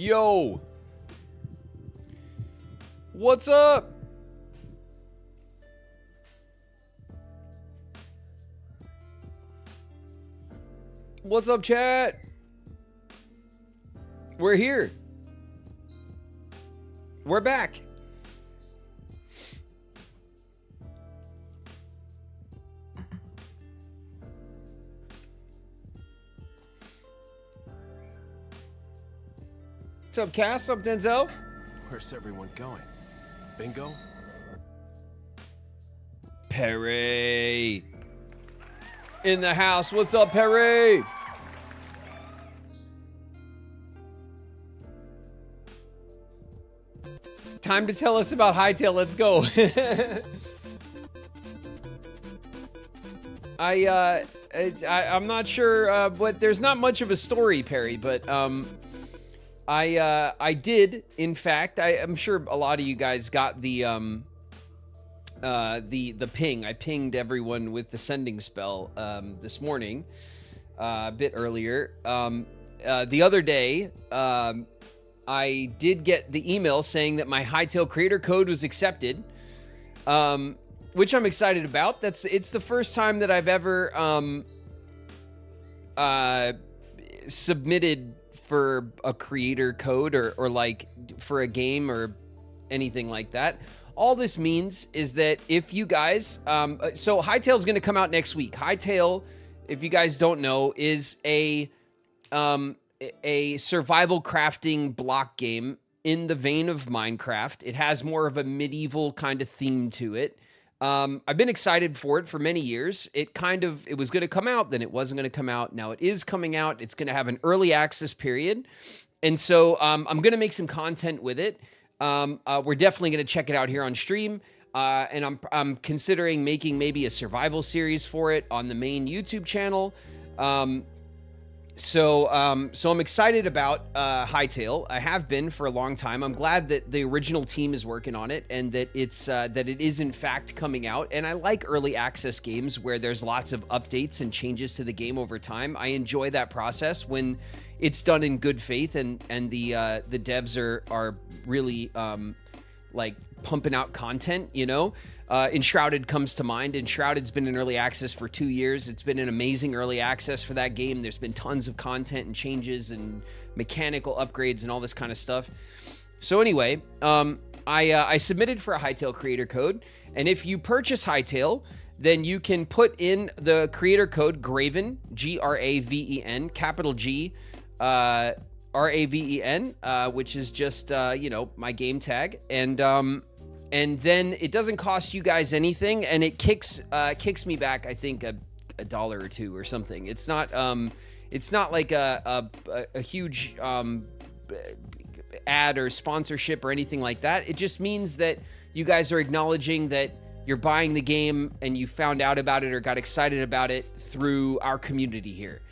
Yo! What's up? What's up, chat? We're here. We're back. What's up, Cass? What's up, Denzel? Where's everyone going? Bingo? Perry. In the house. What's up, Perry? Time to tell us about Hightail. Let's go. I'm not sure, but there's not much of a story, Perry, but I did, in fact, I'm sure a lot of you guys got the ping. I pinged everyone with the sending spell this morning, a bit earlier. The other day, I did get the email saying that my Hightail creator code was accepted, which I'm excited about. It's the first time that I've ever submitted for a creator code or like for a game or anything like that. All this means is that if you guys, so Hightail is going to come out next week. Hightail, if you guys don't know, is a survival crafting block game in the vein of Minecraft. It has more of a medieval kind of theme to it. I've been excited for it for many years. It was going to come out, then it wasn't going to come out. Now it is coming out. It's going to have an early access period. And so I'm going to make some content with it. We're definitely going to check it out here on stream. And I'm considering making maybe a survival series for it on the main YouTube channel. So I'm excited about Hightail. I have been for a long time. I'm glad that the original team is working on it and that it is in fact coming out. And I like early access games where there's lots of updates and changes to the game over time. I enjoy that process when it's done in good faith and the devs are really like pumping out content, you know. Enshrouded comes to mind. Enshrouded's been in early access for 2 years. It's been an amazing early access for that game. There's been tons of content and changes and mechanical upgrades and all this kind of stuff. So anyway, I submitted for a Hightail creator code, and if you purchase Hightail, then you can put in the creator code Graven, Graven, capital G, Raven, which is just my game tag, and then it doesn't cost you guys anything, and it kicks me back, I think, a $1 or $2 or something. It's not like a huge ad or sponsorship or anything like that. It just means that you guys are acknowledging that you're buying the game and you found out about it or got excited about it through our community here.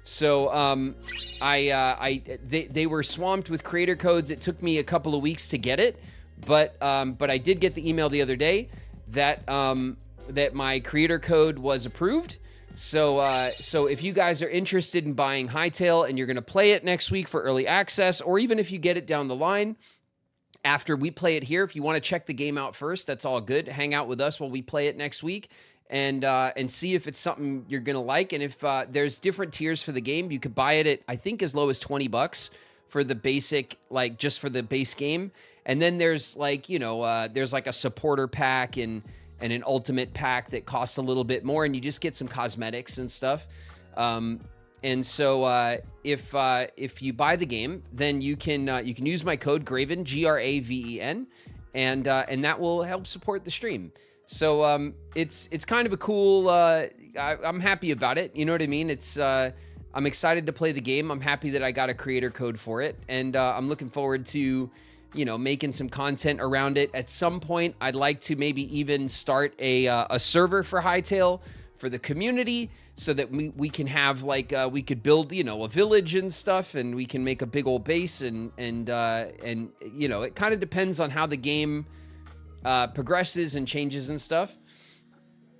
So they were swamped with creator codes. It took me a couple of weeks to get it. But I did get the email the other day that my creator code was approved. So if you guys are interested in buying Hightail and you're going to play it next week for early access, or even if you get it down the line after we play it here, if you want to check the game out first, that's all good. Hang out with us while we play it next week and see if it's something you're going to like. And if there's different tiers for the game, you could buy it at, I think, as low as $20 for the basic, like just for the base game. And then there's like, there's like a supporter pack and an ultimate pack that costs a little bit more, and you just get some cosmetics and stuff. And so if you buy the game, then you can use my code Graven, Graven, and that will help support the stream. So it's kind of a cool. I'm happy about it. You know what I mean? I'm excited to play the game. I'm happy that I got a creator code for it, and I'm looking forward to making some content around it. At some point, I'd like to maybe even start a server for Hightail for the community, so that we can have like we could build a village and stuff, and we can make a big old base, and it kind of depends on how the game progresses and changes and stuff.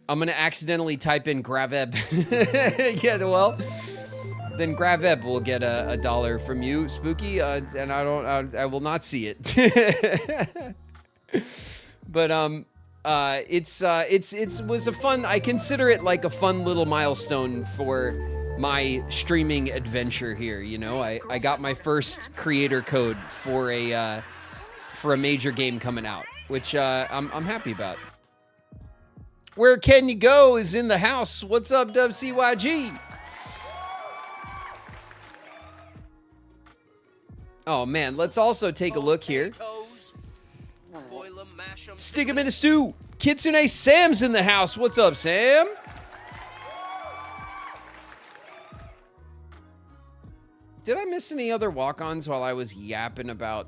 I'm gonna accidentally type in Graven. Yeah, well, then Graven will get a $1 from you, Spooky, and I will not see it. But it was a fun. I consider it like a fun little milestone for my streaming adventure here. You know, I got my first creator code for a major game coming out, which I'm happy about. Where Can You Go is in the house. What's up, WCYG? Oh man, let's also take a look here. Stick 'em in a stew. Kitsune Sam's in the house. What's up, Sam? Did I miss any other walk-ons while I was yapping about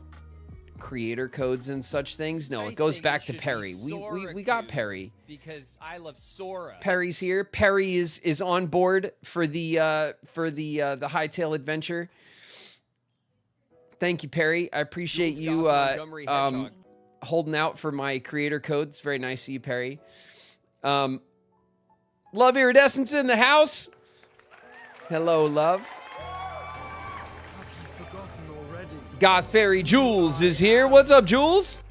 creator codes and such things? No, it goes back to Perry. We got Perry because I love Sora. Perry's here. Perry is on board for the Hightail adventure. Thank you, Perry. I appreciate you holding out for my creator codes. Very nice of you, Perry. Love Iridescence in the house. Hello, love. Goth Fairy Jules is here. What's up, Jules?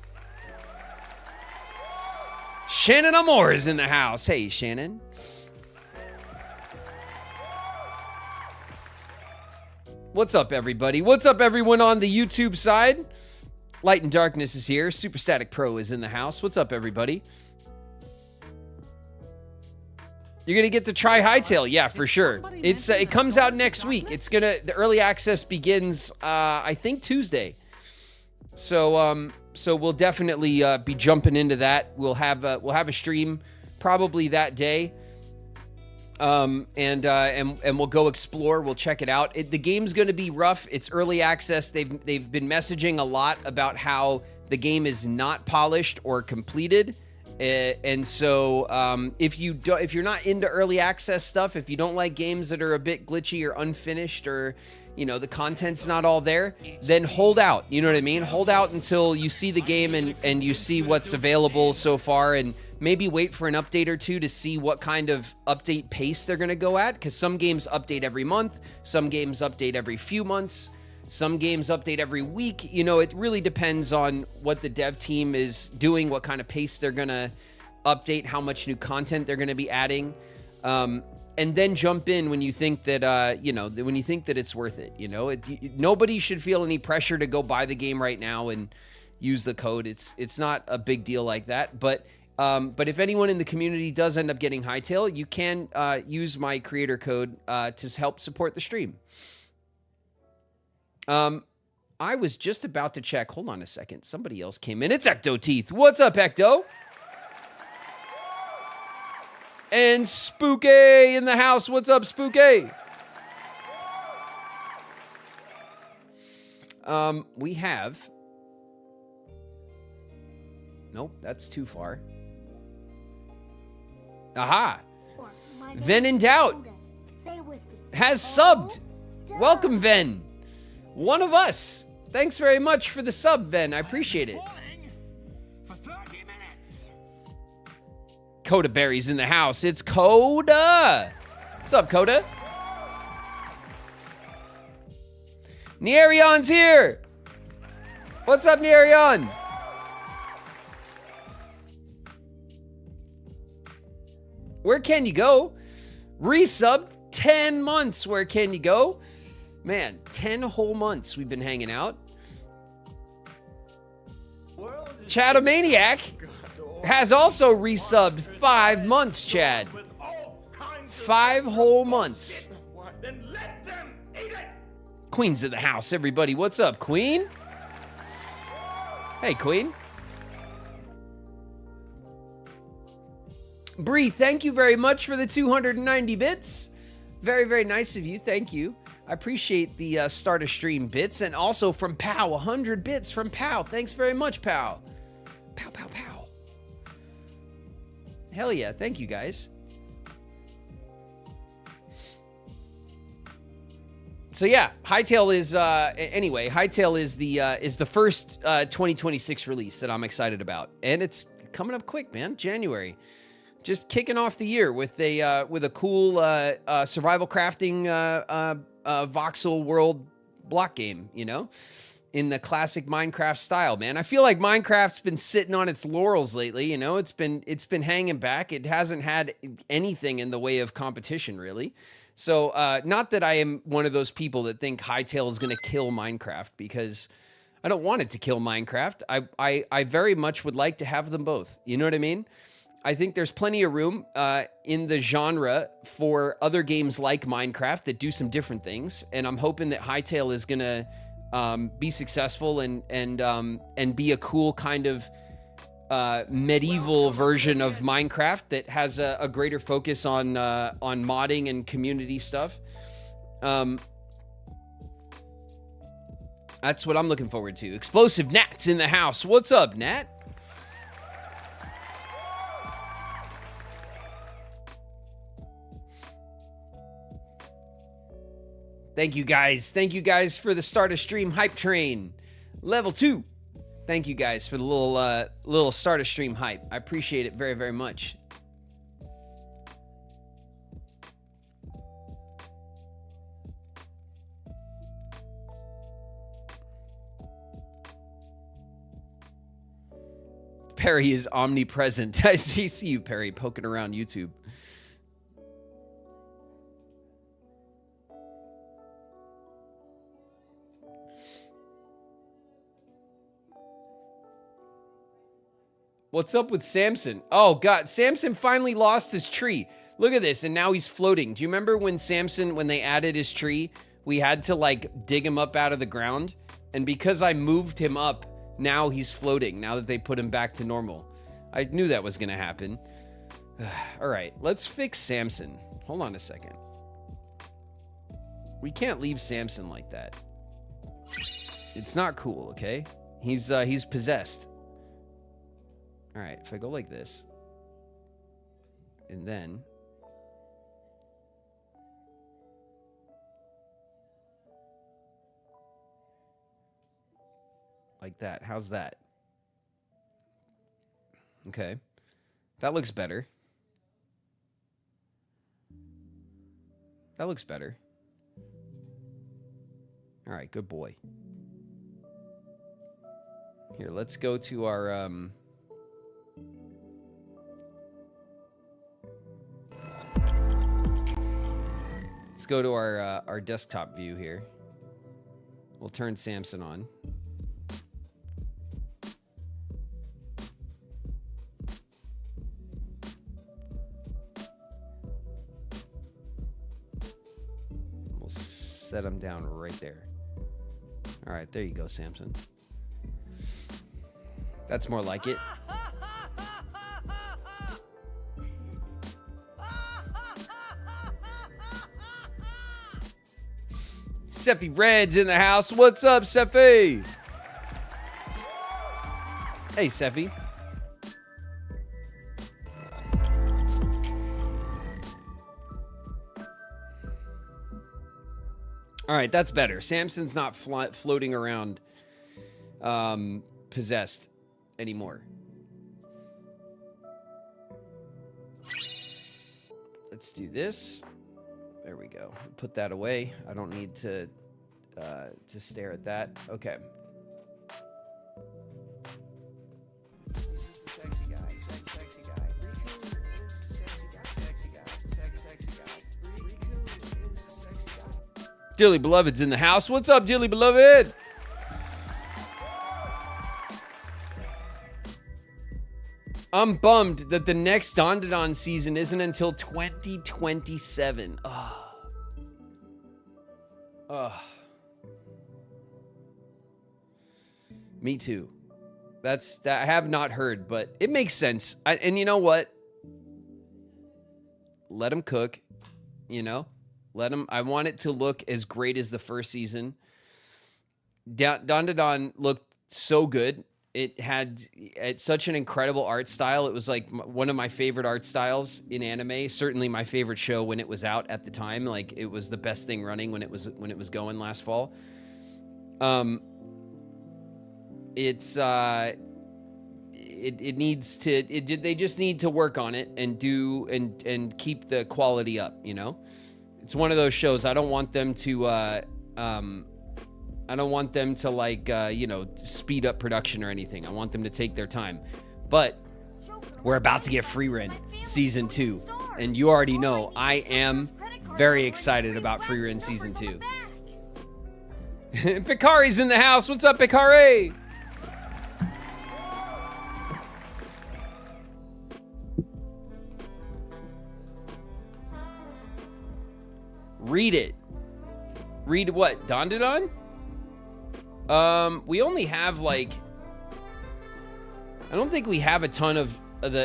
Shannon Amore is in the house. Hey, Shannon. What's up, everybody? What's up, everyone on the YouTube side? Light and Darkness is here. Super Static Pro is in the house. What's up, everybody? You're gonna get to try Hightail, yeah, for sure. It comes out next week. The early access begins, I think Tuesday. So we'll definitely be jumping into that. We'll have a stream probably that day. And we'll go explore. We'll check it out. The game's going to be rough. It's early access. They've been messaging a lot about how the game is not polished or completed. And so if you're not into early access stuff, if you don't like games that are a bit glitchy or unfinished, or the content's not all there, then hold out. You know what I mean? Hold out until you see the game and you see what's available so far, and maybe wait for an update or two to see what kind of update pace they're going to go at, because some games update every month, some games update every few months, some games update every week. It really depends on what the dev team is doing, what kind of pace they're going to update, how much new content they're going to be adding. And then jump in when you think that, when you think that it's worth it. Nobody should feel any pressure to go buy the game right now and use the code. It's not a big deal like that. But if anyone in the community does end up getting Hightail, you can use my creator code to help support the stream. I was just about to check. Hold on a second. Somebody else came in. It's Ecto Teeth. What's up, Ecto? And Spooky in the house. What's up, Spooky? We have... Nope, that's too far. Aha! Ven in Doubt has subbed. Welcome, Ven. One of us. Thanks very much for the sub, Ven. I appreciate it. Coda Berry's in the house. It's Coda. What's up, Coda? Nearion's here. What's up, Nearion? Where Can You Go? Resubbed 10 months. Where Can You Go? Man, 10 whole months we've been hanging out. Chadomaniac has also resubbed 5 months, Chad. 5 whole months. Queen's in the house, everybody. What's up, Queen? Hey, Queen. Bree, thank you very much for the 290 bits. Very, very nice of you. Thank you. I appreciate the start of stream bits. And also from Pow, 100 bits from Pow. Thanks very much, Pow. Pow, pow, pow. Hell yeah. Thank you, guys. So yeah, Hightail is anyway, Hightail is the first 2026 release that I'm excited about. And it's coming up quick, man. January. Just kicking off the year with a cool survival crafting voxel world block game, you know, in the classic Minecraft style, man. I feel like Minecraft's been sitting on its laurels lately, you know. It's been hanging back. It hasn't had anything in the way of competition, really. So, not that I am one of those people that think Hytale is going to kill Minecraft, because I don't want it to kill Minecraft. I very much would like to have them both. You know what I mean? I think there's plenty of room in the genre for other games like Minecraft that do some different things, and I'm hoping that Hytale is going to be successful and be a cool kind of medieval version of Minecraft that has a greater focus on modding and community stuff. That's what I'm looking forward to. Explosive Nat's in the house. What's up, Nat? Thank you guys. Thank you guys for the start of stream hype train. Level 2. Thank you guys for the little start of stream hype. I appreciate it very, very much. Perry is omnipresent. I see you, Perry, poking around YouTube. What's up with Samson? Oh, God. Samson finally lost his tree. Look at this, and now he's floating. Do you remember when Samson, when they added his tree, we had to, like, dig him up out of the ground? And because I moved him up, now he's floating, now that they put him back to normal. I knew that was going to happen. All right, let's fix Samson. Hold on a second. We can't leave Samson like that. It's not cool, okay? He's possessed. All right, if I go like this, and then like that. How's that? Okay. That looks better. That looks better. All right, good boy. Here, let's go to our let's go to our desktop view here. We'll turn Samson on. We'll set him down right there. All right, there you go, Samson. That's more like it. Sephi Red's in the house. What's up, Sephi? Hey, Sephi. All right, that's better. Samson's not floating around possessed anymore. Let's do this. There we go. Put that away. I don't need to stare at that. Okay. Sexy guy. Dearly Beloved's in the house. What's up, Dearly Beloved? I'm bummed that the next Dondadon season isn't until 2027. Me too. That I have not heard, but it makes sense. And you know what? Let them cook, you know? Let them. I want it to look as great as the first season. Dondadon looked so good. It had such an incredible art style. It was like one of my favorite art styles in anime. Certainly my favorite show when it was out at the time. Like, it was the best thing running when it was going last fall. It needs to. They just need to work on it and keep the quality up, you know. It's one of those shows. I don't want them to like, speed up production or anything. I want them to take their time. But we're about to get Freerun Season 2. And you already know I am very excited about Freerun Season 2. Picari's in the house. What's up, Picari? Read it. Read what? Dondodon? We only have like, I don't think we have a ton of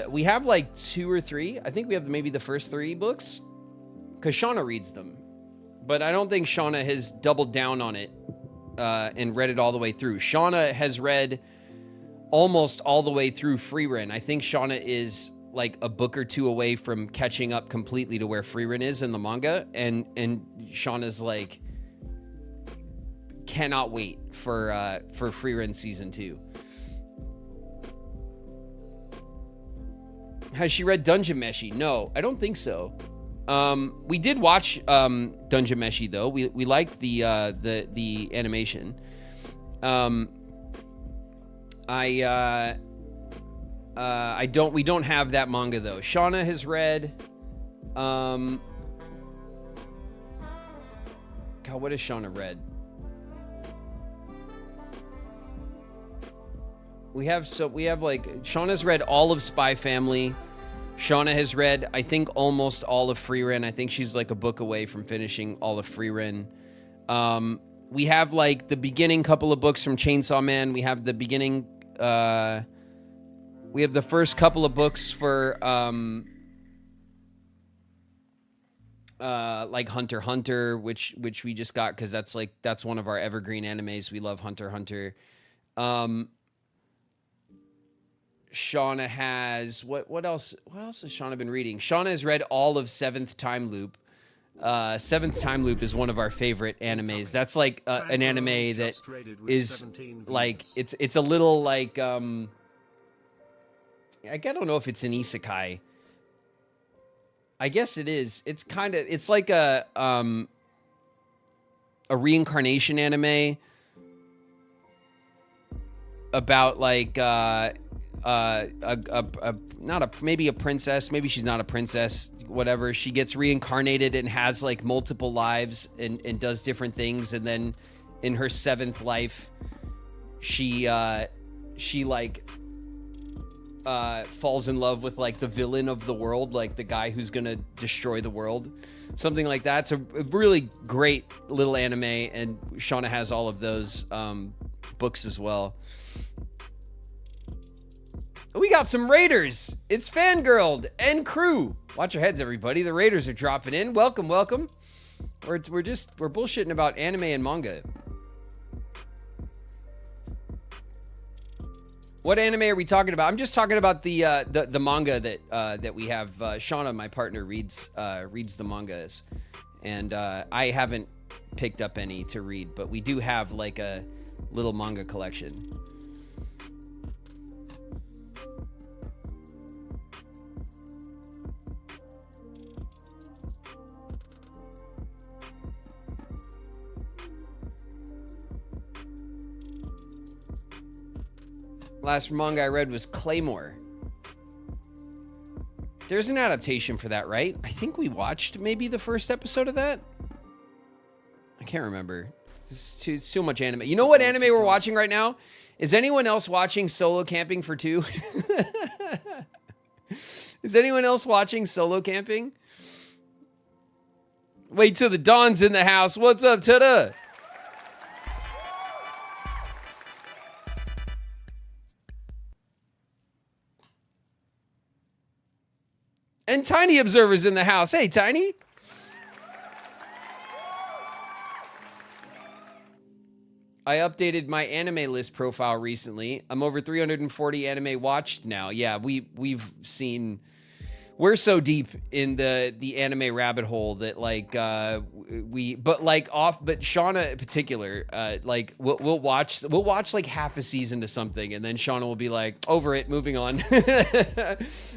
we have like 2 or 3. I think we have maybe the first 3 books because Shauna reads them, but I don't think Shauna has doubled down on it and read it all the way through. Shauna has read almost all the way through Freerun. I think Shauna is like a book or 2 away from catching up completely to where Freerun is in the manga, and Shauna's like cannot wait for Freerun Season 2. Has she read Dungeon Meshi? No, I don't think so. We did watch Dungeon Meshi though. We liked the animation. We don't have that manga though. Shauna has read God, what has Shauna read? We have like, Shauna's read all of Spy Family. Shauna has read, I think, almost all of Freerun. I think she's like a book away from finishing all of Freerun. We have like the beginning couple of books from Chainsaw Man. We have the beginning, we have the first couple of books for like Hunter x Hunter, which we just got because that's one of our evergreen animes. We love Hunter x Hunter. Shauna has what else has Shauna been reading? Shauna has read all of Seventh Time Loop. Seventh Time Loop is one of our favorite animes. That's like an anime that is like it's a little like I don't know if it's an isekai. I guess it is. It's like a reincarnation anime about like maybe a princess, maybe she's not a princess, whatever. She gets reincarnated and has like multiple lives and does different things, and then in her 7th life she like falls in love with like the villain of the world, like the guy who's gonna destroy the world, something like that. It's a really great little anime, and Shauna has all of those books as well. We got some raiders. It's Fangirled and crew. Watch your heads, everybody. The raiders are dropping in. Welcome. We're bullshitting about anime and manga. What anime are we talking about? I'm just talking about the manga that we have. Shauna, my partner, reads the mangas, and I haven't picked up any to read, but we do have like a little manga collection. Last manga I read was Claymore. There's an adaptation for that, right? I think we watched maybe the first episode of that. I can't remember. It's too much anime. You know what anime we're watching right now? Is anyone else watching Solo Camping for 2? Is anyone else watching Solo Camping? Wait till the Dawn's in the house. What's up, Tada? And Tiny Observer's in the house. Hey, Tiny. I updated my anime list profile recently. I'm over 340 anime watched now. Yeah, we've seen. We're so deep in the anime rabbit hole that like but Shauna in particular, like we'll watch like half a season to something, and then Shauna will be like, over it, moving on.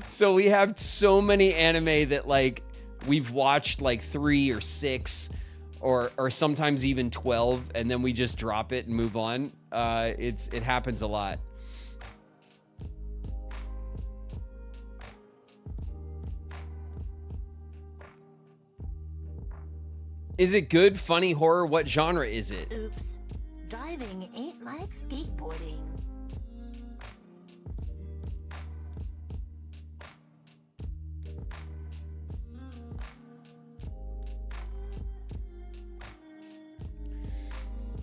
So we have so many anime that like we've watched like 3 or 6 or sometimes even 12, and then we just drop it and move on. It happens a lot. Is it good, funny, horror? What genre is it? Oops. Driving ain't like skateboarding.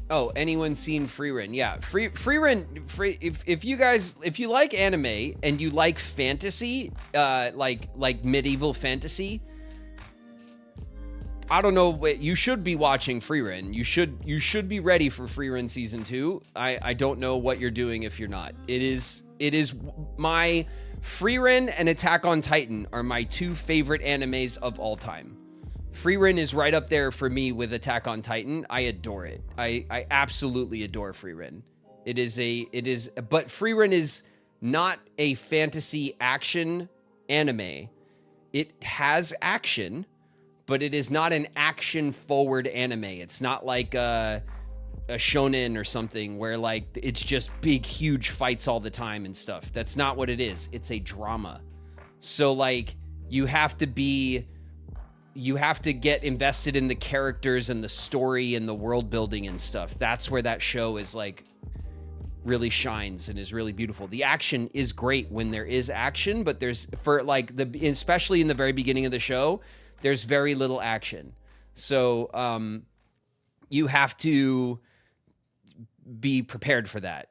Oh, anyone seen Freerun? Yeah, Freerun. If you like anime and you like fantasy, like medieval fantasy, I don't know. You should be watching Freerun. You should be ready for Freerun season 2. I don't know what you're doing if you're not. It is my Freerun and Attack on Titan are my 2 favorite animes of all time. Freerun is right up there for me with Attack on Titan. I adore it. I absolutely adore Freerun. But Freerun is not a fantasy action anime. It has action, but it is not an action forward anime. It's not like a shonen or something where like it's just big, huge fights all the time and stuff. That's not what it is. It's a drama. So like you have to get invested in the characters and the story and the world building and stuff. That's where that show is like really shines and is really beautiful. The action is great when there is action, but especially in the very beginning of the show, there's very little action. So you have to be prepared for that.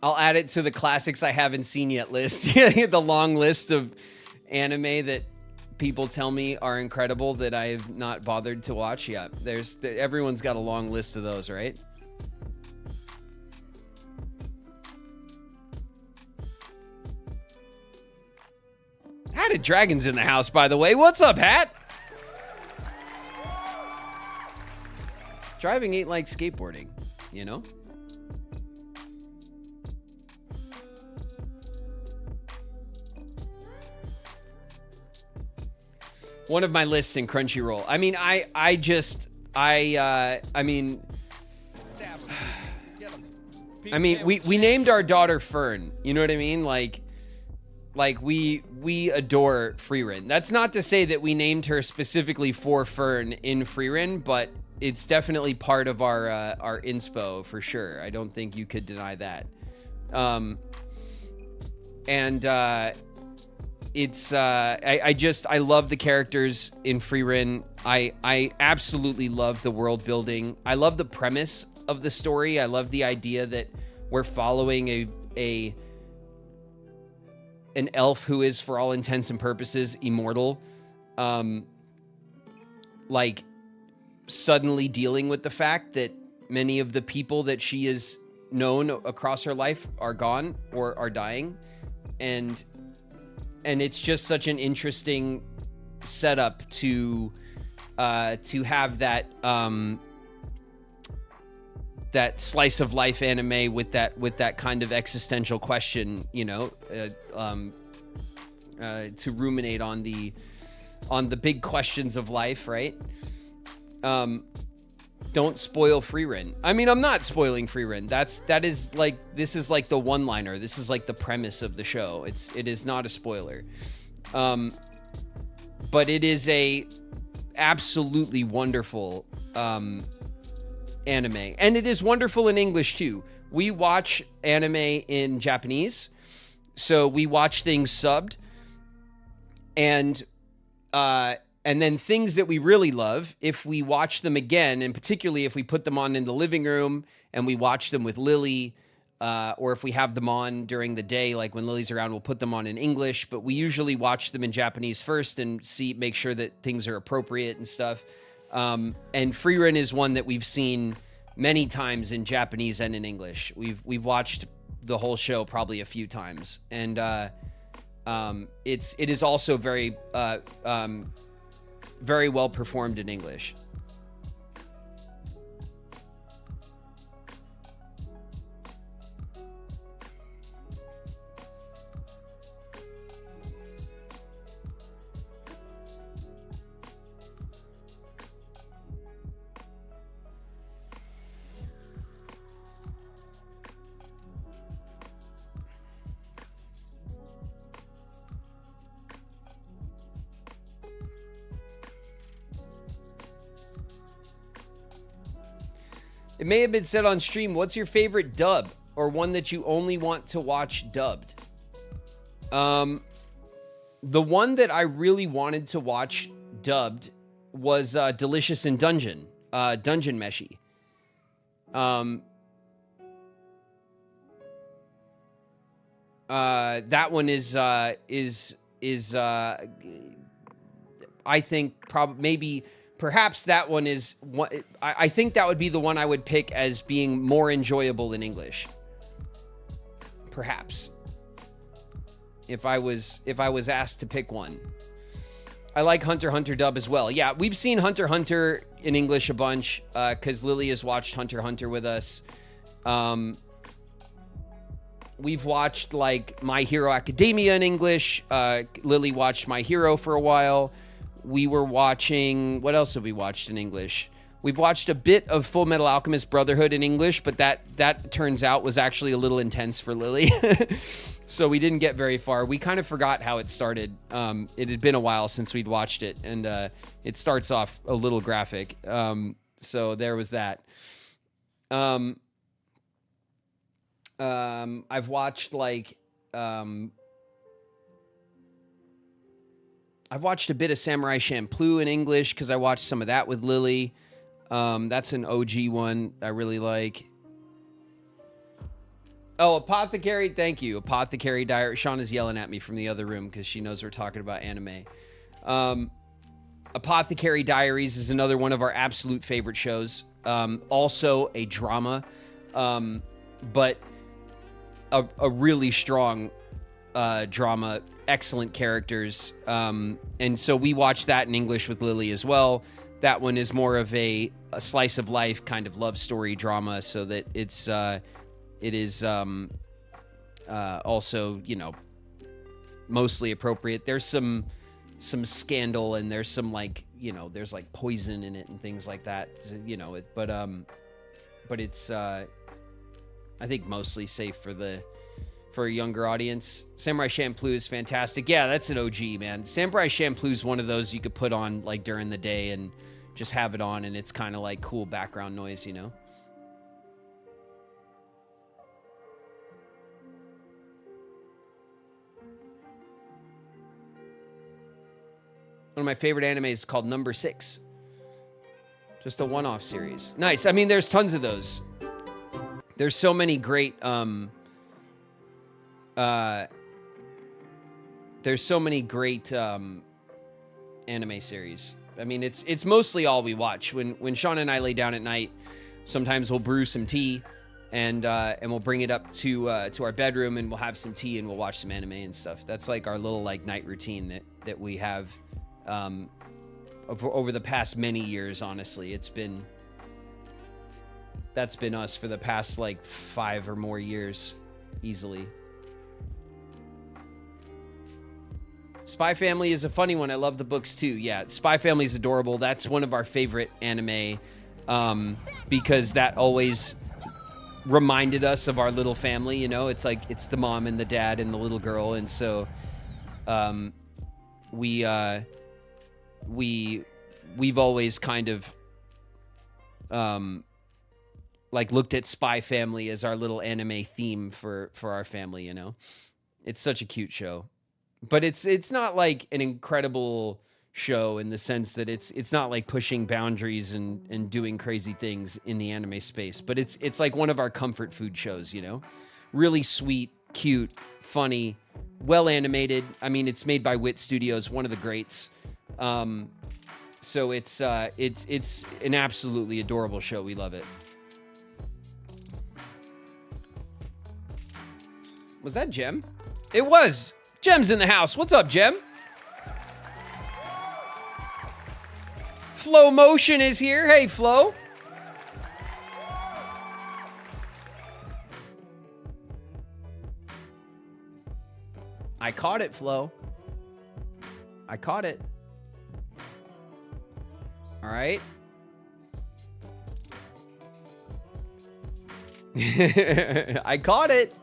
I'll add it to the classics I haven't seen yet list. The long list of anime that people tell me are incredible that I've not bothered to watch yet. Everyone's got a long list of those, right? Hatted Dragon's in the house, by the way. What's up, Hat? Driving ain't like skateboarding, you know? One of my lists in Crunchyroll. I mean, we named our daughter Fern. You know what I mean? Like we adore Freerun. That's not to say that we named her specifically for Fern in Freerun, but it's definitely part of our inspo for sure. I don't think you could deny that. I love the characters in Freerun. I absolutely love the world building. I love the premise of the story. I love the idea that we're following an elf who is, for all intents and purposes, immortal. Like suddenly dealing with the fact that many of the people that she has known across her life are gone or are dying. And it's just such an interesting setup to have that that slice of life anime with that kind of existential question, you know, to ruminate on the big questions of life, right? Don't spoil Freerun. I mean, I'm not spoiling Freerun. This is like the one-liner. This is like the premise of the show. It is not a spoiler. But it is a absolutely wonderful anime. And it is wonderful in English too. We watch anime in Japanese. So we watch things subbed. And then things that we really love, if we watch them again, and particularly if we put them on in the living room and we watch them with Lily, or if we have them on during the day, like when Lily's around, we'll put them on in English, but we usually watch them in Japanese first and make sure that things are appropriate and stuff. And Freerun is one that we've seen many times in Japanese and in English. We've watched the whole show probably a few times. And it is also very well performed in English. It may have been said on stream, what's your favorite dub or one that you only want to watch dubbed? The one that I really wanted to watch dubbed was Delicious in Dungeon, Dungeon Meshi. That one is I think perhaps that one is one. I think that would be the one I would pick as being more enjoyable in English. Perhaps. If I was asked to pick one. I like Hunter x Hunter dub as well. Yeah, we've seen Hunter x Hunter in English a bunch because Lily has watched Hunter x Hunter with us. We've watched like My Hero Academia in English. Lily watched My Hero for a while. We were watching, what else have we watched in English? We've watched a bit of Full Metal Alchemist Brotherhood in English, but that turns out was actually a little intense for Lily. So we didn't get very far. We kind of forgot how it started. It had been a while since we'd watched it, and it starts off a little graphic. So there was that. I've watched I've watched a bit of Samurai Champloo in English because I watched some of that with Lily. That's an OG one I really like. Oh, Apothecary, thank you. Apothecary Diary. Sean is yelling at me from the other room because she knows we're talking about anime. Apothecary Diaries is another one of our absolute favorite shows. Also a drama, but a really strong drama, excellent characters. And so we watched that in English with Lily as well. That one is more of a slice of life kind of love story drama, so that it is also, you know, mostly appropriate. There's some scandal, and there's some, like, you know, there's like poison in it and things like that, you know, but it's I think mostly safe for a younger audience. Samurai Champloo is fantastic. Yeah, that's an OG, man. Samurai Champloo is one of those you could put on like during the day and just have it on, and it's kind of like cool background noise, you know? One of my favorite animes is called Number 6. Just a one-off series. Nice. I mean, there's tons of those. There's so many great anime series. I mean, it's mostly all we watch. When Sean and I lay down at night, sometimes we'll brew some tea and we'll bring it up to our bedroom, and we'll have some tea and we'll watch some anime and stuff. That's like our little like night routine that we have over the past many years. Honestly, that's been us for the past like 5 or more years, easily. Spy Family is a funny one. I love the books too. Yeah, Spy Family is adorable. That's one of our favorite anime because that always reminded us of our little family. You know, it's like it's the mom and the dad and the little girl, and so we've always kind of like looked at Spy Family as our little anime theme for our family. You know, it's such a cute show. But it's not like an incredible show in the sense that it's not like pushing boundaries and doing crazy things in the anime space. But it's like one of our comfort food shows, you know? Really sweet, cute, funny, well animated. I mean, it's made by Wit Studios, one of the greats. So it's an absolutely adorable show. We love it. Was that Jem? It was. Jem's in the house. What's up, Jem? Flow Motion is here. Hey, Flo. I caught it, Flo. I caught it. All right. I caught it.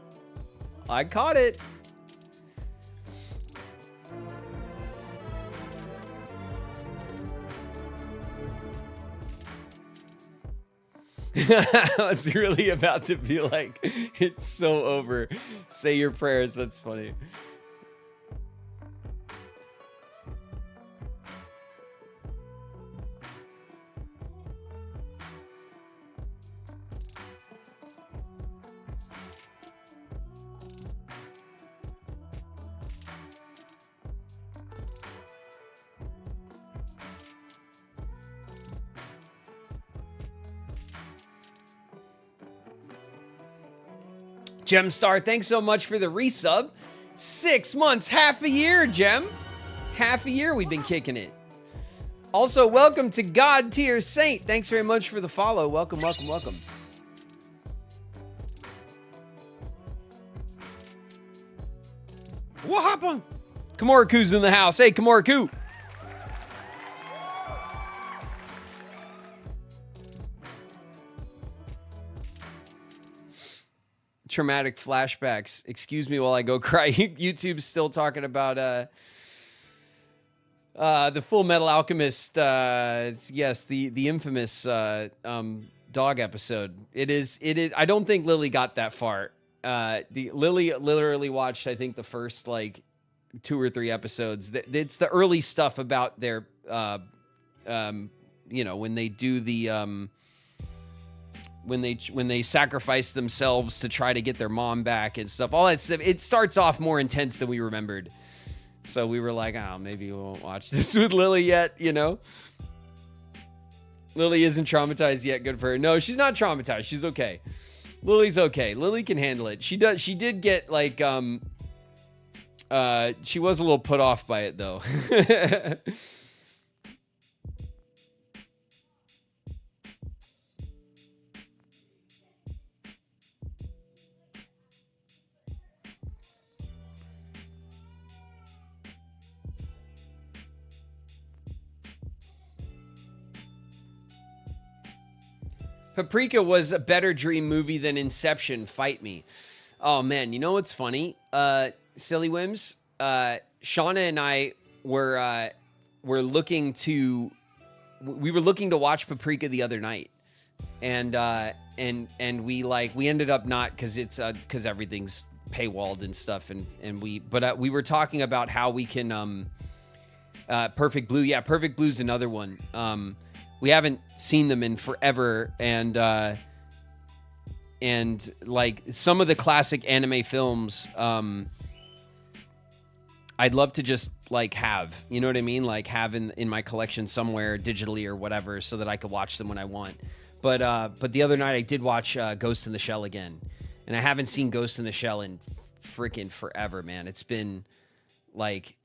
I caught it. I was really about to be like, it's so over. Say your prayers. That's funny. Gemstar, thanks so much for the resub. 6 months, half a year, Gem. Half a year we've been kicking it. Also, welcome to God Tier Saint. Thanks very much for the follow. Welcome, welcome, welcome. What happened? Kamoriku's in the house. Hey, Kamoriku. Traumatic flashbacks. Excuse me while I go cry. YouTube's still talking about the Full Metal Alchemist. Yes, the infamous dog episode. It is. I don't think Lily got that far. Lily literally watched, I think, the first like 2 or 3 episodes. It's the early stuff about their, you know, when they do the when they sacrifice themselves to try to get their mom back and stuff. All that stuff. It starts off more intense than we remembered. So we were like, oh, maybe we won't watch this with Lily yet, you know? Lily isn't traumatized yet. Good for her. No, she's not traumatized. She's okay. Lily's okay. Lily can handle it. She did get like, she was a little put off by it though. Paprika was a better dream movie than Inception. Fight me. Oh man, you know what's funny? Silly Whims. Shauna and I were looking to watch Paprika the other night, and we ended up not because everything's paywalled and stuff, but we were talking about how we can Perfect Blue. Yeah, Perfect Blue's another one. We haven't seen them in forever, and like some of the classic anime films, I'd love to just like have, you know what I mean? Like have in my collection somewhere digitally or whatever, so that I could watch them when I want. But the other night I did watch Ghost in the Shell again, and I haven't seen Ghost in the Shell in freaking forever, man. It's been like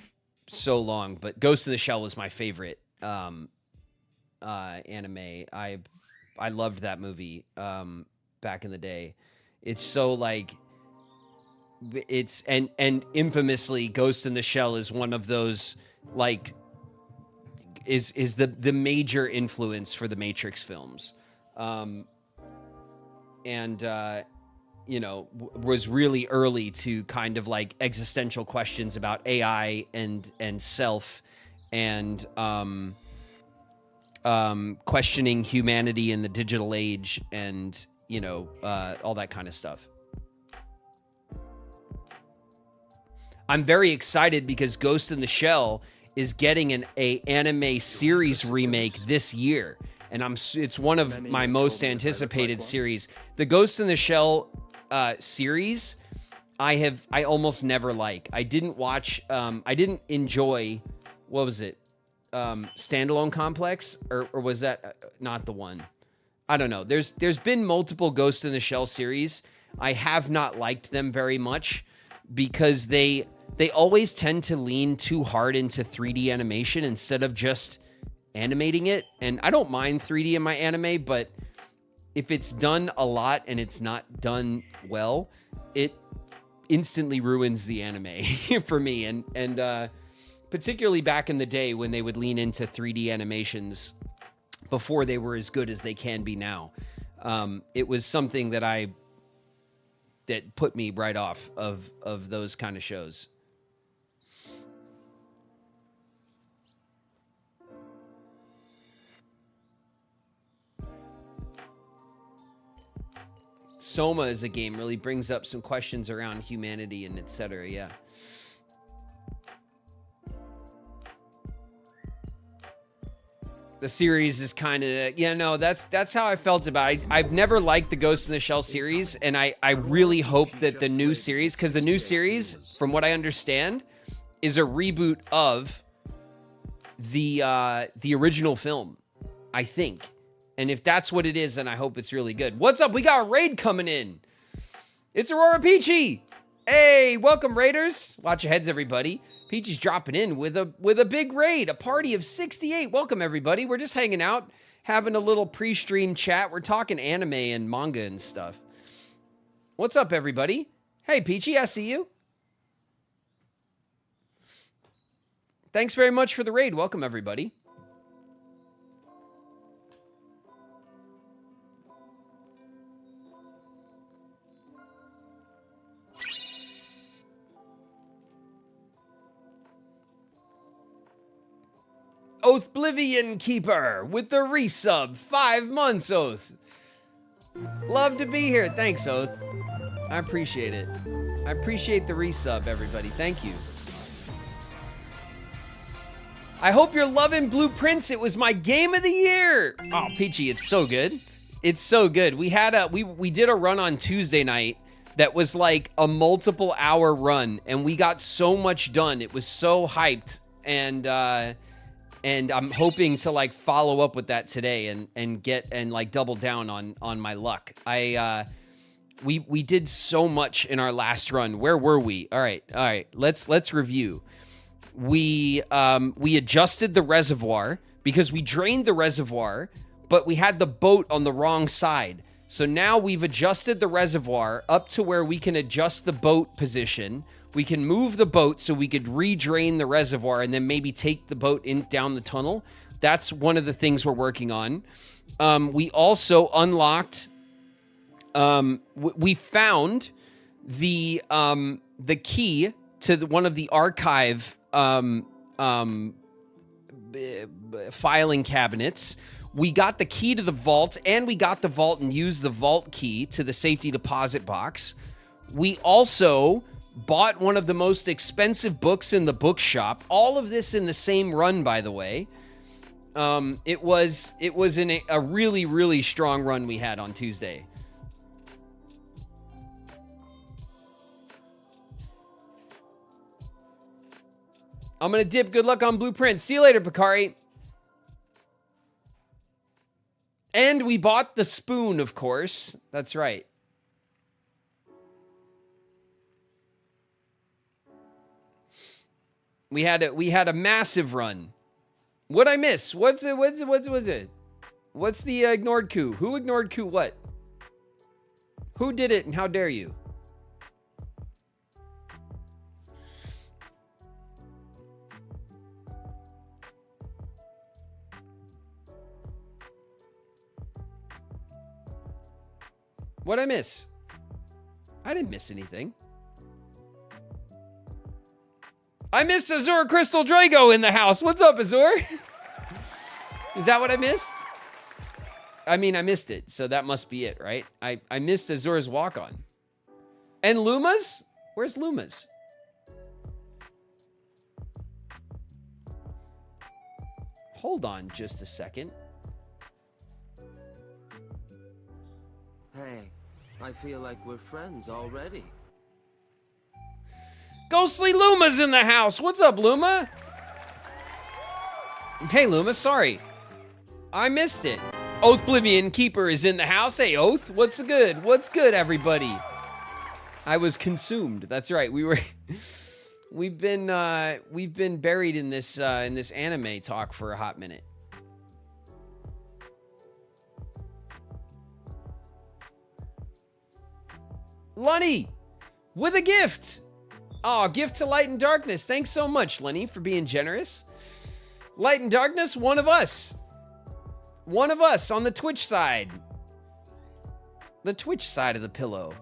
so long, but Ghost in the Shell was my favorite anime. I loved that movie back in the day. It's so like it's and infamously Ghost in the Shell is one of those like is the major influence for the Matrix films. You know, was really early to kind of like existential questions about AI and self and questioning humanity in the digital age and, you know, all that kind of stuff. I'm very excited because Ghost in the Shell is getting an anime series remake this year. And it's one of my most anticipated series. The Ghost in the Shell series, I almost never like. I didn't enjoy, what was it? Standalone Complex, or was that not the one? I don't know. There's been multiple Ghost in the Shell series. I have not liked them very much because they always tend to lean too hard into 3D animation instead of just animating it. And I don't mind 3D in my anime, but if it's done a lot and it's not done well, it instantly ruins the anime for me. And particularly back in the day when they would lean into 3D animations before they were as good as they can be now. It was something that put me right off of those kind of shows. Soma as a game really brings up some questions around humanity and etc. Yeah. The series is kind of, that's how I felt about it. I've never liked the Ghost in the Shell series, and I really hope that the new series, because the new series, from what I understand, is a reboot of the original film, I think. And if that's what it is, then I hope it's really good. What's up? We got a raid coming in. It's Aurora Peachy. Hey, welcome, Raiders. Watch your heads, everybody. Peachy's dropping in with a big raid, a party of 68. Welcome, everybody. We're just hanging out, having a little pre-stream chat. We're talking anime and manga and stuff. What's up, everybody? Hey, Peachy, I see you. Thanks very much for the raid. Welcome, everybody. Oathblivion Keeper with the resub. 5 months, Oath. Love to be here. Thanks, Oath. I appreciate it. I appreciate the resub, everybody. Thank you. I hope you're loving Blueprints. It was my game of the year. Oh, Peachy, it's so good. It's so good. We had we did a run on Tuesday night that was like a multiple hour run, and we got so much done. It was so hyped, and I'm hoping to like follow up with that today and get and like double down on my luck. We did so much in our last run. Where were we? All right. Let's review. We adjusted the reservoir because we drained the reservoir, but we had the boat on the wrong side. So now we've adjusted the reservoir up to where we can adjust the boat position. We can move the boat so we could re-drain the reservoir and then maybe take the boat in down the tunnel. That's one of the things we're working on. We also unlocked. We found the key to one of the archive filing cabinets. We got the key to the vault, and we got the vault and used the vault key to the safety deposit box. We also bought one of the most expensive books in the bookshop. All of this in the same run, by the way. It was in a really, really strong run we had on Tuesday. I'm going to dip. Good luck on Blueprint. See you later, Picari. And we bought the spoon, of course. That's right. We had a massive run. What'd I miss? What's it? What's the ignored coup? Who ignored coup what? Who did it and how dare you? What'd I miss? I didn't miss anything. I missed Azure Crystal Drago in the house. What's up, Azure? Is that what I missed? I mean, I missed it, so that must be it, right? I missed Azure's walk-on. And Luma's? Where's Luma's? Hold on just a second. Hey, I feel like we're friends already. Ghostly Luma's in the house. What's up, Luma? Hey, Luma, sorry. I missed it. Oathblivion Keeper is in the house. Hey, Oath, what's good? What's good, everybody? I was consumed. That's right. We've been buried in this anime talk for a hot minute. Lunny, with a gift. Oh, gift to Light and Darkness. Thanks so much, Lenny, for being generous. Light and Darkness, one of us. One of us on the Twitch side. The Twitch side of the pillow.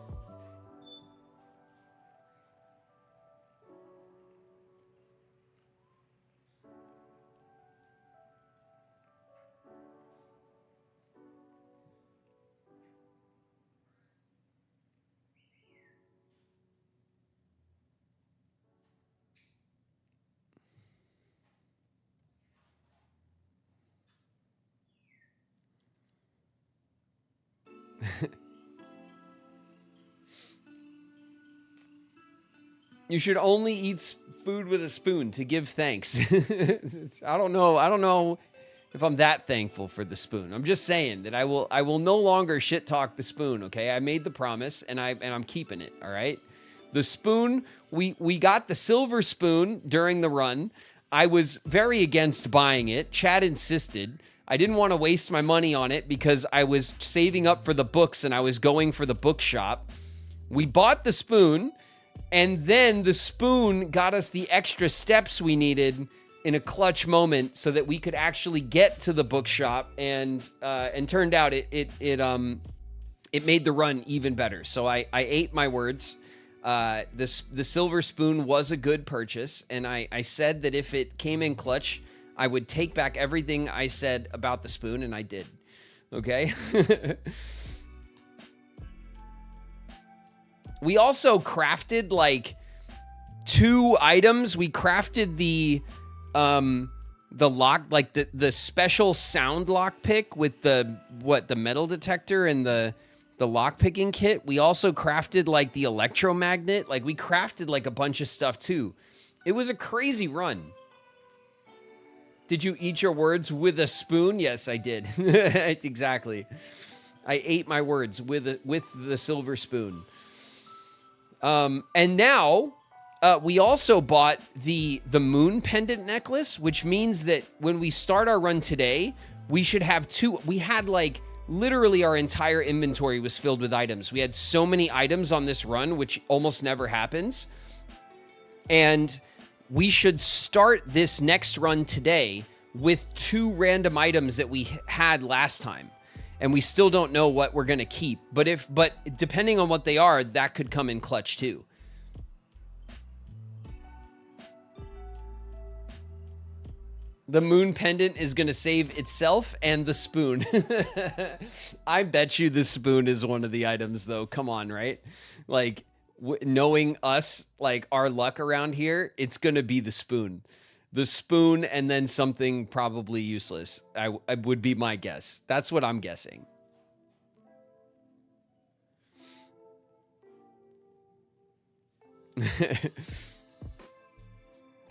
You should only eat food with a spoon to give thanks. I don't know if I'm that thankful for the spoon. I'm just saying that I will no longer shit talk the spoon, okay? I made the promise and I'm keeping it, all right? The spoon, we got the silver spoon during the run. I was very against buying it. Chad insisted. I didn't want to waste my money on it because I was saving up for the books and I was going for the bookshop. We bought the spoon, and then the spoon got us the extra steps we needed in a clutch moment so that we could actually get to the bookshop, and turned out it made the run even better. So I ate my words. The silver spoon was a good purchase, and I said that if it came in clutch, I would take back everything I said about the spoon, and I did. Okay? We also crafted like 2 items. We crafted the lock, like the special sound lock pick with the metal detector and the lock picking kit. We also crafted like the electromagnet. Like we crafted like a bunch of stuff too. It was a crazy run. Did you eat your words with a spoon? Yes, I did. Exactly. I ate my words with the silver spoon. And now we also bought the moon pendant necklace, which means that when we start our run today, we should have 2. We had like literally our entire inventory was filled with items. We had so many items on this run, which almost never happens. And we should start this next run today with 2 random items that we had last time. And we still don't know what we're going to keep. But depending on what they are, that could come in clutch too. The moon pendant is going to save itself and the spoon. I bet you the spoon is one of the items though. Come on, right? Like knowing us, like our luck around here, it's going to be the spoon. The spoon and then something probably useless. I would be my guess. That's what I'm guessing.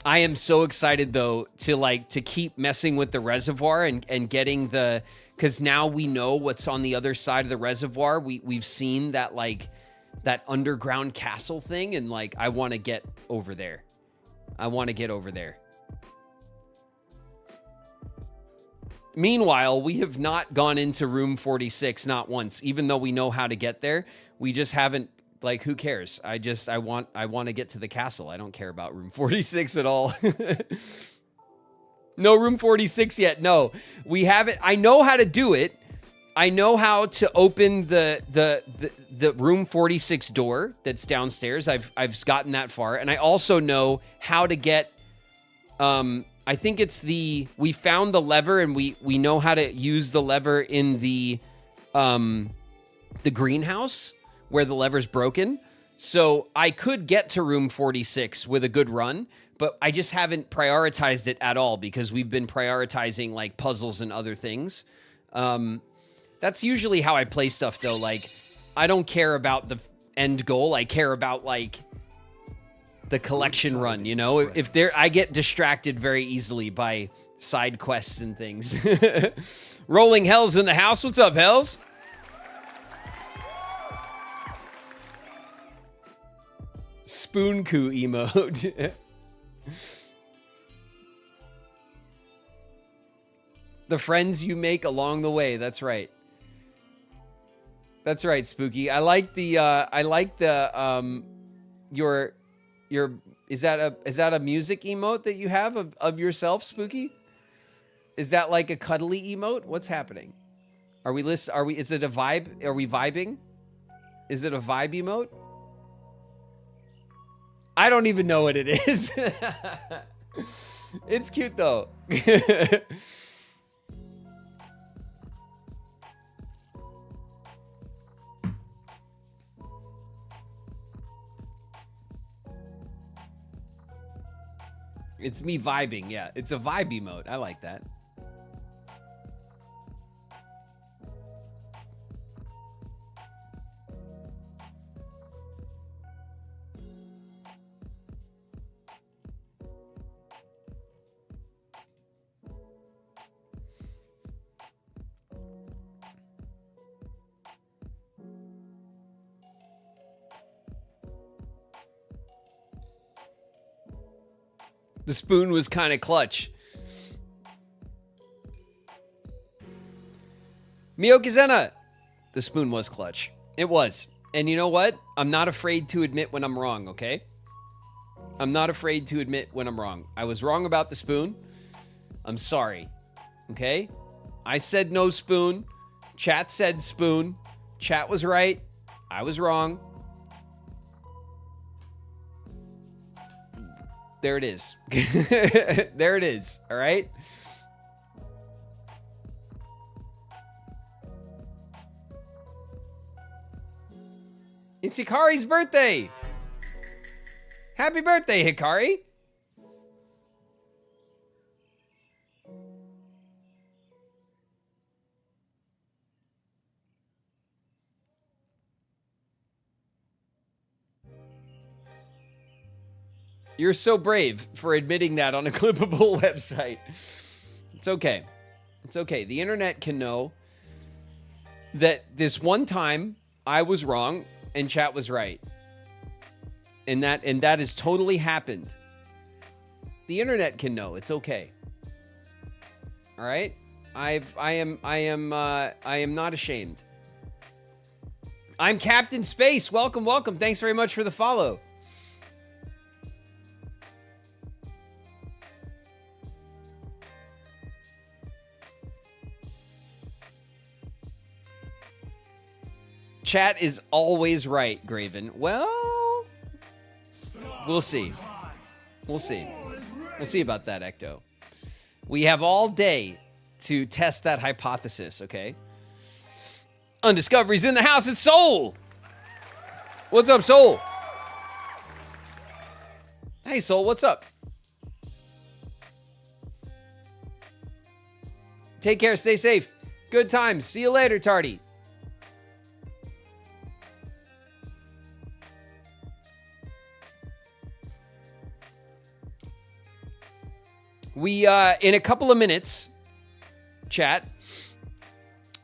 I am so excited though to keep messing with the reservoir and getting because now we know what's on the other side of the reservoir. We've seen that that underground castle thing, and like I want to get over there. Meanwhile, we have not gone into room 46, not once, even though we know how to get there. We just haven't, like, who cares? I want to get to the castle. I don't care about room 46 at all. No room 46 yet. No, we haven't. I know how to do it. I know how to open the room 46 door that's downstairs. I've gotten that far. And I also know how to get, I think it's we found the lever, and we know how to use the lever in the greenhouse where the lever's broken. So I could get to room 46 with a good run, but I just haven't prioritized it at all because we've been prioritizing like puzzles and other things. That's usually how I play stuff though. Like I don't care about the end goal. I care about like the collection run, you know? If I get distracted very easily by side quests and things. Rolling Hell's in the house. What's up, Hells? Spoon coup emote. The friends you make along the way. That's right. That's right, Spooky. I like the your is that a music emote that you have of yourself, Spooky? Is that like a cuddly emote? What's happening? Is it a vibe? Are we vibing? Is it a vibe emote? I don't even know what it is. It's cute though. It's me vibing, yeah. It's a vibe emote. I like that. The spoon was kind of clutch. Miyokizena. The spoon was clutch. It was. And you know what? I'm not afraid to admit when I'm wrong, okay? I'm not afraid to admit when I'm wrong. I was wrong about the spoon. I'm sorry. Okay? I said no spoon. Chat said spoon. Chat was right. I was wrong. There it is. There it is. All right? It's Hikari's birthday. Happy birthday, Hikari. You're so brave for admitting that on a clippable website. It's okay. It's okay. The internet can know that this one time I was wrong and chat was right. And that has totally happened. The internet can know. It's okay. All right? I am not ashamed. I'm Captain Space. Welcome, welcome. Thanks very much for the follow. Chat is always right, Graven. Well, we'll see. We'll see. We'll see about that, Ecto. We have all day to test that hypothesis, okay? Undiscovery's in the house. It's Soul. What's up, Soul? Hey, Soul, what's up? Take care. Stay safe. Good times. See you later, Tardy. We, in a couple of minutes, chat,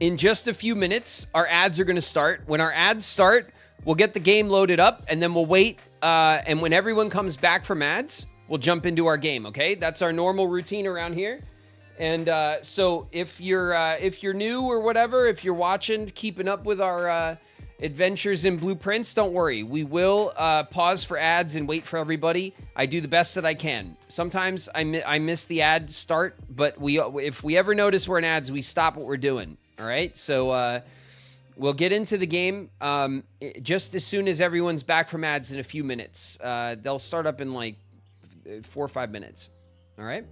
in just a few minutes, our ads are going to start. When our ads start, we'll get the game loaded up, and then we'll wait. And when everyone comes back from ads, we'll jump into our game, okay? That's our normal routine around here. And so if you're new or whatever, if you're watching, keeping up with our adventures in Blueprints, don't worry. We will pause for ads and wait for everybody. I do the best that I can. Sometimes I miss the ad start, but if we ever notice we're in ads, we stop what we're doing. All right? So we'll get into the game just as soon as everyone's back from ads in a few minutes. They'll start up in like 4 or 5 minutes. All right?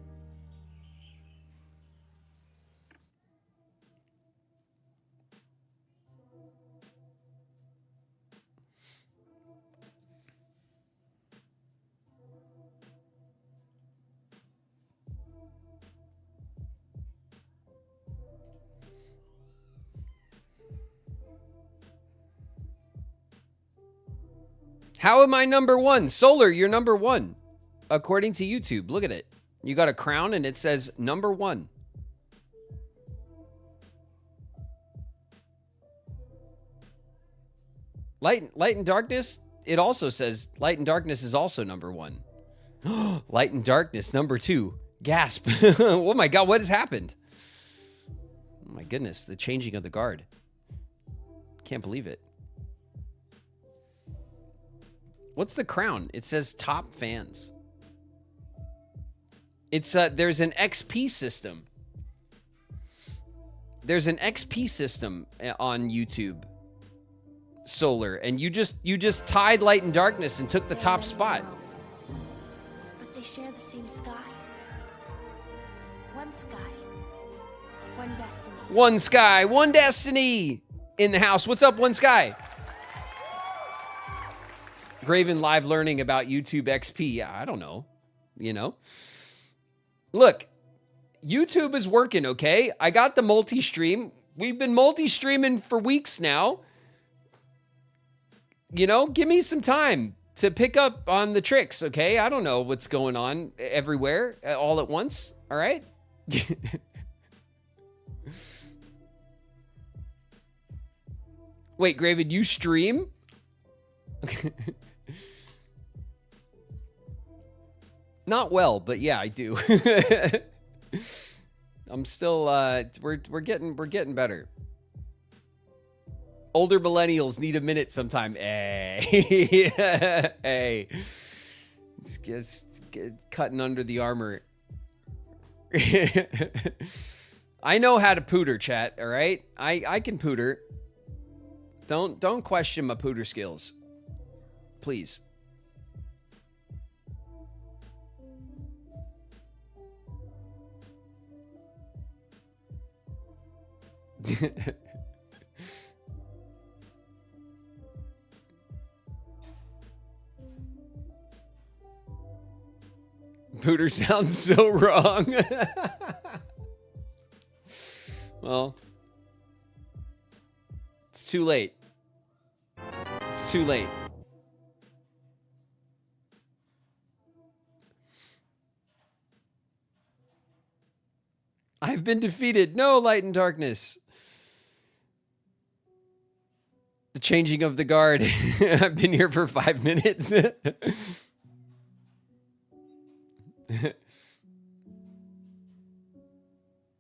How am I number one? Solar, you're number one. According to YouTube. Look at it. You got a crown and it says number one. Light and Darkness, it also says Light and Darkness is also number one. Light and Darkness, number two. Gasp. Oh my God, what has happened? Oh my goodness, the changing of the guard. Can't believe it. What's the crown? It says top fans. It's there's an XP system. There's an XP system on YouTube. Solar, and you just tied Light and Darkness and took the top spot. But they share the same sky. One sky, one destiny. One sky, one destiny. In the house. What's up, One Sky? Graven live learning about YouTube XP. Yeah, I don't know. You know? Look, YouTube is working, okay? I got the multi-stream. We've been multi-streaming for weeks now. You know, give me some time to pick up on the tricks, okay? I don't know what's going on everywhere all at once, all right? Wait, Graven, you stream? Not well, but yeah, I do. I'm still we're getting better. Older millennials need a minute sometime. Hey. Hey. It's just cutting under the armor. I know how to pooter, chat, all right? I can pooter. Don't question my pooter skills. Please. Pooter sounds so wrong. Well, it's too late. It's too late. I've been defeated. No light and darkness. The changing of the guard. I've been here for 5 minutes.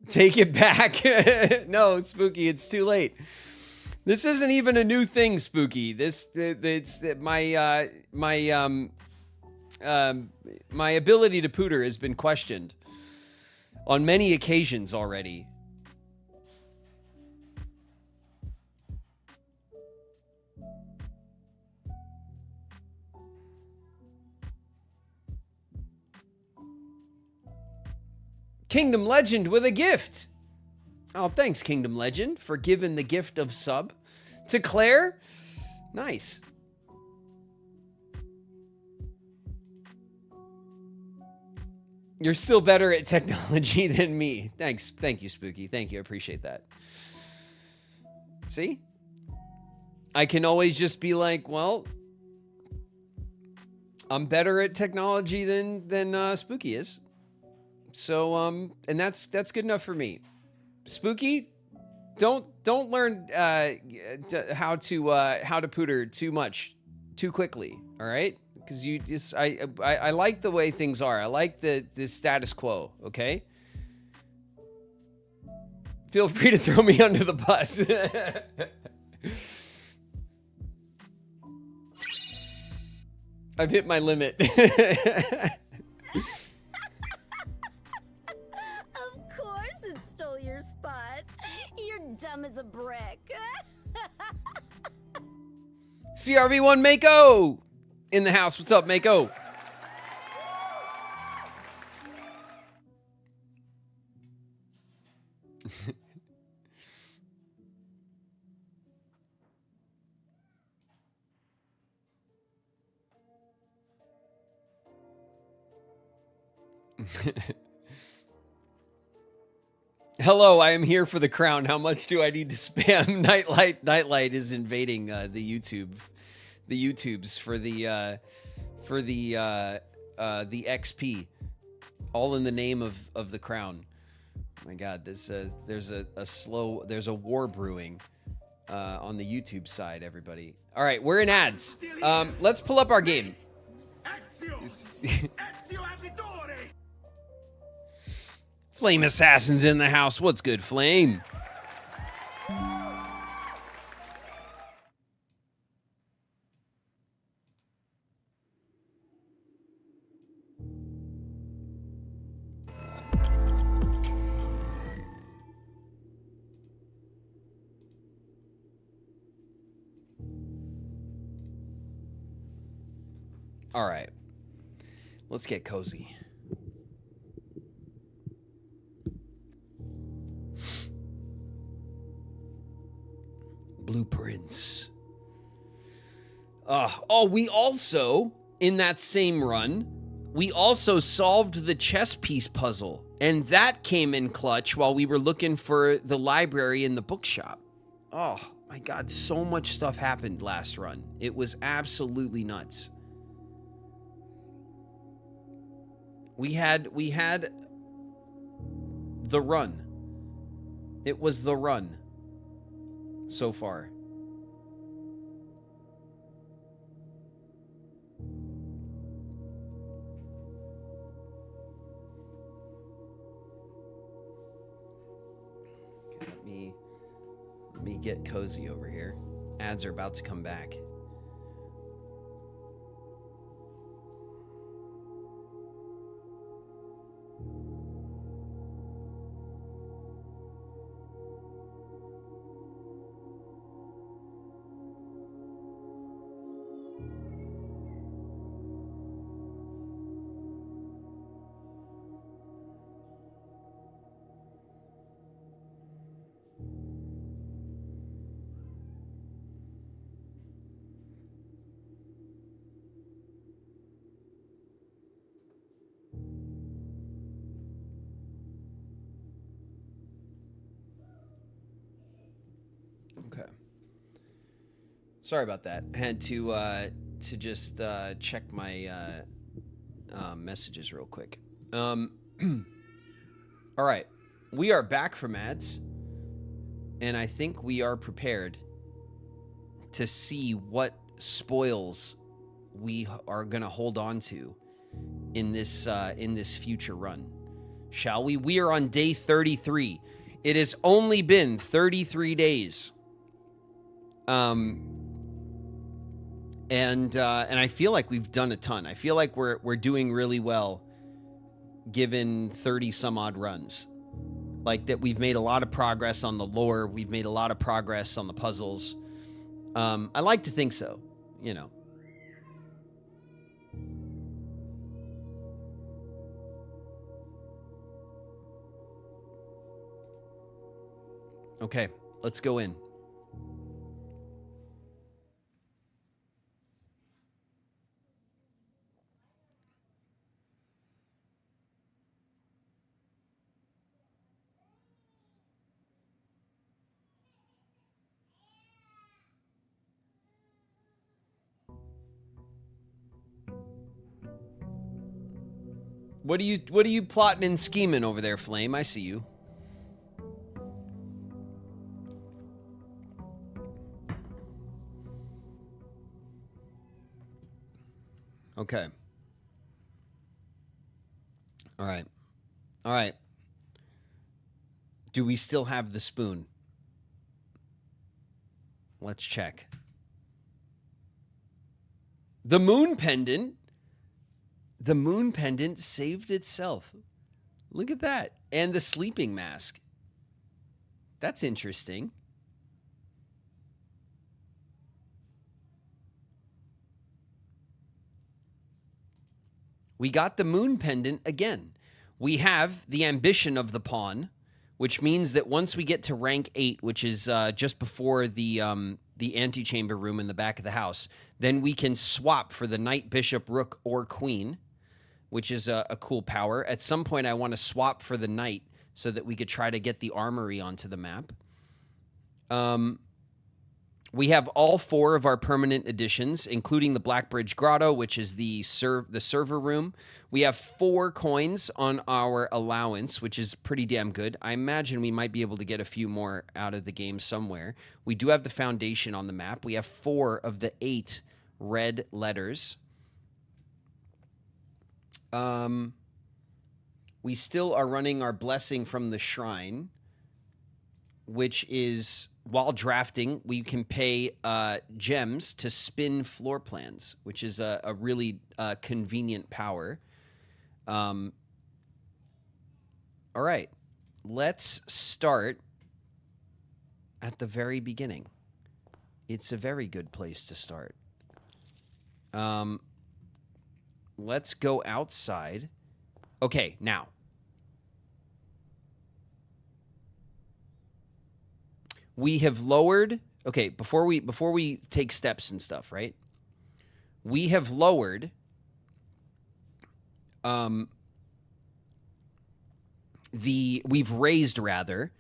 Take it back. No, Spooky, it's too late. This isn't even a new thing, Spooky. It's my ability to pooter has been questioned on many occasions already. Kingdom Legend with a gift. Oh, thanks, Kingdom Legend, for giving the gift of sub to Claire. Nice. You're still better at technology than me. Thanks. Thank you, Spooky. Thank you. I appreciate that. See? I can always just be like, well, I'm better at technology than Spooky is. So, and that's good enough for me. Spooky, don't learn how to pooter too much too quickly. All right, because you just I like the way things are. I like the status quo. Okay. Feel free to throw me under the bus. I've hit my limit. Dumb as a brick. CRV1 Mako in the house. What's up, Mako? Hello, I am here for the crown. How much do I need to spam? Nightlight is invading the YouTubes for the XP, all in the name of the crown. Oh my God, there's a war brewing on the YouTube side. Everybody, all right, we're in ads. Let's pull up our game. Flame Assassin's in the house. What's good, Flame? All right. Let's get cozy. Blueprints. We also, in that same run, we also solved the chess piece puzzle. And that came in clutch while we were looking for the library in the bookshop. Oh, my God, so much stuff happened last run. It was absolutely nuts. We had the run. It was the run. So far. Let me get cozy over here. Ads are about to come back. Okay. Sorry about that. I had to just check my messages real quick. All right. We are back from ads, and I think we are prepared to see what spoils we are going to hold on to in this future run. Shall we? We are on day 33. It has only been 33 days. And I feel like we've done a ton. I feel like we're doing really well given 30 some odd runs. Like that we've made a lot of progress on the lore, we've made a lot of progress on the puzzles. I like to think so, you know. Okay, let's go in. What are you plotting and scheming over there, Flame? I see you. Okay. All right. All right. Do we still have the spoon? Let's check. The moon pendant. The moon pendant saved itself. Look at that. And the sleeping mask. That's interesting. We got the moon pendant again. We have the ambition of the pawn, which means that once we get to rank 8, which is just before the antechamber room in the back of the house, then we can swap for the knight, bishop, rook, or queen, which is a cool power. At some point, I want to swap for the knight so that we could try to get the armory onto the map. We have all 4 of our permanent additions, including the Blackbridge Grotto, which is the server room. We have 4 coins on our allowance, which is pretty damn good. I imagine we might be able to get a few more out of the game somewhere. We do have the foundation on the map. We have 4 of the 8 red letters. We still are running our blessing from the shrine, which is, while drafting, we can pay gems to spin floor plans, which is a really convenient power. All right, let's start at the very beginning. It's a very good place to start. Let's go outside. Okay, now. We have lowered, okay, before we take steps and stuff, right? We have lowered we've raised rather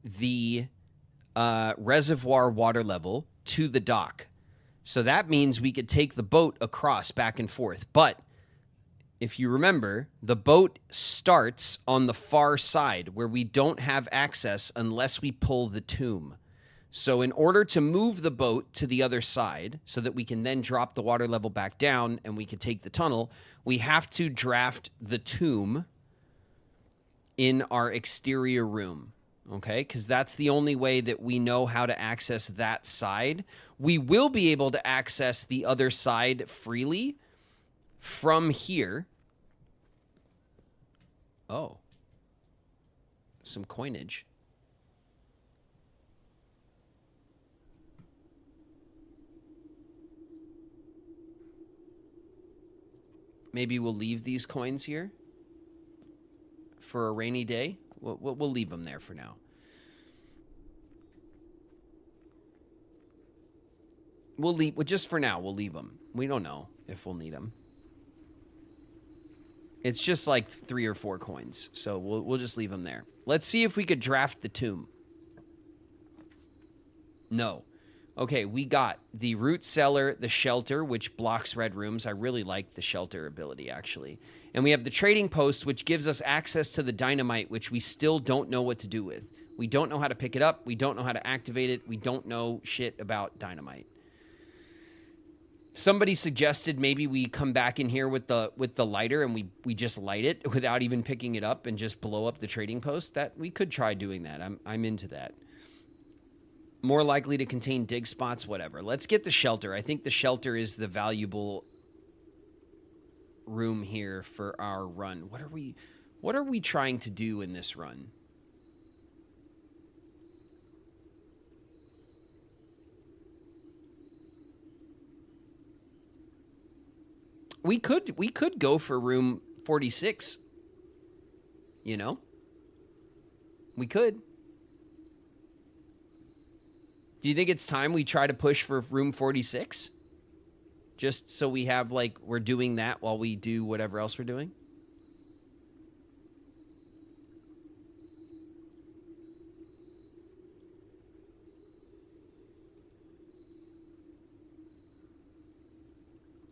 the reservoir water level to the dock. So that means we could take the boat across back and forth. But if you remember, the boat starts on the far side where we don't have access unless we pull the tomb. So in order to move the boat to the other side so that we can then drop the water level back down and we can take the tunnel, we have to draft the tomb in our exterior room. okay? Because that's the only way that we know how to access that side. We will be able to access the other side freely from here. Oh. Some coinage. Maybe we'll leave these coins here for a rainy day. We'll leave them there for now. We'll leave, well, just for now, we'll leave them. We don't know if we'll need them. It's just like 3 or 4 coins, so we'll just leave them there. Let's see if we could draft the tomb. No. Okay, we got the root cellar, the shelter, which blocks red rooms. I really like the shelter ability, actually. And we have the trading post, which gives us access to the dynamite, which we still don't know what to do with. We don't know how to pick it up. We don't know how to activate it. We don't know shit about dynamite. Somebody suggested maybe we come back in here with the lighter and we just light it without even picking it up and just blow up the trading post. That we could try doing that. I'm into that. More likely to contain dig spots, whatever. Let's get the shelter. I think the shelter is the valuable room here for our run. What are we trying to do in this run? We could go for room 46. You know? We could. Do you think it's time we try to push for room 46? Just so we have, like, we're doing that while we do whatever else we're doing?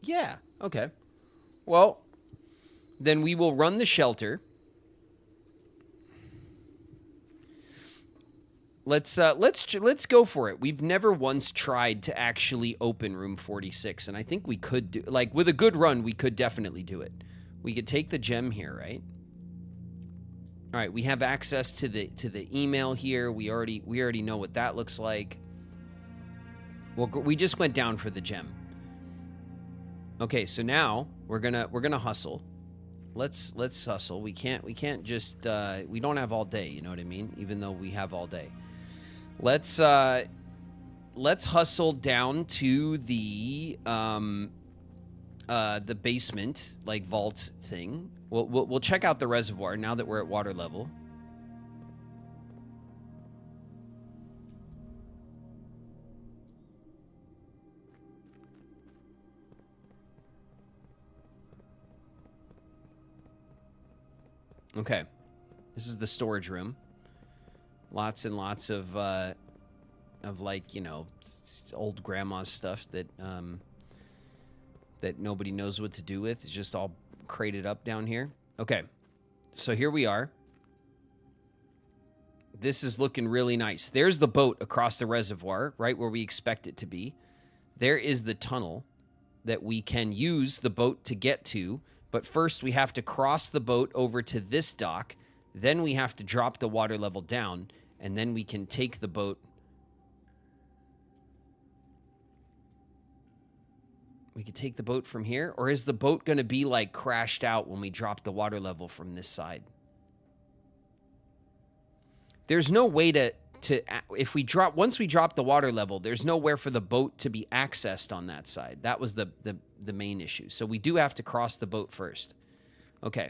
Yeah, okay. Well, then we will run the shelter. Let's go for it. We've never once tried to actually open room 46, and I think we could do, like, with a good run, we could definitely do it. We could take the gem here, right? All right, we have access to the email here. We already know what that looks like. Well, we just went down for the gem. Okay, so now we're gonna hustle. Let's hustle. We can't just we don't have all day, you know what I mean? Even though we have all day. Let's hustle down to the basement, like, vault thing. We'll check out the reservoir now that we're at water level. Okay, this is the storage room. Lots and lots of like, you know, old grandma's stuff that that nobody knows what to do with. It's just all crated up down here. Okay, so here we are. This is looking really nice. There's the boat across the reservoir, right where we expect it to be. There is the tunnel that we can use the boat to get to. But first, we have to cross the boat over to this dock. Then we have to drop the water level down. And then we can take the boat. We could take the boat from here? Or is the boat going to be, like, crashed out when we drop the water level from this side? There's no way to if we drop, once we drop the water level, there's nowhere for the boat to be accessed on that side. That was the main issue. So we do have to cross the boat first. Okay.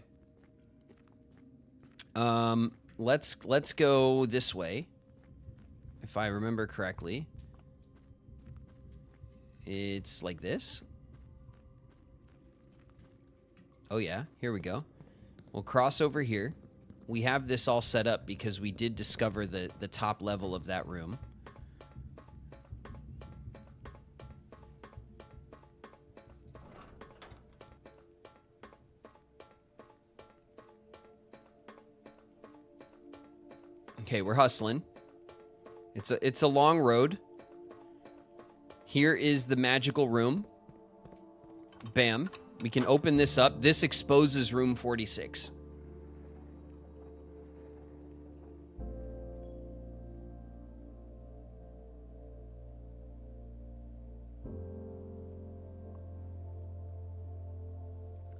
Let's go this way. If I remember correctly. It's like this. Oh yeah, here we go. We'll cross over here. We have this all set up because we did discover the top level of that room. Okay, we're hustling. It's a long road. Here is the magical room. Bam. We can open this up. This exposes room 46.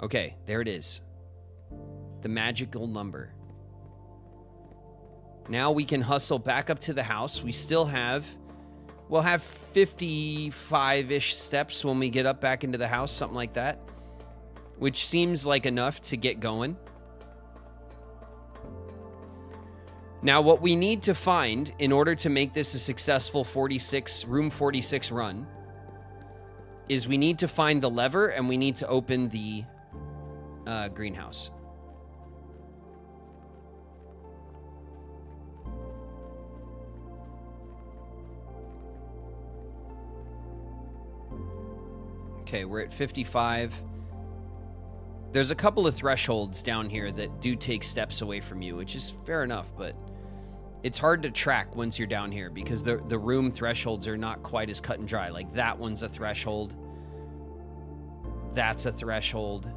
Okay, there it is. The magical number. Now we can hustle back up to the house. We still have... We'll have 55-ish steps when we get up back into the house, something like that. Which seems like enough to get going. Now, what we need to find in order to make this a successful room 46 run is we need to find the lever and we need to open the greenhouse. Okay, we're at 55. There's a couple of thresholds down here that do take steps away from you, which is fair enough, but it's hard to track once you're down here because the room thresholds are not quite as cut and dry. Like that one's a threshold. That's a threshold.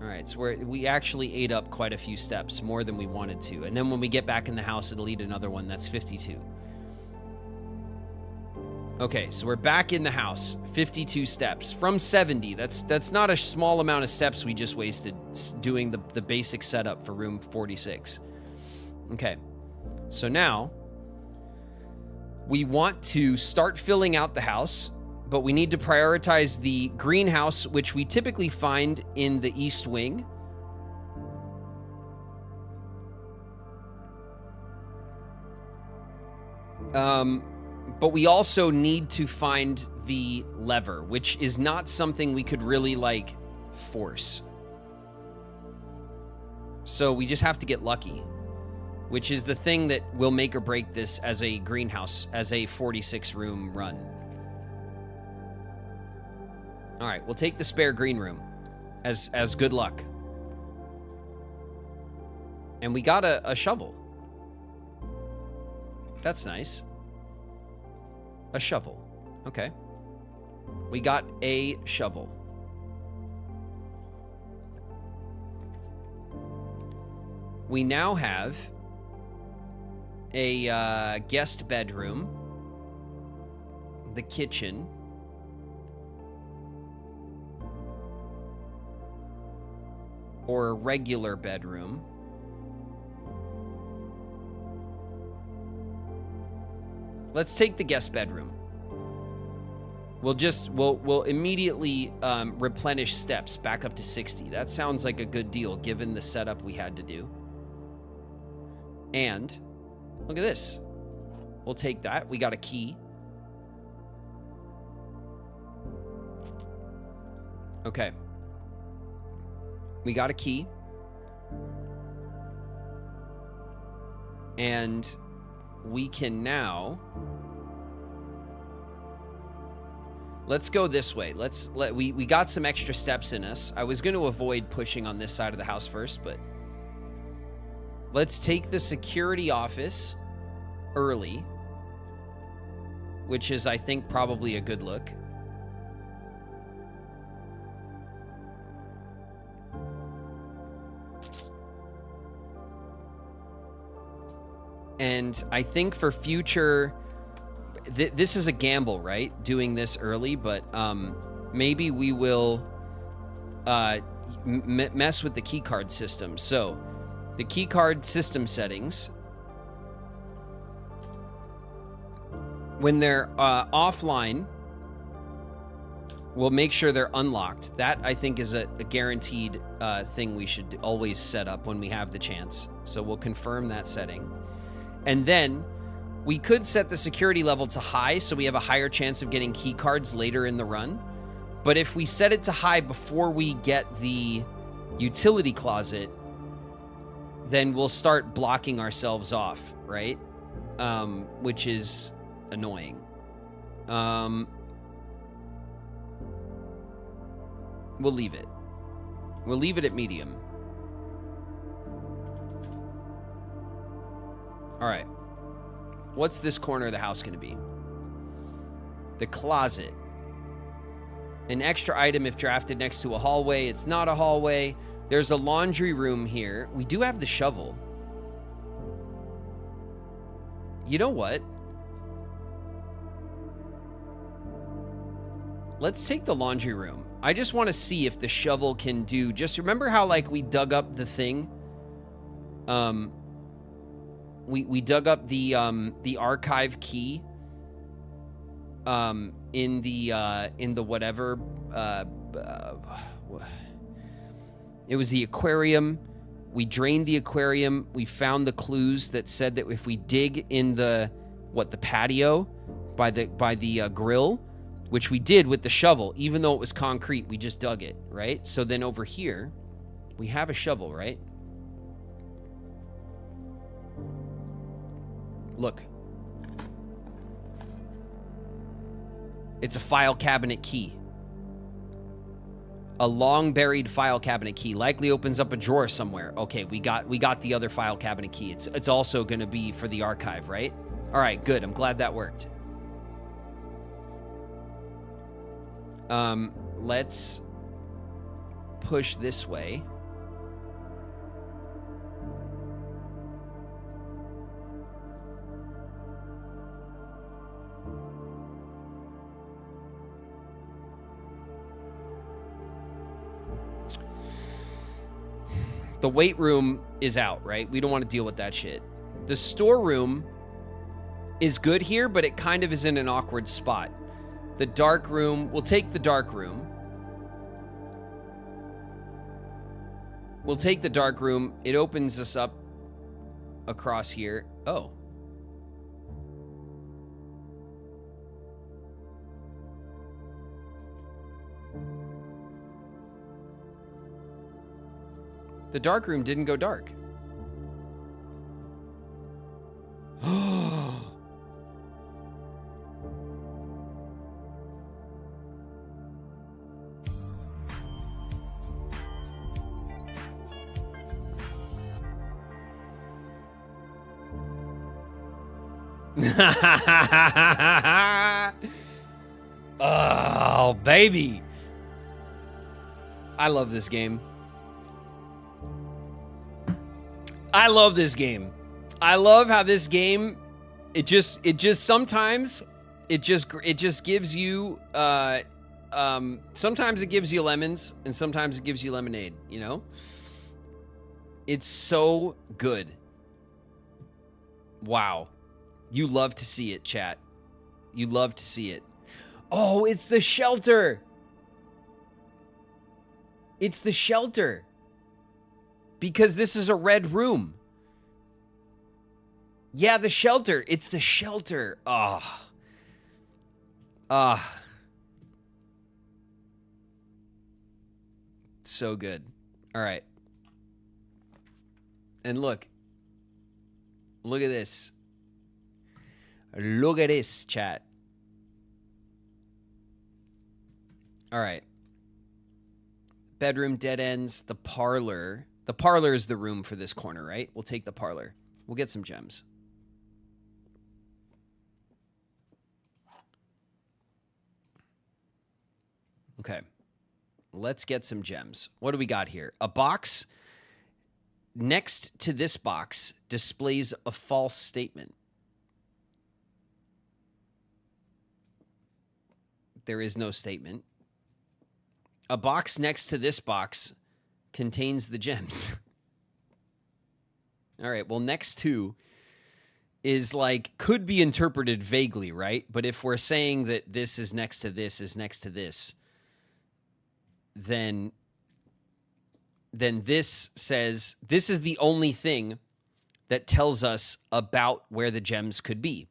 All right, so we actually ate up quite a few steps, more than we wanted to. And then when we get back in the house, it'll eat another one. That's 52. Okay, so we're back in the house. 52 steps from 70. That's not a small amount of steps we just wasted doing the basic setup for room 46. Okay, so now we want to start filling out the house, but we need to prioritize the greenhouse, which we typically find in the east wing. But we also need to find the lever, which is not something we could really, like, force. So we just have to get lucky, which is the thing that will make or break this as a greenhouse, as a 46-room run. All right, we'll take the spare green room as good luck. And we got a shovel. That's nice. A shovel. Okay. We got a shovel. We now have a guest bedroom, the kitchen, or a regular bedroom. Let's take the guest bedroom. We'll immediately replenish steps back up to 60. That sounds like a good deal given the setup we had to do. And look at this. We'll take that. We got a key. Okay. We got a key. And we can now... Let's go this way. We got some extra steps in us. I was going to avoid pushing on this side of the house first, but let's take the security office early, which is, I think, probably a good look. And I think for future... this is a gamble, right? Doing this early, but maybe we will mess with the keycard system. So, the keycard system settings, when they're offline, we'll make sure they're unlocked. That, I think, is a guaranteed thing we should always set up when we have the chance. So we'll confirm that setting. And then we could set the security level to high so we have a higher chance of getting key cards later in the run. But if we set it to high before we get the utility closet, then we'll start blocking ourselves off, right? Which is annoying. We'll leave it. We'll leave it at medium. All right. What's this corner of the house going to be? The closet. An extra item if drafted next to a hallway. It's not a hallway. There's a laundry room here. We do have the shovel. You know what? Let's take the laundry room. I just want to see if the shovel can do... Just remember how, like, we dug up the thing? We dug up the archive key in the whatever it was the aquarium. We drained the aquarium. We found the clues that said that if we dig in the patio by the grill, which we did with the shovel, even though it was concrete, we just dug it, right? So then over here, we have a shovel, right? Look. It's a file cabinet key. A long buried file cabinet key. Likely opens up a drawer somewhere. Okay, we got the other file cabinet key. It's also going to be for the archive, right? All right, good. I'm glad that worked. Let's push this way. The weight room is out, right? We don't want to deal with that shit. The storeroom is good here, but it kind of is in an awkward spot. The dark room, we'll take the dark room. We'll take the dark room. It opens us up across here. Oh. The dark room didn't go dark. Oh, baby. I love this game. I love this game. I love how this game, it just sometimes it just gives you sometimes it gives you lemons and sometimes it gives you lemonade, you know? It's so good. Wow. You love to see it, chat. You love to see it. Oh, it's the shelter. It's the shelter. Because this is a red room. Yeah, the shelter. It's the shelter. Ah. Ah. So good. All right. And look. Look at this. Look at this, chat. All right. Bedroom dead ends. The parlor. The parlor is the room for this corner, right? We'll take the parlor. We'll get some gems. Okay. Let's get some gems. What do we got here? A box. Next to this box displays a false statement. There is no statement. A box next to this box contains the gems. All right, well, next to is like, could be interpreted vaguely, right? But if we're saying that this is next to this is next to this, then this says this is the only thing that tells us about where the gems could be.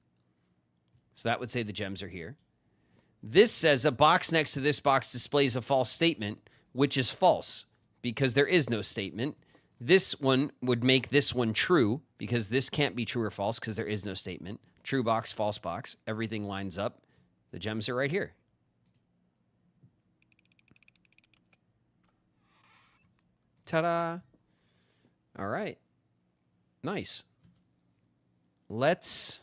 So that would say the gems are here. This says a box next to this box displays a false statement, which is false because there is no statement. This one would make this one true because this can't be true or false because there is no statement. True box, false box. Everything lines up. The gems are right here. Ta-da. All right. Nice. Let's...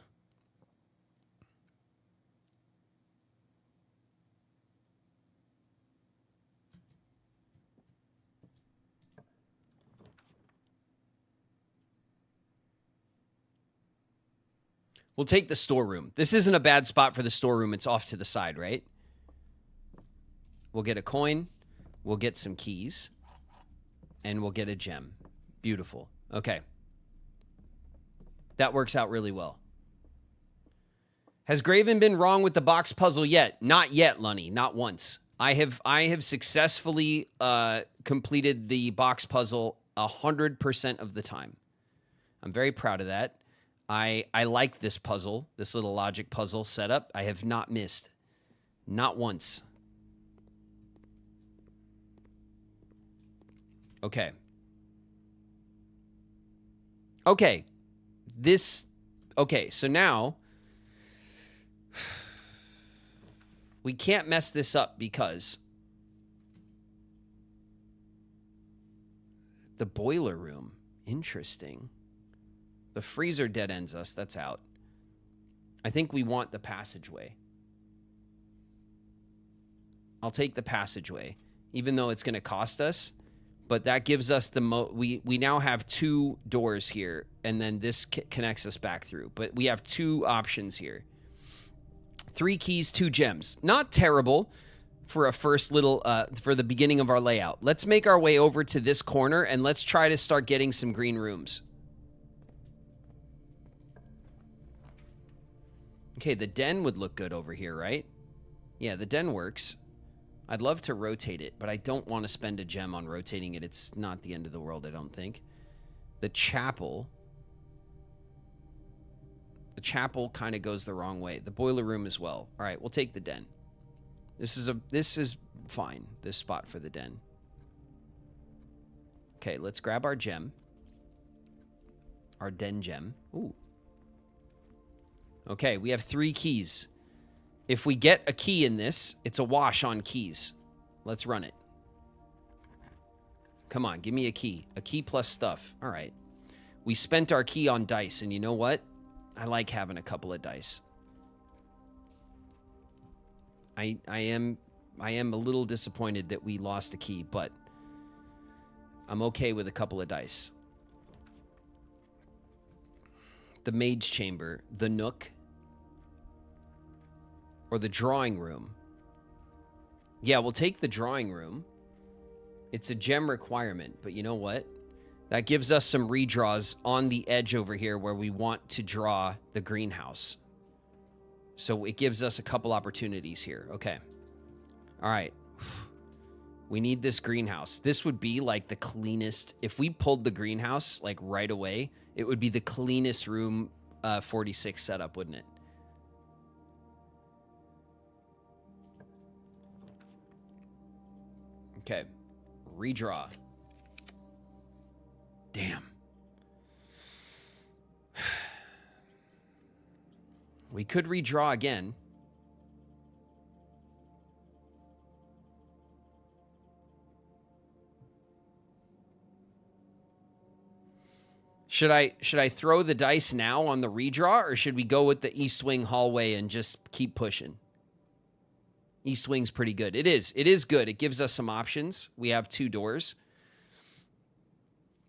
We'll take the storeroom. This isn't a bad spot for the storeroom. It's off to the side, right? We'll get a coin. We'll get some keys. And we'll get a gem. Beautiful. Okay. That works out really well. Has Graven been wrong with the box puzzle yet? Not yet, Lunny. Not once. I have successfully completed the box puzzle 100% of the time. I'm very proud of that. I like this puzzle, this little logic puzzle setup. I have not missed. Not once. Okay. Okay. Okay, so now we can't mess this up because the boiler room. Interesting. The freezer dead ends us. That's out. I think we want the passageway. I'll take the passageway, even though it's going to cost us. But that gives us the we now have 2 doors here, and then this connects us back through. But we have 2 options here. 3 keys, 2 gems. Not terrible for a first little, for the beginning of our layout. Let's make our way over to this corner, and let's try to start getting some green rooms. Okay, the den would look good over here, right? Yeah, the den works. I'd love to rotate it, but I don't want to spend a gem on rotating it. It's not the end of the world, I don't think. The chapel. The chapel kind of goes the wrong way. The boiler room as well. All right, we'll take the den. This is fine, this spot for the den. Okay, let's grab our gem. Our den gem. Ooh. Okay, we have 3 keys. If we get a key in this, it's a wash on keys. Let's run it. Come on, give me a key. A key plus stuff. All right. We spent our key on dice, and you know what? I like having a couple of dice. I am a little disappointed that we lost a key, but I'm okay with a couple of dice. The mage chamber, the nook, or the drawing room. Yeah, we'll take the drawing room. It's a gem requirement, but you know what? That gives us some redraws on the edge over here where we want to draw the greenhouse. So it gives us a couple opportunities here. Okay. All right. We need this greenhouse. This would be like the cleanest. If we pulled the greenhouse like right away, it would be the cleanest room 46 setup, wouldn't it? Okay. Redraw. Damn. We could redraw again. Should I throw the dice now on the redraw, or should we go with the East Wing hallway and just keep pushing? East Wing's pretty good. It is good. It gives us some options. We have 2 doors.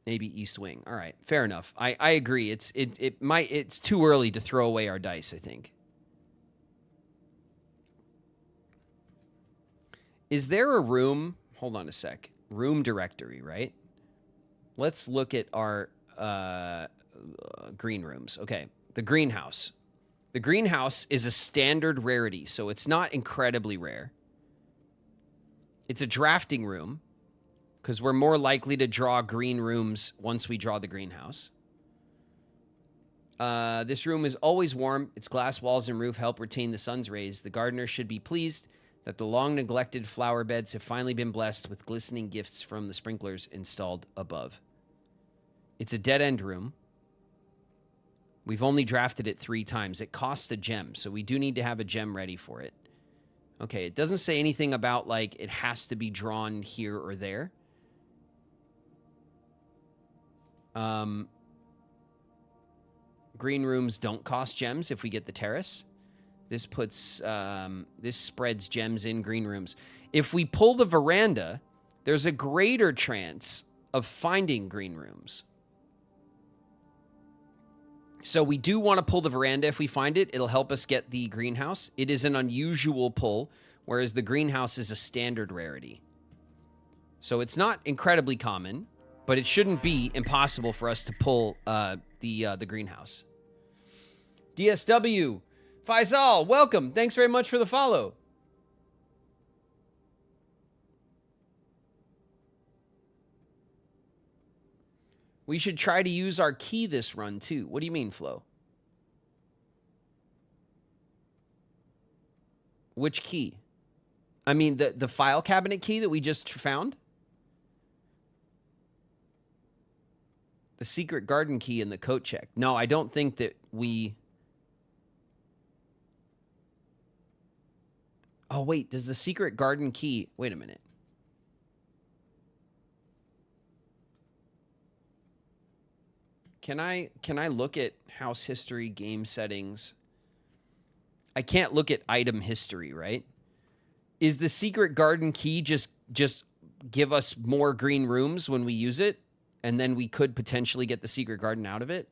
Maybe East Wing. All right, fair enough. I agree. It's too early to throw away our dice, I think. Is there a room? Hold on a sec. Room directory, right? Let's look at our green rooms. Okay, the greenhouse. The greenhouse is a standard rarity, so it's not incredibly rare. It's a drafting room, because we're more likely to draw green rooms once we draw the greenhouse. This room is always warm. Its glass walls and roof help retain the sun's rays. The gardener should be pleased that the long-neglected flower beds have finally been blessed with glistening gifts from the sprinklers installed above. It's a dead-end room. We've only drafted it 3 times. It costs a gem, so we do need to have a gem ready for it. Okay, it doesn't say anything about, like, it has to be drawn here or there. Green rooms don't cost gems if we get the terrace. This puts, this spreads gems in green rooms. If we pull the veranda, there's a greater chance of finding green rooms. So we do want to pull the veranda if we find it. It'll help us get the greenhouse. It is an unusual pull, whereas the greenhouse is a standard rarity. So it's not incredibly common, but it shouldn't be impossible for us to pull the greenhouse. DSW, Faisal, welcome. Thanks very much for the follow. We should try to use our key this run, too. What do you mean, Flo? Which key? I mean, the file cabinet key that we just found? The secret garden key and the coat check. No, I don't think that we... Oh, wait, does the secret garden key... Wait a minute. Can I look at house history, game settings? I can't look at item history, right? Is the secret garden key just give us more green rooms when we use it? And then we could potentially get the secret garden out of it?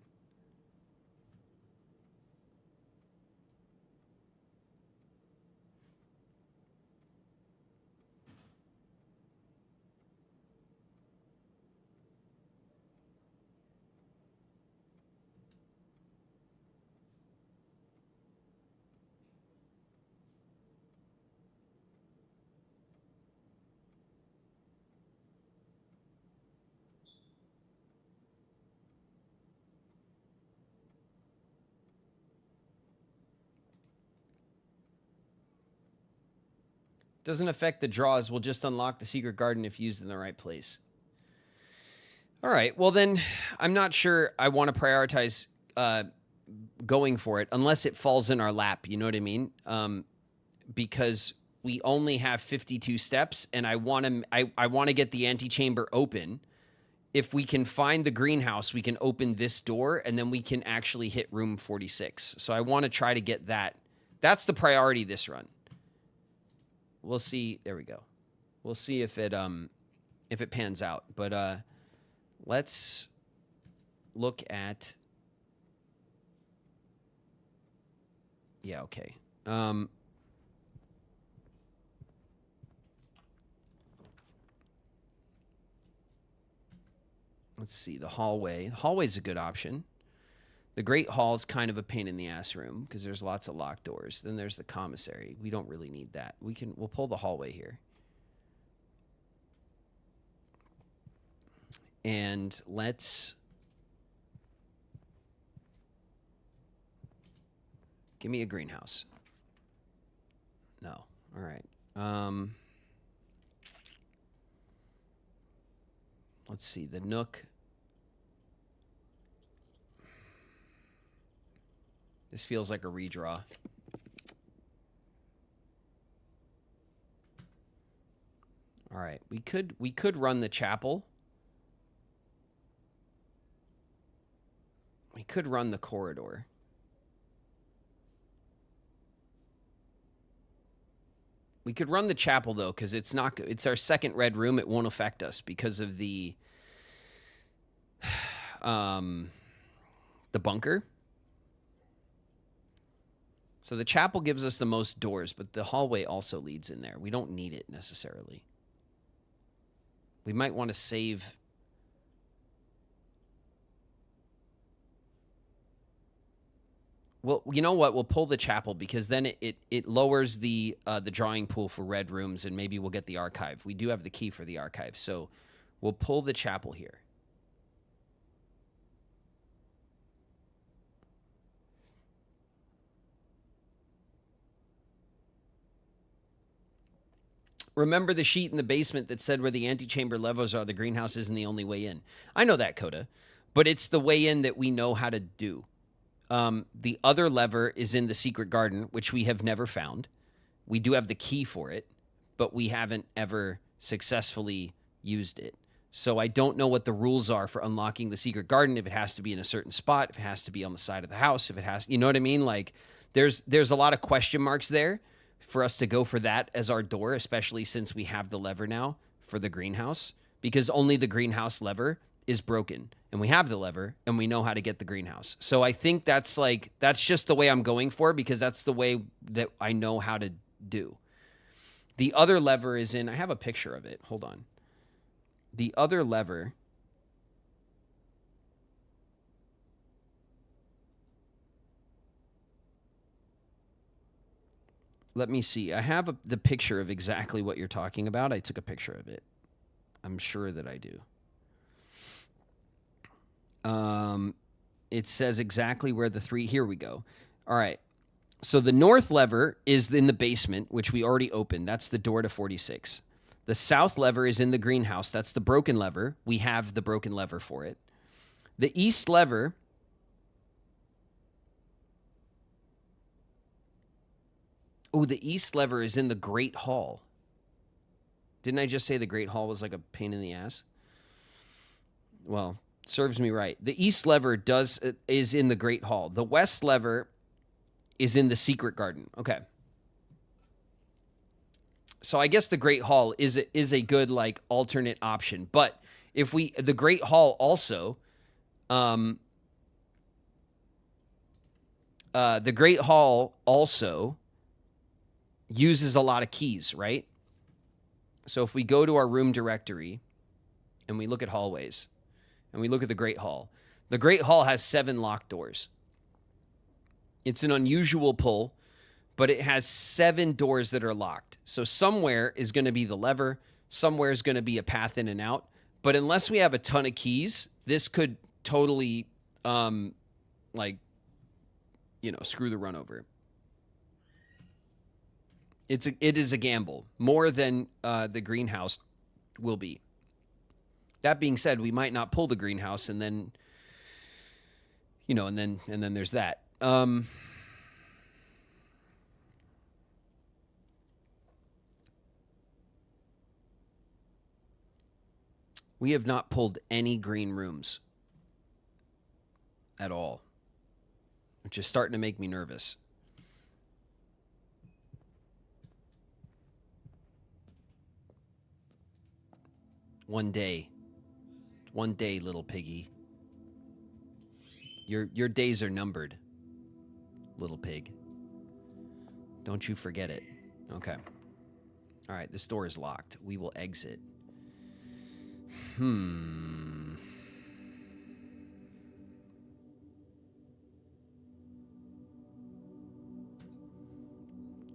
Doesn't affect the draws. We'll just unlock the secret garden if used in the right place. All right. Well, then I'm not sure I want to prioritize going for it unless it falls in our lap. You know what I mean? Because we only have 52 steps, and I want to get the antechamber open. If we can find the greenhouse, we can open this door, and then we can actually hit room 46. So I want to try to get that. That's the priority this run. We'll see. There we go. We'll see if it pans out. But let's look at. Yeah. Okay. Let's see the hallway. The hallway's a good option. The Great Hall's kind of a pain in the ass room because there's lots of locked doors. Then there's the commissary. We don't really need that. We'll pull the hallway here. And let's give me a greenhouse. No. All right. Let's see the Nook. This feels like a redraw. All right, we could run the chapel. We could run the corridor. We could run the chapel though, because it's our second red room. It won't affect us because of the bunker. So the chapel gives us the most doors, but the hallway also leads in there. We don't need it necessarily. We might want to save. Well, you know what? We'll pull the chapel because then it lowers the drawing pool for red rooms, and maybe we'll get the archive. We do have the key for the archive, so we'll pull the chapel here. Remember the sheet in the basement that said where the antechamber levers are, the greenhouse isn't the only way in. I know that, Coda, but it's the way in that we know how to do. The other lever is in the secret garden, which we have never found. We do have the key for it, but we haven't ever successfully used it. So I don't know what the rules are for unlocking the secret garden, if it has to be in a certain spot, if it has to be on the side of the house, if it has, you know what I mean? Like there's a lot of question marks there for us to go for that as our door, especially since we have the lever now for the greenhouse, because only the greenhouse lever is broken, and we have the lever and we know how to get the greenhouse. So I think that's just the way I'm going for, because that's the way that I know how to do. The other lever is in, I have a picture of it. Hold on. The other lever... Let me see. I have the picture of exactly what you're talking about. I took a picture of it. I'm sure that I do. It says exactly where the three... Here we go. All right. So the north lever is in the basement, which we already opened. That's the door to 46. The south lever is in the greenhouse. That's the broken lever. We have the broken lever for it. The east lever... Oh, the east lever is in the Great Hall. Didn't I just say the Great Hall was like a pain in the ass? Well, serves me right. The east lever is in the Great Hall. The west lever is in the Secret Garden. Okay. So I guess the Great Hall is a good like alternate option. But if the Great Hall also, the Great Hall also uses a lot of keys, right? So if we go to our room directory and we look at hallways and we look at the Great Hall has 7 locked doors. It's an unusual pull, but it has 7 doors that are locked. So somewhere is going to be the lever, somewhere is going to be a path in and out. But unless we have a ton of keys, this could totally, screw the run over. It is a gamble, more than the greenhouse will be. That being said, we might not pull the greenhouse, and then, and then there's that. We have not pulled any green rooms at all, which is starting to make me nervous. One day, little piggy. Your days are numbered, little pig. Don't you forget it. Okay. All right, this door is locked. We will exit.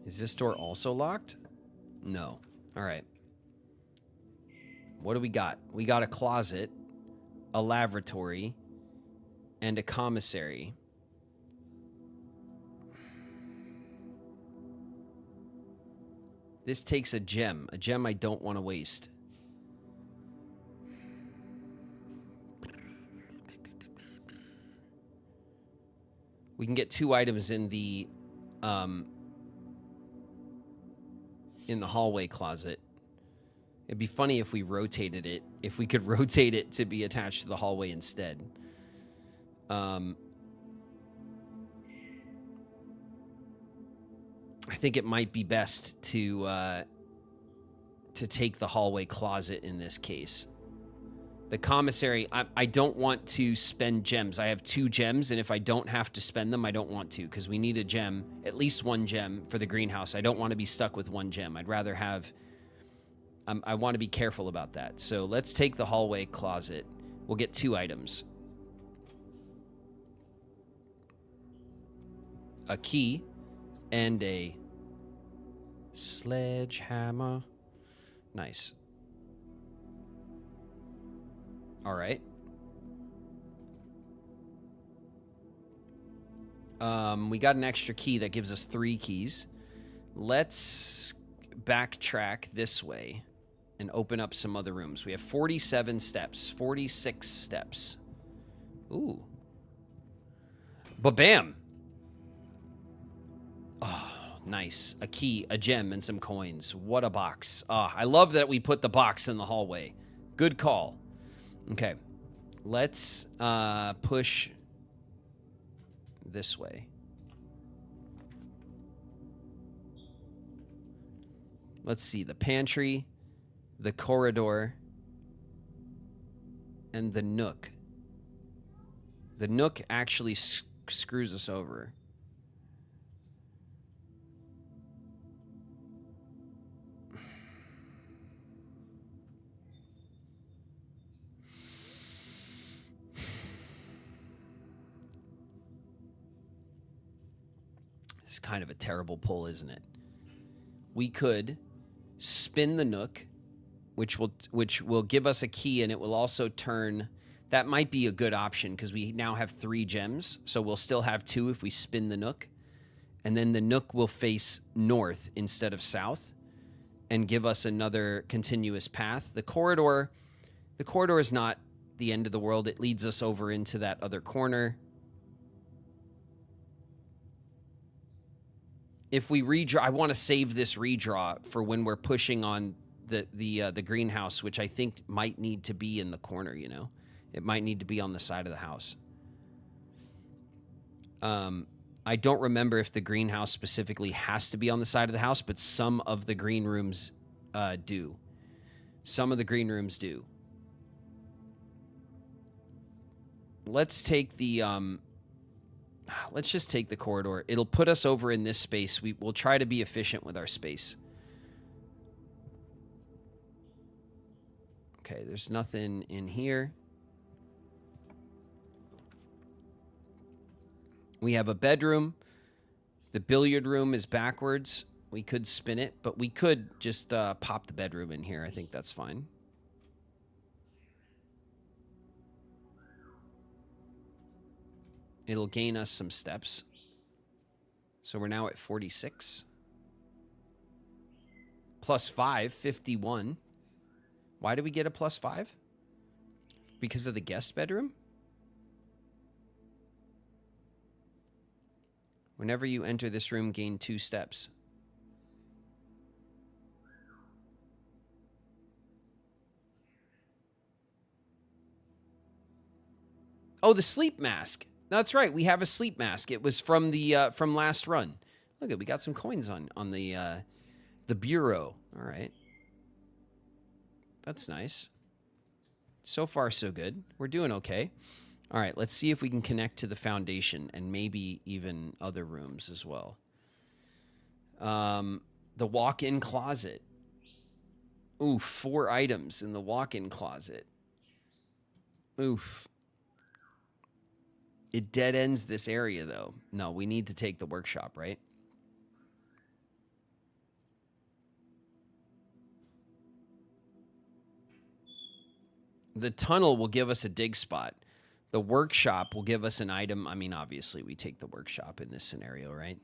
Is this door also locked? No. All right. What do we got? We got a closet, a lavatory, and a commissary. This takes a gem I don't want to waste. We can get 2 items in the hallway closet. It'd be funny if we rotated it, if we could rotate it to be attached to the hallway instead. I think it might be best to take the hallway closet in this case. The commissary, I don't want to spend gems. I have 2 gems, and if I don't have to spend them, I don't want to, because we need a gem, at least 1 gem for the greenhouse. I don't want to be stuck with 1 gem. I'd rather have... I want to be careful about that. So let's take the hallway closet. We'll get 2 items. A key and a sledgehammer. Nice. All right. We got an extra key that gives us 3 keys. Let's backtrack this way and open up some other rooms. We have 47 steps, 46 steps. Ooh. Ba-bam. Oh, nice. A key, a gem, and some coins. What a box. I love that we put the box in the hallway. Good call. Okay. Let's push this way. Let's see. The pantry, the corridor, and the nook. The nook actually screws us over. It's kind of a terrible pull, isn't it? We could spin the Nook, which will give us a key, and it will also turn. That might be a good option because we now have 3 gems, so we'll still have 2 if we spin the Nook. And then the Nook will face north instead of south and give us another continuous path. The corridor is not the end of the world. It leads us over into that other corner. If we redraw, I want to save this redraw for when we're pushing on the greenhouse, which I think might need to be in the corner, you know? It might need to be on the side of the house. I don't remember if the greenhouse specifically has to be on the side of the house, but some of the green rooms do. Some of the green rooms do. Let's take the... let's just take the corridor. It'll put us over in this space. We'll try to be efficient with our space. Okay, there's nothing in here. We have a bedroom. The billiard room is backwards. We could spin it, but we could just pop the bedroom in here. I think that's fine. It'll gain us some steps. So we're now at 46. Plus 5, 51. Why do we get a plus 5? Because of the guest bedroom? Whenever you enter this room, gain 2 steps. Oh, the sleep mask. That's right. We have a sleep mask. It was from the from last run. Look, we got some coins on the bureau. All right. That's nice. So far, so good. We're doing okay. All right, let's see if we can connect to the foundation and maybe even other rooms as well. The walk-in closet. Ooh, 4 items in the walk-in closet. Oof. It dead ends this area, though. No, we need to take the workshop, right? The tunnel will give us a dig spot. The workshop will give us an item. I mean, obviously, we take the workshop in this scenario, right?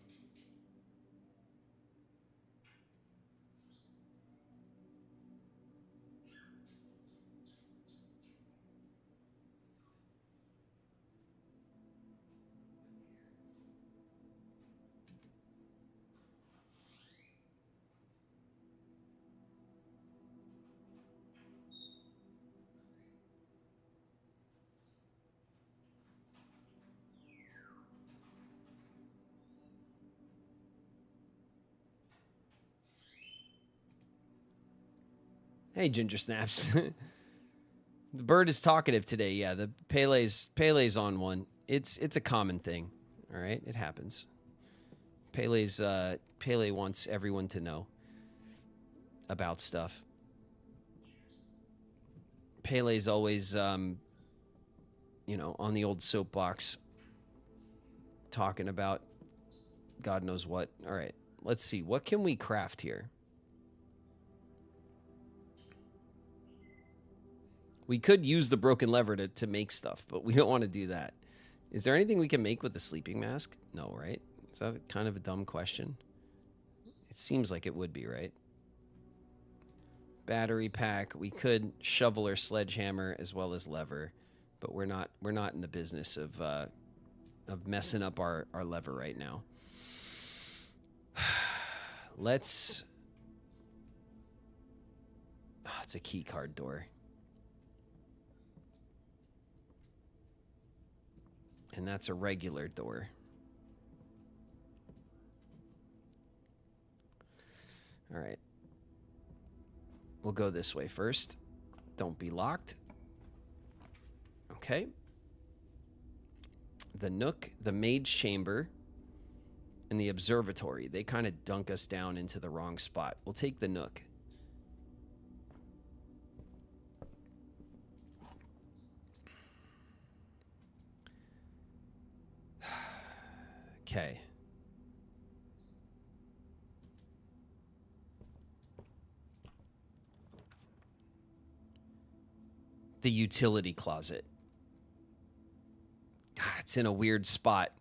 Hey, Ginger Snaps. The bird is talkative today. Yeah, the Pele's on one. It's a common thing. All right, it happens. Pele wants everyone to know about stuff. Pele's always on the old soapbox talking about God knows what. All right, let's see. What can we craft here? We could use the broken lever to make stuff, but we don't want to do that. Is there anything we can make with the sleeping mask? No, right? Is that kind of a dumb question? It seems like it would be, right? Battery pack. We could shovel or sledgehammer as well as lever, but we're not in the business of messing up our lever right now. Let's... Oh, it's a key card door. And that's a regular door. All right. We'll go this way first. Don't be locked. Okay. The Nook, the Mage Chamber, and the Observatory. They kind of dunk us down into the wrong spot. We'll take the Nook. Okay. The utility closet. It's in a weird spot.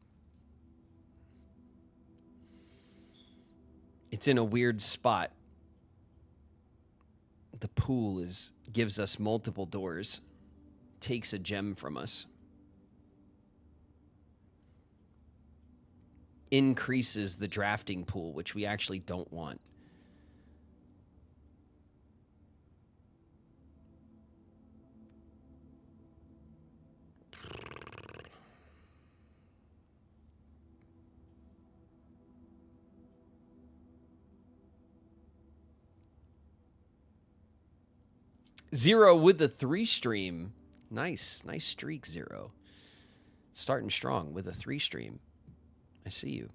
It's in a weird spot. The pool gives us multiple doors. Takes a gem from us. Increases the drafting pool, which we actually don't want. Zero with the 3 stream. Nice streak, Zero. Starting strong with a 3 stream. I see you.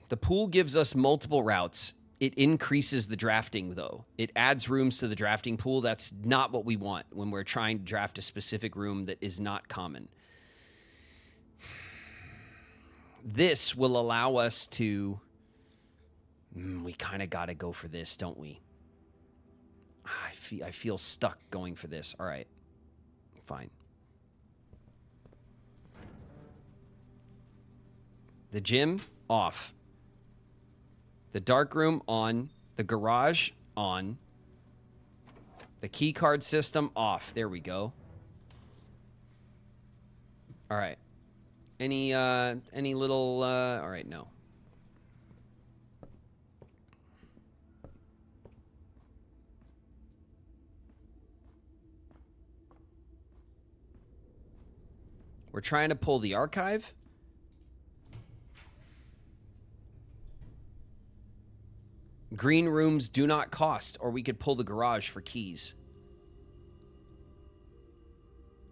The pool gives us multiple routes. It increases the drafting, though. It adds rooms to the drafting pool. That's not what we want when we're trying to draft a specific room that is not common. This will allow us to... we kind of got to go for this, don't we? I feel stuck going for this. All right. Fine. The gym, off. The dark room, on. The garage, on. The key card system, off. There we go. All right. Any little... all right, no. We're trying to pull the archive. Green rooms do not cost, or we could pull the garage for keys.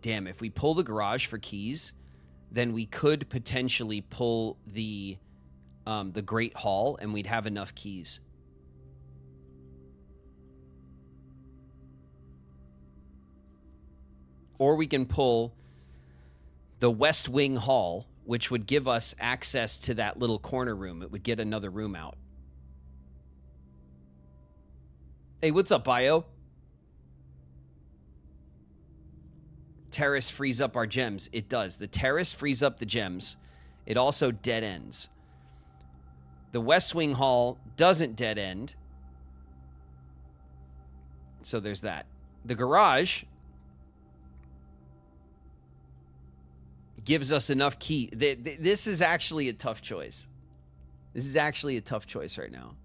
Damn, if we pull the garage for keys, then we could potentially pull the Great Hall, and we'd have enough keys. Or we can pull the West Wing Hall, which would give us access to that little corner room. It would get another room out. Hey, what's up, Bio? Terrace frees up our gems. It does. The terrace frees up the gems. It also dead ends. The West Wing Hall doesn't dead end. So there's that. The garage gives us enough key. This is actually a tough choice. This is actually a tough choice right now.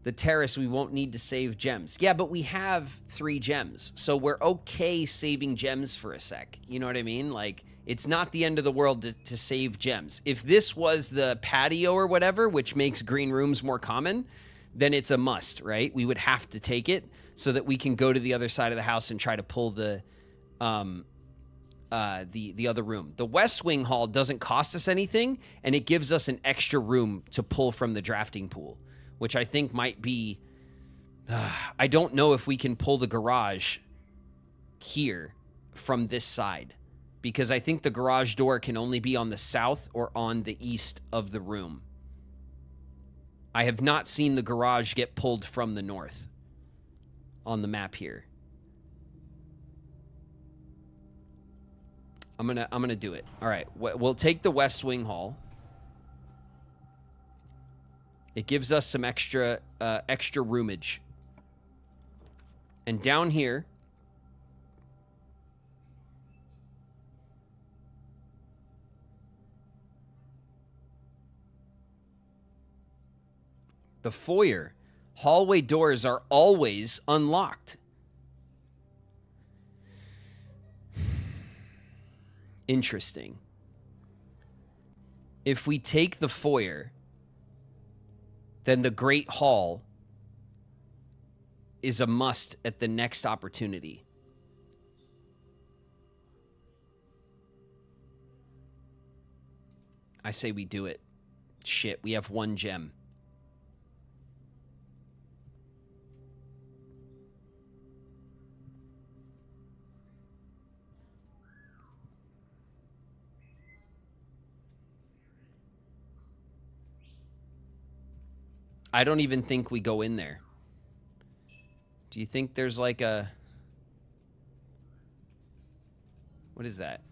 The terrace, we won't need to save gems. Yeah, but we have 3 gems, so we're okay saving gems for a sec. You know what I mean? Like, it's not the end of the world to save gems. If this was the patio or whatever, which makes green rooms more common, then it's a must, right? We would have to take it so that we can go to the other side of the house and try to pull the other room. The West Wing Hall doesn't cost us anything, and it gives us an extra room to pull from the drafting pool, which I think might be... I don't know if we can pull the garage here from this side, because I think the garage door can only be on the south or on the east of the room. I have not seen the garage get pulled from the north on the map here. I'm gonna do it. All right, we'll take the West Wing Hall. It gives us some extra roomage. And down here, the foyer. Hallway doors are always unlocked. Interesting. If we take the foyer, then the Great Hall is a must at the next opportunity. I say we do it. Shit, we have 1 gem. I don't even think we go in there. Do you think there's like a... What is that?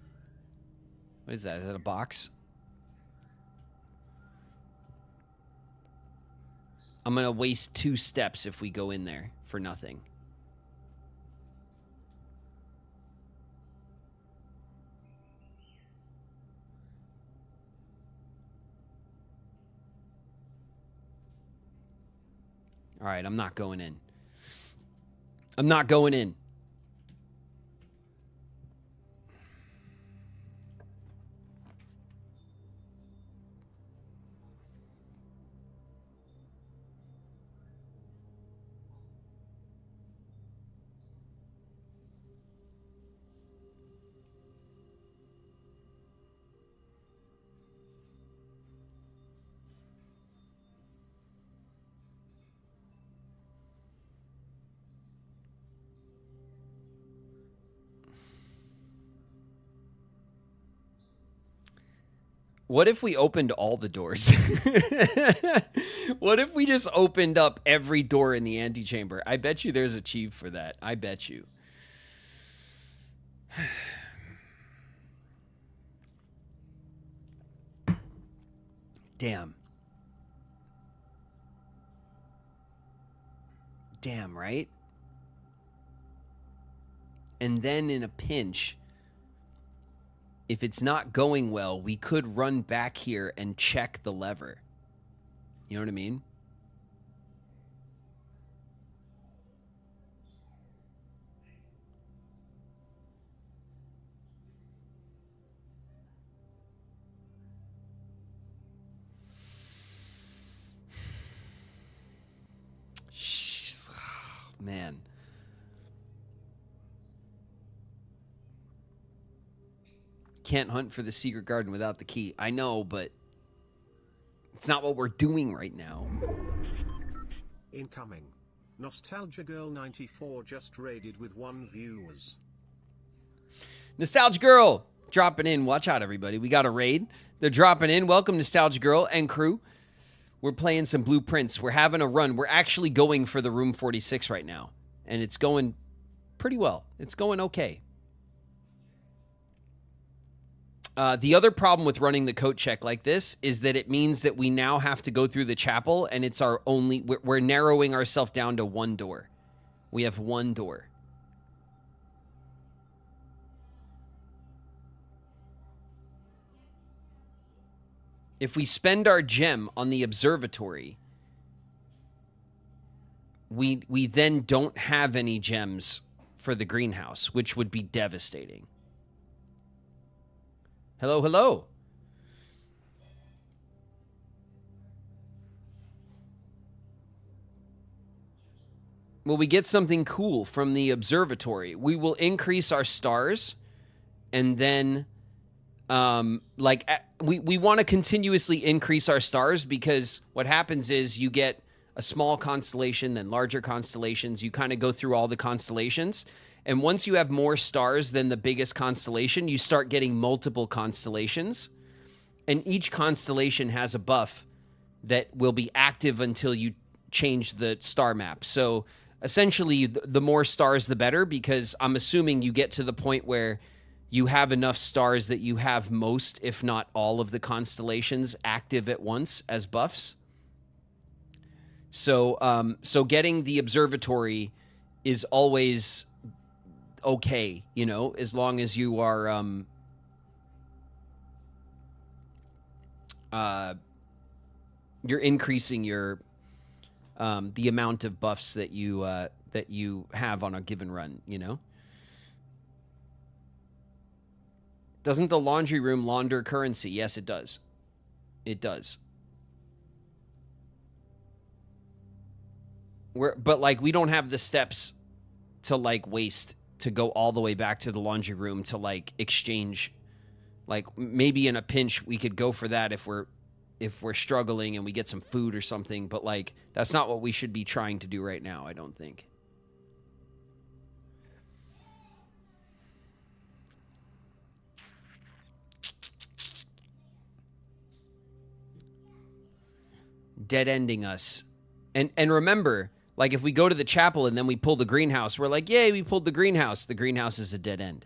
What is that? Is that a box? I'm going to waste 2 steps if we go in there for nothing. All right, I'm not going in. I'm not going in. What if we opened all the doors? What if we just opened up every door in the antechamber? I bet you there's a chief for that. I bet you. Damn. Damn, right? And then in a pinch, if it's not going well, we could run back here and check the lever. You know what I mean? Man. Can't hunt for the secret garden without the key. I know, but it's not what we're doing right now. Incoming. Nostalgia Girl 94 just raided with 1 viewers. Nostalgia Girl dropping in. Watch out, everybody. We got a raid. They're dropping in. Welcome, Nostalgia Girl and crew. We're playing some blueprints. We're having a run. We're actually going for the room 46 right now. And it's going pretty well. It's going okay. The other problem with running the coat check like this is that it means that we now have to go through the chapel, and it's our only... We're narrowing ourselves down to 1 door. We have 1 door. If we spend our gem on the observatory, we then don't have any gems for the greenhouse, which would be devastating. Hello, hello. Will we get something cool from the observatory? We will increase our stars, and then... we want to continuously increase our stars, because what happens is you get a small constellation, then larger constellations. You kind of go through all the constellations. And once you have more stars than the biggest constellation, you start getting multiple constellations. And each constellation has a buff that will be active until you change the star map. So essentially, the more stars, the better, because I'm assuming you get to the point where you have enough stars that you have most, if not all, of the constellations active at once as buffs. So, so getting the observatory is always okay, you know, as long as you are, you're increasing your, the amount of buffs that you have on a given run, you know. Doesn't the laundry room launder currency? Yes, it does. It does. But like, we don't have the steps to like waste to go all the way back to the laundry room to like exchange. Like, maybe in a pinch we could go for that if we're struggling and we get some food or something. But like, that's not what we should be trying to do right now, I don't think. Dead-ending us And remember, like if we go to the chapel and then we pull the greenhouse, we're like, yay, we pulled the greenhouse. The greenhouse is a dead end.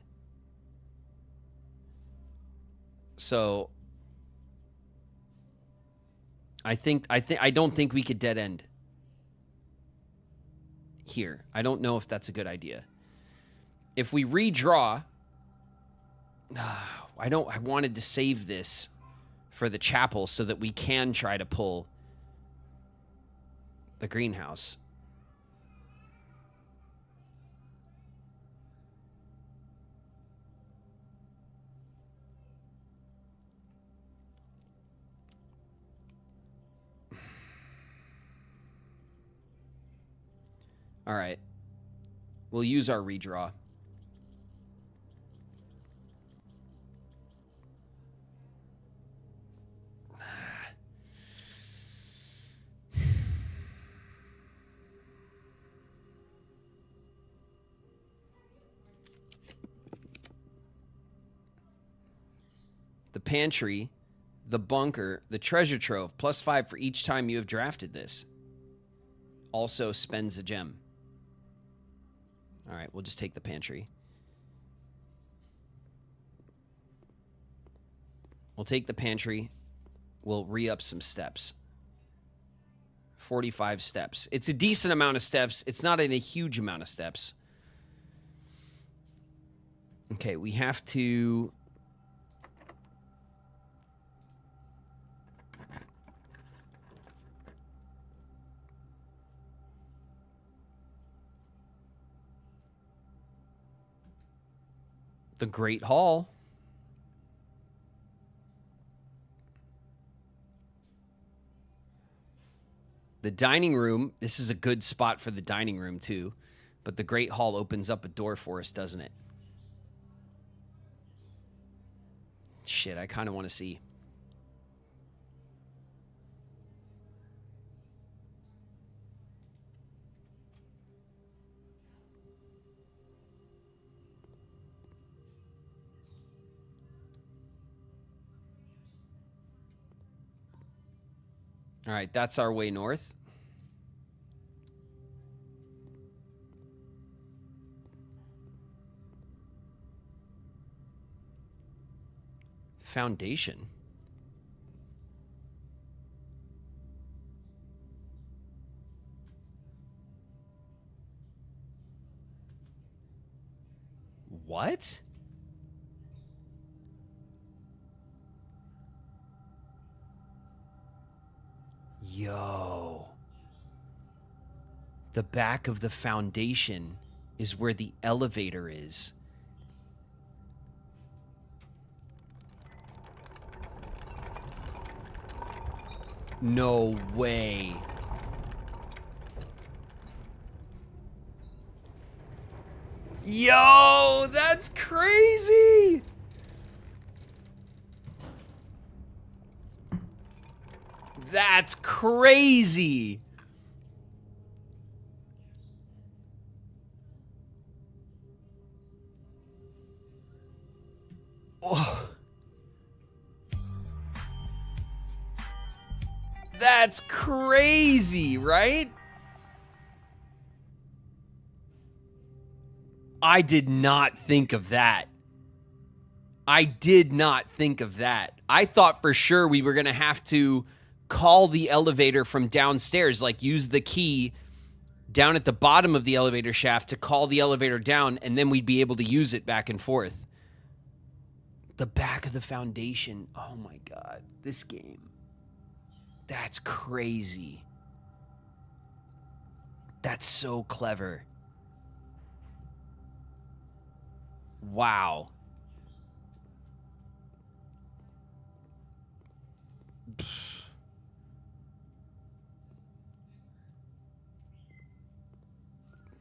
So I don't think we could dead end here. I don't know if that's a good idea. If we redraw, I wanted to save this for the chapel so that we can try to pull the greenhouse. All right. We'll use our redraw. The pantry, the bunker, the treasure trove, +5 for each time you have drafted this. Also spends a gem. All right, we'll just take the pantry. We'll take the pantry. We'll re-up some steps. 45 steps. It's a decent amount of steps. It's not a huge amount of steps. Okay, we have to... The Great Hall. The dining room. This is a good spot for the dining room, too. But the Great Hall opens up a door for us, doesn't it? Shit, I kind of want to see. All right, that's our way north. Foundation. What? Yo. The back of the foundation is where the elevator is. No way. Yo, that's crazy. That's crazy. Oh. That's crazy, right? I did not think of that. I did not think of that. I thought for sure we were going to have to call the elevator from downstairs, like use the key down at the bottom of the elevator shaft to call the elevator down, and then we'd be able to use it back and forth. The back of the foundation. Oh my God, this game. That's crazy. That's so clever. Wow.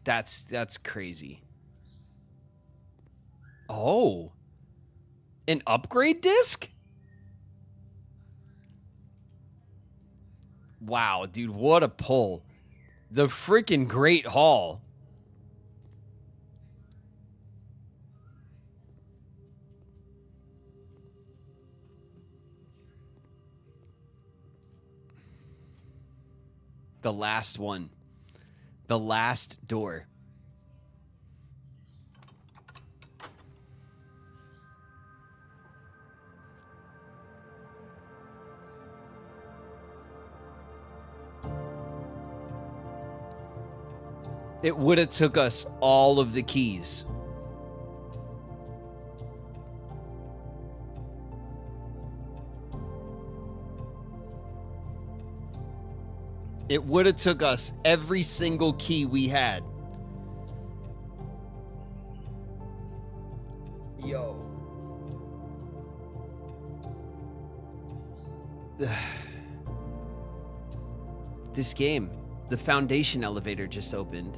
That's crazy. Oh. An upgrade disc? Wow, dude, what a pull. The freaking Great Hall. The last one. The last door. It would have took us all of the keys. It would have took us every single key we had. Yo. This game, the Foundation elevator just opened.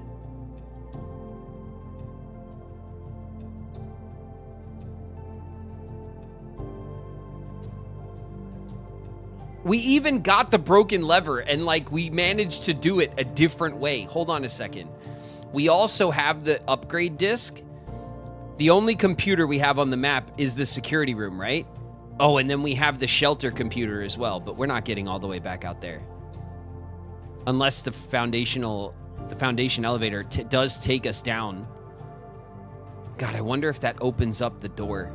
We even got the broken lever and like we managed to do it a different way. Hold on a second. We also have the upgrade disc. The only computer we have on the map is the security room, right? Oh, and then we have the shelter computer as well, but we're not getting all the way back out there. Unless the foundation elevator does take us down. God, I wonder if that opens up the door.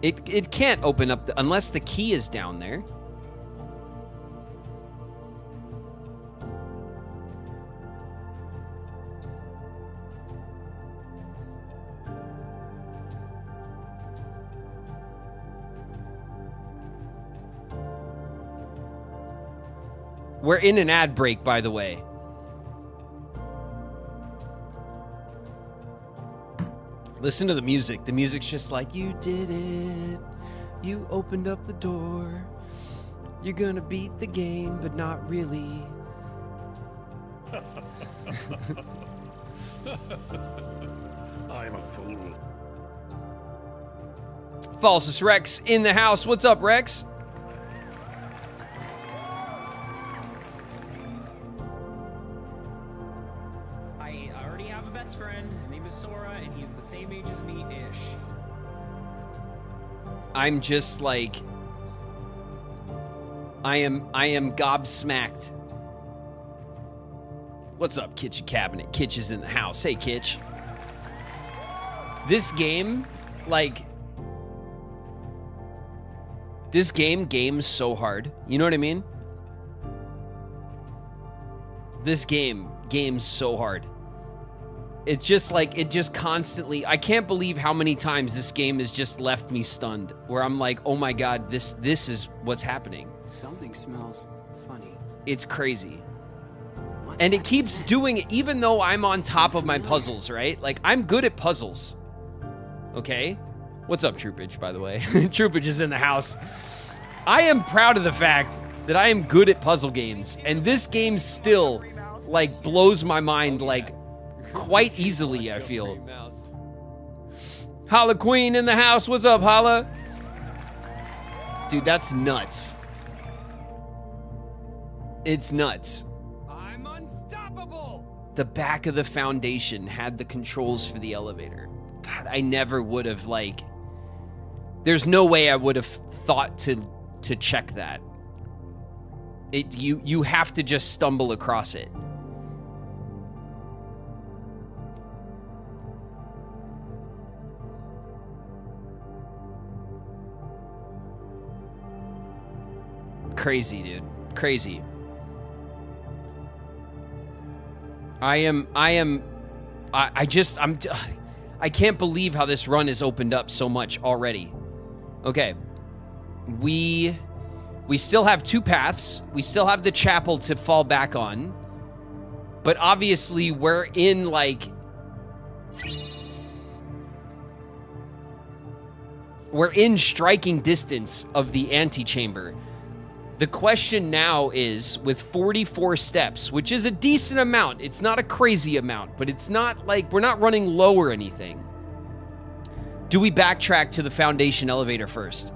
It can't open up unless the key is down there. We're in an ad break, by the way. Listen to the music. The music's just like, you did it. You opened up the door. You're gonna beat the game, but not really. I'm a fool. Falsus Rex in the house. What's up, Rex? I already have a best friend. His name is Sora, and he's the same age as me-ish. I'm just like, I am gobsmacked. What's up, Kitchen Cabinet? Kitch is in the house. Hey, Kitch. This game, like, this game's so hard. You know what I mean? This game's so hard. It's just like, it just constantly, I can't believe how many times this game has just left me stunned, where I'm like, oh my God, this is what's happening. Something smells funny. It's crazy. What's And it that keeps scent? doing it, even though I'm on top of my familiar. puzzles, right? Like, I'm good at puzzles. Okay? What's up, Troopage, by the way? Troopage is in the house. I am proud of the fact that I am good at puzzle games, and this game still, like, blows my mind, like, quite easily, I feel. Holla Queen in the house. What's up, Holla? Dude, that's nuts. It's nuts. I'm unstoppable! The back of the Foundation had the controls for the elevator. God, I never would have, like, there's no way I would have thought to check that. You have to just stumble across it. Crazy, dude. Crazy. I can't believe how this run has opened up so much already. Okay. We still have two paths. We still have the chapel to fall back on. But obviously we're in like we're in striking distance of the antechamber. The question now is, with 44 steps, which is a decent amount, it's not a crazy amount, but it's not like, we're not running low or anything. Do we backtrack to the Foundation elevator first?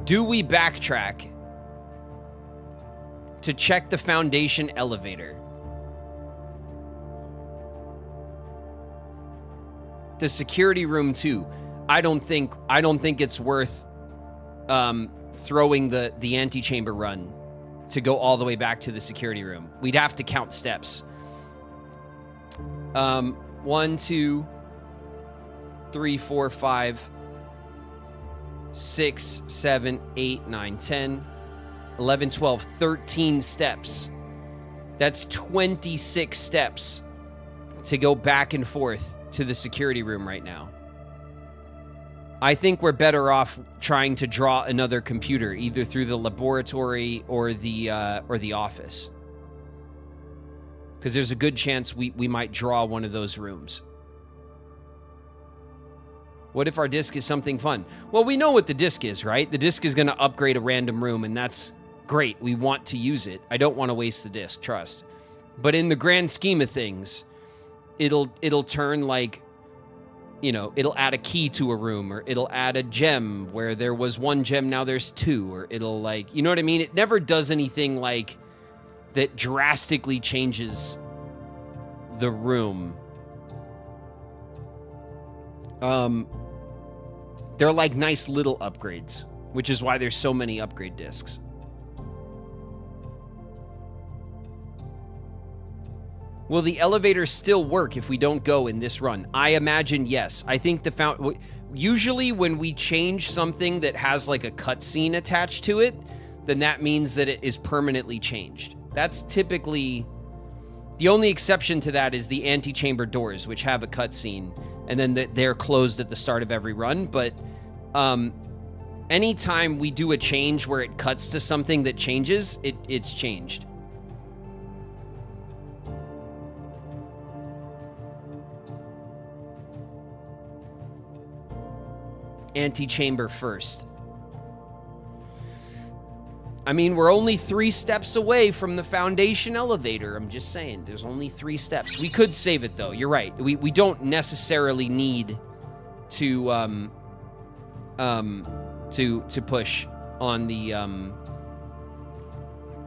Do we backtrack to check the Foundation elevator. The security room too. I don't think it's worth throwing the antechamber run to go all the way back to the security room. We'd have to count steps. 1, 2, 3, 4, 5, 6, 7, 8, 9, 10, 11, 12, 13 steps. That's 26 steps to go back and forth to the security room right now. I think we're better off trying to draw another computer, either through the laboratory or the office. Because there's a good chance we might draw one of those rooms. What if our disc is something fun? Well, we know what the disc is, right? The disc is going to upgrade a random room, and that's great. We want to use it. I don't want to waste the disc, trust. But in the grand scheme of things, it'll turn like, you know, it'll add a key to a room, or it'll add a gem where there was 1 gem, now there's 2, or it'll like, you know what I mean? It never does anything like that drastically changes the room. They're like nice little upgrades, which is why there's so many upgrade discs. Will the elevators still work if we don't go in this run? I imagine yes. I think usually when we change something that has like a cutscene attached to it, then that means that it is permanently changed. That's typically the only exception to that is the antechamber doors, which have a cutscene, and then they're closed at the start of every run. But anytime we do a change where it cuts to something that changes, it's changed. Antechamber first. I mean, we're only 3 steps away from the Foundation elevator. I'm just saying, there's only 3 steps. We could save it though. You're right. We don't necessarily need to push on the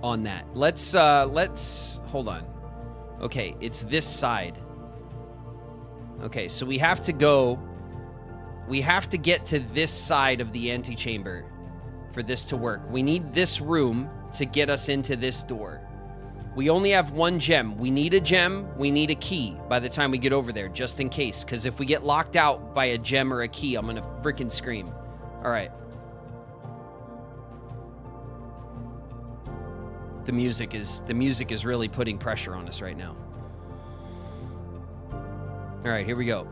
on that. Let's hold on. Okay, it's this side. Okay, so we have to get to this side of the antechamber for this to work. We need this room to get us into this door. We only have 1 gem. We need a gem. We need a key by the time we get over there, just in case. Because if we get locked out by a gem or a key, I'm gonna freaking scream. All right. The music is really putting pressure on us right now. All right, here we go.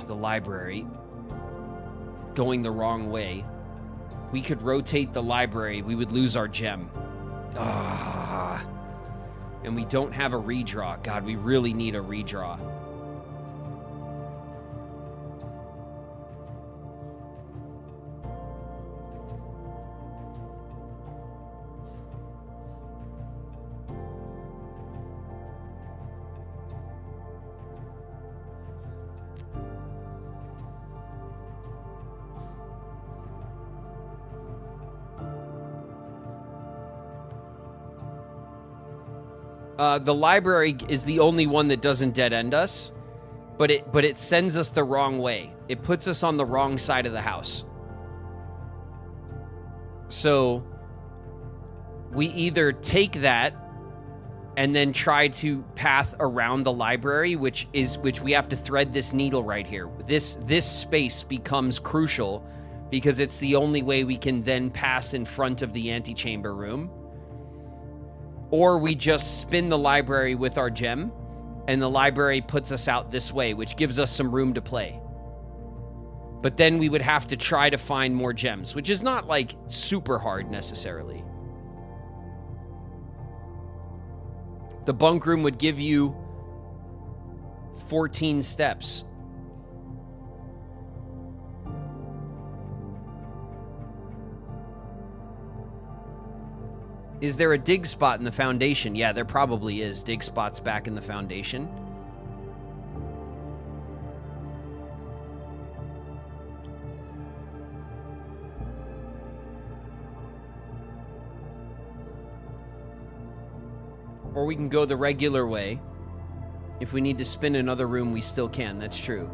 The library. Going the wrong way. We could rotate the library. We would lose our gem. And we don't have a redraw. God, we really need a redraw. The library is the only one that doesn't dead end us, but it sends us the wrong way. It puts us on the wrong side of the house. So we either take that and then try to path around the library, which we have to thread this needle right here. This space becomes crucial because it's the only way we can then pass in front of the antechamber room. Or we just spin the library with our gem, and the library puts us out this way, which gives us some room to play. But then we would have to try to find more gems, which is not, like, super hard necessarily. The bunk room would give you 14 steps. Is there a dig spot in the foundation? Yeah, there probably is dig spots back in the foundation. Or we can go the regular way. If we need to spin another room, we still can. That's true.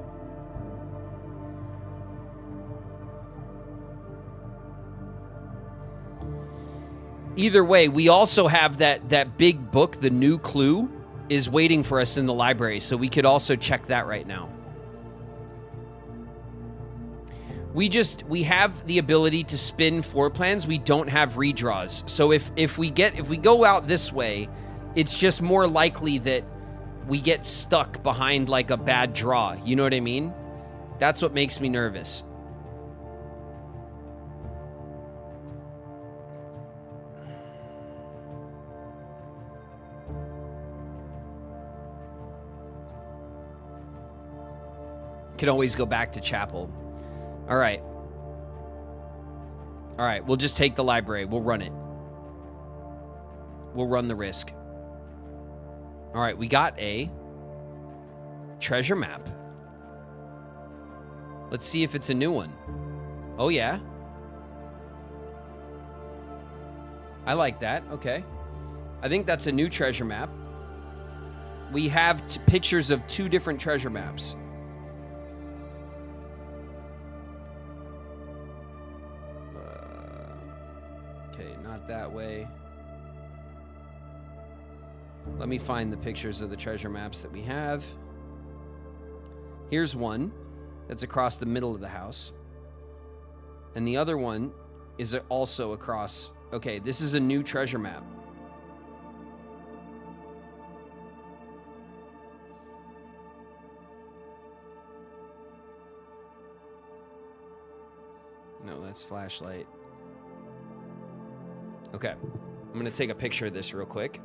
Either way, we also have that big book, The New Clue, is waiting for us in the library, so we could also check that right now. We have the ability to spin floor plans. We don't have redraws. So if we go out this way, it's just more likely that we get stuck behind like a bad draw. You know what I mean? That's what makes me nervous. Can always go back to chapel. All right. All right, we'll just take the library. We'll run it. We'll run the risk. All right, we got a treasure map. Let's see if it's a new one. Oh, yeah. I like that. Okay. I think that's a new treasure map. We have pictures of 2 different treasure maps. Okay, not that way. Let me find the pictures of the treasure maps that we have. Here's one that's across the middle of the house. And the other one is also across. Okay, this is a new treasure map. No, that's flashlight. Okay, I'm gonna take a picture of this real quick.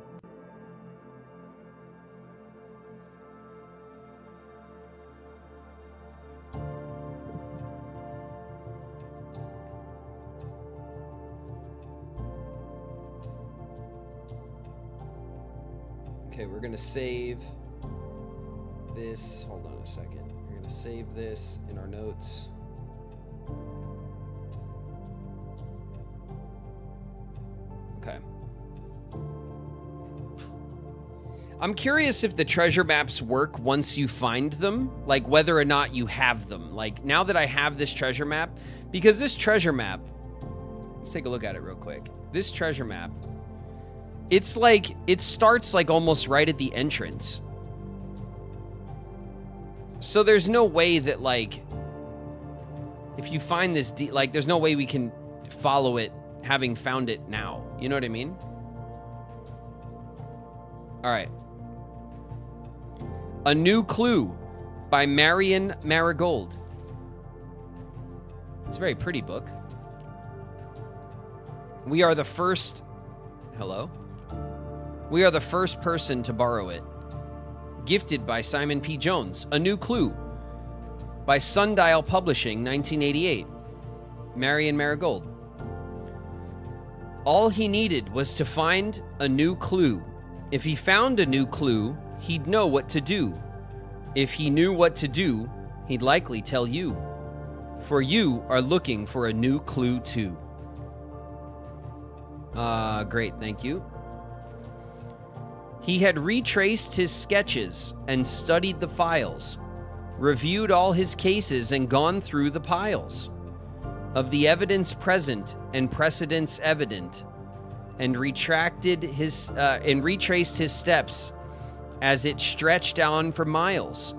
Okay, we're gonna save this. Hold on a second. We're gonna save this in our notes. Okay. I'm curious if the treasure maps work once you find them, like whether or not you have them. Like now that I have this treasure map, because this treasure map, let's take a look at it real quick. This treasure map, it's like, it starts like almost right at the entrance. So there's no way that like, if you find this, like there's no way we can follow it having found it now. You know what I mean? All right. A New Clue by Marion Marigold. It's a very pretty book. We are the first... Hello? We are the first person to borrow it. Gifted by Simon P. Jones. A New Clue by Sundial Publishing, 1988. Marion Marigold. All he needed was to find a new clue. If he found a new clue, he'd know what to do. If he knew what to do, he'd likely tell you. For you are looking for a new clue too. Great, thank you. He had retraced his sketches and studied the files, reviewed all his cases and gone through the piles of the evidence present and precedents evident, and retraced his steps as it stretched on for miles.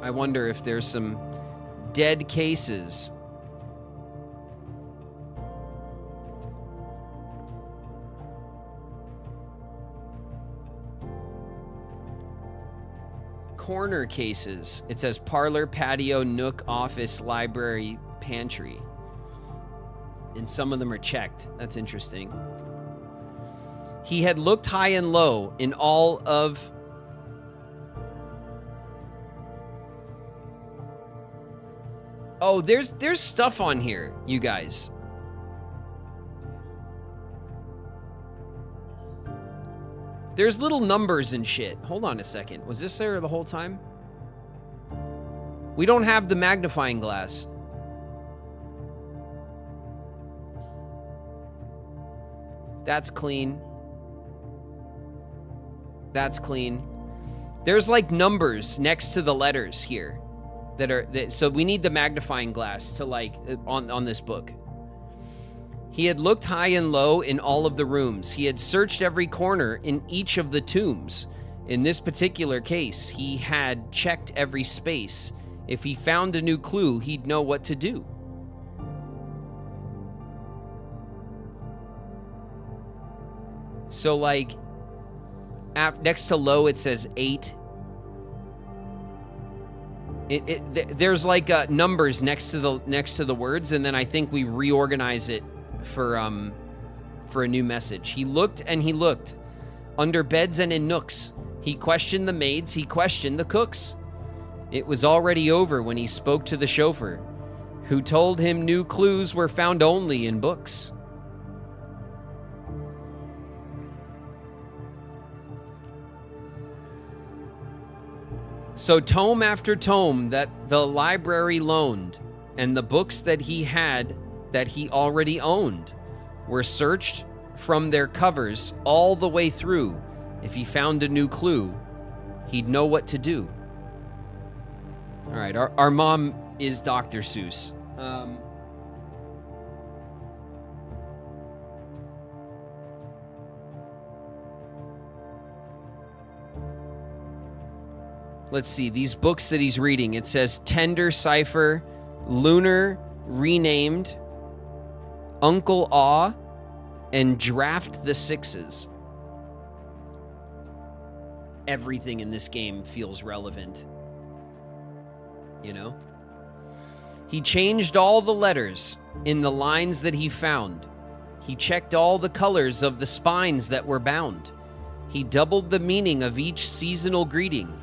I wonder if there's some dead cases. Corner cases. It says parlor, patio, nook, office, library, pantry. And some of them are checked. That's interesting. He had looked high and low in all of... Oh, there's stuff on here, you guys. There's little numbers and shit. Hold on a second. Was this there the whole time? We don't have the magnifying glass. That's clean. That's clean. There's like numbers next to the letters here so we need the magnifying glass to like on this book. He had looked high and low in all of the rooms. He had searched every corner in each of the tombs. In this particular case, he had checked every space. If he found a new clue, he'd know what to do. So like next to low it says 8. There's like numbers next to the words, and then I think we reorganize it for a new message. He looked and he looked under beds and in nooks. He questioned the maids, he questioned the cooks. It was already over when he spoke to the chauffeur, who told him new clues were found only in books. So tome after tome that the library loaned, and the books that he had that he already owned, were searched from their covers all the way through. If he found a new clue, he'd know what to do. All right, our mom is Dr. Seuss. Let's see, these books that he's reading. It says Tender Cipher, Lunar Renamed, Uncle Awe, and Draft the Sixes. Everything in this game feels relevant. You know? He changed all the letters in the lines that he found. He checked all the colors of the spines that were bound. He doubled the meaning of each seasonal greeting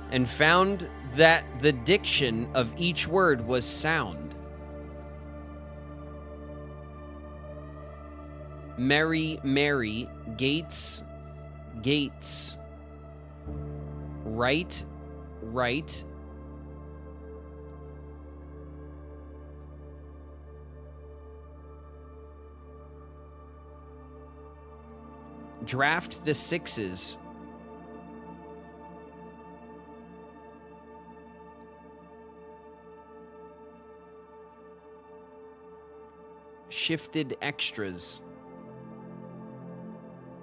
and found that the diction of each word was sound. Mary, Mary, Gates, Gates, right, right, draft the sixes. Shifted extras.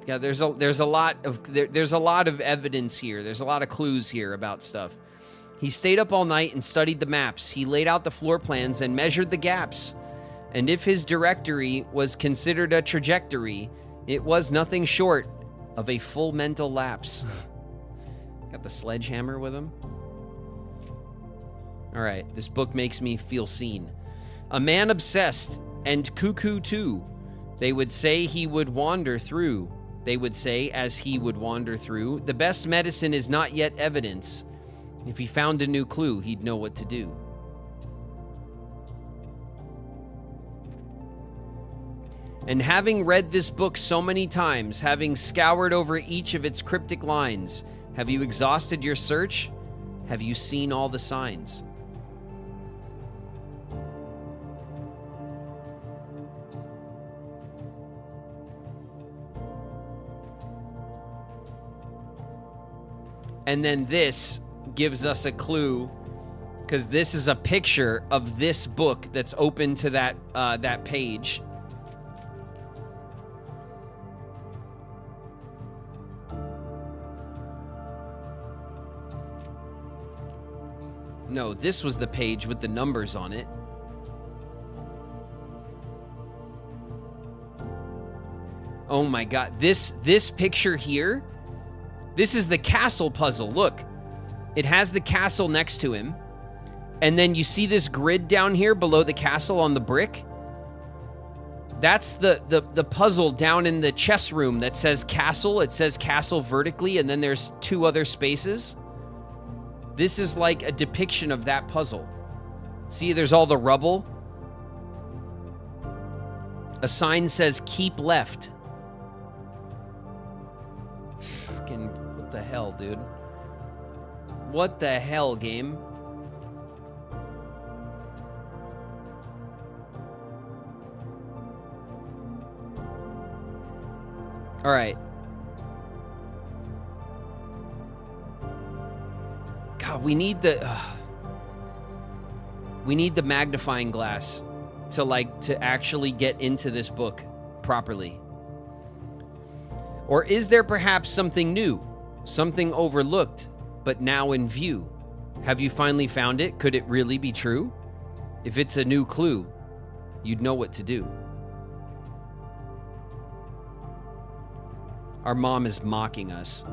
Yeah, there's a lot of evidence here. There's a lot of clues here about stuff. He stayed up all night and studied the maps. He laid out the floor plans and measured the gaps. And if his directory was considered a trajectory, it was nothing short of a full mental lapse. Got the sledgehammer with him. All right, this book makes me feel seen. A man obsessed and cuckoo too. They would say he would wander through. They would say as he would wander through. The best medicine is not yet evidence. If he found a new clue, he'd know what to do. And having read this book so many times, having scoured over each of its cryptic lines, have you exhausted your search? Have you seen all the signs? And then this gives us a clue, because this is a picture of this book that's open to that page. No, this was the page with the numbers on it. Oh my God, this picture here, this is the castle puzzle. Look, it has the castle next to him. And then you see this grid down here below the castle on the brick? That's the puzzle down in the chess room that says castle. It says castle vertically, and then there's 2 other spaces. This is like a depiction of that puzzle. See, there's all the rubble. A sign says keep left. Fucking, what the hell, dude? What the hell, game? All right. God, we need the magnifying glass to actually get into this book properly. Or is there perhaps something new, something overlooked, but now in view? Have you finally found it? Could it really be true? If it's a new clue, you'd know what to do. Our mom is mocking us.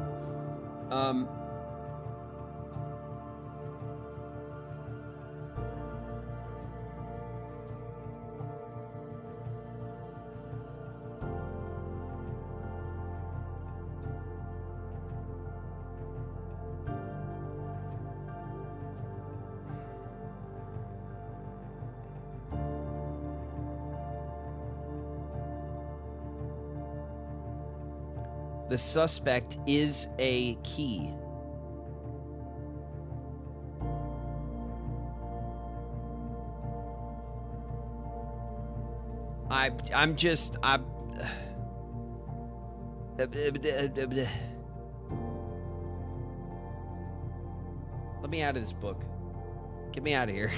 The suspect is a key. I'm let me out of this book. Get me out of here.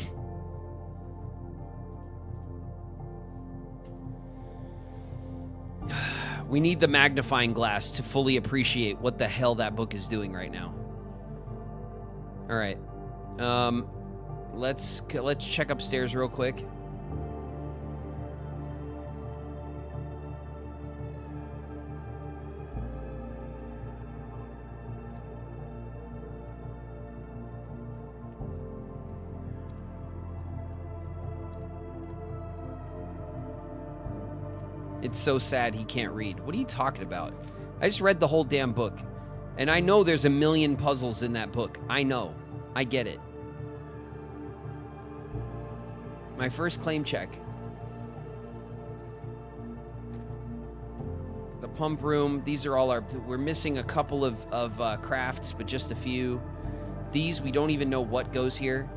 We need the magnifying glass to fully appreciate what the hell that book is doing right now. All right. Let's check upstairs real quick. It's so sad he can't read. What are you talking about? I just read the whole damn book. And I know there's a million puzzles in that book. I know. I get it. My first claim check. The pump room. These are all our... We're missing a couple of crafts, but just a few. These, we don't even know what goes here.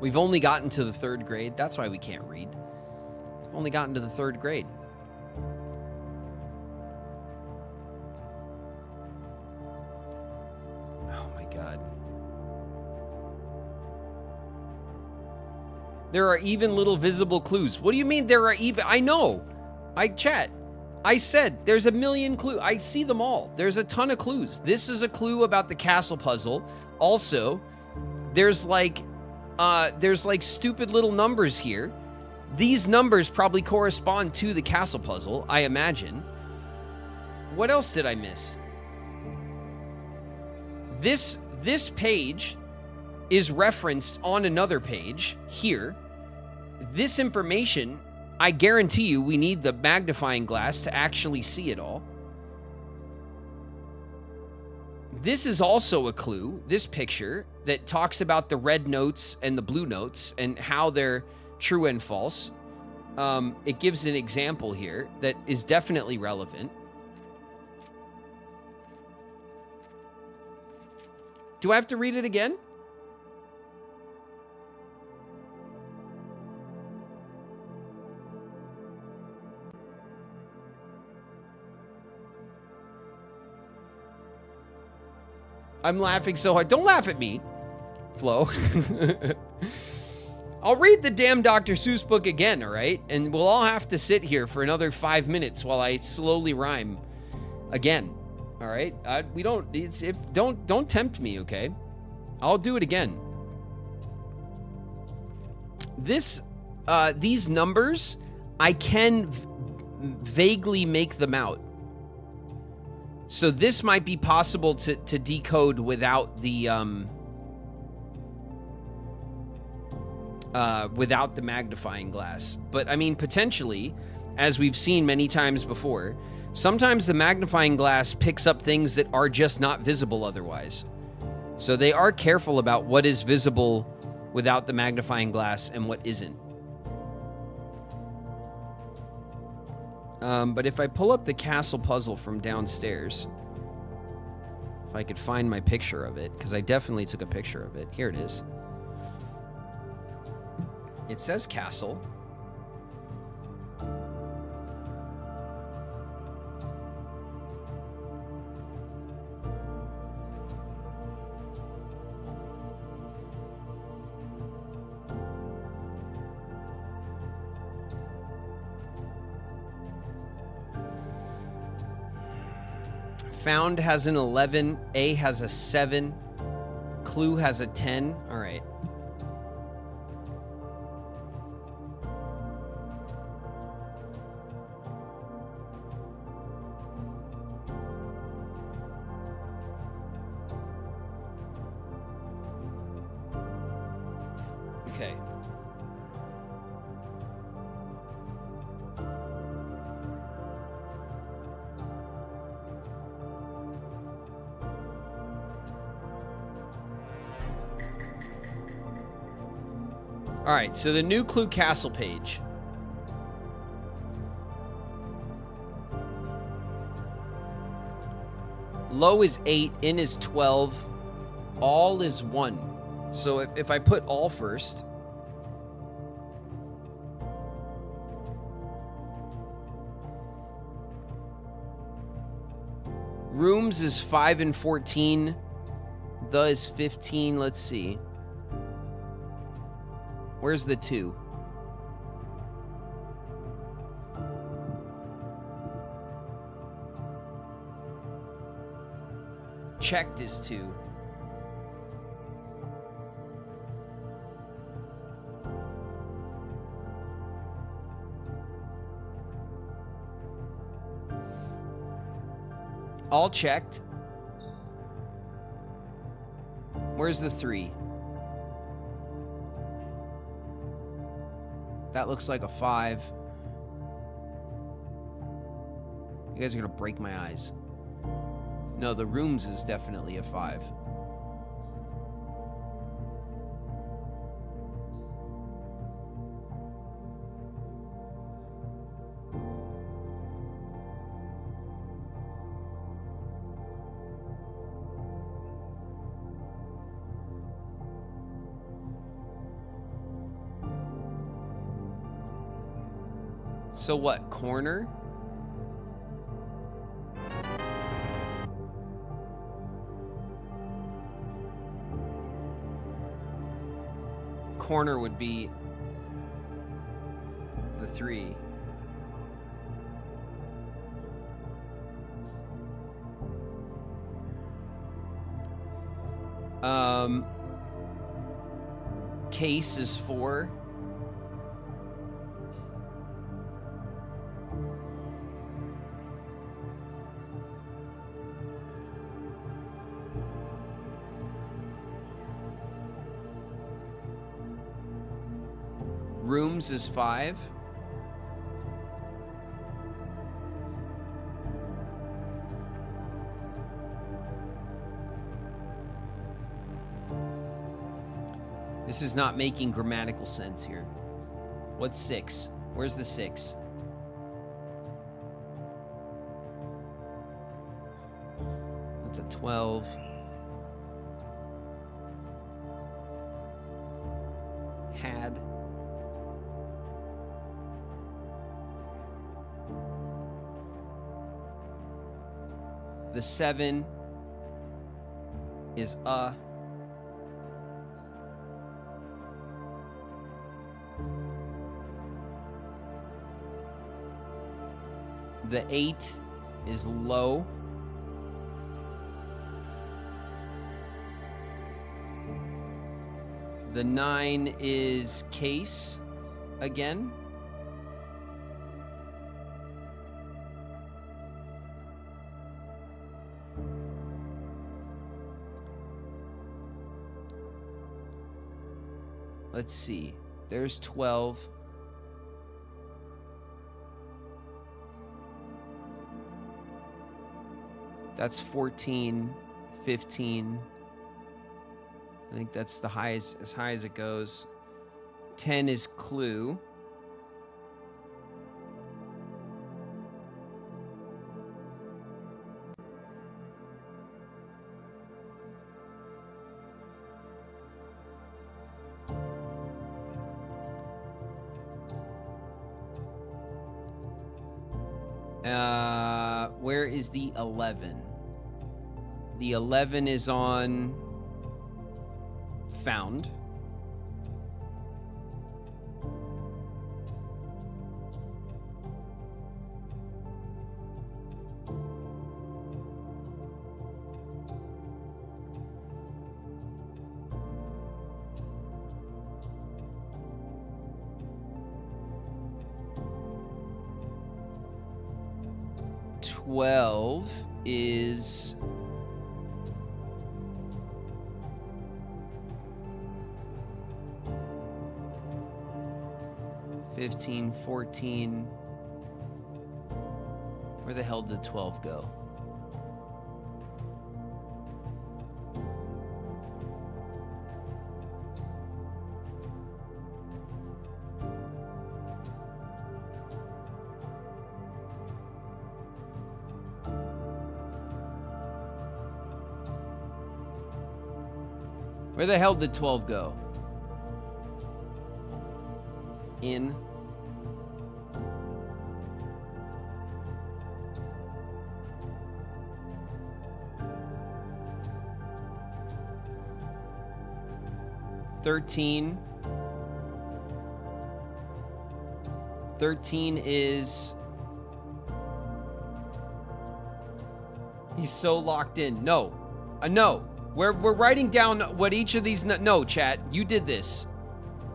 We've only gotten to the 3rd grade. That's why we can't read. We've only gotten to the 3rd grade. Oh my God. There are even little visible clues. What do you mean there are even? I know. I said there's a million clues. I see them all. There's a ton of clues. This is a clue about the castle puzzle. Also, there's like stupid little numbers here. These numbers probably correspond to the castle puzzle, I imagine. What else did I miss? This page is referenced on another page here. This information, I guarantee you we need the magnifying glass to actually see it all. This is also a clue, this picture, that talks about the red notes and the blue notes and how they're true and false. It gives an example here that is definitely relevant. Do I have to read it again? I'm laughing so hard. Don't laugh at me, Flo. I'll read the damn Dr. Seuss book again, all right? And we'll all have to sit here for another 5 minutes while I slowly rhyme again, all right? Don't tempt me, okay? I'll do it again. These numbers, I can vaguely make them out. So this might be possible to decode without the magnifying glass. But I mean, potentially, as we've seen many times before, sometimes the magnifying glass picks up things that are just not visible otherwise. So they are careful about what is visible without the magnifying glass and what isn't. But if I pull up the castle puzzle from downstairs, if I could find my picture of it, because I definitely took a picture of it. Here it is. It says castle. Found has an 11, A has a 7, Clue has a 10. All right. Okay. All right, so the new Clue Castle page. Low is 8, in is 12, all is 1. So if I put all first, rooms is 5 and 14, the is 15, let's see. Where's the 2? Checked is 2. All checked. Where's the 3? That looks like a 5. You guys are gonna break my eyes. No, the rooms is definitely a 5. So what, corner? Corner would be the 3. Case is 4. Rooms is 5. This is not making grammatical sense here. What's 6? Where's the 6? That's a 12. Had. The 7 is a. The 8 is low. The 9 is case again. let's see. There's 12. That's 14, 15. I think that's the highest, as high as it goes. 10 is clue. Where is the 11? The 11 is on found. Is 15, 14. Where the hell did 12 go? Where the hell did 12 go? In. Thirteen is... He's so locked in. No. No. We're writing down what each of these... No, chat. You did this.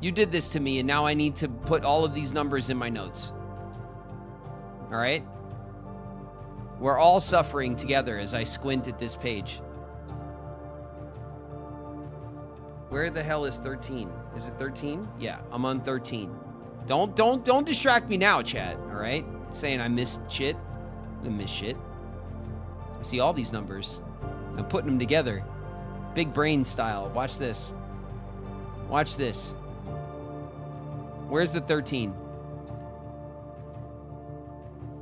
You did this to me, and now I need to put all of these numbers in my notes. All right? We're all suffering together as I squint at this page. Where the hell is 13? Is it 13? Yeah, I'm on 13. Don't distract me now, chat. All right? Saying I missed shit. I didn't miss shit. I see all these numbers. I'm putting them together. Big brain style. Watch this. Watch this. Where's the 13?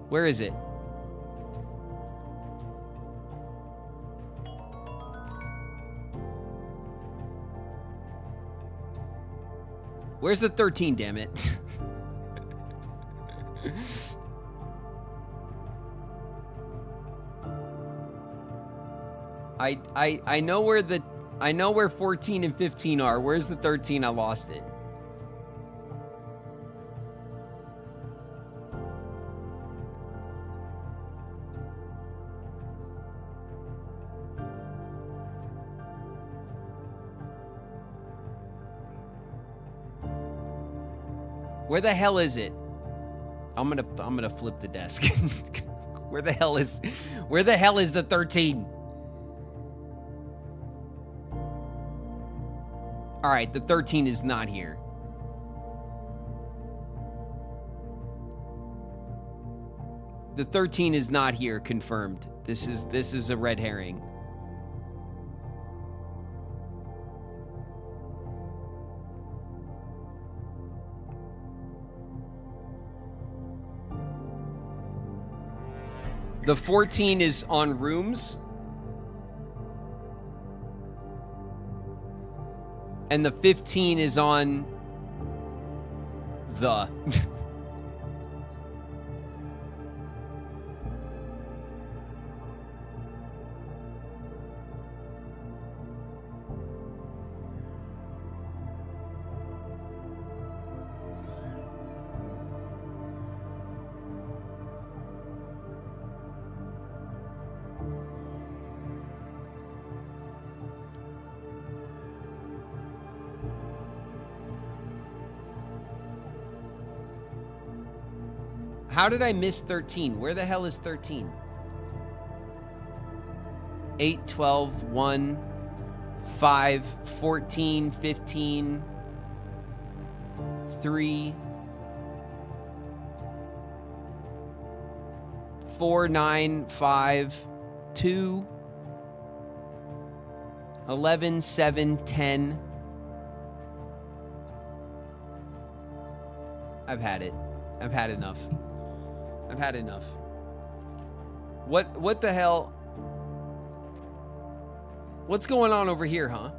Where is it? Where's the 13, damn it? I know where 14 and 15 are. Where's the 13? I lost it. Where the hell is it? I'm gonna flip the desk. Where the hell is the 13? All right, the 13 is not here. The 13 is not here, confirmed. This is a red herring. The 14 is on rooms. And the 15 is on the. How did I miss 13? Where the hell is 13? 8, 12, 1, 5, 14, 15. 3, 4, 9, 5, 2, 11, 7, 10. I've had it. I've had enough. I've had enough. What the hell? What's going on over here, huh?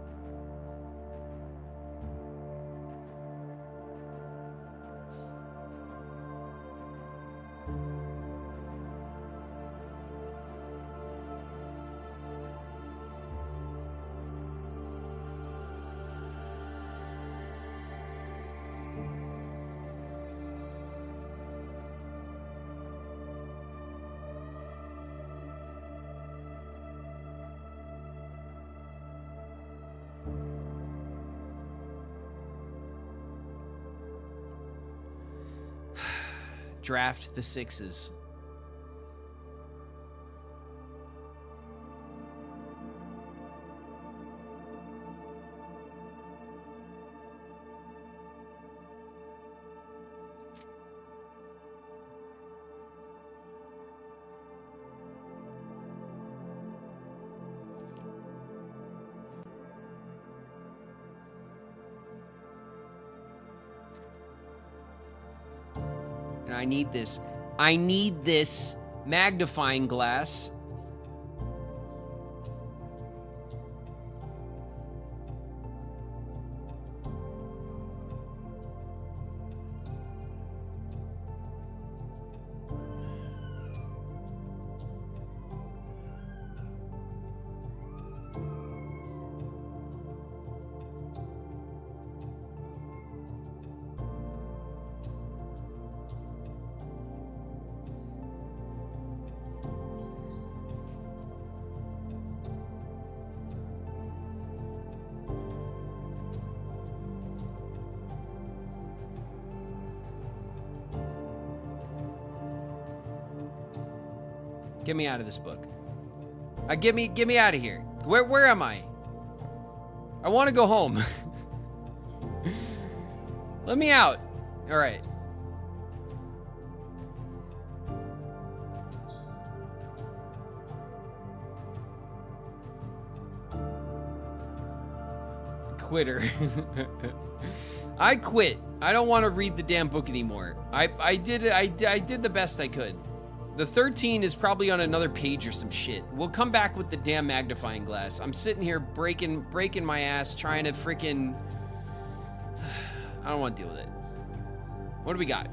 Draft the 6s. I need this. I need this magnifying glass. Get me out of this book. Get me out of here. Where am I? I want to go home. Let me out. All right. Quitter. I quit. I don't want to read the damn book anymore. I did it. I did the best I could. The 13 is probably on another page or some shit. We'll come back with the damn magnifying glass. I'm sitting here breaking my ass trying to freaking... I don't want to deal with it. What do we got?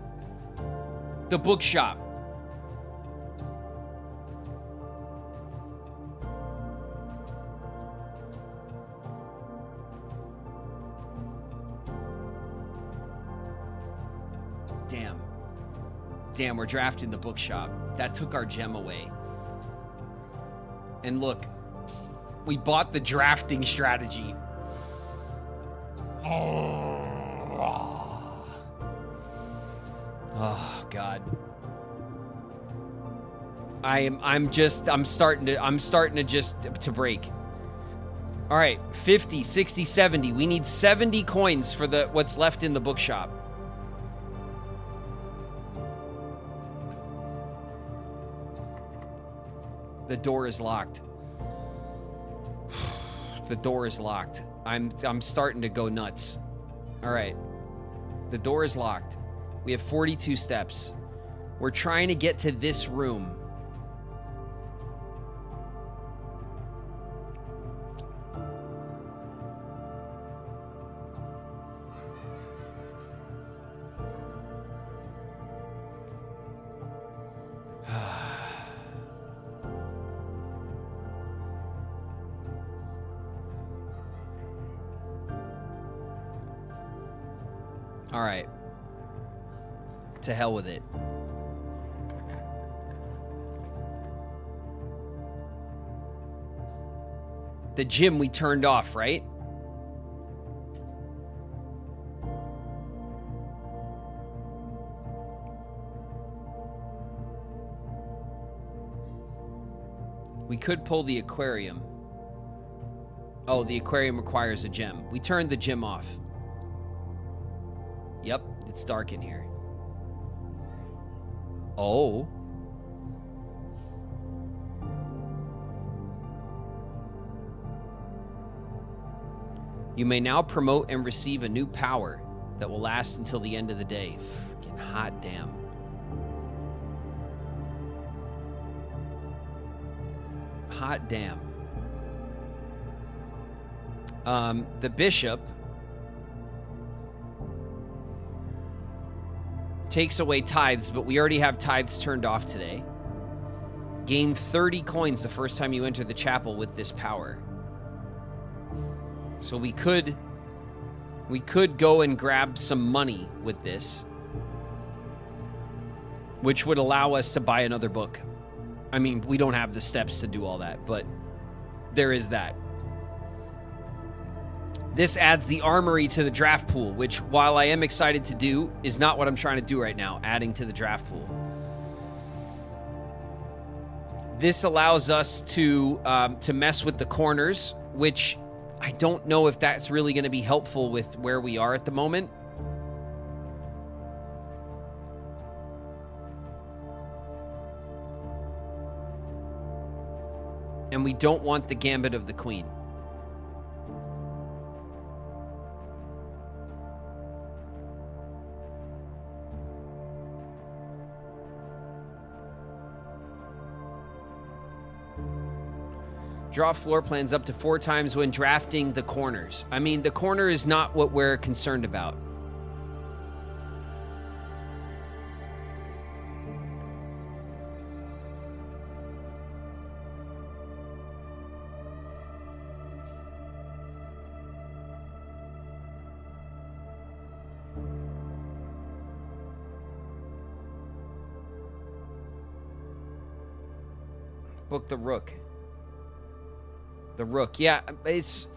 The bookshop. Damn, we're drafting the bookshop. That took our gem away. And look, we bought the drafting strategy. Oh, God. I'm starting to just break. All right, 50, 60, 70. We need 70 coins for what's left in the bookshop. The door is locked. The door is locked. I'm starting to go nuts. All right. The door is locked. We have 42 steps. We're trying to get to this room. All right. To hell with it. The gym we turned off, right? We could pull the aquarium. Oh, the aquarium requires a gem. We turned the gym off. Yep, it's dark in here. Oh. You may now promote and receive a new power that will last until the end of the day. Fucking hot damn. Hot damn. The bishop takes away tithes, but we already have tithes turned off today. Gain 30 coins the first time you enter the chapel with this power. So we could go and grab some money with this, which would allow us to buy another book. I mean, we don't have the steps to do all that, but there is that. This adds the armory to the draft pool, which, while I am excited to do, is not what I'm trying to do right now, adding to the draft pool. This allows us to mess with the corners, which I don't know if that's really going to be helpful with where we are at the moment. And we don't want the Gambit of the Queen. Draw floor plans up to 4 times when drafting the corners. I mean, the corner is not what we're concerned about. Book the Rook. The Rook. Yeah, it's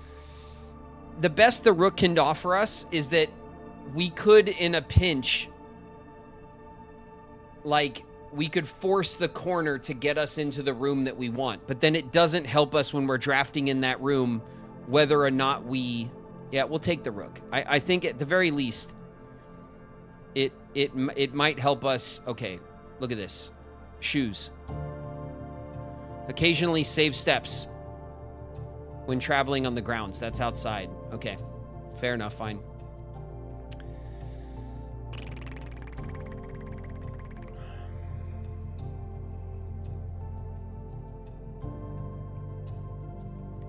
the best the Rook can offer us is that we could, in a pinch, like, we could force the corner to get us into the room that we want. But then it doesn't help us when we're drafting in that room, whether or not we... Yeah, we'll take the Rook. I think at the very least, it might help us. Okay, look at this. Shoes. Occasionally save steps when traveling on the grounds. That's outside. Okay. Fair enough. Fine.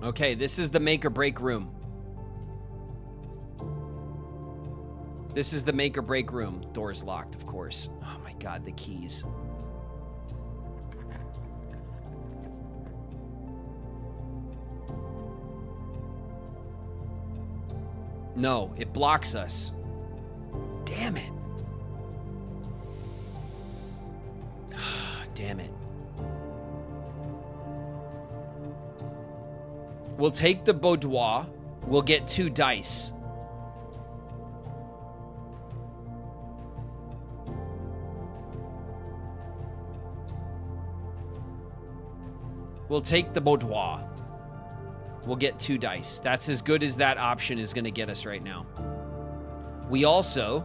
Okay, this is the make or break room. This is the make or break room. Door's locked, of course. Oh my God, the keys. No, it blocks us. Damn it. Damn it. We'll take the boudoir. We'll get 2 dice. We'll take the boudoir. We'll get 2 dice. That's as good as that option is going to get us right now. We also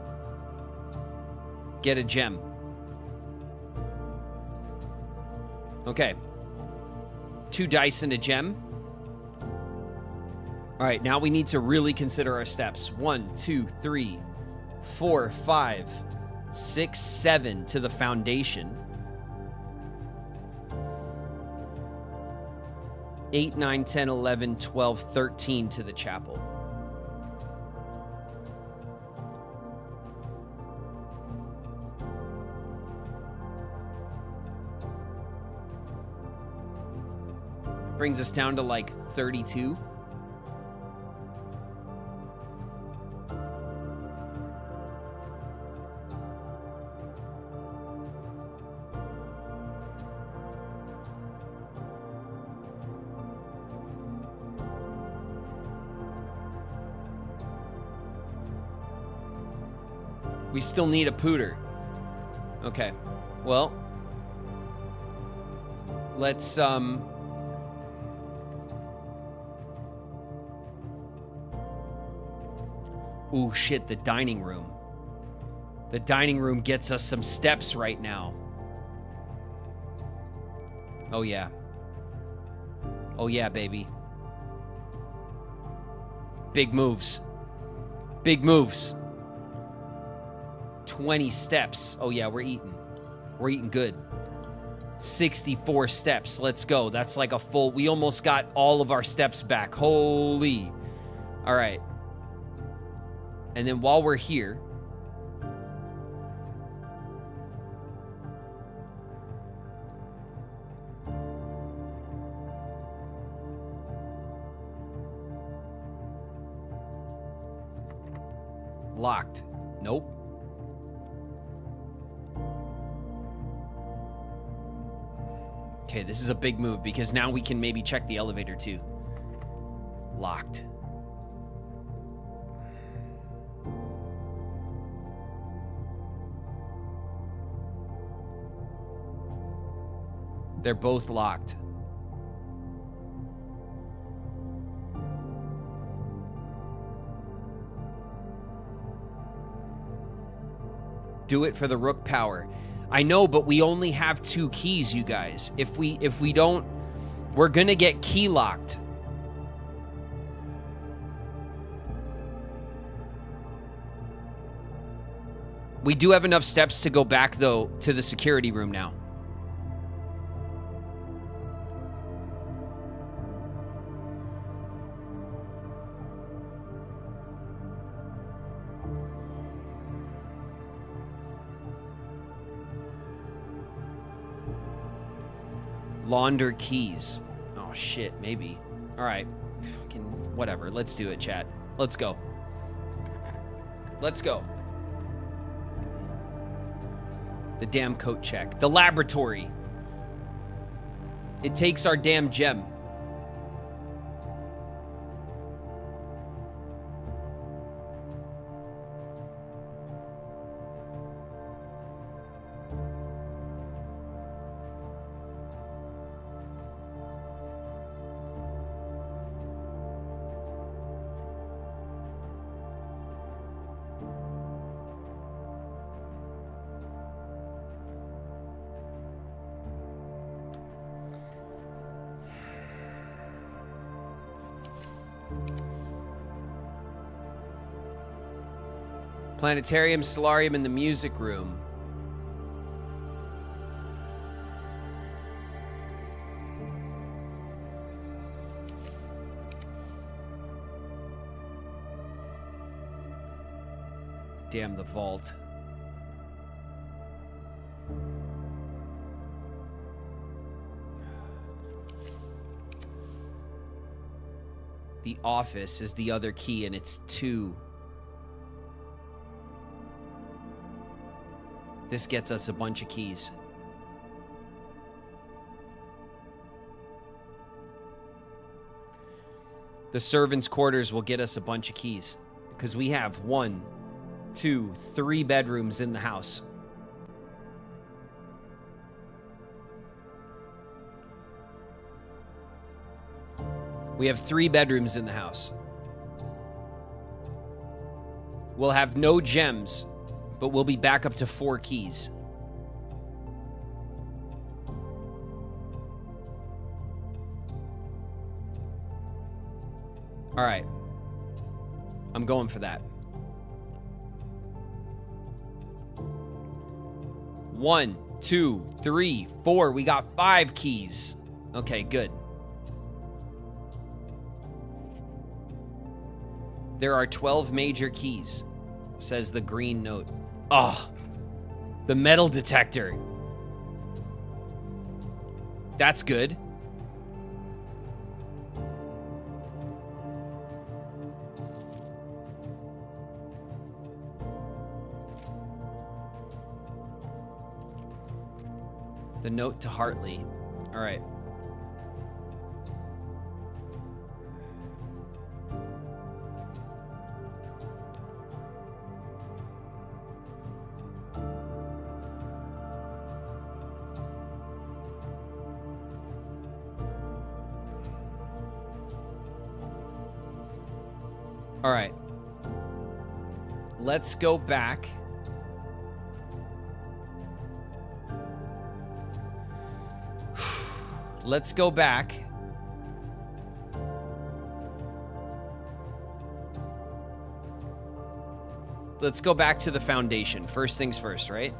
get a gem. Okay. 2 dice and a gem. All right, now we need to really consider our steps. 1, 2, 3, 4, 5, 6, 7 to the foundation. 8, 9, 10, 11, 12, 13 to the chapel. Brings us down to like 32. We still need a pooter. Okay. Well, let's Ooh, shit, the dining room. The dining room gets us some steps right now. Oh, yeah. Oh, yeah, baby. Big moves. Big moves. 20 steps. Oh, yeah, we're eating. We're eating good. 64 steps. Let's go. That's like a full... We almost got all of our steps back. Holy. All right. And then while we're here... Locked. Nope. Okay, this is a big move because now we can maybe check the elevator too. Locked. They're both locked. Do it for the rook power. I know, but we only have 2 keys, you guys. If we don't, we're gonna get key locked. We do have enough steps to go back, though, to the security room now. Launder keys. Oh, shit, maybe. All right. Fucking whatever. Let's do it, chat. Let's go. Let's go. The damn coat check. The laboratory. It takes our damn gem. Planetarium, solarium, and the music room. Damn the vault. The office is the other key, and it's 2. This gets us a bunch of keys. The servants' quarters will get us a bunch of keys because we have 1, 2, 3 bedrooms in the house. We have 3 bedrooms in the house. We'll have no gems, but we'll be back up to 4 keys. All right. I'm going for that. 1, 2, 3, 4. We got 5 keys. Okay, good. There are 12 major keys, says the green note. Oh, the metal detector. That's good. The note to Hartley. All right. All right. Let's go back Let's go back. Let's go back to the foundation. First things first, right?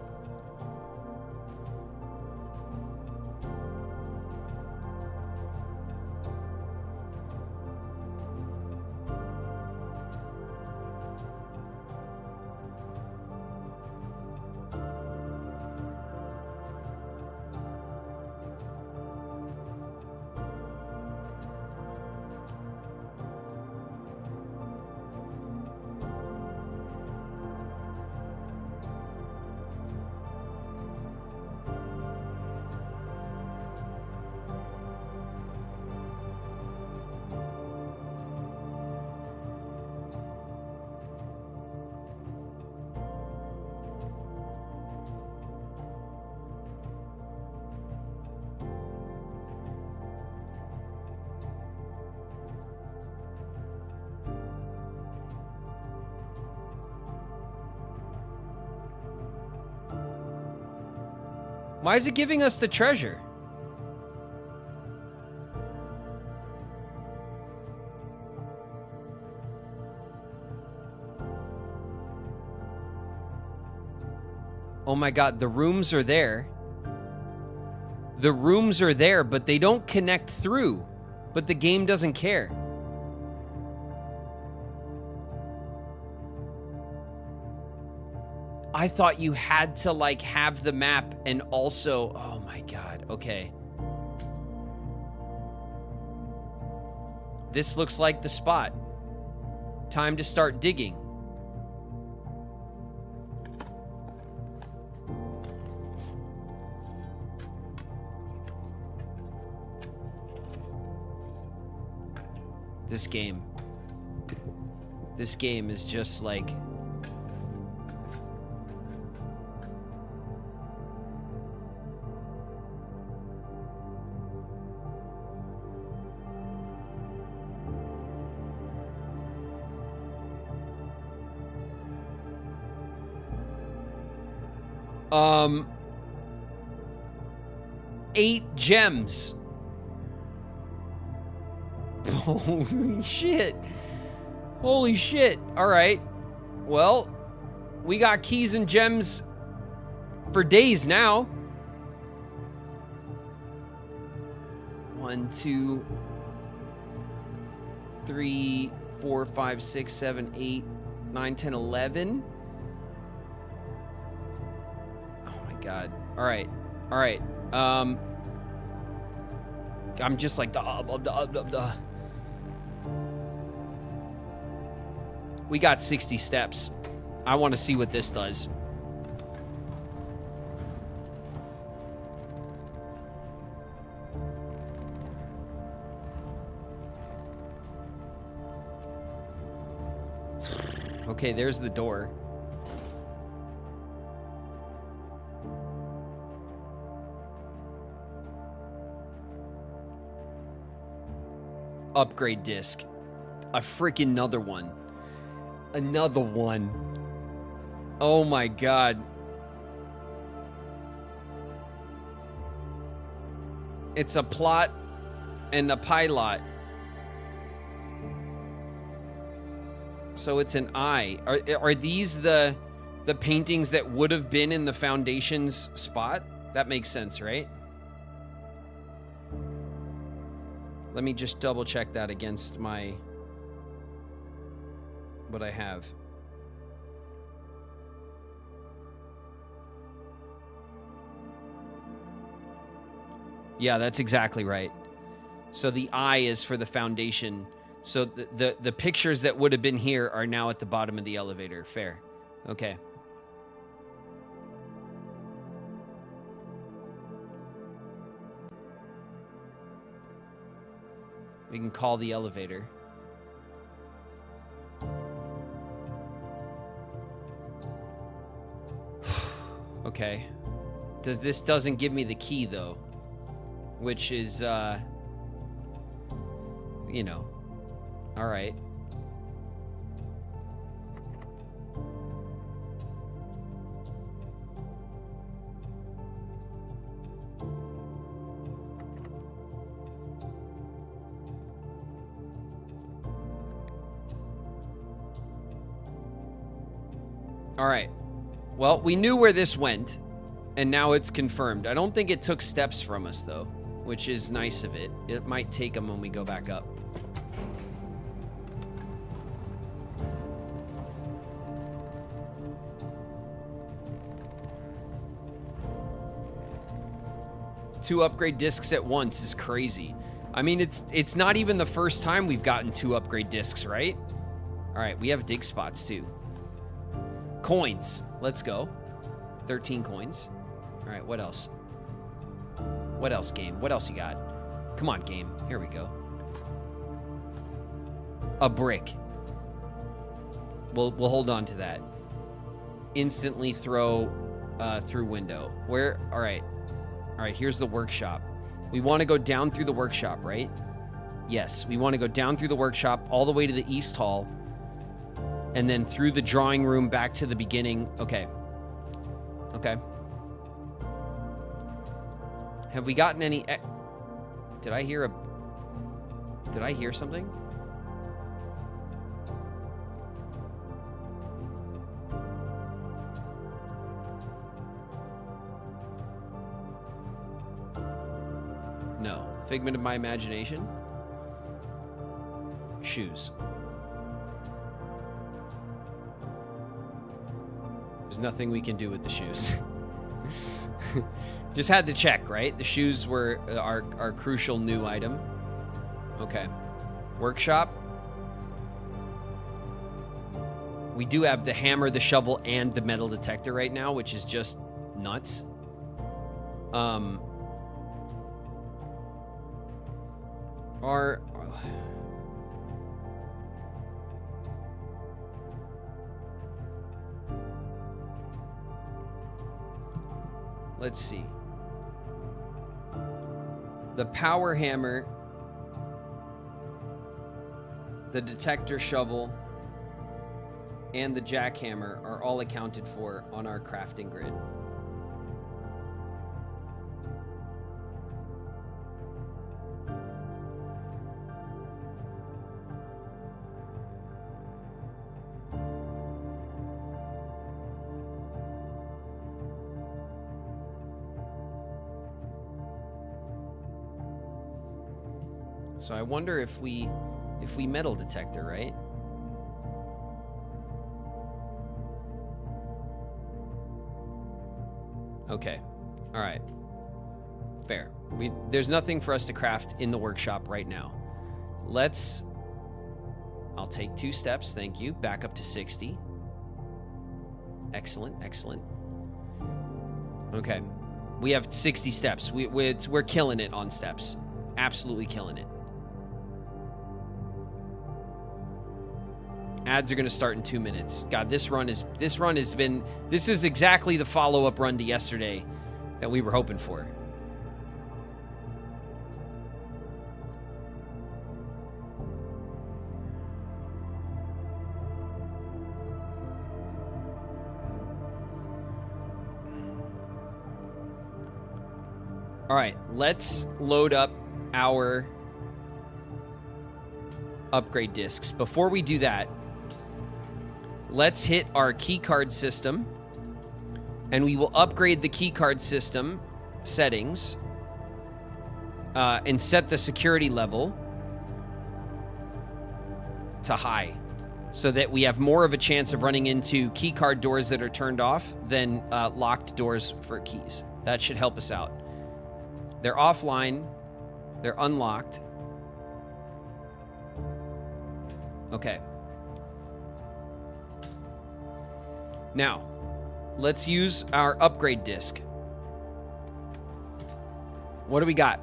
Why is it giving us the treasure? Oh my God, the rooms are there. The rooms are there, but they don't connect through. But the game doesn't care. I thought you had to like have the map and also, oh my God, okay. This looks like the spot. Time to start digging. This game is just like... Eight gems. Holy shit. Holy shit. All right. Well, we got keys and gems for days now. 1, 2, 3, 4, 5, 6, 7, 8, 9, 10, 11. God. All right. All right. I'm just like the. We got 60 steps. I want to see what this does. Okay, there's the door. Upgrade disc. A freaking another one. Another one. Oh my God. It's a plot and a pilot. So it's an eye. Are these the paintings that would have been in the Foundation's spot? That makes sense, right? Let me just double check that against my... what I have. Yeah, that's exactly right. So the eye is for the Foundation. So the pictures that would have been here are now at the bottom of the elevator. Fair. Okay. We can call the elevator. Okay. This doesn't give me the key though, which is you know. All right. All right. Well, we knew where this went, and now it's confirmed. I don't think it took steps from us, though, which is nice of it. It might take them when we go back up. Two upgrade discs at once is crazy. I mean, it's not even the first time we've gotten 2 upgrade discs, right? All right, we have dig spots too. Coins. Let's go. 13 coins. All right, what else? What else, game? What else you got? Come on, game. Here we go. A brick. We'll hold on to that. Instantly throw through window. Where? All right. All right, here's the workshop. We want to go down through the workshop, right? Yes, we want to go down through the workshop all the way to the East Hall and then through the drawing room back to the beginning. Okay. Okay. Have we gotten any... Did I hear something? No. Figment of my imagination? Shoes. There's nothing we can do with the shoes. Just had to check, right? The shoes were our crucial new item. Okay. Workshop. We do have the hammer, the shovel, and the metal detector right now, which is just nuts. Let's see. The power hammer, the detector shovel, and the jackhammer are all accounted for on our crafting grid. So I wonder if we metal detector, right? Okay. All right. Fair. There's nothing for us to craft in the workshop right now. I'll take 2 steps, thank you. Back up to 60. Excellent, excellent. Okay. We have 60 steps. We're killing it on steps. Absolutely killing it. Ads are going to start in 2 minutes. God, this is exactly the follow-up run to yesterday that we were hoping for. All right, let's load up our upgrade discs. Before we do that, let's hit our keycard system, and we will upgrade the keycard system settings and set the security level to high so that we have more of a chance of running into keycard doors that are turned off than locked doors for keys. That should help us out. They're offline. They're unlocked. Okay. Now, let's use our upgrade disc. What do we got?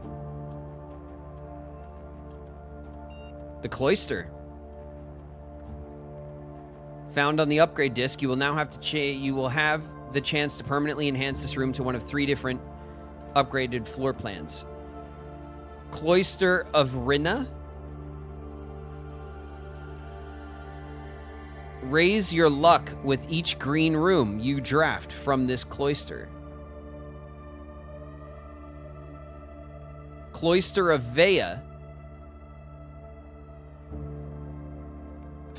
The cloister. Found on the upgrade disc, you will now have the chance to permanently enhance this room to one of 3 different upgraded floor plans. Cloister of Rinna. Raise your luck with each green room you draft from this cloister. Cloister of Vea.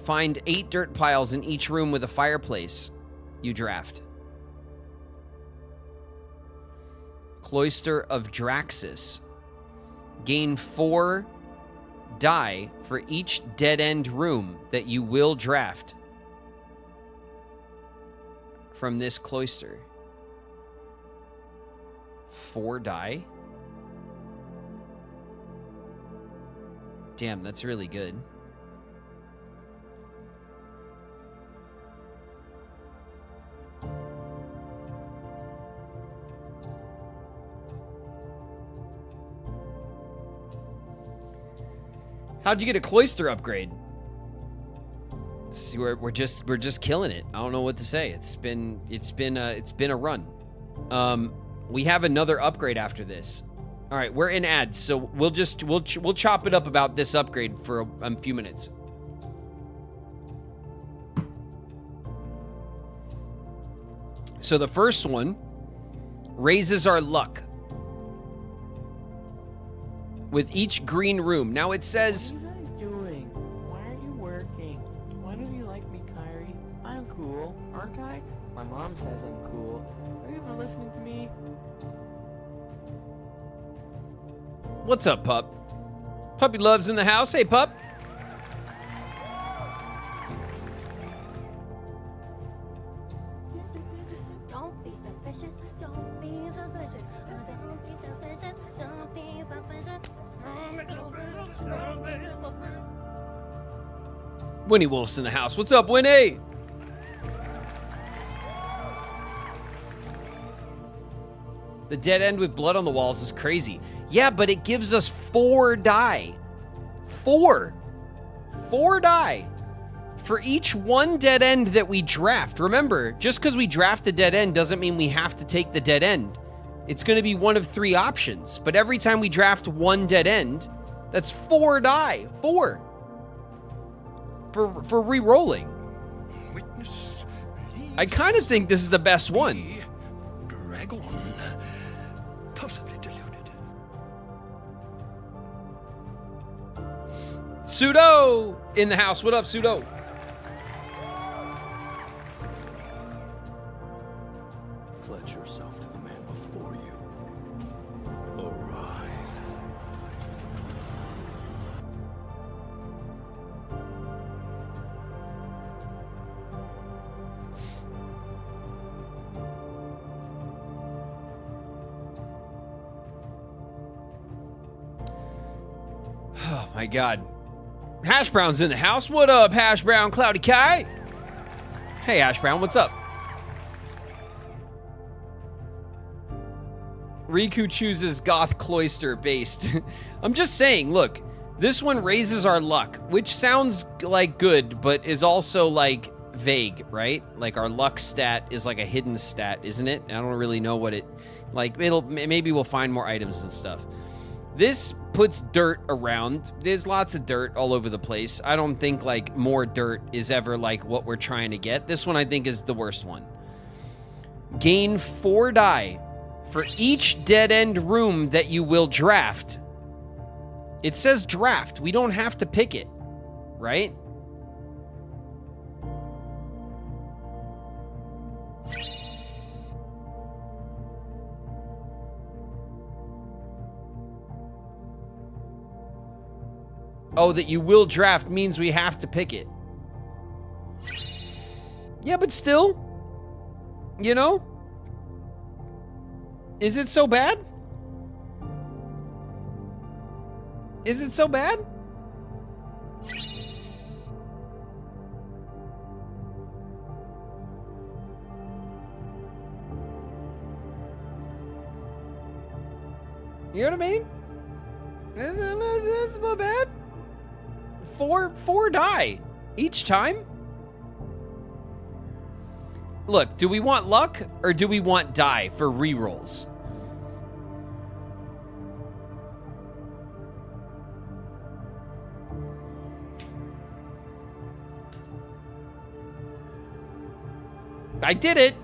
Find 8 dirt piles in each room with a fireplace you draft. Cloister of Draxus. Gain 4 die for each dead-end room that you will draft from this cloister. 4 die? Damn, that's really good. How'd you get a cloister upgrade? See, we're just killing it. I don't know what to say. It's been a run. We have another upgrade after this. All right, we're in ads, so we'll chop it up about this upgrade for a few minutes. So the first one raises our luck with each green room. Now it says, what are you guys doing? Why aren't you working? Why don't you like me, Kyrie? I'm cool, aren't I? My mom says I'm cool. Are you even listening to me? what's up, pup? Puppy Love's in the house. Hey, pup. Don't be suspicious. Don't be suspicious. Don't be suspicious. Don't be suspicious. Winnie Wolf's in the house. What's up, Winnie? The dead end with blood on the walls is crazy. Yeah, but it gives us 4 die. 4 die. For each 1 dead end that we draft. Remember, just because we draft the dead end doesn't mean we have to take the dead end. It's going to be one of 3 options. But every time we draft 1 dead end, that's 4 die. 4. For re-rolling. I kind of think this is the best one. Dragon. Possibly deluded. Pseudo in the house. What up, Pseudo? Pledge yourself to the man before you. Arise. Oh my God. Hash Brown's in the house. What up, Hash Brown, Cloudy Kai? Hey, Hash Brown, what's up? Riku chooses Goth Cloister based. I'm just saying, look, this one raises our luck, which sounds like good, but is also like vague, right? Like our luck stat is like a hidden stat, isn't it? I don't really know what it, like maybe we'll find more items and stuff. This puts dirt around. There's lots of dirt all over the place. I don't think like more dirt is ever like what we're trying to get. This one I think is the worst one. Gain 4 die for each dead end room that you will draft. It says draft. We don't have to pick it, right? Oh, that you will draft means we have to pick it. Yeah, but still, you know? Is it so bad? Is it so bad? You know what I mean? Is it bad? 4 die each time? Look, do we want luck or do we want die for rerolls? I did it.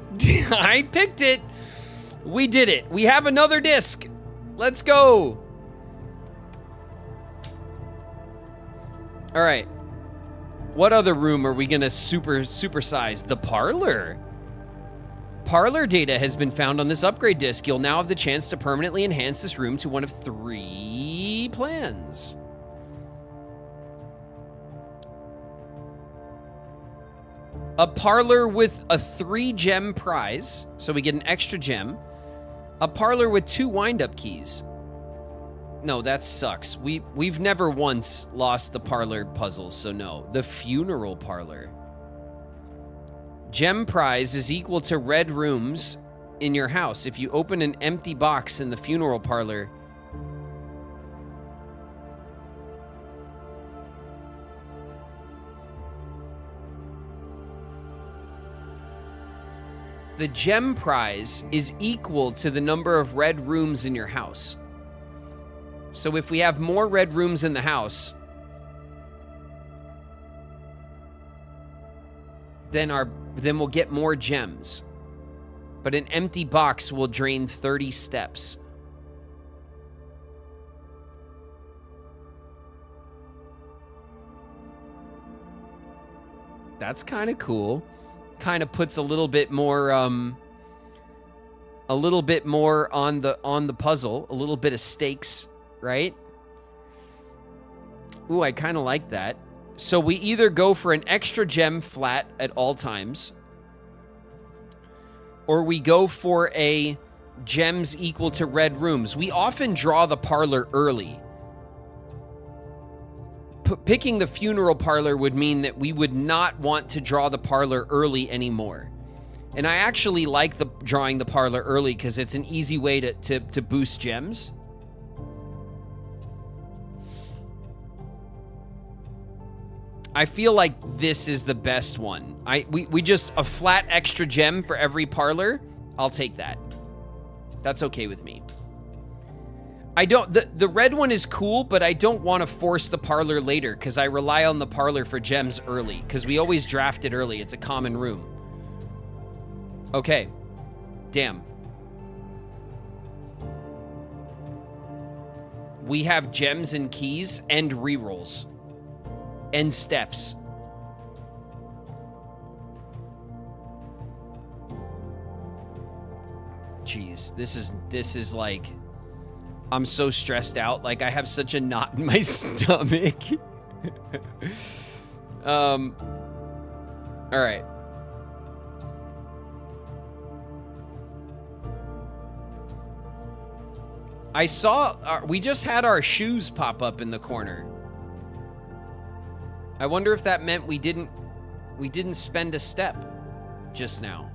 I picked it. We did it. We have another disc. Let's go. All right. What other room are we gonna supersize? The parlor. Parlor data has been found on this upgrade disc. You'll now have the chance to permanently enhance this room to one of 3 plans. A parlor with a 3-gem prize, so we get an extra gem. A parlor with 2 wind-up keys. No, that sucks. We've never once lost the parlor puzzles, so no. The funeral parlor. Gem prize is equal to red rooms in your house. If you open an empty box in the funeral parlor, the gem prize is equal to the number of red rooms in your house. So if we have more red rooms in the house, then we'll get more gems. But an empty box will drain 30 steps. That's kind of cool. Kind of puts a little bit more on the puzzle, a little bit of stakes, right? Ooh, I kind of like that. So we either go for an extra gem flat at all times, or we go for a gems equal to red rooms. We often draw the parlor early. Picking the funeral parlor would mean that we would not want to draw the parlor early anymore. And I actually like drawing the parlor early because it's an easy way to boost gems. I feel like this is the best one. We just a flat extra gem for every parlor. I'll take that. That's okay with me. The red one is cool, but I don't want to force the parlor later because I rely on the parlor for gems early because we always draft it early. It's a common room. Okay. Damn. We have gems and keys and rerolls. And steps. Jeez, this is like, I'm so stressed out. Like I have such a knot in my stomach. All right. I saw, we just had our shoes pop up in the corner. I wonder if that meant we didn't spend a step just now.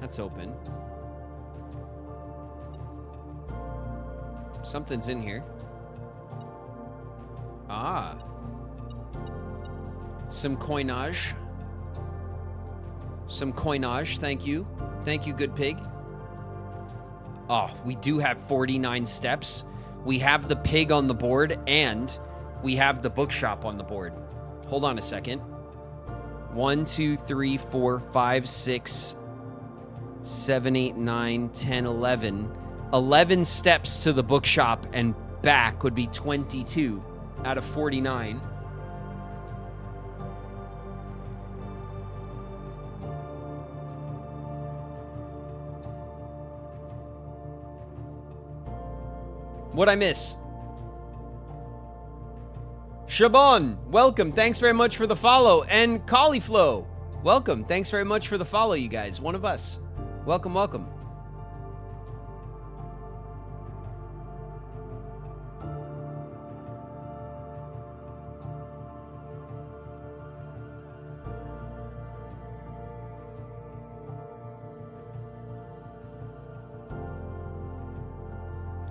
That's open. Something's in here. Ah. Some coinage. Some coinage, thank you. Thank you, good pig. Oh, we do have 49 steps. We have the pig on the board, and we have the bookshop on the board. Hold on a second. 1, 2, 3, 4, 5, 6, 7, 8, 9, 10, 11. 11 steps to the bookshop and back would be 22 out of 49. What'd I miss? Shabon, welcome. Thanks very much for the follow. And Cauliflow, welcome. Thanks very much for the follow, you guys. One of us. Welcome, welcome.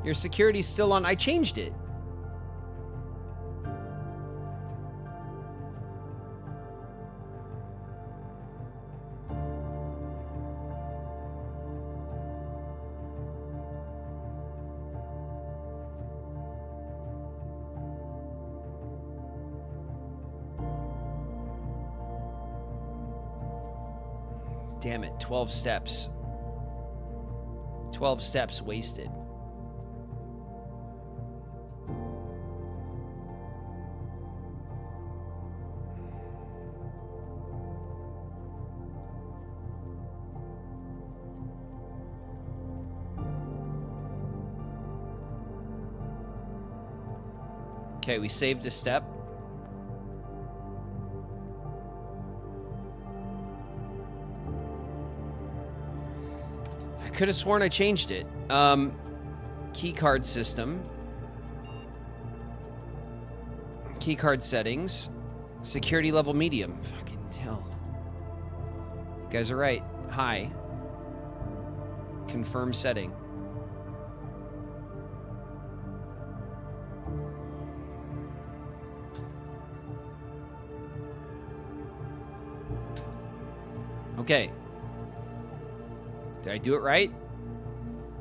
Your security's still on. I changed it. Damn it, 12 steps. 12 steps wasted. Okay, we saved a step. I could have sworn I changed it. Key card system. Key card settings. Security level medium. Fucking hell. You guys are right. High. Confirm setting. Okay. Did I do it right?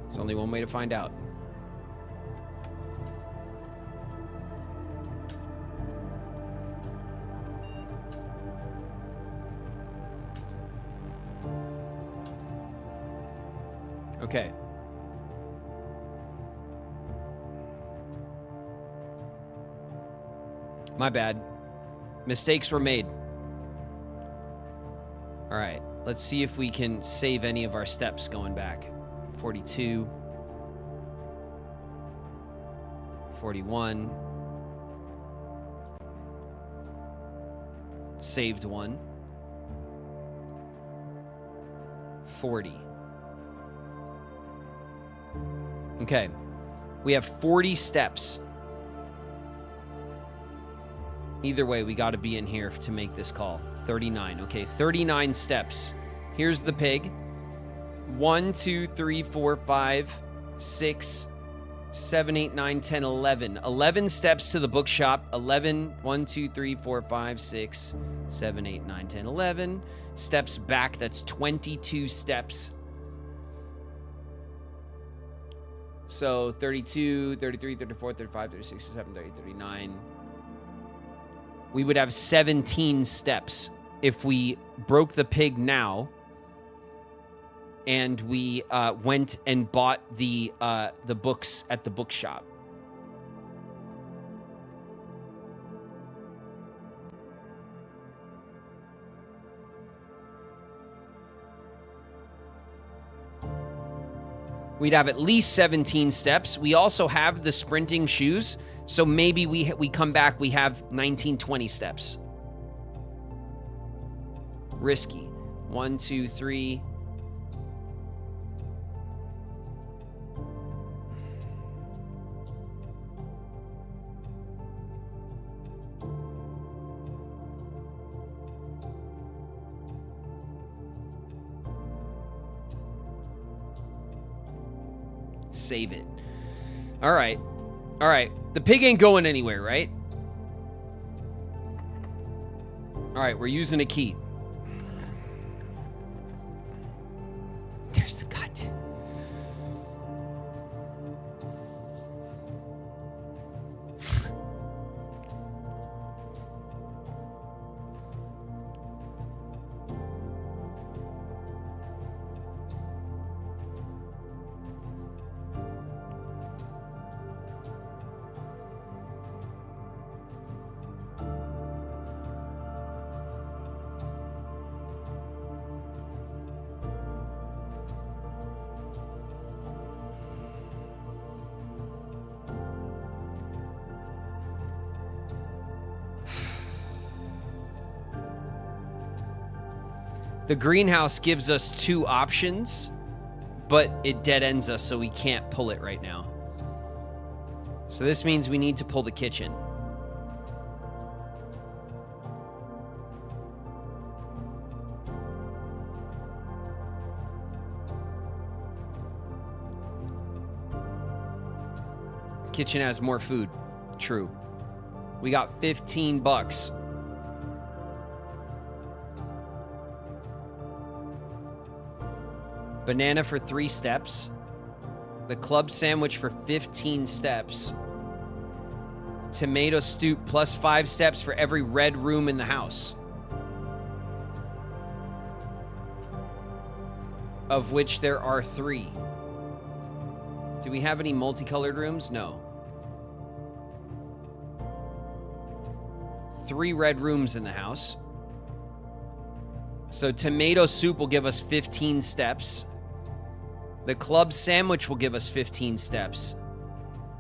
There's only one way to find out. Okay. My bad. Mistakes were made. All right. Let's see if we can save any of our steps going back. 42. 41. Saved one. 40. Okay. We have 40 steps. Either way, we got to be in here to make this call. 39. Okay, 39 steps. Here's the pig. 1, 2, 3, 4, 5, 6, 7, 8, 9, 10, 11. 11 steps to the bookshop. 11. 1, 2, 3, 4, 5, 6, 7, 8, 9, 10, 11. Steps back. That's 22 steps. So 32, 33, 34, 35, 36, 37, 38, 39. We would have 17 steps if we broke the pig now and we went and bought the books at the bookshop. We'd have at least 17 steps. We also have the sprinting shoes, so maybe we come back, we have 19, 20 steps. Risky. 1, 2, 3. Save it. All right. All right. The pig ain't going anywhere, right? All right. We're using a key. There's the cut. The greenhouse gives us 2 options, but it dead ends us, so we can't pull it right now. So this means we need to pull the kitchen. Kitchen has more food. True. We got 15 bucks. Banana for 3 steps. The club sandwich for 15 steps. Tomato soup plus 5 steps for every red room in the house. Of which there are 3. Do we have any multicolored rooms? No. 3 red rooms in the house. So tomato soup will give us 15 steps. The club sandwich will give us 15 steps.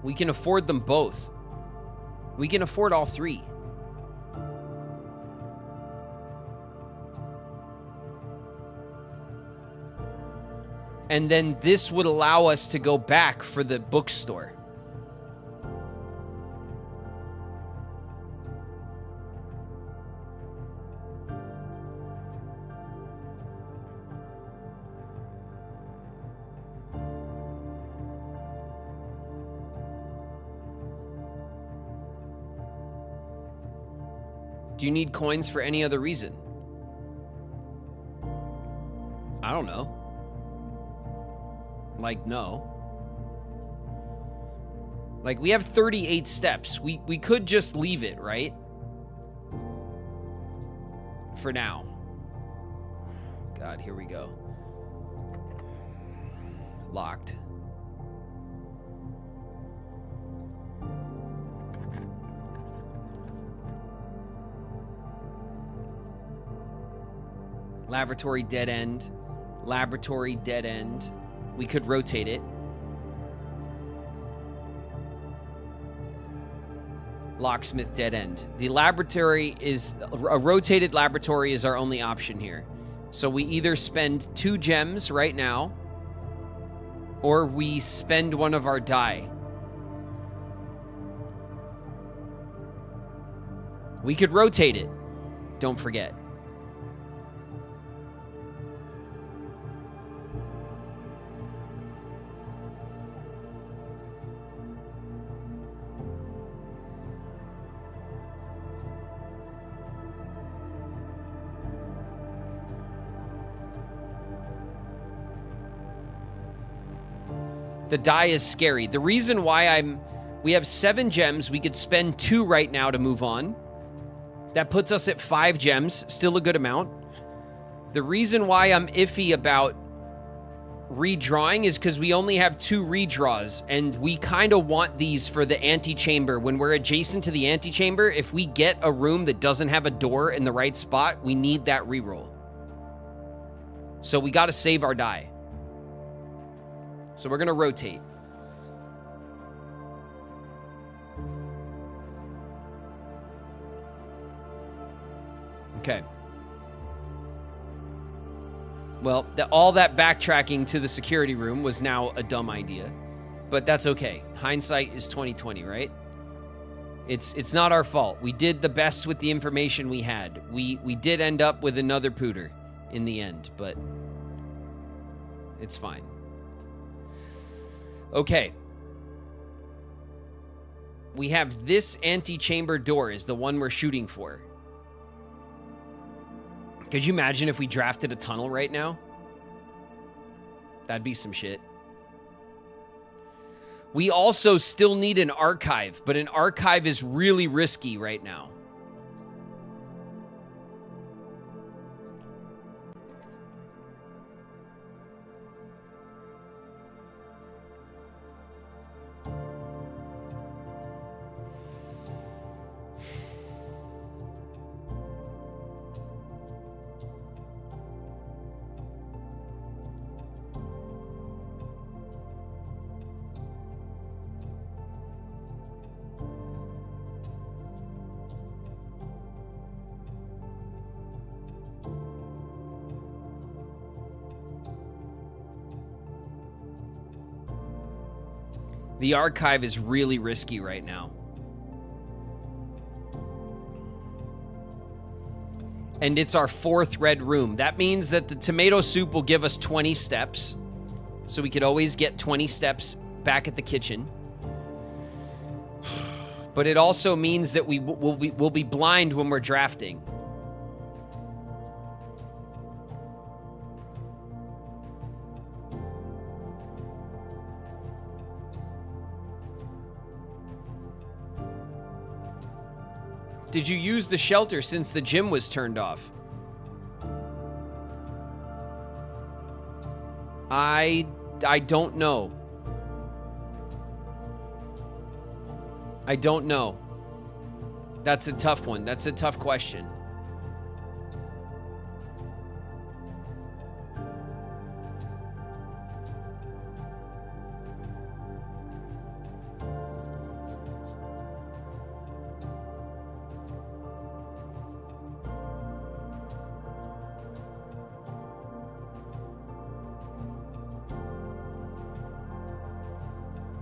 We can afford them both. We can afford all 3. And then this would allow us to go back for the bookstore. Do you need coins for any other reason? I don't know. Like, no. Like, we have 38 steps. We could just leave it, right? For now. God, here we go. Locked. Laboratory dead end. Laboratory dead end. We could rotate it. Locksmith dead end. The laboratory is... A rotated laboratory is our only option here. So we either spend 2 gems right now, or we spend one of our die. We could rotate it. Don't forget. The die is scary. The reason why we have 7 gems. We could spend 2 right now to move on. That puts us at 5 gems. Still a good amount. The reason why I'm iffy about redrawing is because we only have 2 redraws, and we kind of want these for the antechamber. When we're adjacent to the antechamber, if we get a room that doesn't have a door in the right spot, we need that reroll. So we got to save our die. So we're going to rotate. Okay. Well, all that backtracking to the security room was now a dumb idea. But that's okay. Hindsight is 20/20, right? It's not our fault. We did the best with the information we had. We did end up with another pooter in the end, but it's fine. Okay. We have this antechamber door is the one we're shooting for. Could you imagine if we drafted a tunnel right now? That'd be some shit. We also still need an archive, but an archive is really risky right now. The archive is really risky right now. And it's our 4th red room. That means that the tomato soup will give us 20 steps. So we could always get 20 steps back at the kitchen. But it also means that we'll be blind when we're drafting. Did you use the shelter since the gym was turned off? I don't know. I don't know. That's a tough one. That's a tough question.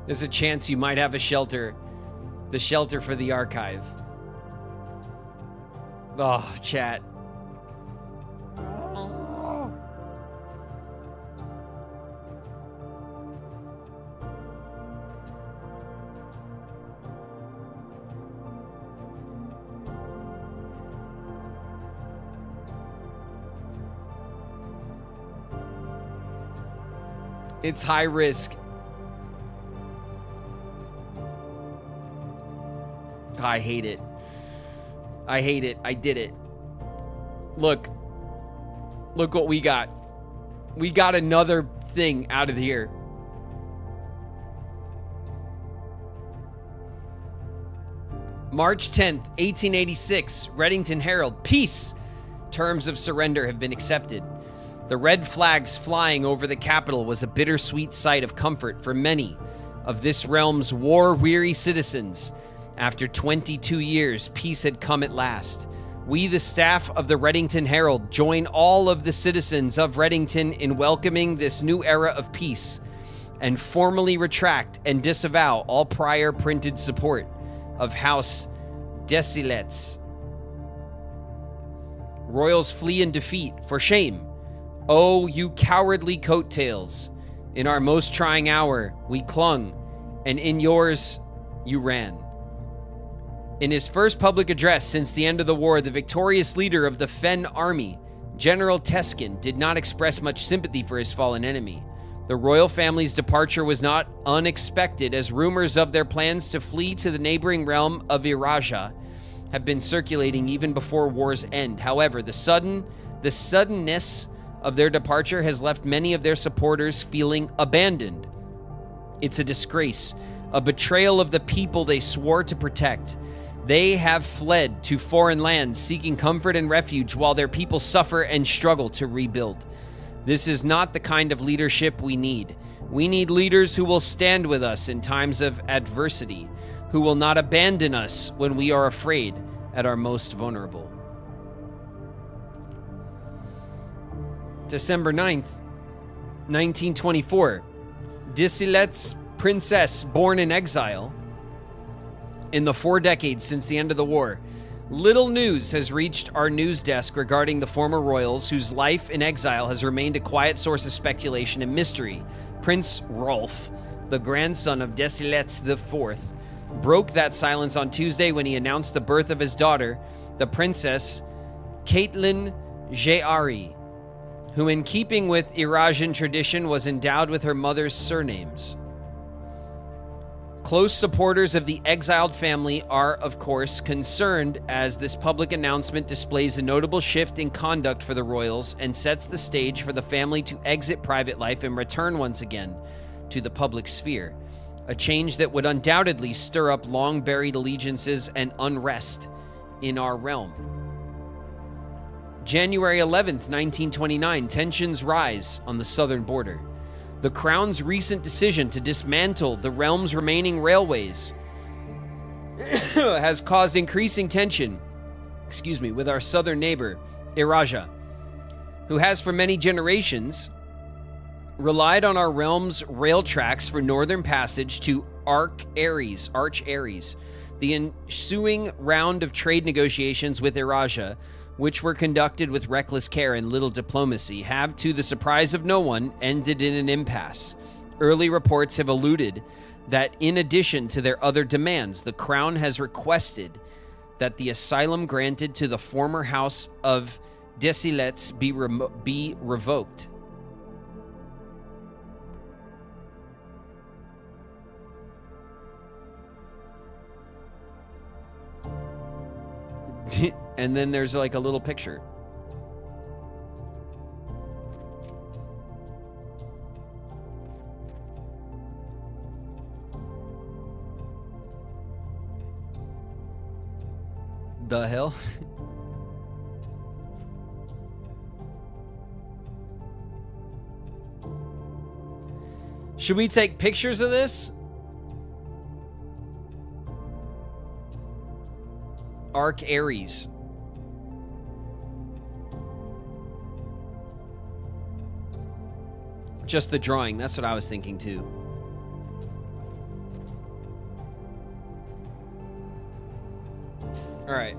There's a chance you might have a shelter. The shelter for the archive. Oh, chat. It's high risk. I hate it. I hate it. I did it. Look. Look what we got. We got another thing out of here. March 10th, 1886, Reddington Herald. Peace. Terms of surrender have been accepted. The red flags flying over the capital was a bittersweet sight of comfort for many of this realm's war-weary citizens. After 22 years, peace had come at last. We, the staff of the Reddington Herald, join all of the citizens of Reddington in welcoming this new era of peace and formally retract and disavow all prior printed support of House Desilets. Royals flee in defeat. For shame. Oh, you cowardly coattails. In our most trying hour, we clung, and in yours, you ran. In his first public address since the end of the war, the victorious leader of the Fen army, General Teskin, did not express much sympathy for his fallen enemy. The royal family's departure was not unexpected, as rumors of their plans to flee to the neighboring realm of Iraja have been circulating even before war's end. However, the suddenness of their departure has left many of their supporters feeling abandoned. It's a disgrace, a betrayal of the people they swore to protect. They have fled to foreign lands, seeking comfort and refuge while their people suffer and struggle to rebuild. This is not the kind of leadership we need. We need leaders who will stand with us in times of adversity, who will not abandon us when we are afraid at our most vulnerable. December 9th, 1924. Desilet's princess, born in exile in the 4 decades since the end of the war. Little news has reached our news desk regarding the former royals whose life in exile has remained a quiet source of speculation and mystery. Prince Rolf, the grandson of Desilet IV, broke that silence on Tuesday when he announced the birth of his daughter, the Princess Caitlin Jeari, who, in keeping with Irajan tradition, was endowed with her mother's surnames. Close supporters of the exiled family are, of course, concerned, as this public announcement displays a notable shift in conduct for the royals and sets the stage for the family to exit private life and return once again to the public sphere, a change that would undoubtedly stir up long-buried allegiances and unrest in our realm. January 11th, 1929, tensions rise on the southern border. The Crown's recent decision to dismantle the realm's remaining railways has caused increasing tension, with our southern neighbor, Iraja, who has for many generations relied on our realm's rail tracks for northern passage to Arch Ares. The ensuing round of trade negotiations with Iraja, which were conducted with reckless care and little diplomacy, have, to the surprise of no one, ended in an impasse. Early reports have alluded that in addition to their other demands, the Crown has requested that the asylum granted to the former house of Desilets be revoked. And then there's like a little picture. The hell? Should we take pictures of this? Arch Ares. Just the drawing. That's what I was thinking too. All right.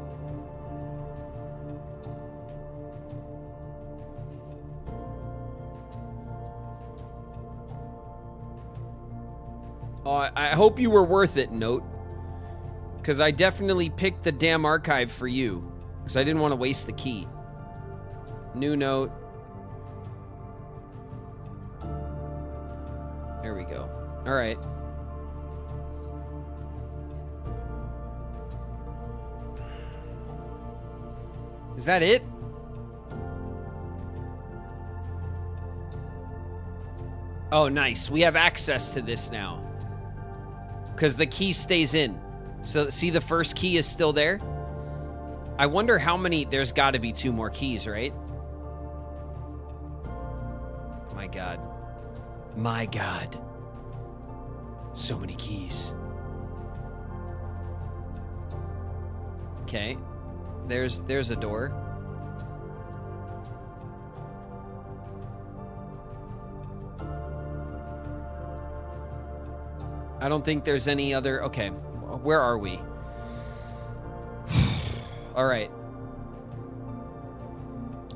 Oh, I hope you were worth it, Note. Because I definitely picked the damn archive for you. Because I didn't want to waste the key. New note. There we go. All right. Is that it? Oh, nice. We have access to this now. Because the key stays in. So, see, the first key is still there? I wonder how many... There's got to be 2 more keys, right? My God. My God. So many keys. Okay. There's a door. I don't think there's any other... Okay. Where are we? All right.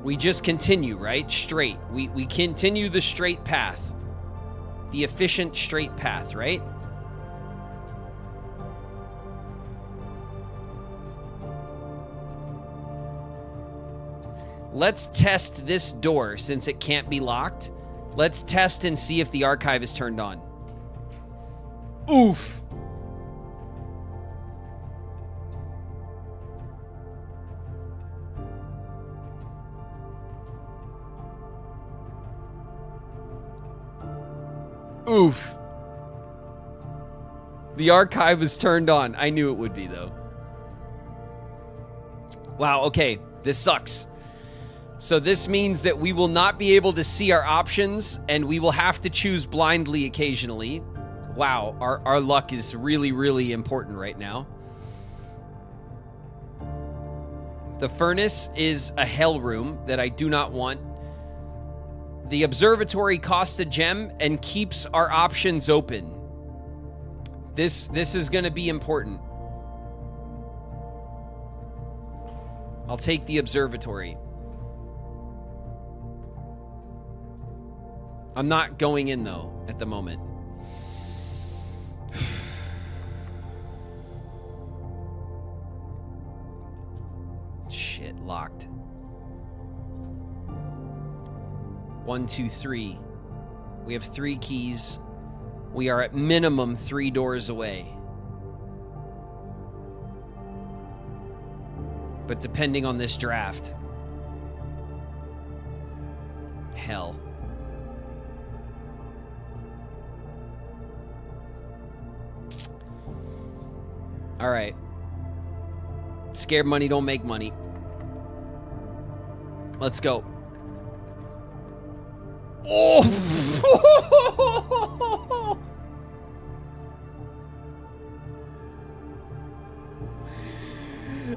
We just continue, right? Straight. We continue the straight path. The efficient straight path, right? Let's test this door since it can't be locked. Let's test and see if the archive is turned on. Oof. Oof. The archive is turned on. I knew it would be, though. Wow, okay. This sucks. So this means that we will not be able to see our options, and we will have to choose blindly occasionally. Wow, our luck is really, really important right now. The furnace is a hell room that I do not want. The observatory costs a gem and keeps our options open. This is going to be important. I'll take the observatory. I'm not going in, though, at the moment. Shit, locked. 1, 2, 3. We have 3 keys. We are at minimum 3 doors away. But depending on this draft. Hell. All right. Scared money don't make money. Let's go. Oh!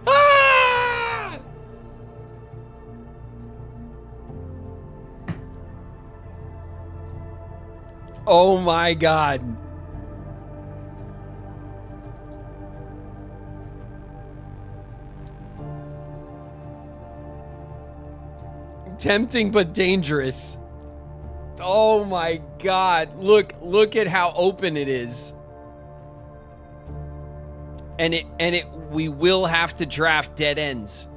Ah! Oh my God. Tempting but dangerous. Oh my God. Look at how open it is. And we will have to draft dead ends.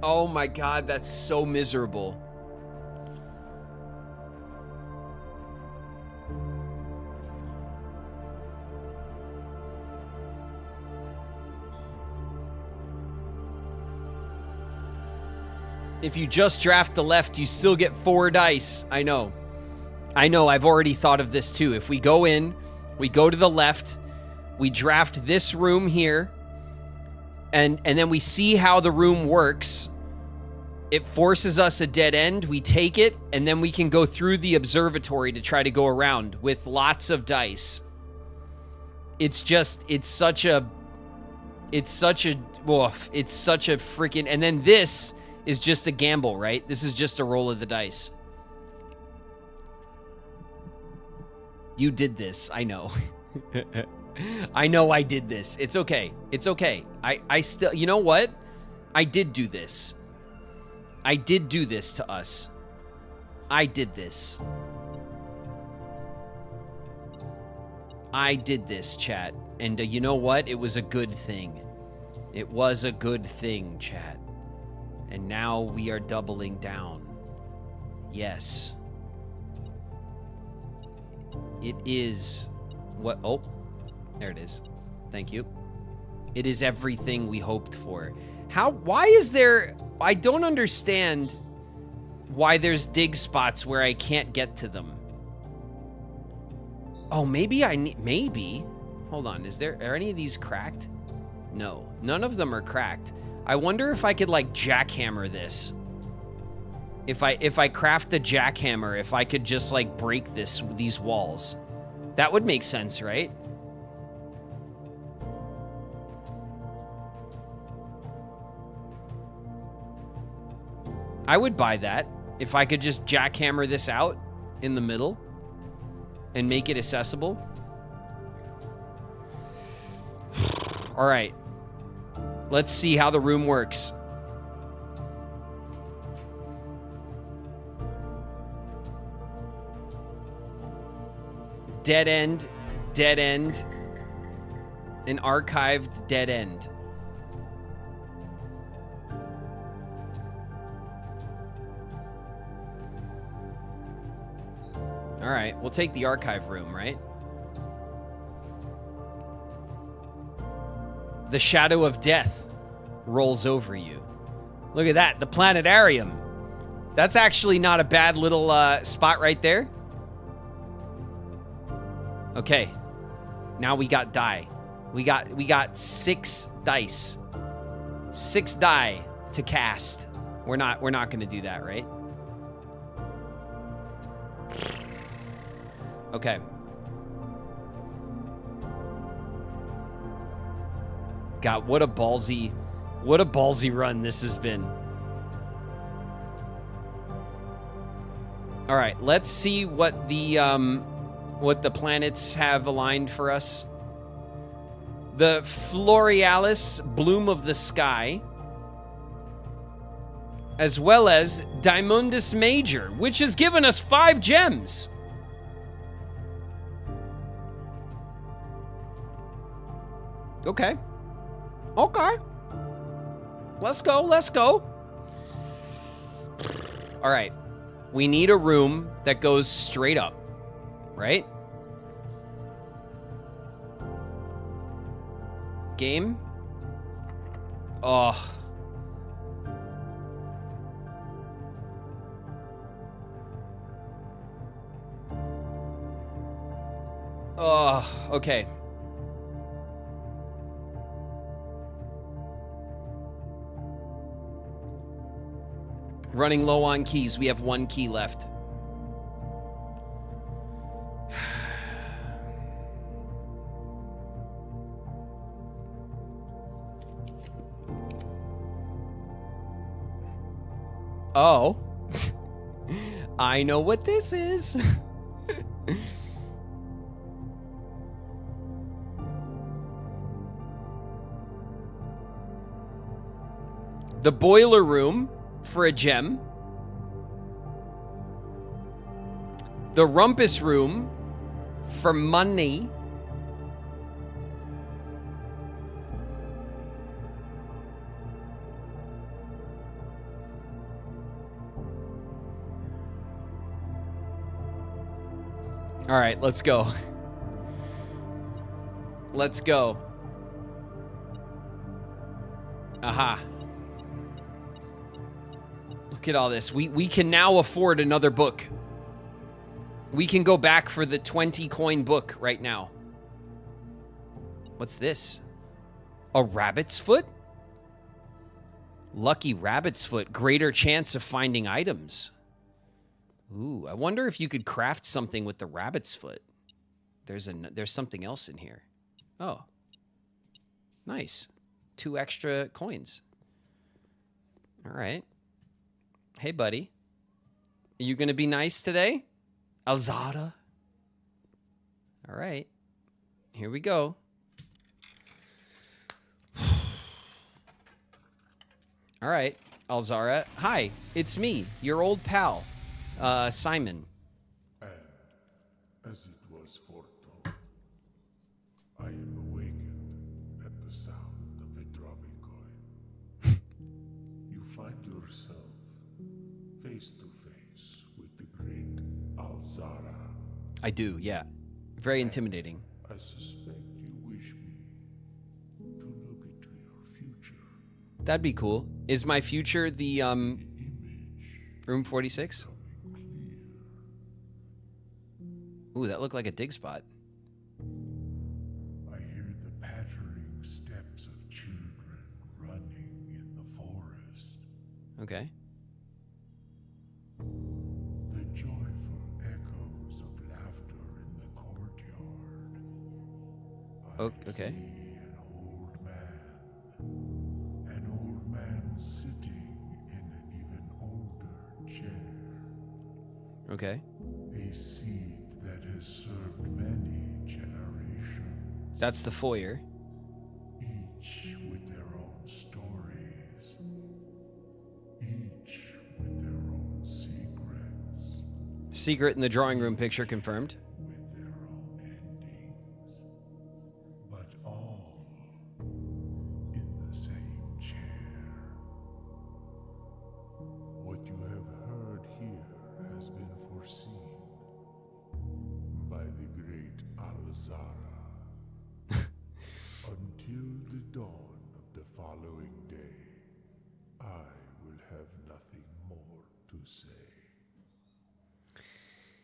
Oh my God, that's so miserable. If you just draft the left, you still get 4 dice. I know. I've already thought of this too. If we go in, we go to the left, we draft this room here, and then we see how the room works. It forces us a dead end. We take it, and then we can go through the observatory to try to go around with lots of dice. It's such a freaking, and then this is just a gamble, right? This is just a roll of the dice. You did this. I know. I know I did this. It's okay. It's okay. I still... You know what? I did do this. I did do this to us. I did this. I did this, chat. And you know what? It was a good thing. It was a good thing, chat. And now we are doubling down. Yes. It is what... Oh, there it is. Thank you. It is everything we hoped for. How... Why is there... I don't understand why there's dig spots where I can't get to them. Oh, maybe I need... Maybe... Hold on. Are any of these cracked? No. None of them are cracked. I wonder if I could, like, jackhammer this. If I craft the jackhammer, if I could just, like, break these walls. That would make sense, right? I would buy that. If I could just jackhammer this out in the middle and make it accessible. All right. Let's see how the room works. Dead end, an archived dead end. All right, we'll take the archive room, right? The shadow of death rolls over you. Look at that, the planetarium. That's actually not a bad little spot right there. Okay, now we got die. We got 6 dice. 6 die to cast. We're not gonna do that, right? Okay. God, what a ballsy run this has been. All right, let's see what the planets have aligned for us. The Florealis, Bloom of the Sky, as well as Dimundus Major, which has given us 5 gems. Okay. Okay. Let's go, let's go. All right. We need a room that goes straight up, right? Game. Oh. Oh, okay. Running low on keys. We have 1 key left. Oh. I know what this is. The boiler room for a gem. The rumpus room for money. All right, let's go. Let's go. Aha. Look at all this. We can now afford another book. We can go back for the 20 coin book right now. What's this? A rabbit's foot? Lucky rabbit's foot. Greater chance of finding items. Ooh, I wonder if you could craft something with the rabbit's foot. There's something else in here. Oh. Nice. 2 extra coins. All right. Hey, buddy. Are you going to be nice today? Alzara? All right. Here we go. All right, Alzara. Hi, it's me, your old pal, Simon. And, as it was foretold, I am awakened at the sound of a dropping coin. You find yourself face to face with the great Alzara. I do, yeah. Very intimidating. I suspect you wish me to look into your future. That'd be cool. Is my future the room 46? Ooh, that looked like a dig spot. I hear the pattering steps of children running in the forest. Okay. The joyful echoes of laughter in the courtyard. I Okay. see an old man sitting in an even older chair. Okay. A seed that has served many generations, That's the foyer. each with their own stories, each with their own secrets, Secret in the drawing room picture confirmed. with their own endings, but all in the same chair. What you have heard here has been foreseen by the great Alzara. Until the dawn of the following day, I will have nothing more to say.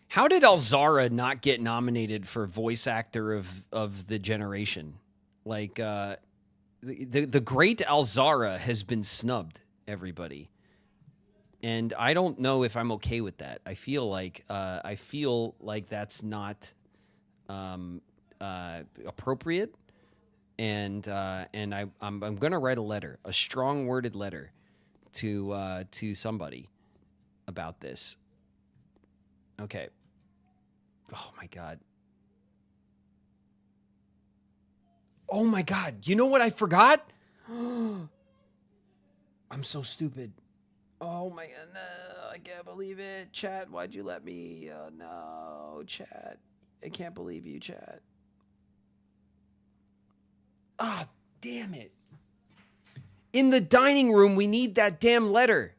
How did Alzara not get nominated for voice actor of the generation? Like the great Alzara has been snubbed, everybody. And I don't know if I'm okay with that. I feel like that's not appropriate. And I'm gonna write a letter, a strong worded letter to somebody about this. Okay. Oh my God. Oh my God. You know what I forgot? I'm so stupid. Oh my God. No, I can't believe it. Chat, why'd you let me? Oh no, chat. I can't believe you, chat. Ah, damn it. In the dining room, we need that damn letter.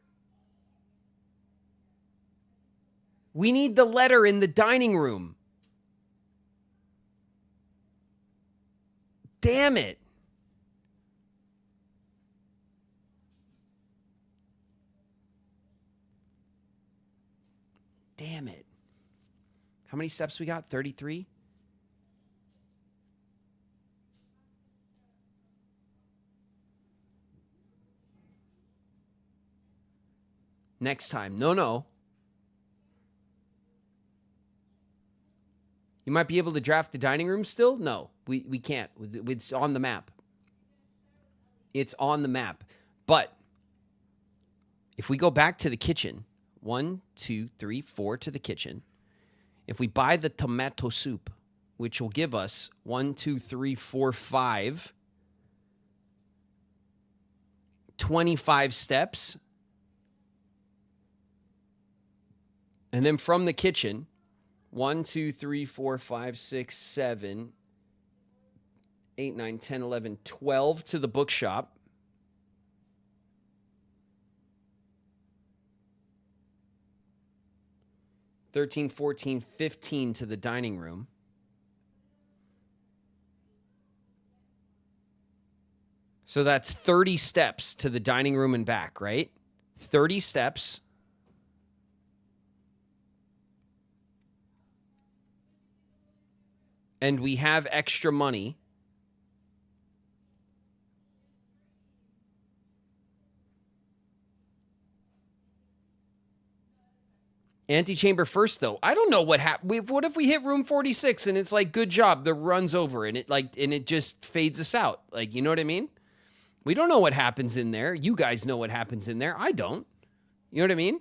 We need the letter in the dining room. Damn it. Damn it. How many steps we got? 33? Next time. No. You might be able to draft the dining room still? No, we can't. It's on the map. It's on the map. But if we go back to the kitchen, 1, 2, 3, 4 to the kitchen. If we buy the tomato soup, which will give us 1, 2, 3, 4, 5, 25 steps. And then from the kitchen, 1, 2, 3, 4, 5, 6, 7, 8, 9, 10, 11, 12 to the bookshop. $13, $14, $15 to the dining room. So that's 30 steps to the dining room and back, right? 30 steps. And we have extra money. Antechamber first, though. I don't know what happened. What if we hit room 46 and it's like, good job, the run's over, and it just fades us out? Like, you know what I mean? We don't know what happens in there. You guys know what happens in there. I don't. You know what I mean?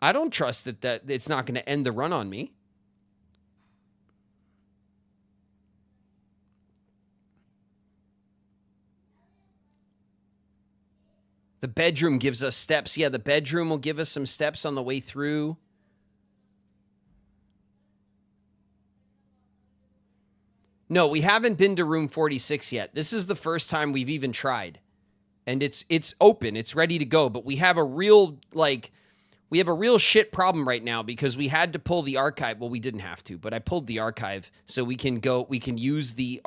I don't trust that it's not going to end the run on me. The bedroom gives us steps. Yeah, the bedroom will give us some steps on the way through. No, we haven't been to room 46 yet. This is the first time we've even tried. And it's open. It's ready to go. But we have a real, shit problem right now because we had to pull the archive. Well, we didn't have to, but I pulled the archive so we can use the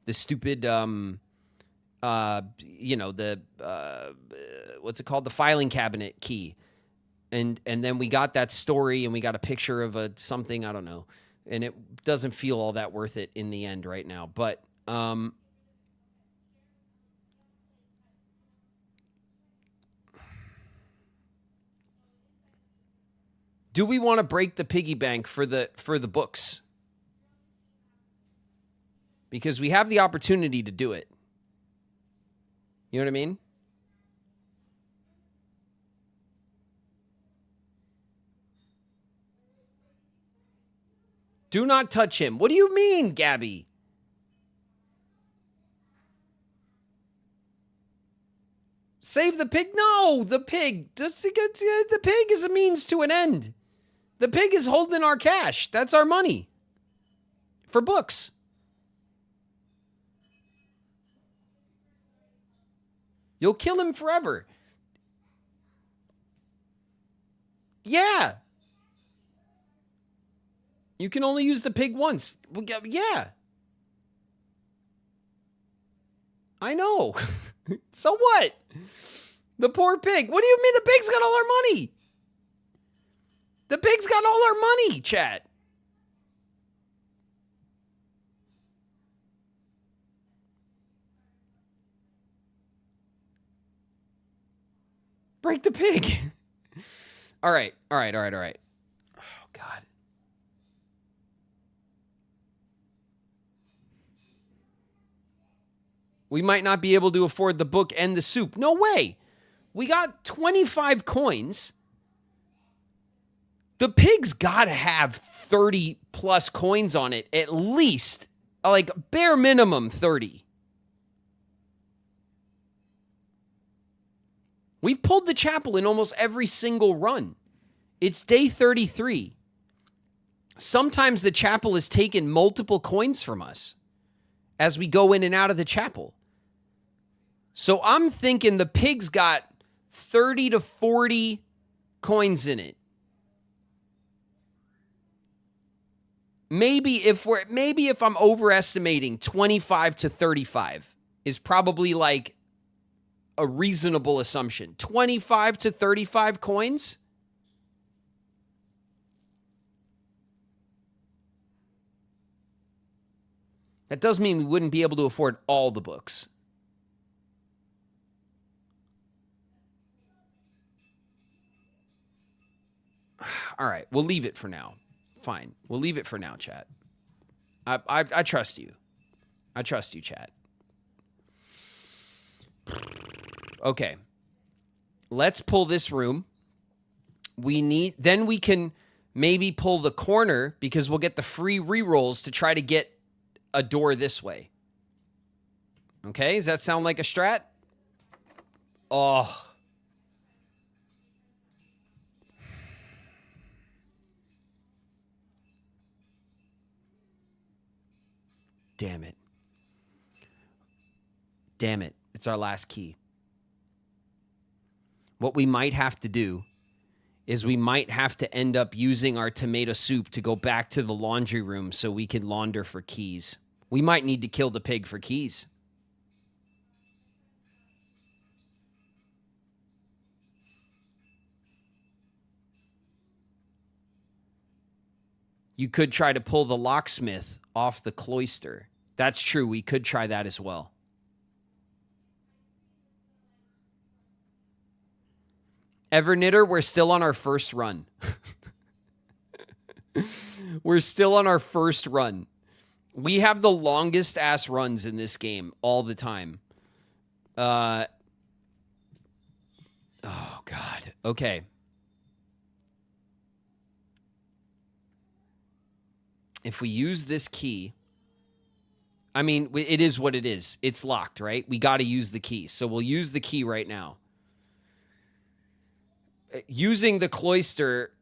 stupid, what's it called? The filing cabinet key. And then we got that story and we got a picture of something, I don't know. And it doesn't feel all that worth it in the end right now. But do we want to break the piggy bank for the books? Because we have the opportunity to do it. You know what I mean? Do not touch him. What do you mean, Gabby? Save the pig? No, the pig. The pig is a means to an end. The pig is holding our cash. That's our money. For books. You'll kill him forever. Yeah. You can only use the pig once. Yeah. I know. So what? The poor pig. What do you mean the pig's got all our money? The pig's got all our money, chat. Break the pig. All right. Oh, God. We might not be able to afford the book and the soup. No way. We got 25 coins. The pig's got to have 30 plus coins on it, at least. Like, bare minimum 30. We've pulled the chapel in almost every single run. It's day 33. Sometimes the chapel has taken multiple coins from us as we go in and out of the chapel. So I'm thinking the pig's got 30 to 40 coins in it. Maybe if I'm overestimating, 25 to 35 is probably like a reasonable assumption. 25 to 35 coins? That does mean we wouldn't be able to afford all the books. All right, we'll leave it for now. Fine. We'll leave it for now, chat. I trust you. I trust you, chat. Okay. Let's pull this room. Then we can maybe pull the corner because we'll get the free rerolls to try to get a door this way. Okay, does that sound like a strat? Oh. Damn it. Damn it. It's our last key. What we might have to do is we might have to end up using our tomato soup to go back to the laundry room so we can launder for keys. We might need to kill the pig for keys. You could try to pull the locksmith off the cloister. That's true. We could try that as well. Everknitter, we're still on our first run. We're still on our first run. We have the longest ass runs in this game all the time. Oh, God. Okay. if we use this key, I mean, it is what it is. It's locked, right? We got to use the key. So we'll use the key right now. Using the cloister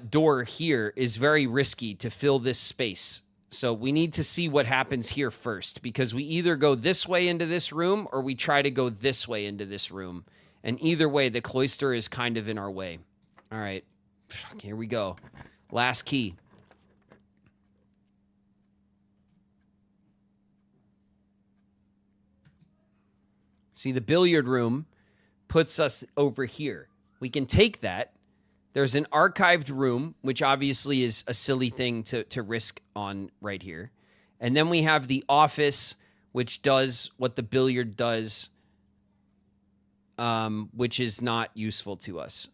door here is very risky to fill this space. So we need to see what happens here first, because we either go this way into this room or we try to go this way into this room. And either way, the cloister is kind of in our way. All right, here we go. Last key. See, the billiard room puts us over here. We can take that. There's an archived room, which obviously is a silly thing to risk on right here. And then we have the office, which does what the billiard does, which is not useful to us.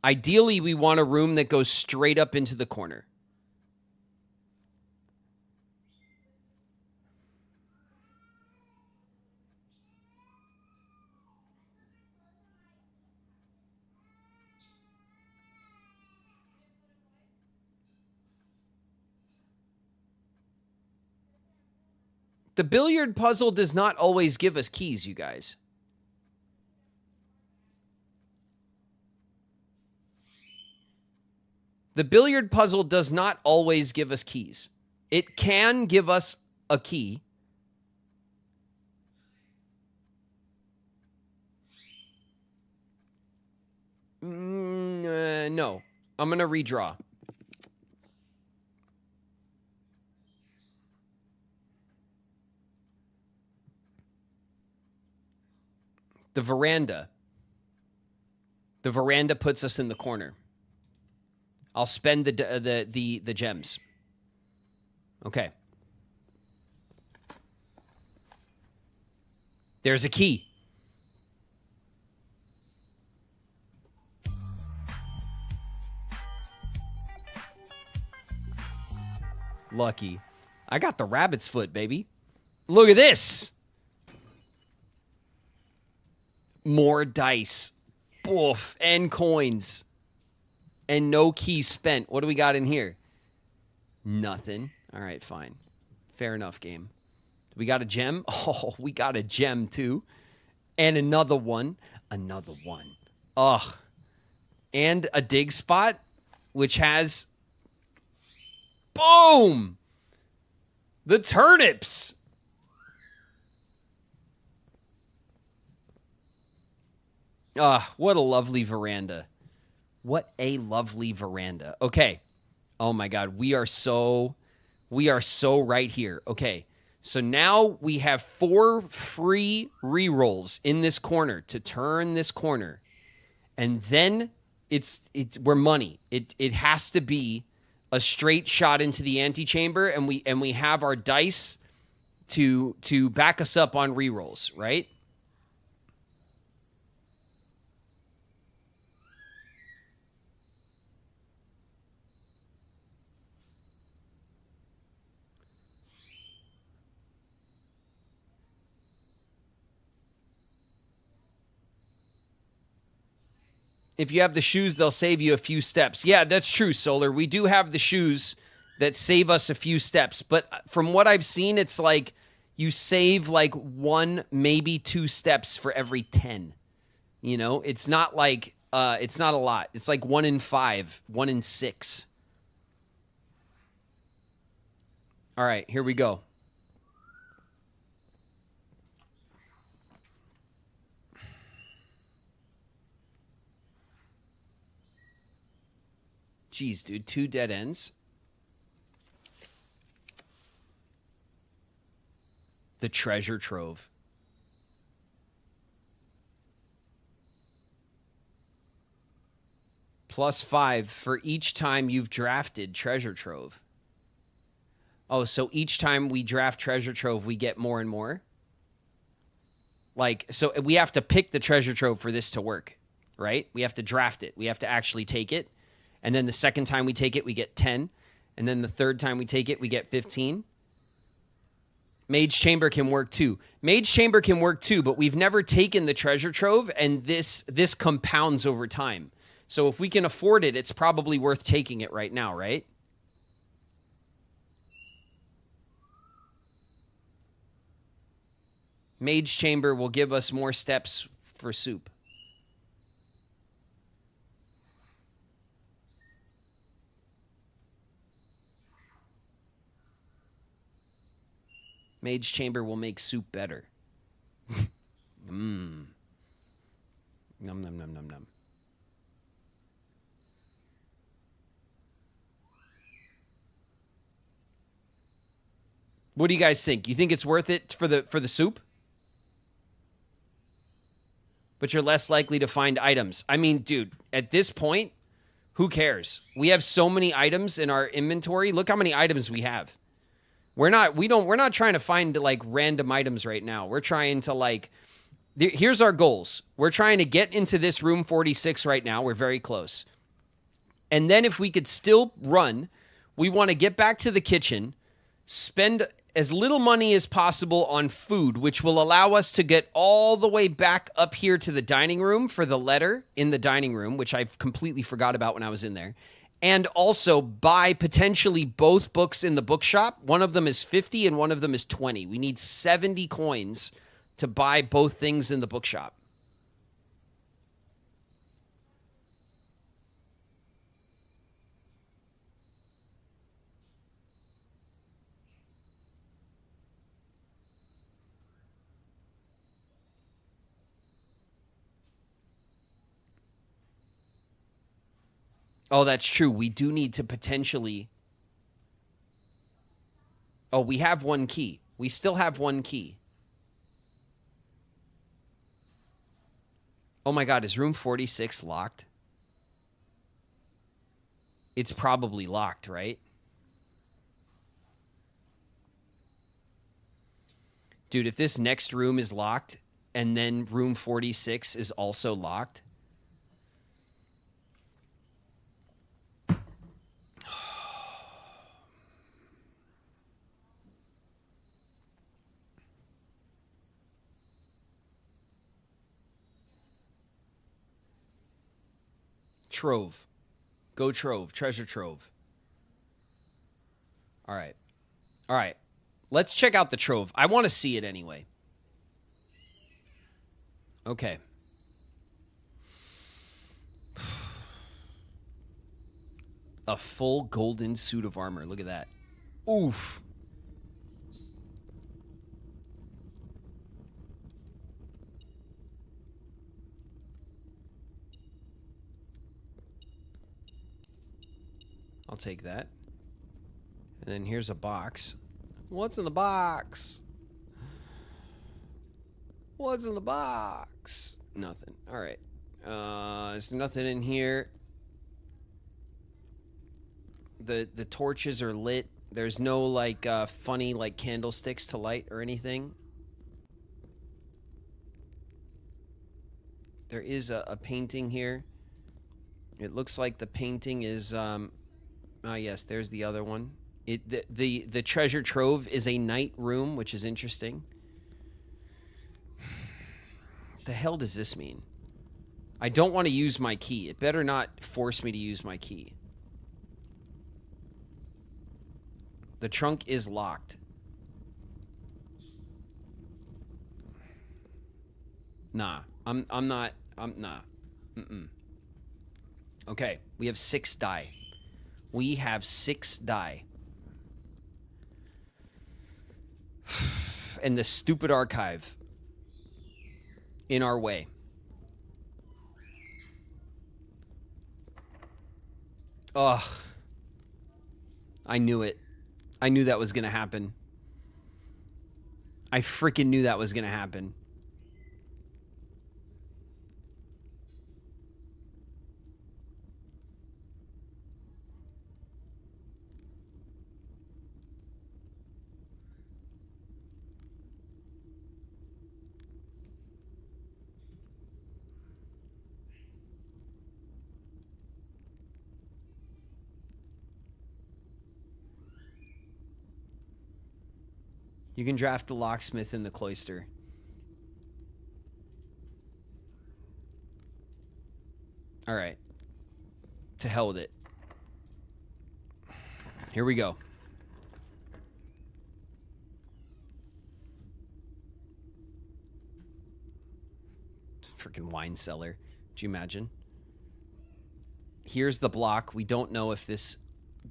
Ideally, we want a room that goes straight up into the corner. The billiard puzzle does not always give us keys, you guys. The billiard puzzle does not always give us keys. It can give us a key. No. I'm going to redraw. The veranda. The veranda puts us in the corner. I'll spend the gems. Okay. There's a key. Lucky. I got the rabbit's foot, baby. Look at this. More dice. Oof. And coins. And no key spent. What do we got in here? Nothing. All right, fine. Fair enough, game. We got a gem. Oh, we got a gem, too. And another one. Another one. Ugh. And a dig spot, which has... Boom! The turnips! Ah, what a lovely veranda. What a lovely veranda. Okay. Oh my God. We are so right here. Okay. So now we have 4 free rerolls in this corner to turn this corner. And then we're money. It has to be a straight shot into the antechamber, and we have our dice to back us up on rerolls, right? If you have the shoes, they'll save you a few steps. Yeah, that's true, Solar. We do have the shoes that save us a few steps. But from what I've seen, it's like you save like 1, maybe 2 steps for every 10. You know, it's not like, it's not a lot. It's like 1 in 5, 1 in 6. All right, here we go. Jeez, dude, 2 dead ends. The treasure trove. +5 for each time you've drafted treasure trove. Oh, so each time we draft treasure trove, we get more and more? Like, so we have to pick the treasure trove for this to work, right? We have to draft it. We have to actually take it. And then the second time we take it, we get 10. And then the third time we take it, we get 15. Mage Chamber can work too. Mage Chamber can work too, but we've never taken the treasure trove, and this compounds over time. So if we can afford it, it's probably worth taking it right now, right? Mage Chamber will give us more steps for soup. Mage Chamber will make soup better. Mmm. Num, num, num, num, num. What do you guys think? You think it's worth it for the soup? But you're less likely to find items. I mean, dude, at this point, who cares? We have so many items in our inventory. Look how many items we have. We're not trying to find like random items right now. We're trying to like, here's our goals. We're trying to get into this room 46 right now. We're very close. And then if we could still run, we want to get back to the kitchen, spend as little money as possible on food, which will allow us to get all the way back up here to the dining room for the letter in the dining room, which I completely forgot about when I was in there. And also buy potentially both books in the bookshop. One of them is 50 and one of them is 20. We need 70 coins to buy both things in the bookshop. Oh, that's true. We do need to potentially... Oh, we have one key. We still have one key. Oh my God, is room 46 locked? It's probably locked, right? Dude, if this next room is locked and then room 46 is also locked... Trove. Go trove. Treasure trove. All right. All right. Let's check out the trove. I want to see it anyway. Okay. A full golden suit of armor. Look at that. Oof. I'll take that. And then here's a box. What's in the box? What's in the box? Nothing. All right. There's nothing in here. The torches are lit. There's no like funny like candlesticks to light or anything. There is a painting here. It looks like the painting is yes, there's the other one. The treasure trove is a night room, which is interesting. The hell does this mean? I don't want to use my key. It better not force me to use my key. The trunk is locked. Nah. I'm not. Nah. Mm-mm. Okay. We have 6 die. We have 6 die. And the stupid archive in our way. Ugh. I knew it. I knew that was going to happen. I freaking knew that was going to happen. You can draft a locksmith in the cloister. All right. To hell with it. Here we go. Freaking wine cellar. Do you imagine? Here's the block. We don't know if this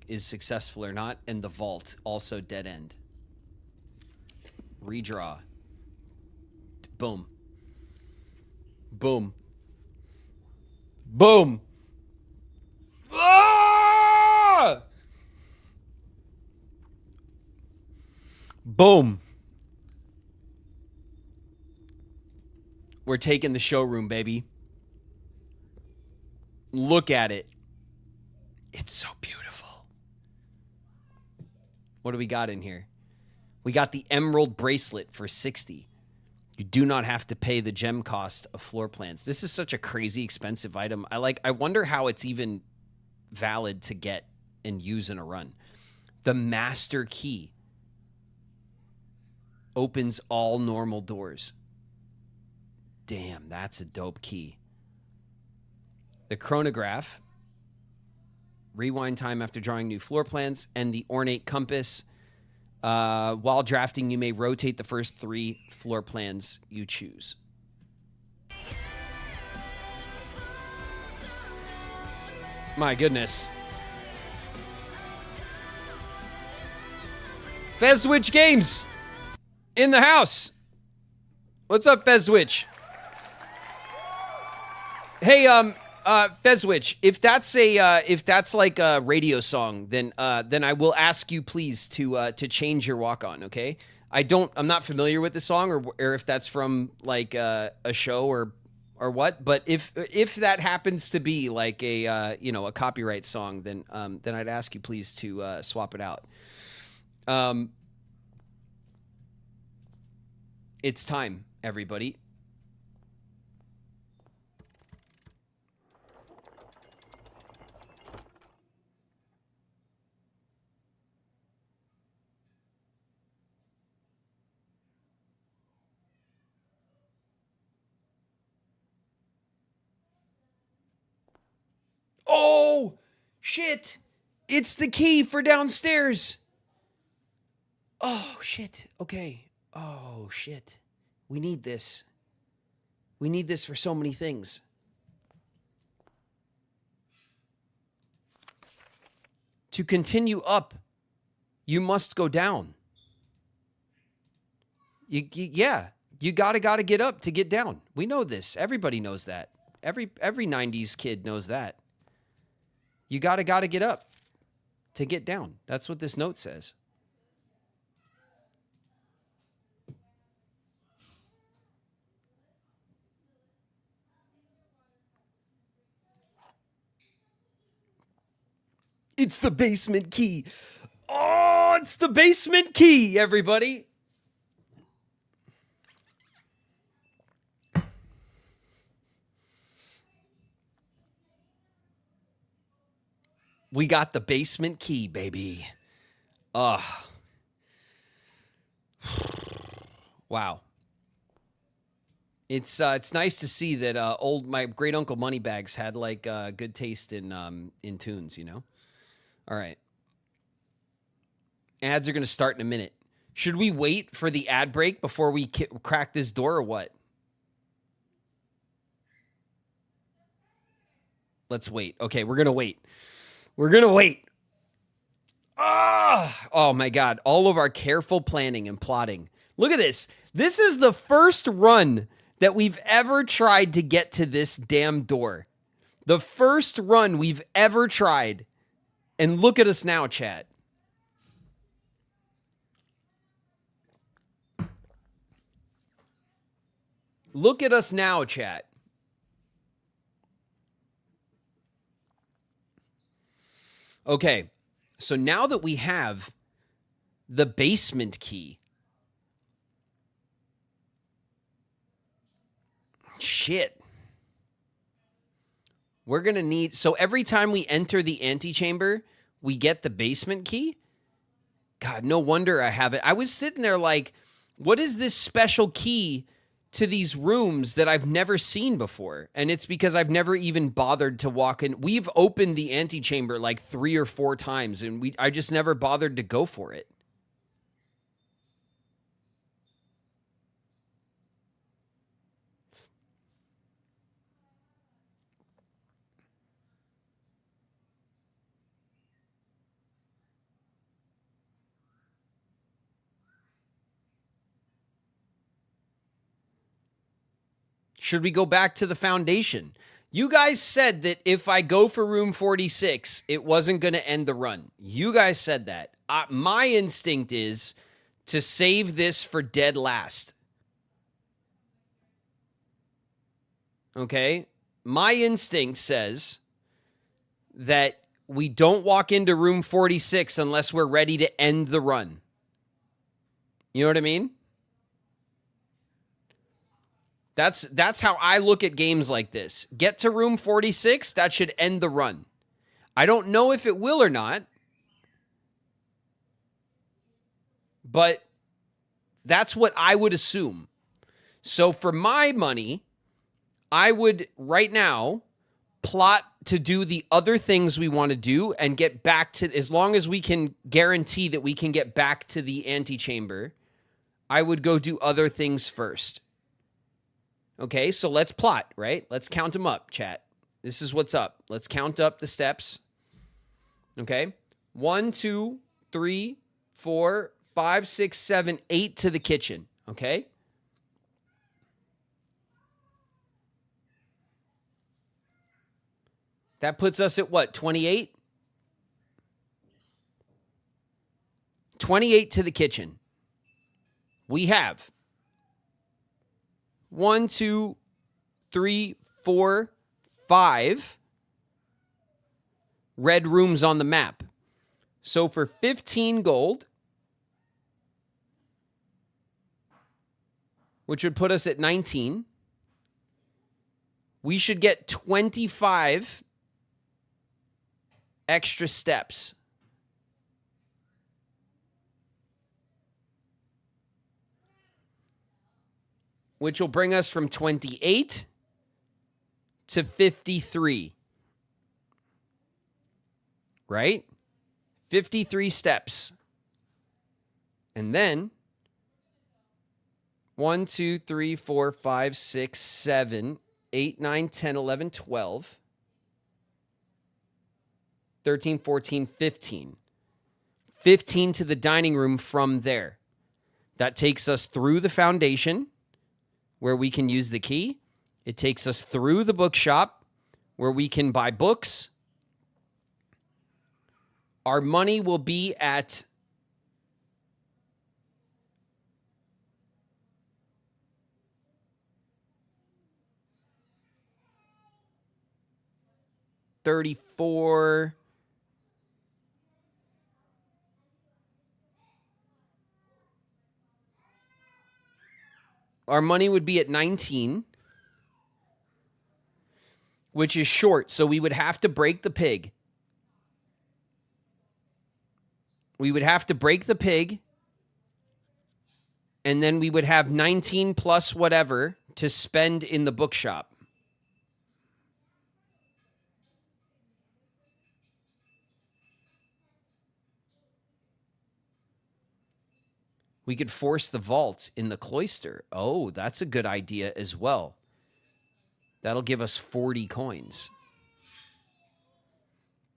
is successful or not. And the vault, also dead end. Redraw. Boom. Boom. Boom. Ah! Boom. We're taking the showroom, baby. Look at it. It's so beautiful. What do we got in here? We got the emerald bracelet for 60. You do not have to pay the gem cost of floor plans. This is such a crazy expensive item. I wonder how it's even valid to get and use in a run. The master key opens all normal doors. Damn, that's a dope key. The chronograph, rewind time after drawing new floor plans, and the ornate compass. While drafting, you may rotate the first 3 floor plans you choose. My goodness. Fezwitch Games in the house. What's up, Fezwitch? Hey, Fezwitch, if that's like a radio song, then I will ask you please to change your walk on, okay? I'm not familiar with the song or if that's from like a show or what, but if that happens to be like a copyright song, then I'd ask you please to swap it out. It's time, everybody. Oh, shit. It's the key for downstairs. Oh, shit. Okay. Oh, shit. We need this. We need this for so many things. To continue up, you must go down. Yeah. You gotta get up to get down. We know this. Everybody knows that. Every 90s kid knows that. You gotta get up to get down. That's what this note says. It's the basement key. Oh, it's the basement key, everybody. We got the basement key, baby. Wow. It's nice to see that my great uncle Moneybags had like good taste in tunes, you know. All right. Ads are going to start in a minute. Should we wait for the ad break before we crack this door or what? Let's wait. Okay, we're going to wait. We're going to wait. Oh my God. All of our careful planning and plotting. Look at this. This is the first run that we've ever tried to get to this damn door. The first run we've ever tried. And look at us now, chat. Look at us now, chat. Okay, so now that we have the basement key, shit. We're going to need... So every time we enter the antechamber, we get the basement key? God, no wonder I have it. I was sitting there like, what is this special key to these rooms that I've never seen before. And it's because I've never even bothered to walk in. We've opened the antechamber like 3 or 4 times, and I just never bothered to go for it. Should we go back to the foundation? You guys said that if I go for room 46, it wasn't going to end the run. You guys said that. My instinct is to save this for dead last. Okay? My instinct says that we don't walk into room 46 unless we're ready to end the run. You know what I mean? That's how I look at games like this. Get to room 46, that should end the run. I don't know if it will or not, but that's what I would assume. So for my money, I would right now plot to do the other things we want to do and get back to, as long as we can guarantee that we can get back to the antechamber, I would go do other things first. Okay, so let's plot, right? Let's count them up, chat. This is what's up. Let's count up the steps. Okay, 1, 2, 3, 4, 5, 6, 7, 8 to the kitchen. Okay. That puts us at what, 28? 28 to the kitchen. We have 1, 2, 3, 4, 5 red rooms on the map. So for 15 gold, which would put us at 19, we should get 25 extra steps. Which will bring us from 28 to 53. Right? 53 steps. And then 1, 2, 3, 4, 5, 6, 7, 8, 9, 10, 11, 12, 13, 14, 15. 15 to the dining room from there. That takes us through the foundation, where we can use the key. It takes us through the bookshop, where we can buy books. Our money will be at $34. Our money would be at 19, which is short, so we would have to break the pig. We would have to break the pig, and then we would have 19 plus whatever to spend in the bookshop. We could force the vault in the cloister. Oh, that's a good idea as well. That'll give us 40 coins.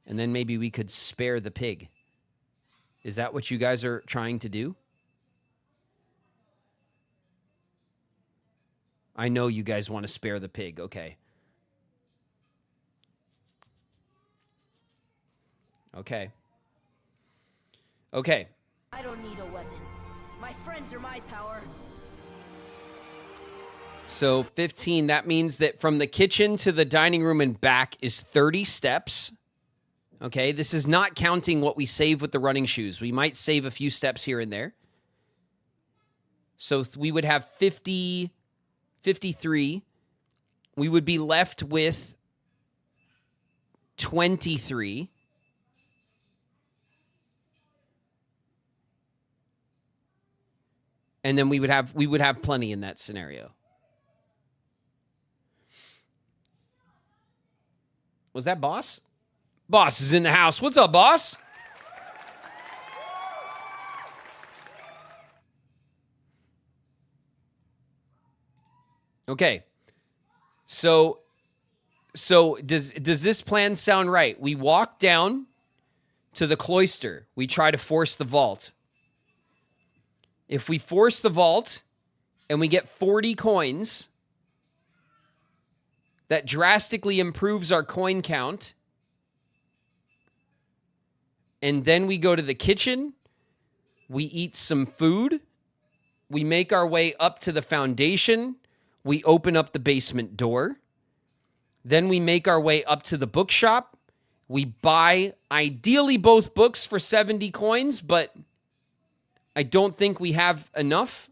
And then maybe we could spare the pig. Is that what you guys are trying to do? I know you guys want to spare the pig. Okay. Okay. Okay. I don't need a weapon. My friends are my power. So 15, that means that from the kitchen to the dining room and back is 30 steps. Okay, this is not counting what we save with the running shoes. We might save a few steps here and there. So we would have 50, 53. We would be left with 23. And then we would have plenty in that scenario. Was that Boss? Boss is in the house. What's up, Boss? Okay. So does this plan sound right? We walk down to the cloister. We try to force the vault. If we force the vault and we get 40 coins, that drastically improves our coin count. And then we go to the kitchen. We eat some food. We make our way up to the foundation. We open up the basement door. Then we make our way up to the bookshop. We buy, ideally, both books for 70 coins, but I don't think we have enough.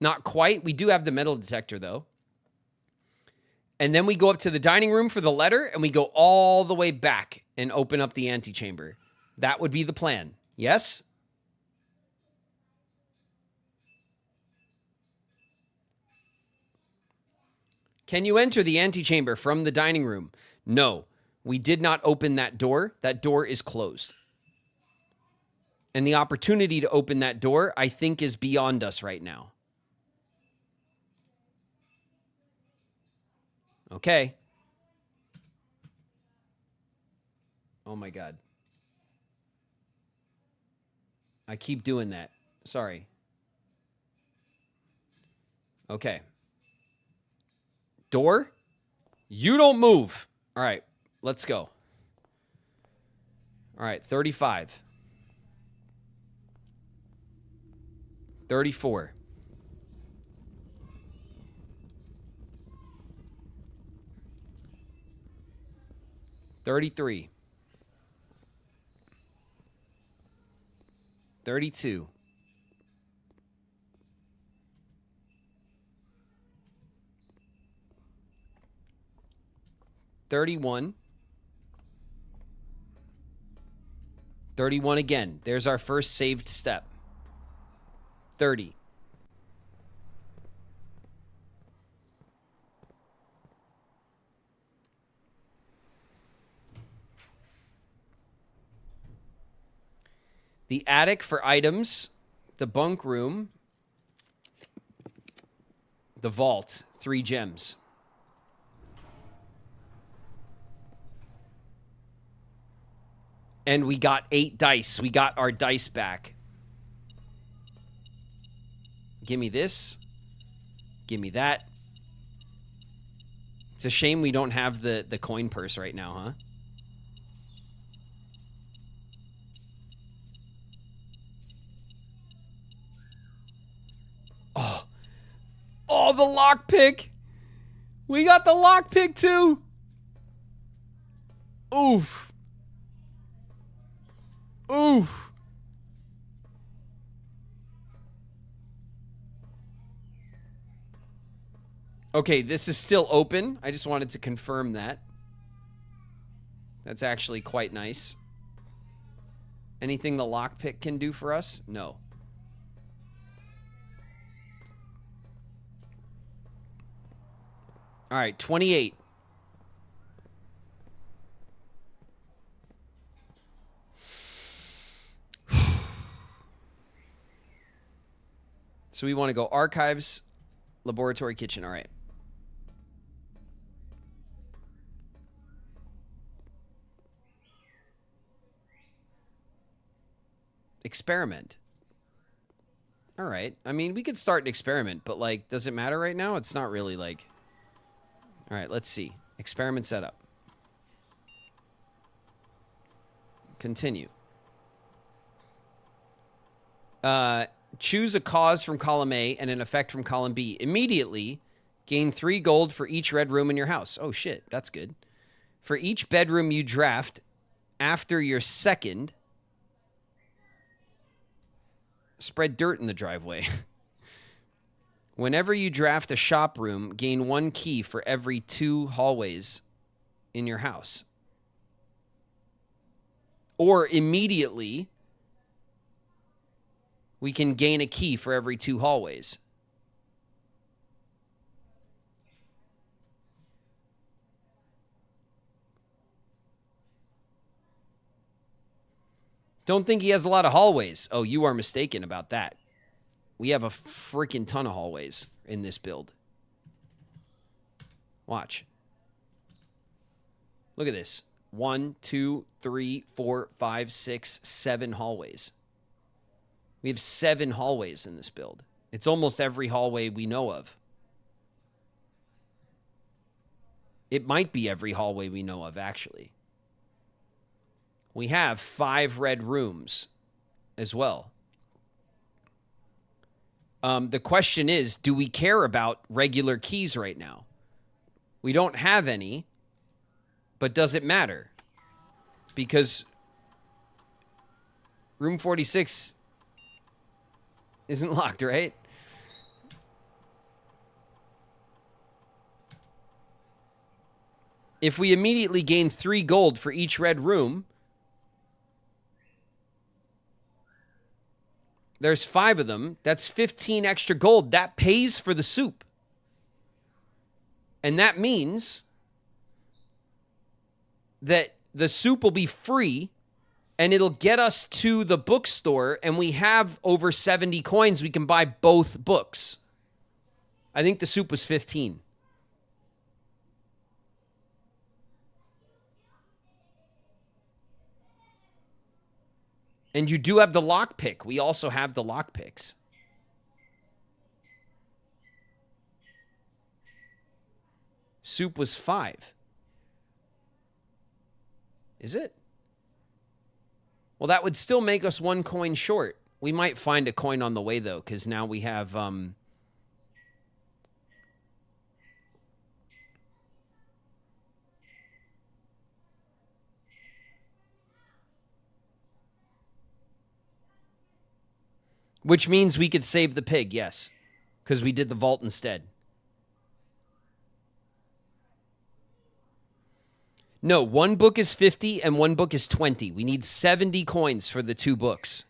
Not quite. We do have the metal detector, though. And then we go up to the dining room for the letter, and we go all the way back and open up the antechamber. That would be the plan. Yes? Can you enter the antechamber from the dining room? No, we did not open that door. That door is closed. And the opportunity to open that door, I think, is beyond us right now. Okay. Oh my God. I keep doing that. Sorry. Okay. Door, you don't move. All right, let's go. All right, 35. 34. 33. 32. 31. 31 again. There's our first saved step. 30. 'The attic for items, the bunk room, the vault, 3 gems. And we got 8 dice. We got our dice back. Give me this. Give me that. It's a shame we don't have the coin purse right now, huh? Oh, the lockpick. We got the lockpick too. Oof. Oof. Okay, this is still open. I just wanted to confirm that. That's actually quite nice. Anything the lockpick can do for us? No. All right, 28. So we want to go archives, laboratory, kitchen. All right. Experiment. All right. I mean, we could start an experiment, but like, does it matter right now? It's not really like... All right, let's see. Experiment setup. Continue. Choose a cause from column A and an effect from column B. Immediately, gain 3 gold for each red room in your house. Oh, shit. That's good. For each bedroom you draft after your second, spread dirt in the driveway. Whenever you draft a shop room, gain 1 key for every 2 hallways in your house. Or immediately, we can gain a key for every 2 hallways. Don't think he has a lot of hallways. Oh, you are mistaken about that. We have a freaking ton of hallways in this build. Watch. Look at this. 1, 2, 3, 4, 5, 6, 7 hallways. We have 7 hallways in this build. It's almost every hallway we know of. It might be every hallway we know of, actually. We have 5 red rooms as well. The question is, do we care about regular keys right now? We don't have any, but does it matter? Because room 46 isn't locked, right? If we immediately gain 3 gold for each red room, there's 5 of them. That's 15 extra gold. That pays for the soup. And that means that the soup will be free and it'll get us to the bookstore, and we have over 70 coins. We can buy both books. I think the soup was 15. And you do have the lockpick. We also have the lockpicks. Soup was 5. Is it? Well, that would still make us 1 coin short. We might find a coin on the way, though, because now we have... Which means we could save the pig, yes. Because we did the vault instead. No, 1 book is 50 and 1 book is 20. We need 70 coins for the 2 books.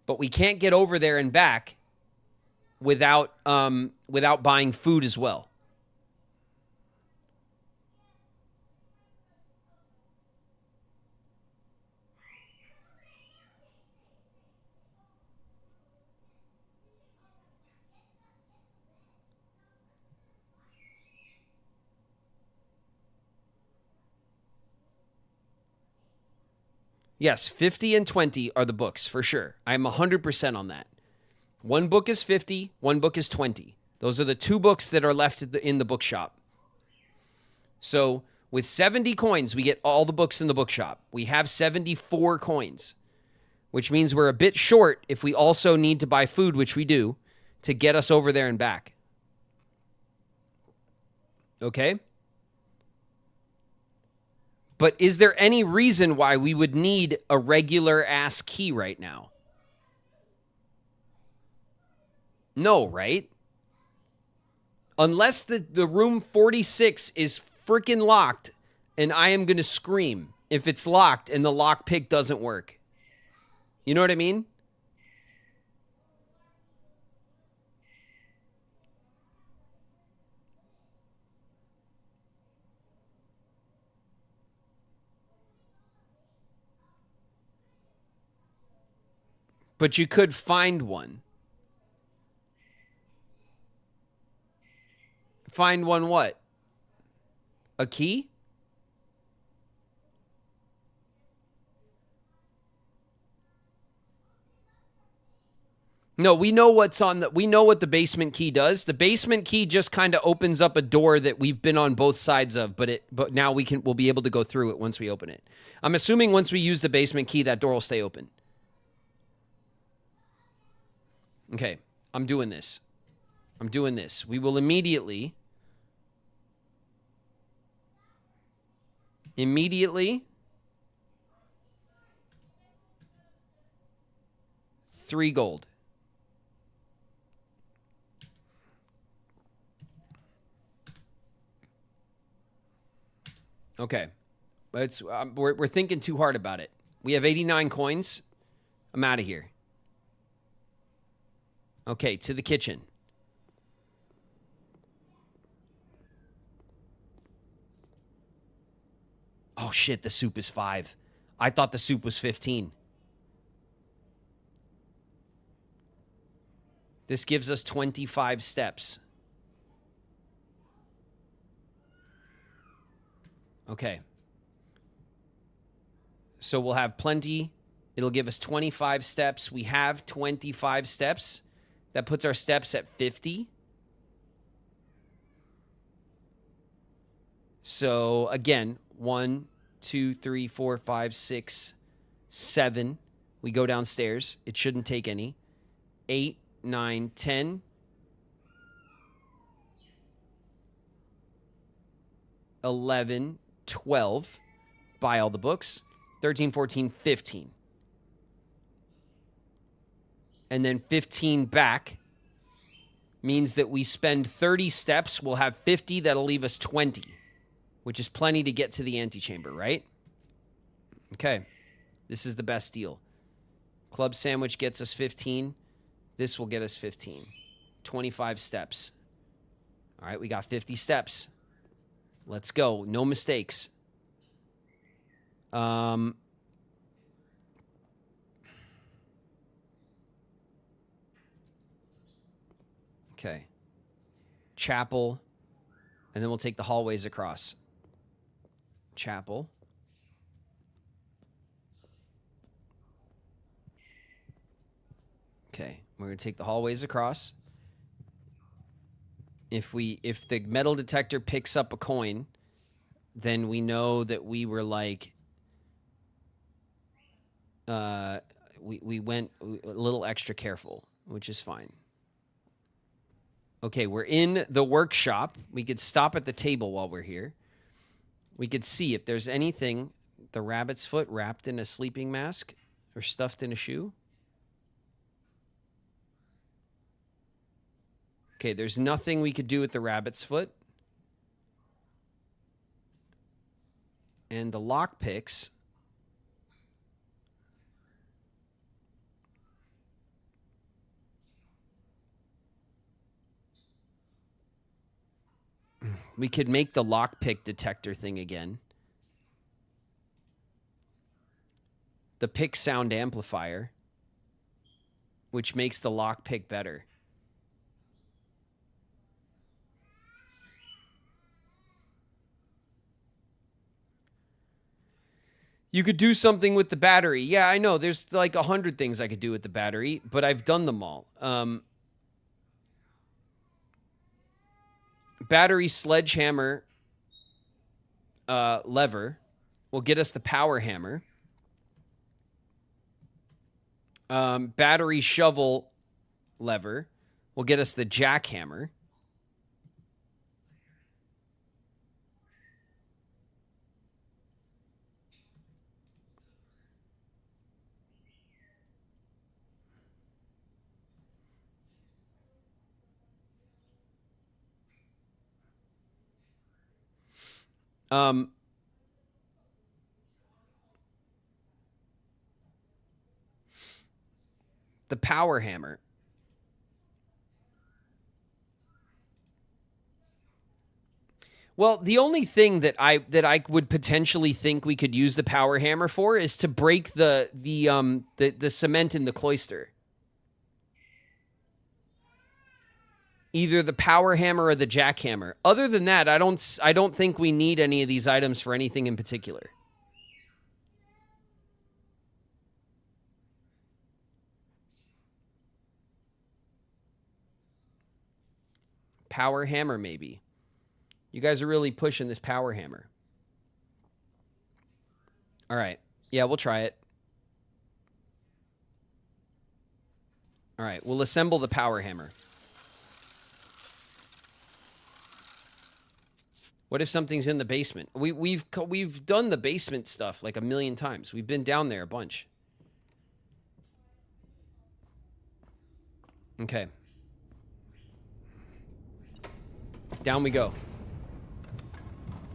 But we can't get over there and back without buying food as well. Yes, 50 and 20 are the books, for sure. I'm 100% on that. 1 book is 50, 1 book is 20. Those are the 2 books that are left in the bookshop. So with 70 coins, we get all the books in the bookshop. We have 74 coins, which means we're a bit short if we also need to buy food, which we do, to get us over there and back. Okay? But is there any reason why we would need a regular-ass key right now? No, right? Unless the room 46 is freaking locked, and I am going to scream if it's locked and the lockpick doesn't work. You know what I mean? But you could find one. Find one what? A key? No, we know what's on the... We know what the basement key does. The basement key just kind of opens up a door that we've been on both sides of, but now we'll be able to go through it once we open it. I'm assuming once we use the basement key, that door will stay open. Okay, I'm doing this. We will immediately 3 gold. Okay, but we're thinking too hard about it. We have 89 coins. I'm out of here. Okay, to the kitchen. Oh, shit, the soup is 5. I thought the soup was 15. This gives us 25 steps. Okay. So we'll have plenty. It'll give us 25 steps. We have 25 steps. That puts our steps at 50. So again, 1, 2, 3, 4, 5, 6, 7. We go downstairs. It shouldn't take any. 8, 9, 10. 11, 12. Buy all the books. 13, 14, 15. And then 15 back means that we spend 30 steps. We'll have 50. That'll leave us 20, which is plenty to get to the antechamber, right? Okay. This is the best deal. Club sandwich gets us 15. This will get us 15. 25 steps. All right, we got 50 steps. Let's go. No mistakes. Okay. Chapel. And then we'll take the hallways across. Chapel. Okay. We're going to take the hallways across. If the metal detector picks up a coin, then we know that we were like we went a little extra careful, which is fine. Okay, we're in the workshop. We could stop at the table while we're here. We could see if there's anything. The rabbit's foot wrapped in a sleeping mask or stuffed in a shoe. Okay, there's nothing we could do with the rabbit's foot. And the lockpicks. We could make the lockpick detector thing again. The pick sound amplifier, which makes the lockpick better. You could do something with the battery. Yeah, I know. There's like 100 things I could do with the battery, but I've done them all. Battery sledgehammer lever will get us the power hammer. Battery shovel lever will get us the jackhammer. The power hammer. Well, the only thing that I would potentially think we could use the power hammer for is to break the cement in the cloister. Either the power hammer or the jackhammer. Other than that, I don't think we need any of these items for anything in particular. Power hammer, maybe. You guys are really pushing this power hammer. All right. Yeah, we'll try it. All right, we'll assemble the power hammer. What if something's in the basement? We've done the basement stuff like a million times. We've been down there a bunch. Okay. Down we go.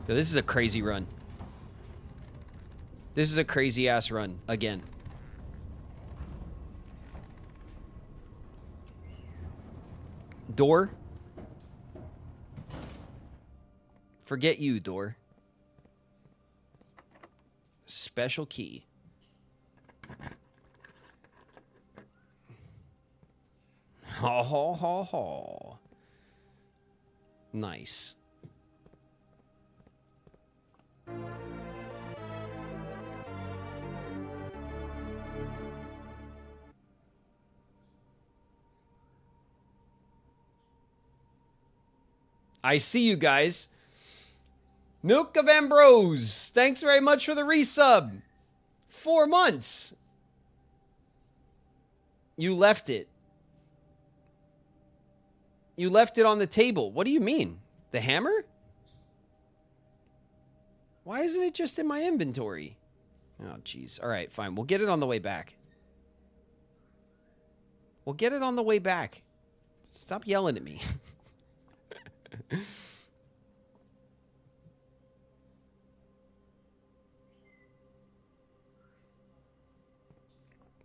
So this is a crazy run. This is a crazy ass run again. Door. Forget you, door. Special key. Ho, ho, ho, ho. Nice. I see you guys. Milk of Ambrose. Thanks very much for the resub. 4 months. You left it. You left it on the table. What do you mean? The hammer? Why isn't it just in my inventory? Oh, jeez. All right, fine. We'll get it on the way back. We'll get it on the way back. Stop yelling at me.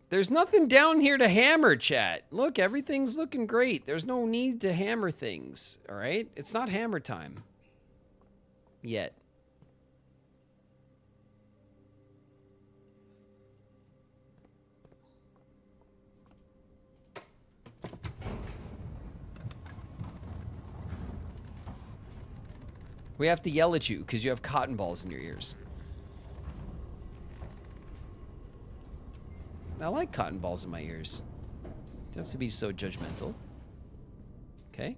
There's nothing down here to hammer, chat. Look, everything's looking great. There's no need to hammer things, all right? It's not hammer time. Yet. We have to yell at you because you have cotton balls in your ears. I like cotton balls in my ears. Don't have to be so judgmental. Okay?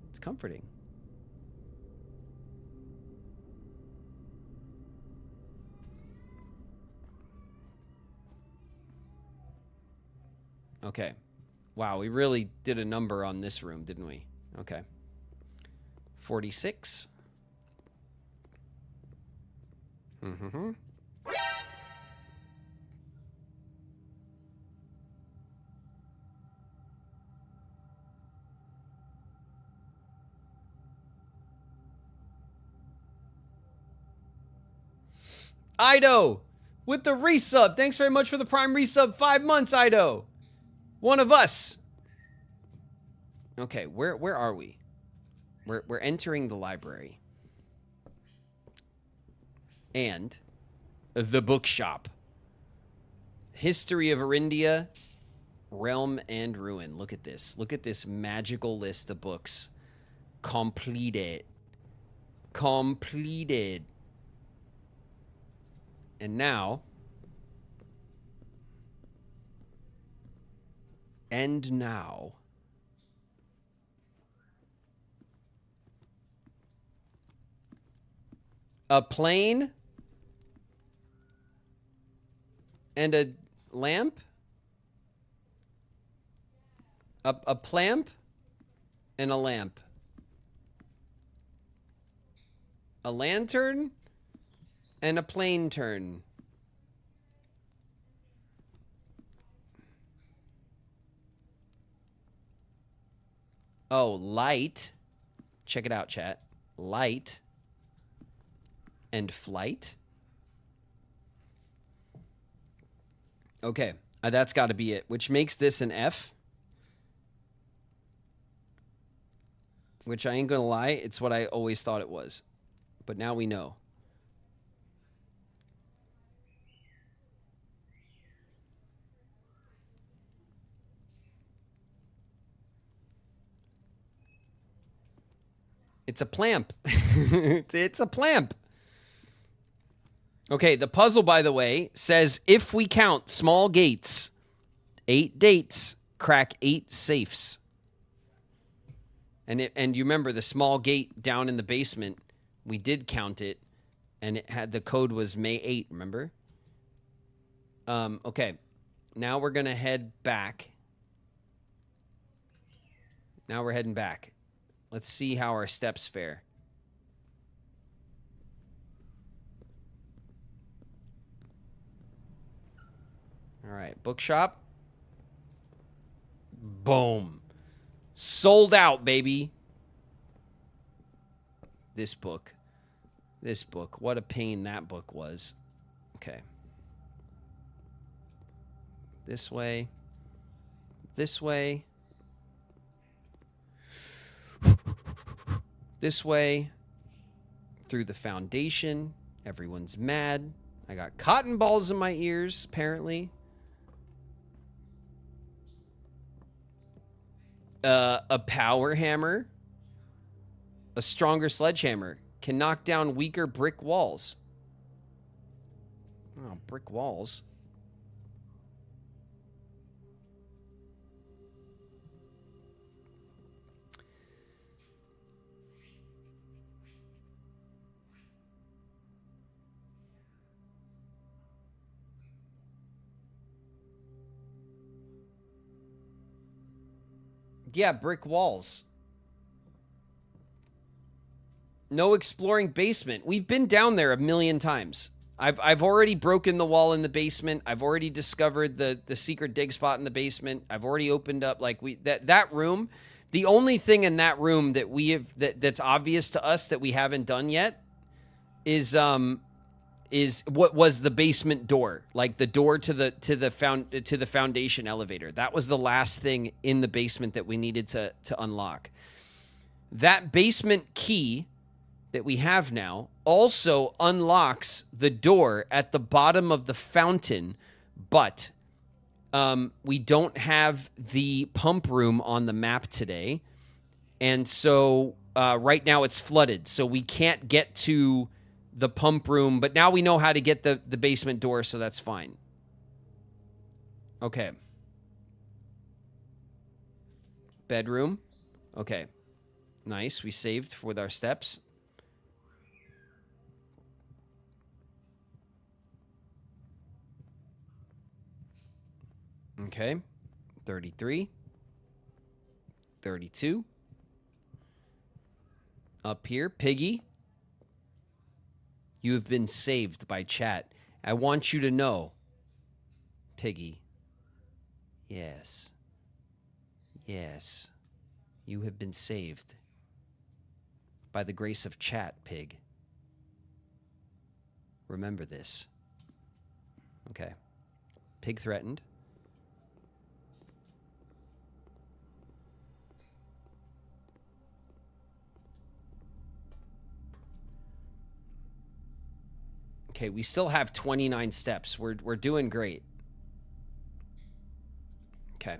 It's comforting. Okay. Wow, we really did a number on this room, didn't we? Okay. 46. Mm-hmm. Ido with the resub. Thanks very much for the prime resub. 5 months, Ido. One of us. Okay, where are we? We're entering the library. And the bookshop. History of Arindia, Realm and Ruin. Look at this. Look at this magical list of books. Completed. Completed. And now, a plane and a lamp, a plamp and a lamp, a lantern and a plane turn. Oh, light. Check it out, chat. Light and flight. Okay, that's got to be it, which makes this an F. Which I ain't gonna lie, it's what I always thought it was. But now we know. It's a plamp. It's a plamp. Okay, the puzzle, by the way, says if we count small gates, 8 dates, crack 8 safes. And you remember the small gate down in the basement, we did count it, and it had the code was May 8, remember? Okay, now we're going to head back. Now we're heading back. Let's see how our steps fare. All right, bookshop. Boom. Sold out, baby. This book. What a pain that book was. Okay. This way. This way. This way. Through the foundation. Everyone's mad. I got cotton balls in my ears, apparently. A power hammer. A stronger sledgehammer can knock down weaker brick walls. Oh, brick walls. Yeah, brick walls. No exploring basement. We've been down there a million times. I've already broken the wall in the basement. I've already discovered the secret dig spot in the basement. I've already opened up that room. The only thing in that room that we have that's obvious to us that we haven't done yet is what was the basement door, like the door to the foundation elevator. That was the last thing in the basement that we needed to unlock. That basement key that we have now also unlocks the door at the bottom of the fountain, but we don't have the pump room on the map today. And so right now it's flooded, so we can't get to the pump room, but now we know how to get the basement door, so that's fine. Okay. Bedroom. Okay. Nice. We saved with our steps. Okay. 33. 32. Up here, Piggy. You have been saved by chat. I want you to know, Piggy. Yes. Yes. You have been saved by the grace of chat, Pig. Remember this. Okay. Pig threatened. Okay, we still have 29 steps. We're doing great. Okay.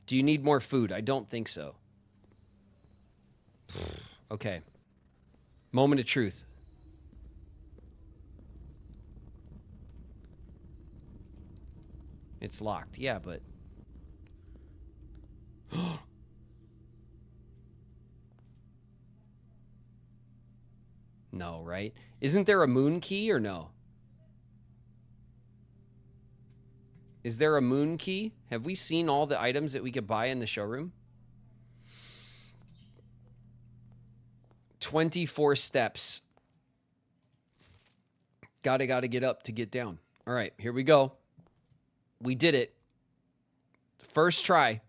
Do you need more food? I don't think so. Okay. Moment of truth. It's locked. Yeah, but... No, right? Isn't there a moon key or no? Is there a moon key? Have we seen all the items that we could buy in the showroom? 24 steps. Gotta get up to get down. All right, here we go. We did it. First try.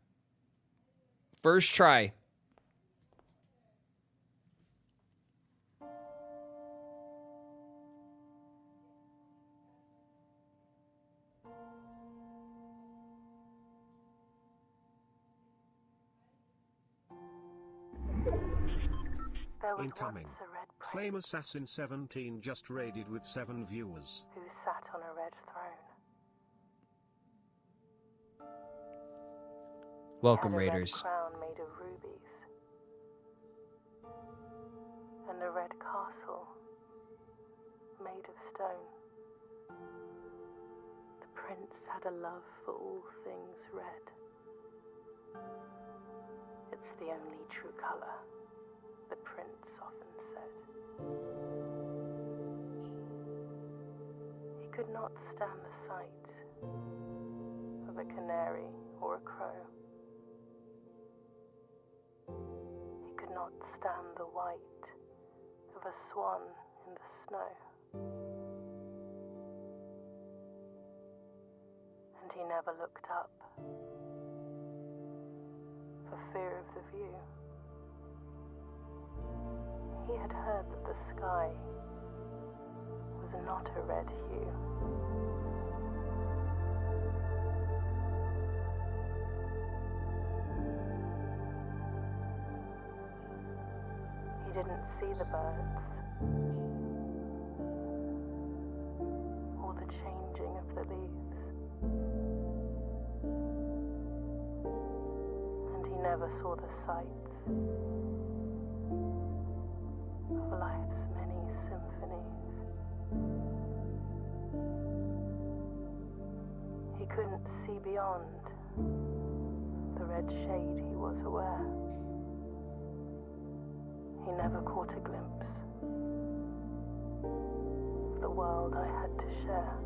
First try. Incoming. Flame Assassin 17 just raided with 7 viewers. Who sat on a red throne. Welcome, Had a Raiders. Red crown made of rubies. And a red castle made of stone. The prince had a love for all things red. It's the only true color, the prince often said. He could not stand the sight of a canary or a crow. He could not stand the white of a swan in the snow. And he never looked up for fear of the view. He had heard that the sky was not a red hue. He didn't see the birds. All saw the changing of the leaves. And he never saw the sights of life's many symphonies. He couldn't see beyond the red shade he was aware. He never caught a glimpse of the world I had to share.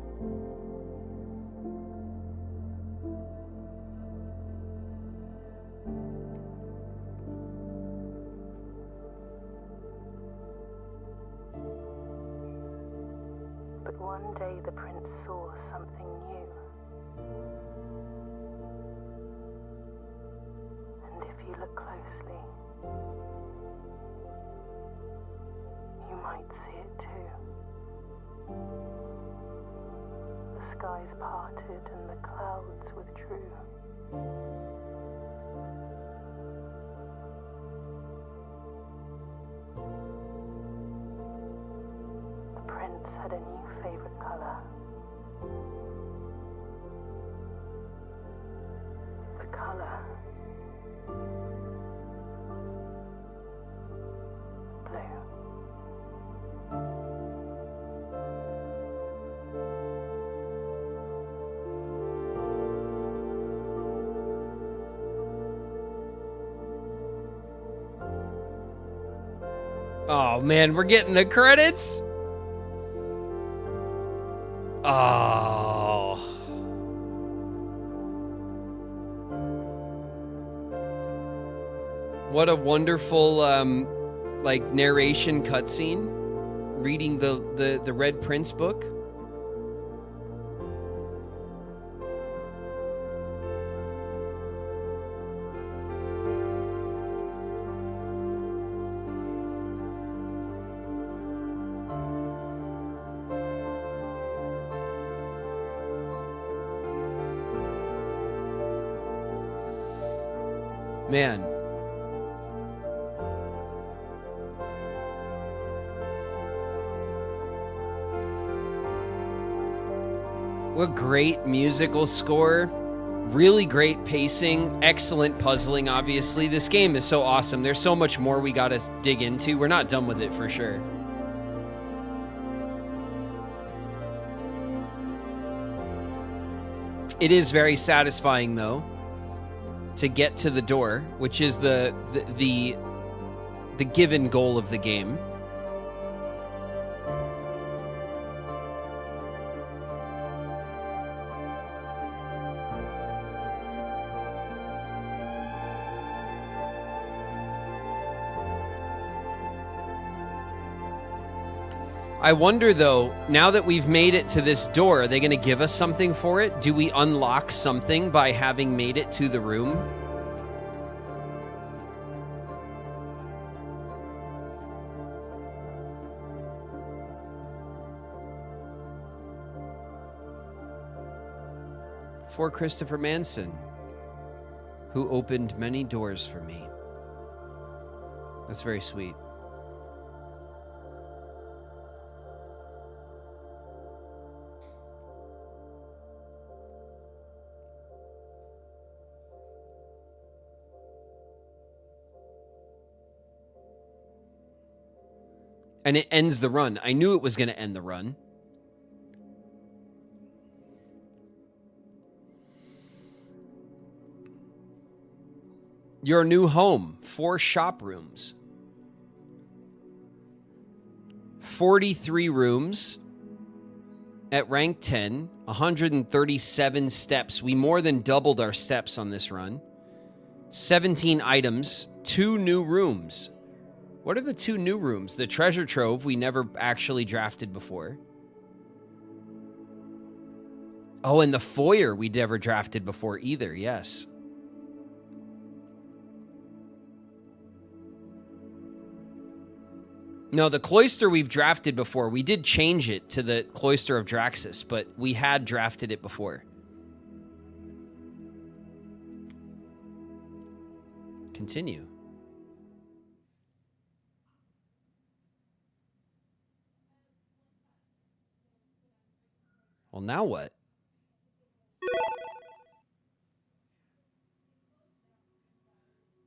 But one day the prince saw something new. And if you look closely, you might see it too. The skies parted and the clouds withdrew. The prince had a new favorite color. The color blue. Oh man, we're getting the credits. Oh. What a wonderful like narration cutscene. Reading the Red Prince book. Man. What great musical score. Really great pacing. Excellent puzzling, obviously. This game is so awesome. There's so much more we gotta dig into. We're not done with it for sure. It is very satisfying, though, to get to the door, which is the given goal of the game. I wonder, though, now that we've made it to this door, are they going to give us something for it? Do we unlock something by having made it to the room? For Christopher Manson, who opened many doors for me. That's very sweet. And it ends the run. I knew it was going to end the run. Your new home, 4 shop rooms. 43 rooms at rank 10, 137 steps. We more than doubled our steps on this run. 17 items, 2 new rooms. What are the 2 new rooms? The treasure trove we never actually drafted before. Oh, and the foyer we never drafted before either, yes. No, the cloister we've drafted before. We did change it to the cloister of Draxus, but we had drafted it before. Continue. Well, now what?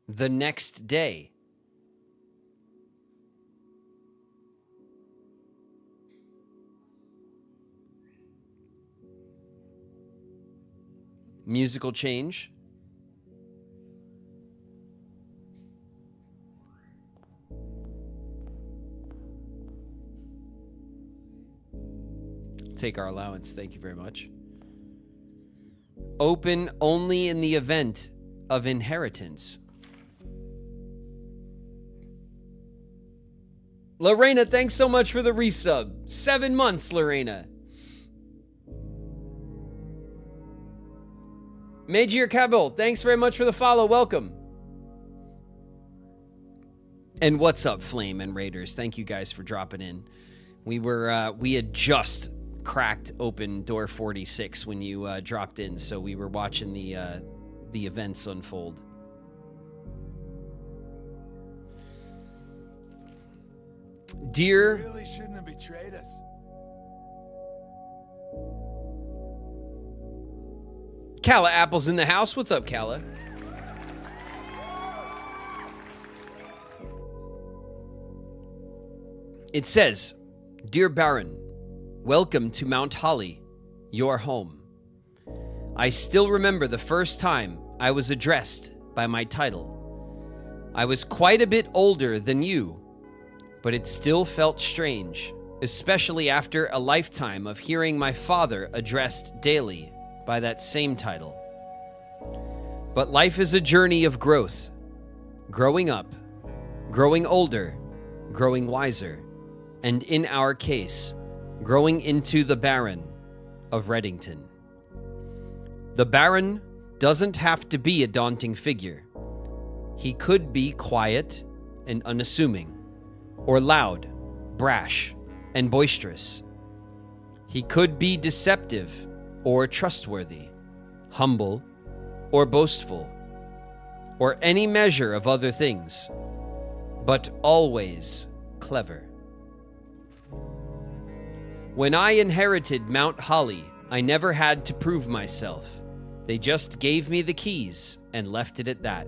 The next day. Musical change. Take our allowance. Thank you very much. Open only in the event of inheritance. Lorena, thanks so much for the resub. 7 months, Lorena. Major Cabell, thanks very much for the follow. Welcome. And what's up, Flame and Raiders? Thank you guys for dropping in. We had just cracked open door 46 when you dropped in, so we were watching the events unfold. Dear, You really shouldn't have betrayed us. Kala Apple's in the house. What's up, Kala? It says, Dear Baron, welcome to Mount Holly, your home. I still remember the first time I was addressed by my title. I was quite a bit older than you, but it still felt strange, especially after a lifetime of hearing my father addressed daily by that same title. But life is a journey of growth, growing up, growing older, growing wiser, and in our case, growing into the Baron of Reddington. The Baron doesn't have to be a daunting figure. He could be quiet and unassuming, or loud, brash, and boisterous. He could be deceptive or trustworthy, humble or boastful, or any measure of other things, but always clever. When I inherited Mount Holly, I never had to prove myself. They just gave me the keys and left it at that.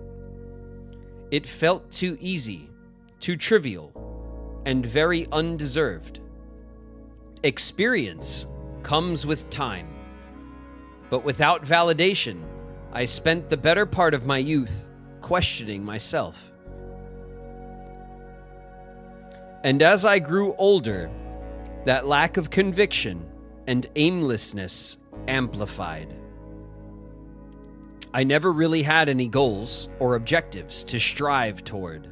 It felt too easy, too trivial, and very undeserved. Experience comes with time, but without validation, I spent the better part of my youth questioning myself. And as I grew older, that lack of conviction and aimlessness amplified. I never really had any goals or objectives to strive toward.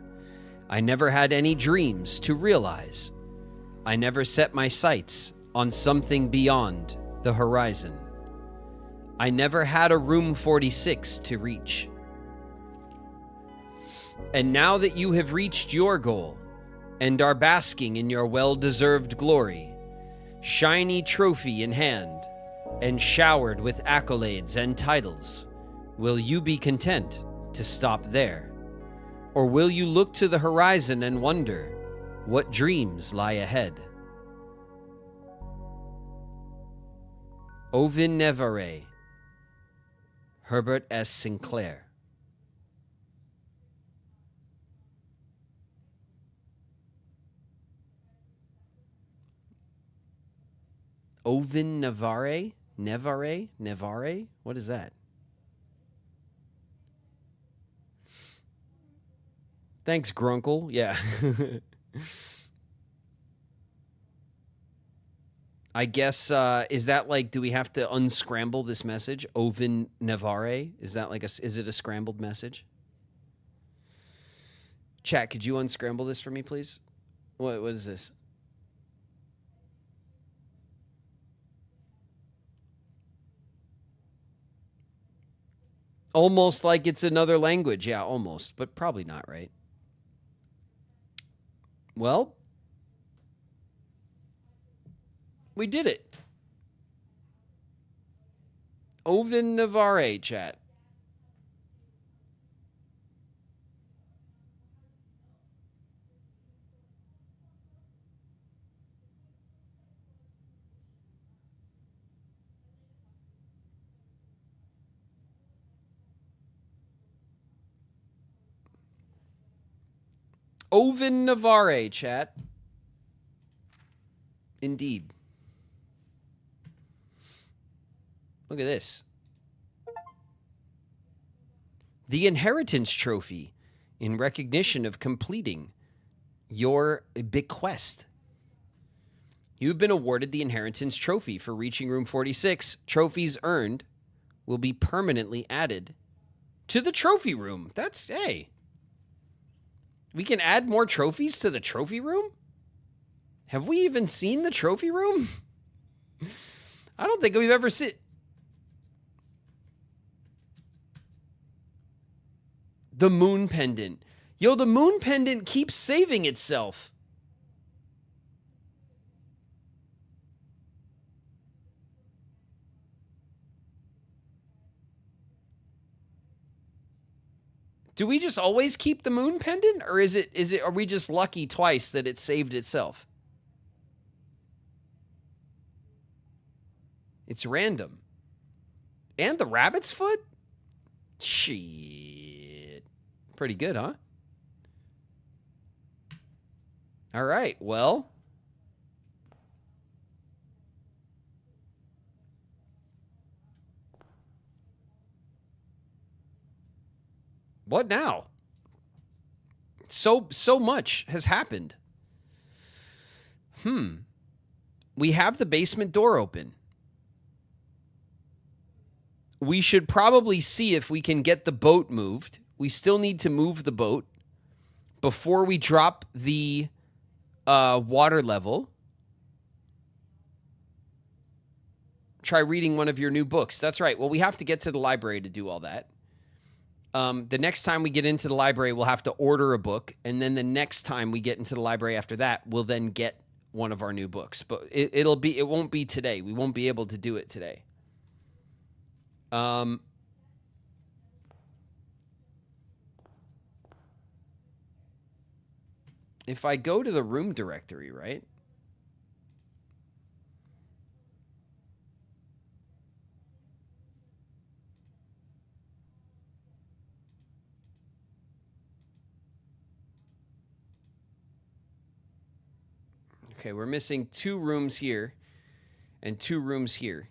I never had any dreams to realize. I never set my sights on something beyond the horizon. I never had a room 46 to reach. And now that you have reached your goal and are basking in your well-deserved glory, shiny trophy in hand and showered with accolades and titles, will you be content to stop there? Or will you look to the horizon and wonder what dreams lie ahead? Ovin Nevare, Herbert S. Sinclair. Ovin Nevare? Nevare? Nevare? What is that? Thanks, Grunkle. Yeah. I guess, is that like, do we have to unscramble this message? Ovin Nevare? Is that like is it a scrambled message? Chat, could you unscramble this for me, please? What is this? Almost like it's another language. Yeah, almost, but probably not, right? Well, we did it. Ovin Nevare, chat. Oven Navarre, chat. Indeed. Look at this. The Inheritance Trophy in recognition of completing your bequest. You've been awarded the Inheritance Trophy for reaching room 46. Trophies earned will be permanently added to the trophy room. That's, hey. We can add more trophies to the trophy room? Have we even seen the trophy room? I don't think we've ever seen... The moon pendant. Yo, the moon pendant keeps saving itself. Do we just always keep the moon pendant, or are we just lucky twice that it saved itself? It's random. And the rabbit's foot? Shit. Pretty good, huh? All right, well. What now? So much has happened. We have the basement door open. We should probably see if we can get the boat moved. We still need to move the boat before we drop the water level. Try reading one of your new books. That's right. Well, we have to get to the library to do all that. The next time we get into the library, we'll have to order a book. And then the next time we get into the library after that, we'll then get one of our new books. But it won't be today. We won't be able to do it today. If I go to the room directory, right? Okay, we're missing 2 rooms here and 2 rooms here.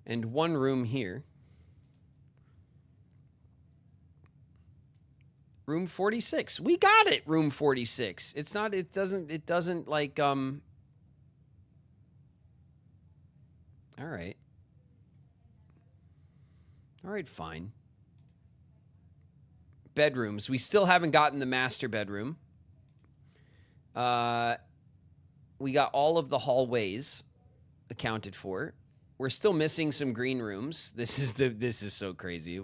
And 1 room here. Room 46. We got it, room 46. It doesn't like, all right. All right, fine. Bedrooms. We still haven't gotten the master bedroom. We got all of the hallways accounted for. We're still missing some green rooms. This is so crazy.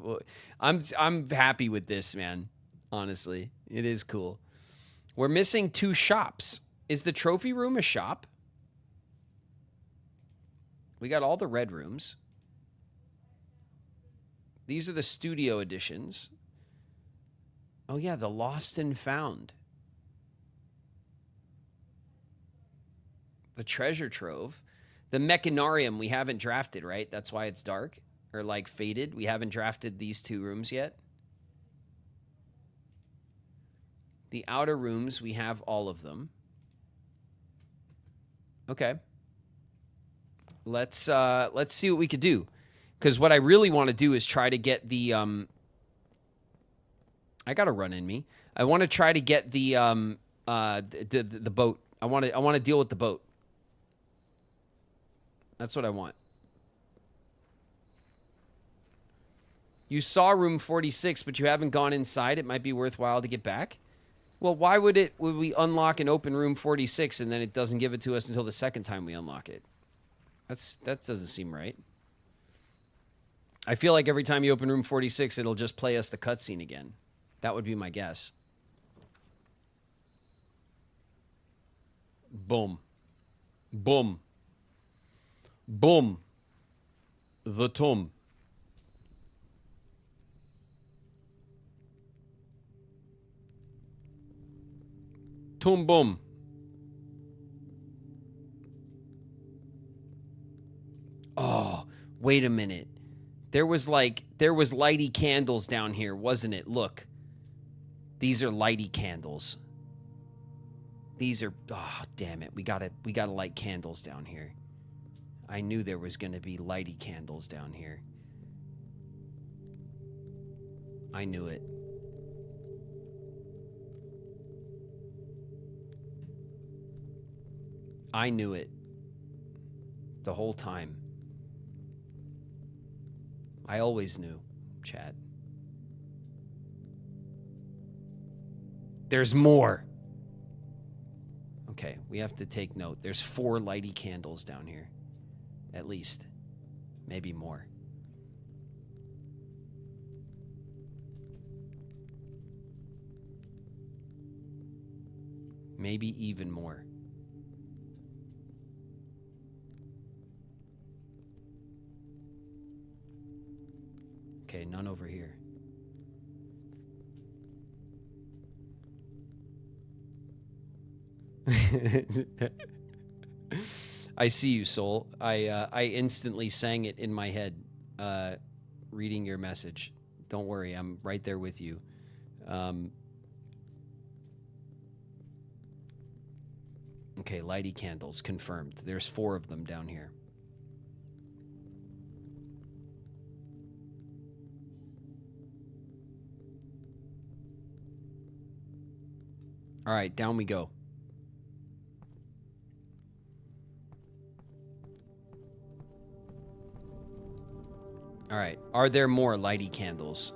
I'm happy with this, man. Honestly, it is cool. We're missing 2 shops. Is the trophy room a shop? We got all the red rooms. These are the studio editions. Oh yeah, the lost and found. The treasure trove. The mechanarium we haven't drafted, right? That's why it's dark or like faded. We haven't drafted these 2 rooms yet. The outer rooms, we have all of them. Okay. Let's see what we could do. Because what I really want to do is try to get the I got a run in me. I want to try to get the boat. I want to deal with the boat. That's what I want. You saw room 46, but you haven't gone inside. It might be worthwhile to get back. Well, why would we unlock and open room 46 and then it doesn't give it to us until the second time we unlock it? That doesn't seem right. I feel like every time you open room 46, it'll just play us the cutscene again. That would be my guess. Boom. Boom. Boom. The tomb. Tomb boom. Oh, wait a minute. There was lighty candles down here, wasn't it? Look. These are lighty candles. These are, oh, damn it. We gotta light candles down here. I knew there was gonna be lighty candles down here. I knew it. I knew it. The whole time. I always knew, Chad. There's more. Okay, we have to take note. There's 4 lighty candles down here. At least. Maybe more. Maybe even more. Okay, none over here. I see you, Soul. I instantly sang it in my head, reading your message. Don't worry, I'm right there with you. Okay, lighty candles, confirmed. There's 4 of them down here. All right, down we go. All right, are there more lighty candles?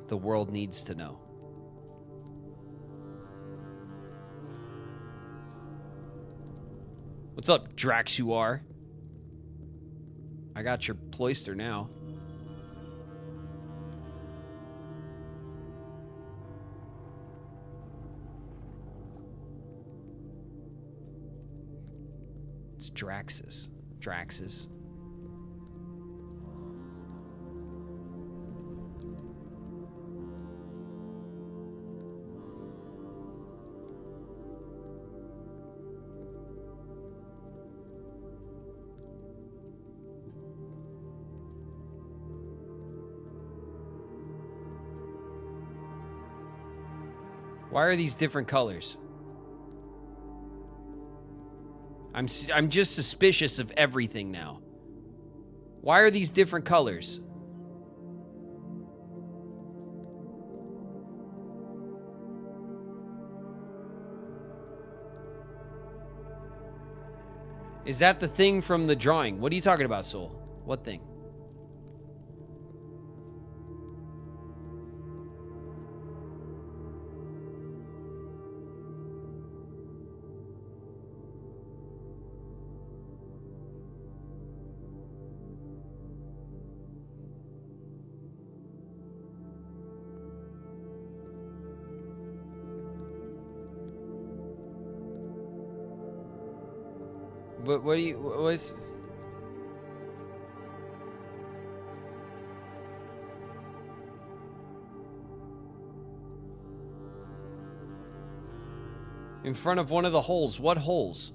The world needs to know. What's up, Draxuar? I got your ploister now. It's Draxus. Draxus. Why are these different colors? I'm just suspicious of everything now. Why are these different colors? Is that the thing from the drawing? What are you talking about, Soul? What thing? What do you, what's... In front of one of the holes. What holes?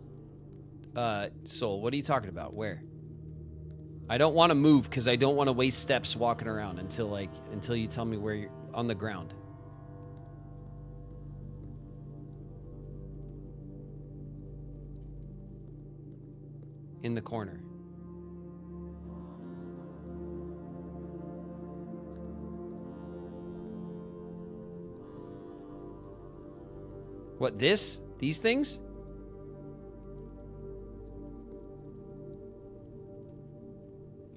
Soul, what are you talking about? Where? I don't want to move because I don't want to waste steps walking around until you tell me where you're on the ground. In the corner. What, this? These things?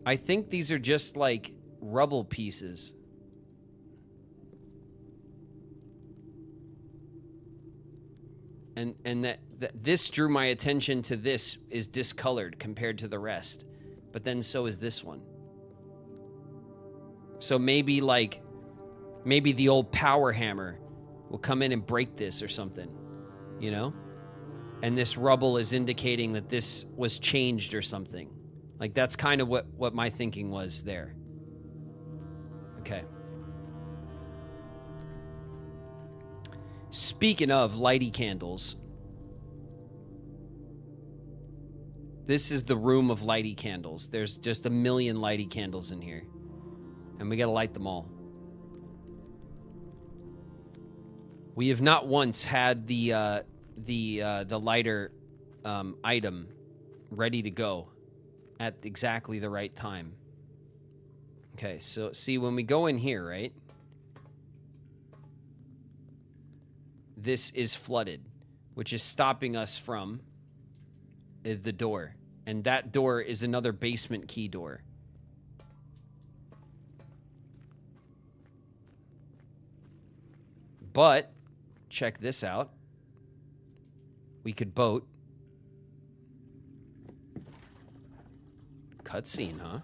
I think these are just like rubble pieces. And that this drew my attention to this is discolored compared to the rest. But then so is this one. So maybe the old power hammer will come in and break this or something, you know? And this rubble is indicating that this was changed or something. Like, that's kind of what my thinking was there. Okay. Speaking of lighty candles, this is the room of lighty candles. There's just a million lighty candles in here, and we gotta light them all. We have not once had the lighter item ready to go at exactly the right time. Okay, so see, when we go in here, right? This is flooded, which is stopping us from the door. And that door is another basement key door. But, check this out. We could boat. Cutscene, huh?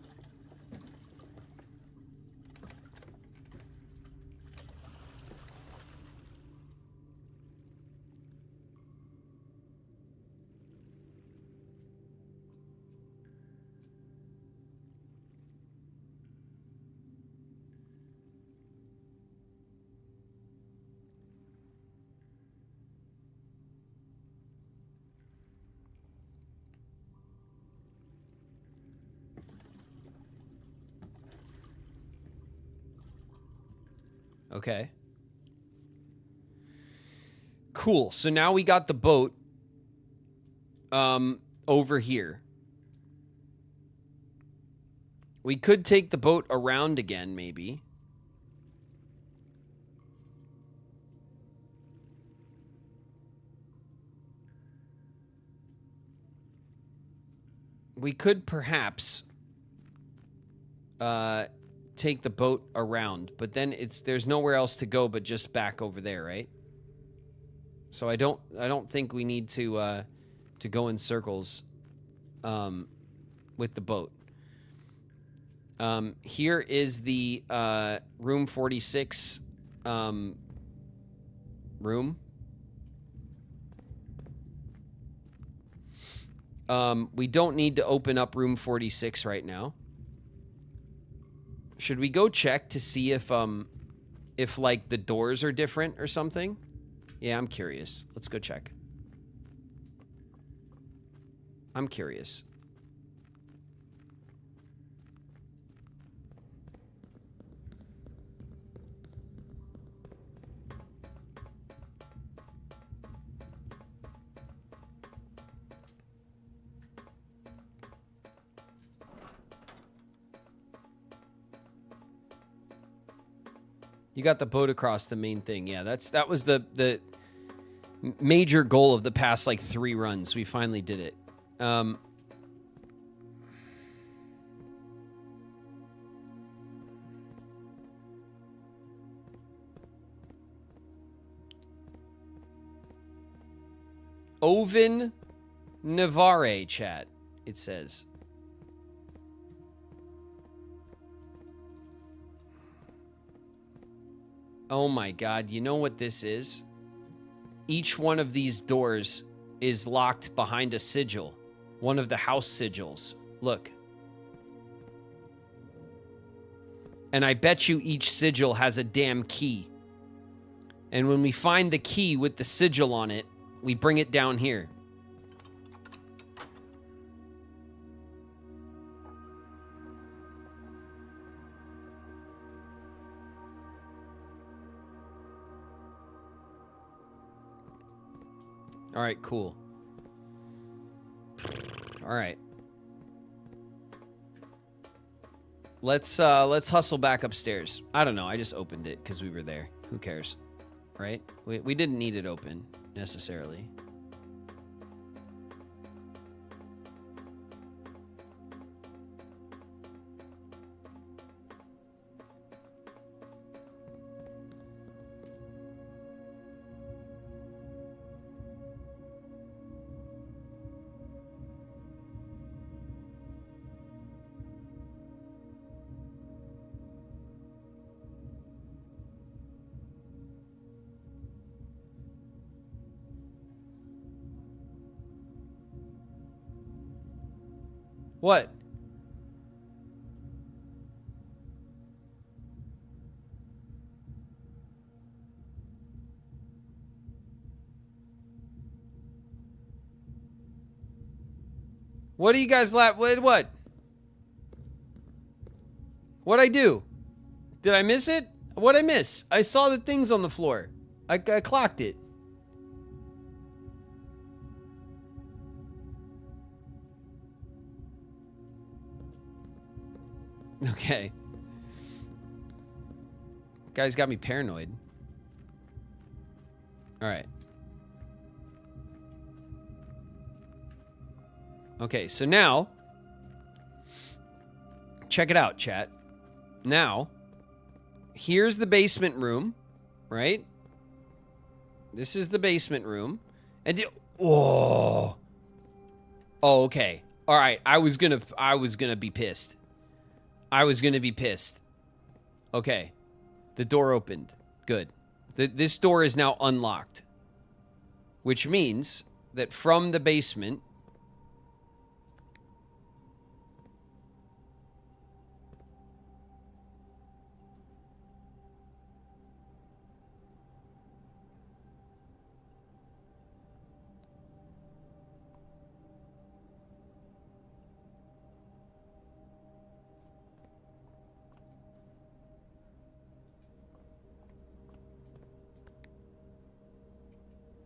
Okay. Cool. So now we got the boat over here. We could take the boat around again, maybe. We could perhaps take the boat around, but then there's nowhere else to go but just back over there, right? So I don't think we need to go in circles with the boat. Here is the room 46 room. We don't need to open up room 46 right now. Should we go check to see if like the doors are different or something? Yeah, I'm curious. Let's go check. I'm curious. You got the boat across the main thing. Yeah, that was the major goal of the past like 3 runs. We finally did it. Oven Navarre chat, it says. Oh my God, you know what this is? Each one of these doors is locked behind a sigil. One of the house sigils. Look. And I bet you each sigil has a damn key. And when we find the key with the sigil on it, we bring it down here. All right, cool. All right. Let's hustle back upstairs. I don't know. I just opened it because we were there. Who cares? Right? We didn't need it open necessarily. What? What do you guys laugh? What? What'd I do? Did I miss it? What'd I miss? I saw the things on the floor. I clocked it. Okay. Guy's got me paranoid. All right. Okay, so now, check it out, chat. Now, here's the basement room, right? This is the basement room. And oh. Oh, okay. All right, I was going to be pissed. I was going to be pissed. Okay. The door opened. Good. This door is now unlocked. Which means that from the basement,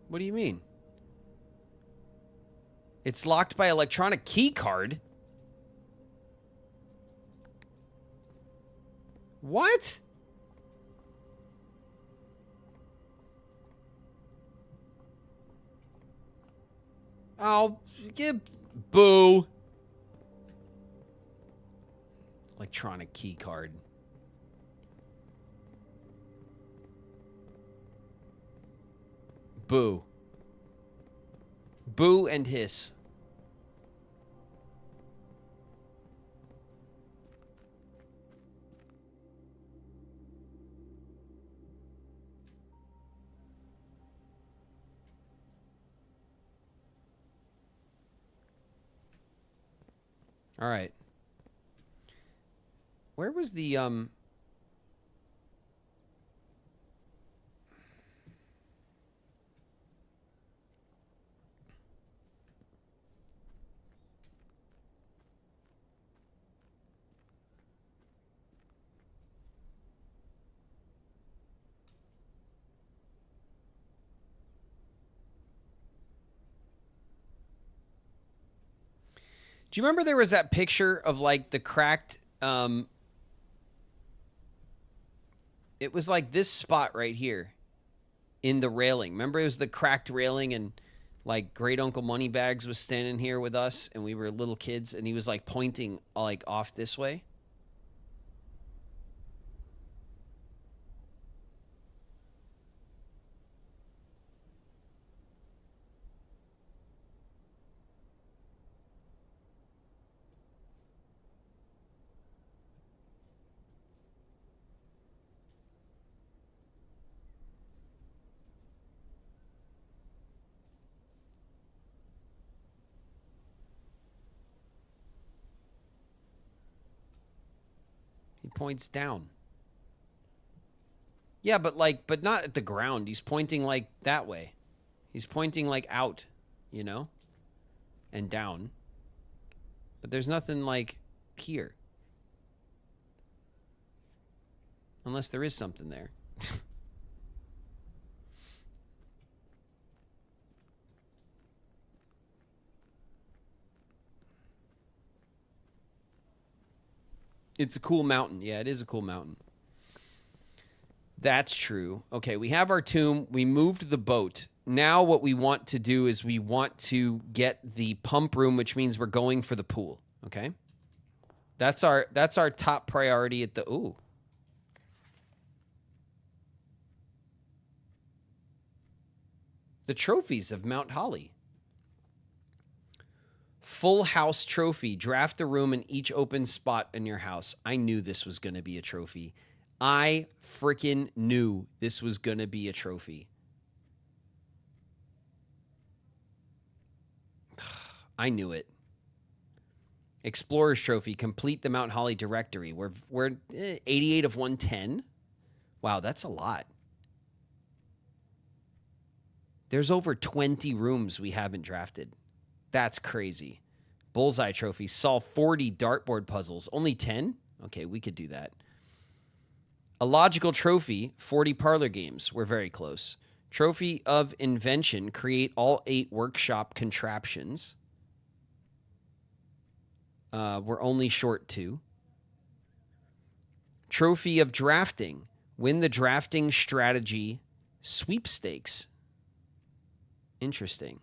what do you mean? It's locked by electronic key card? What? Oh, give boo. Electronic key card. Boo. Boo and hiss. All right. Where was the Do you remember there was that picture of like the cracked it was like this spot right here in the railing. Remember it was the cracked railing and like Great Uncle Moneybags was standing here with us and we were little kids and he was like pointing like off this way. He points down. Yeah, but not at the ground. He's pointing like that way. He's pointing like out, you know, and down. But there's nothing like here. Unless there is something there. It's a cool mountain. Yeah, it is a cool mountain. That's true. Okay, we have our tomb. We moved the boat. Now what we want to do is we want to get the pump room, which means we're going for the pool. Okay? That's our top priority at the ooh. The trophies of Mount Holly. Full house trophy. Draft a room in each open spot in your house. I knew this was going to be a trophy. I freaking knew this was going to be a trophy. I knew it. Explorer's Trophy. Complete the Mount Holly directory. We're 88 of 110. Wow, that's a lot. There's over 20 rooms we haven't drafted. That's crazy. Bullseye Trophy. Solve 40 dartboard puzzles. Only 10? Okay, we could do that. A Logical Trophy. 40 parlor games. We're very close. Trophy of Invention. Create all 8 workshop contraptions. We're only short 2. Trophy of Drafting. Win the drafting strategy sweepstakes. Interesting.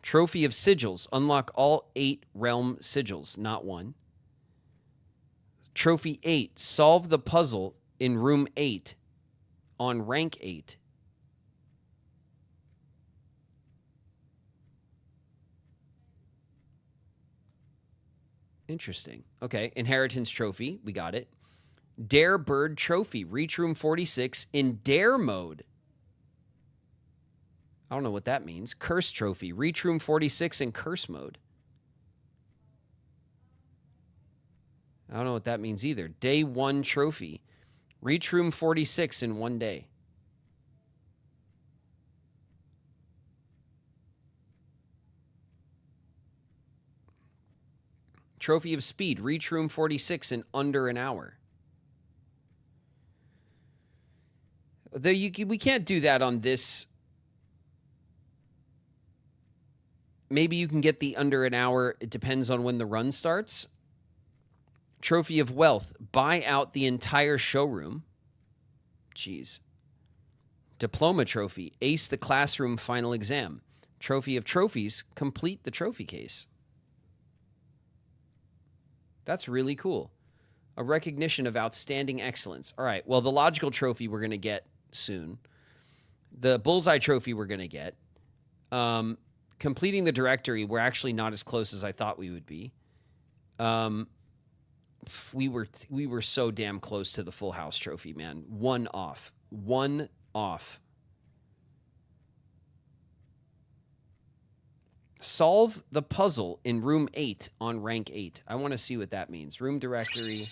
Trophy of Sigils. Unlock all 8 realm sigils, not 1. Trophy 8. Solve the puzzle in room 8 on rank 8. Interesting. Okay. Inheritance Trophy. We got it. Dare Bird Trophy. Reach room 46 in dare mode. I don't know what that means. Curse Trophy. Reach room 46 in curse mode. I don't know what that means either. Day 1 Trophy. Reach room 46 in 1 day. Trophy of Speed. Reach room 46 in under an hour. We can't do that on this. Maybe you can get the under an hour. It depends on when the run starts. Trophy of Wealth. Buy out the entire showroom. Jeez. Diploma Trophy. Ace the classroom final exam. Trophy of Trophies. Complete the trophy case. That's really cool. A recognition of outstanding excellence. All right. Well, the logical trophy we're going to get soon. The bullseye trophy we're going to get. Completing the directory, we're actually not as close as I thought we would be. We were so damn close to the full house trophy, man. 1 off. 1 off. Solve the puzzle in room 8 on rank 8. I want to see what that means. Room directory.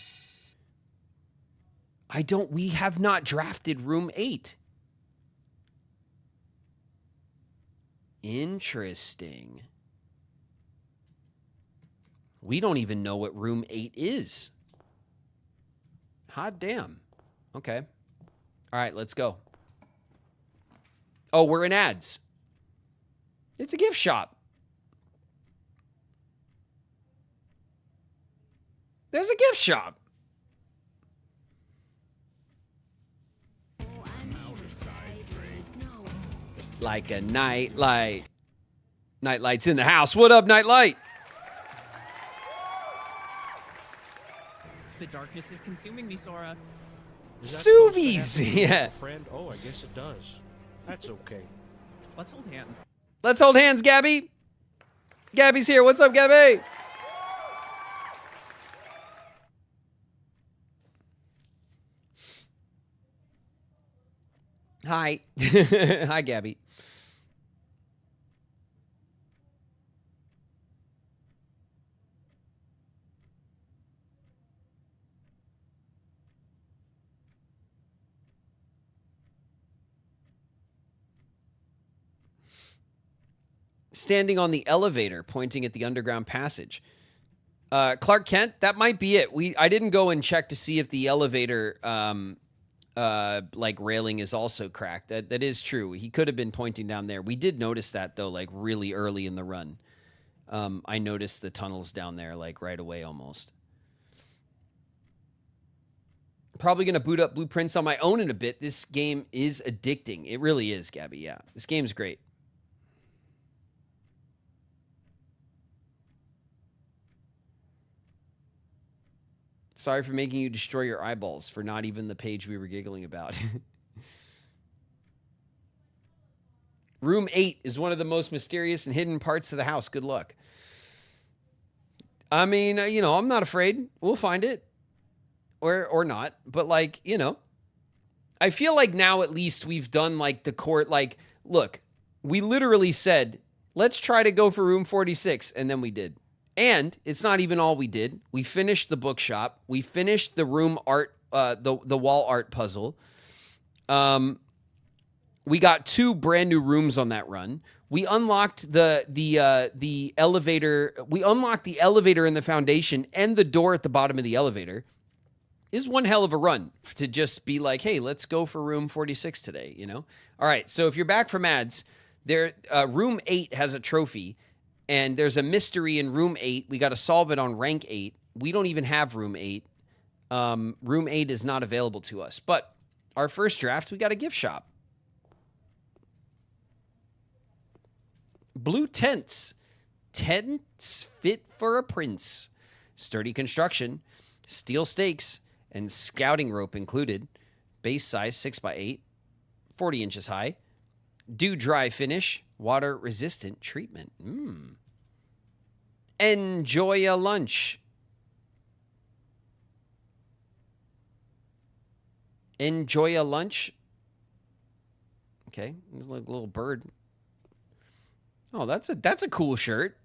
We have not drafted room 8. Interesting. We don't even know what room 8 is. Hot damn. Okay. All right, let's go. Oh, we're in ads. It's a gift shop. There's a gift shop. Like a nightlight. Nightlight's in the house. What up, Nightlight? The darkness is consuming me, Sora. Suvies. Yeah. Friend? Oh, I guess it does. That's okay. Let's hold hands. Let's hold hands, Gabby. Gabby's here. What's up, Gabby? Hi. Hi, Gabby. Standing on the elevator, pointing at the underground passage. Clark Kent, that might be it. I didn't go and check to see if the elevator like railing is also cracked. That is true. He could have been pointing down there. We did notice that though, like really early in the run. I noticed the tunnels down there like right away almost. Probably gonna boot up Blueprints on my own in a bit. This game is addicting. It really is, Gabby. Yeah, this game's great. Sorry for making you destroy your eyeballs for not even the page we were giggling about. Room 8 is one of the most mysterious and hidden parts of the house. Good luck. I mean, you know, I'm not afraid. We'll find it. Or not. But, like, you know, I feel like now at least we've done, like, the court. Like, look, we literally said, let's try to go for room 46. And then we did. And it's not even all we did. We finished the bookshop. We finished the room art, the wall art puzzle. We got 2 brand new rooms on that run. We unlocked the elevator. We unlocked the elevator in the foundation and the door at the bottom of the elevator. is one hell of a run to just be like, hey, let's go for room 46 today, you know? All right, so if you're back from ads, there, room 8 has a trophy, and there's a mystery in room 8. We got to solve it on rank 8. We don't even have room 8. Room 8 is not available to us. But our first draft, we got a gift shop. Blue tents. Tents fit for a prince. Sturdy construction, steel stakes, and scouting rope included. Base size 6x8, 40 inches high. Dew dry finish, water resistant treatment. Enjoy a lunch. Enjoy a lunch. Okay, there's like a little bird. Oh, that's a cool shirt.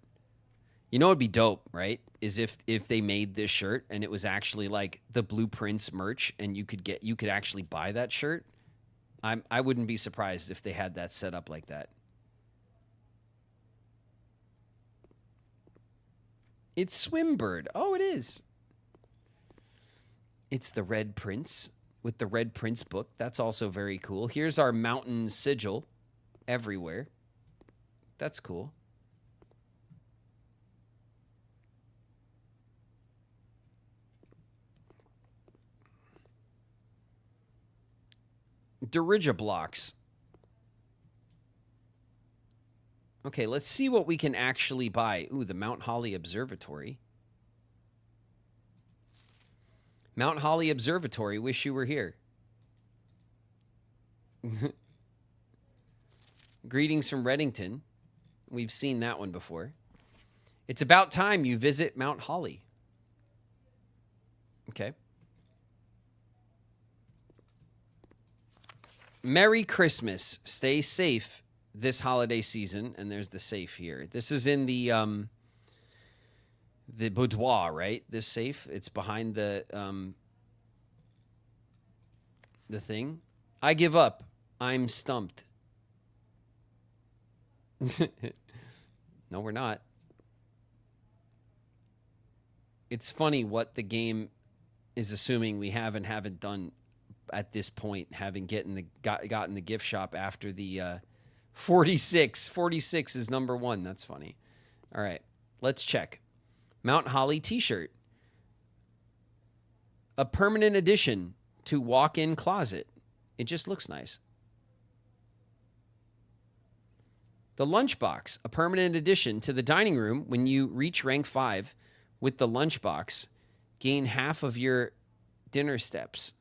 You know what'd be dope, right? Is if they made this shirt and it was actually like the Blueprints merch, and you could actually buy that shirt. I wouldn't be surprised if they had that set up like that. It's Swimbird. Oh, it is. It's the Red Prince with the Red Prince book. That's also very cool. Here's our mountain sigil everywhere. That's cool. Dirigiblocks. Okay, let's see what we can actually buy. Ooh, the Mount Holly Observatory. Mount Holly Observatory, wish you were here. Greetings from Reddington. We've seen that one before. It's about time you visit Mount Holly. Okay. Merry Christmas. Stay safe this holiday season. And there's the safe here. This is in the boudoir, right? This safe. It's behind the thing. I give up. I'm stumped. No, we're not. It's funny what the game is assuming we have and haven't done at this point, having gotten the gift shop after the 46. 46 is number 1. That's funny. All right, let's check. Mount Holly t-shirt. A permanent addition to walk-in closet. It just looks nice. The lunchbox, a permanent addition to the dining room. When you reach rank 5 with the lunchbox, gain half of your dinner steps.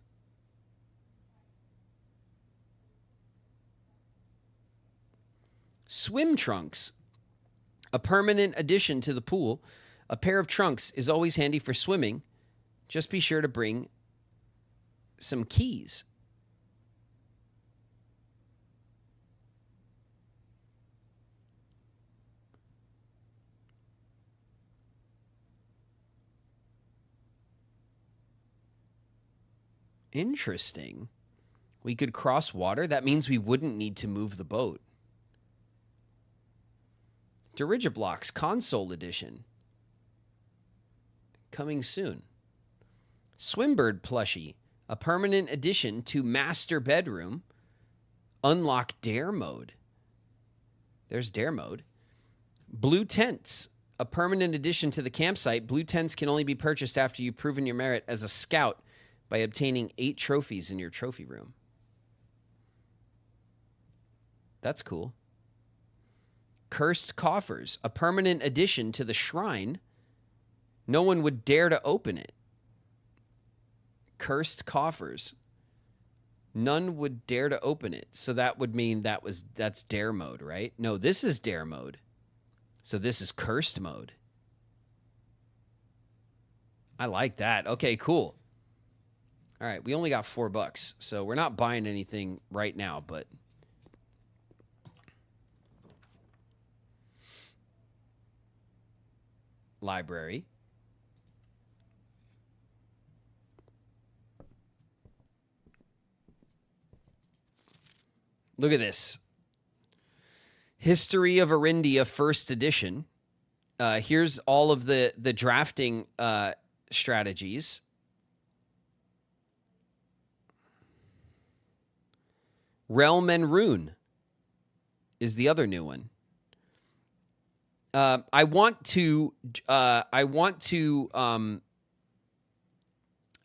Swim trunks, a permanent addition to the pool. A pair of trunks is always handy for swimming. Just be sure to bring some keys. Interesting. We could cross water. That means we wouldn't need to move the boat. Dirigiblocks Console Edition. Coming soon. Swimbird plushie. A permanent addition to master bedroom. Unlock dare mode. There's dare mode. Blue tents. A permanent addition to the campsite. Blue tents can only be purchased after you've proven your merit as a scout by obtaining 8 trophies in your trophy room. That's cool. Cursed coffers, a permanent addition to the shrine. No one would dare to open it. Cursed coffers. None would dare to open it. So that would mean that's dare mode, right? No, this is dare mode. So this is cursed mode. I like that. Okay, cool. All right, we only got $4, so we're not buying anything right now, but library. Look at this. History of Arindia First Edition. Here's all of the drafting strategies. Realm and Rune is the other new one. I want to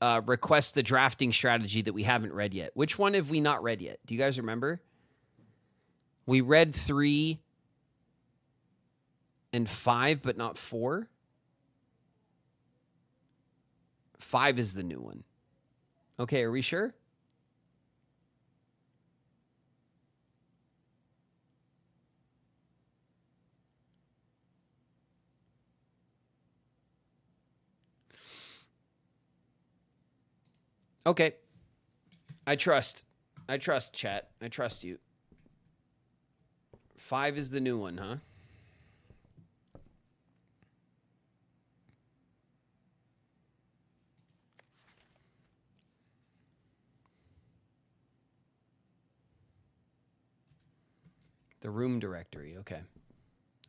request the drafting strategy that we haven't read yet. Which one have we not read yet? Do you guys remember? We read 3 and 5, but not 4. 5 is the new one. Okay, are we sure? Okay. I trust chat. I trust you. 5 is the new one, huh? The room directory. Okay.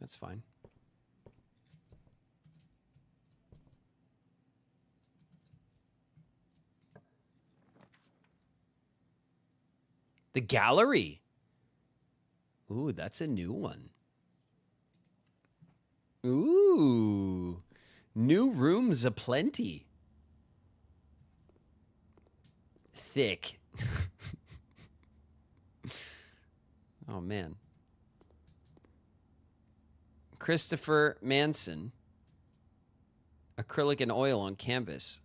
That's fine. The gallery. Ooh, that's a new one. Ooh. New rooms aplenty. Thick. Oh, man. Christopher Manson. Acrylic and oil on canvas.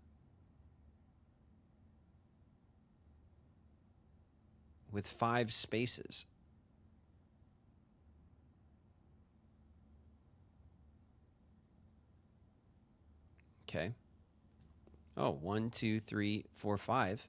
With 5 spaces. Okay. Oh, 1, 2, 3, 4, 5.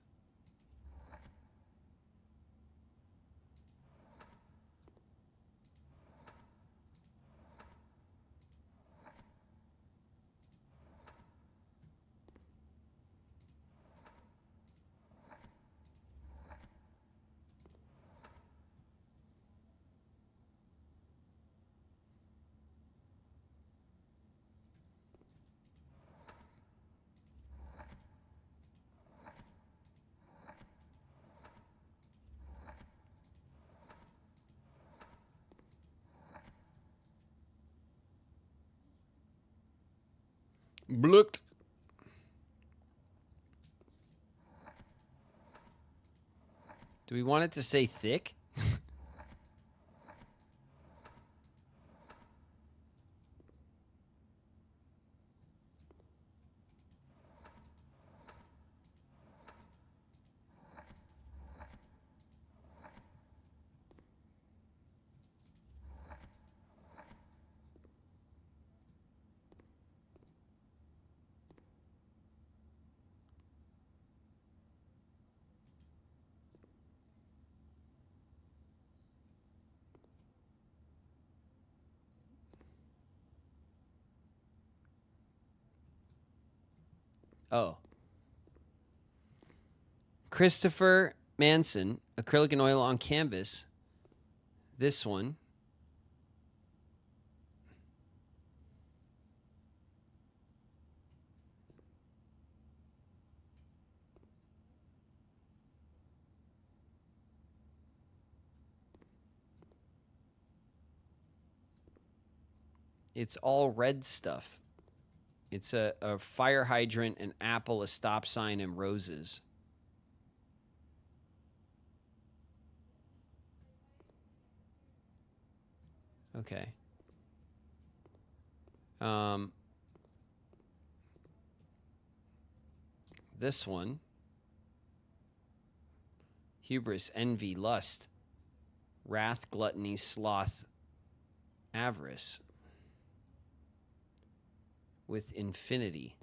Blooked. Do we want it to say thick? Oh. Christopher Manson, acrylic and oil on canvas. This one. It's all red stuff. It's a fire hydrant, an apple, a stop sign, and roses. Okay. This one. Hubris, envy, lust, wrath, gluttony, sloth, avarice. With infinity.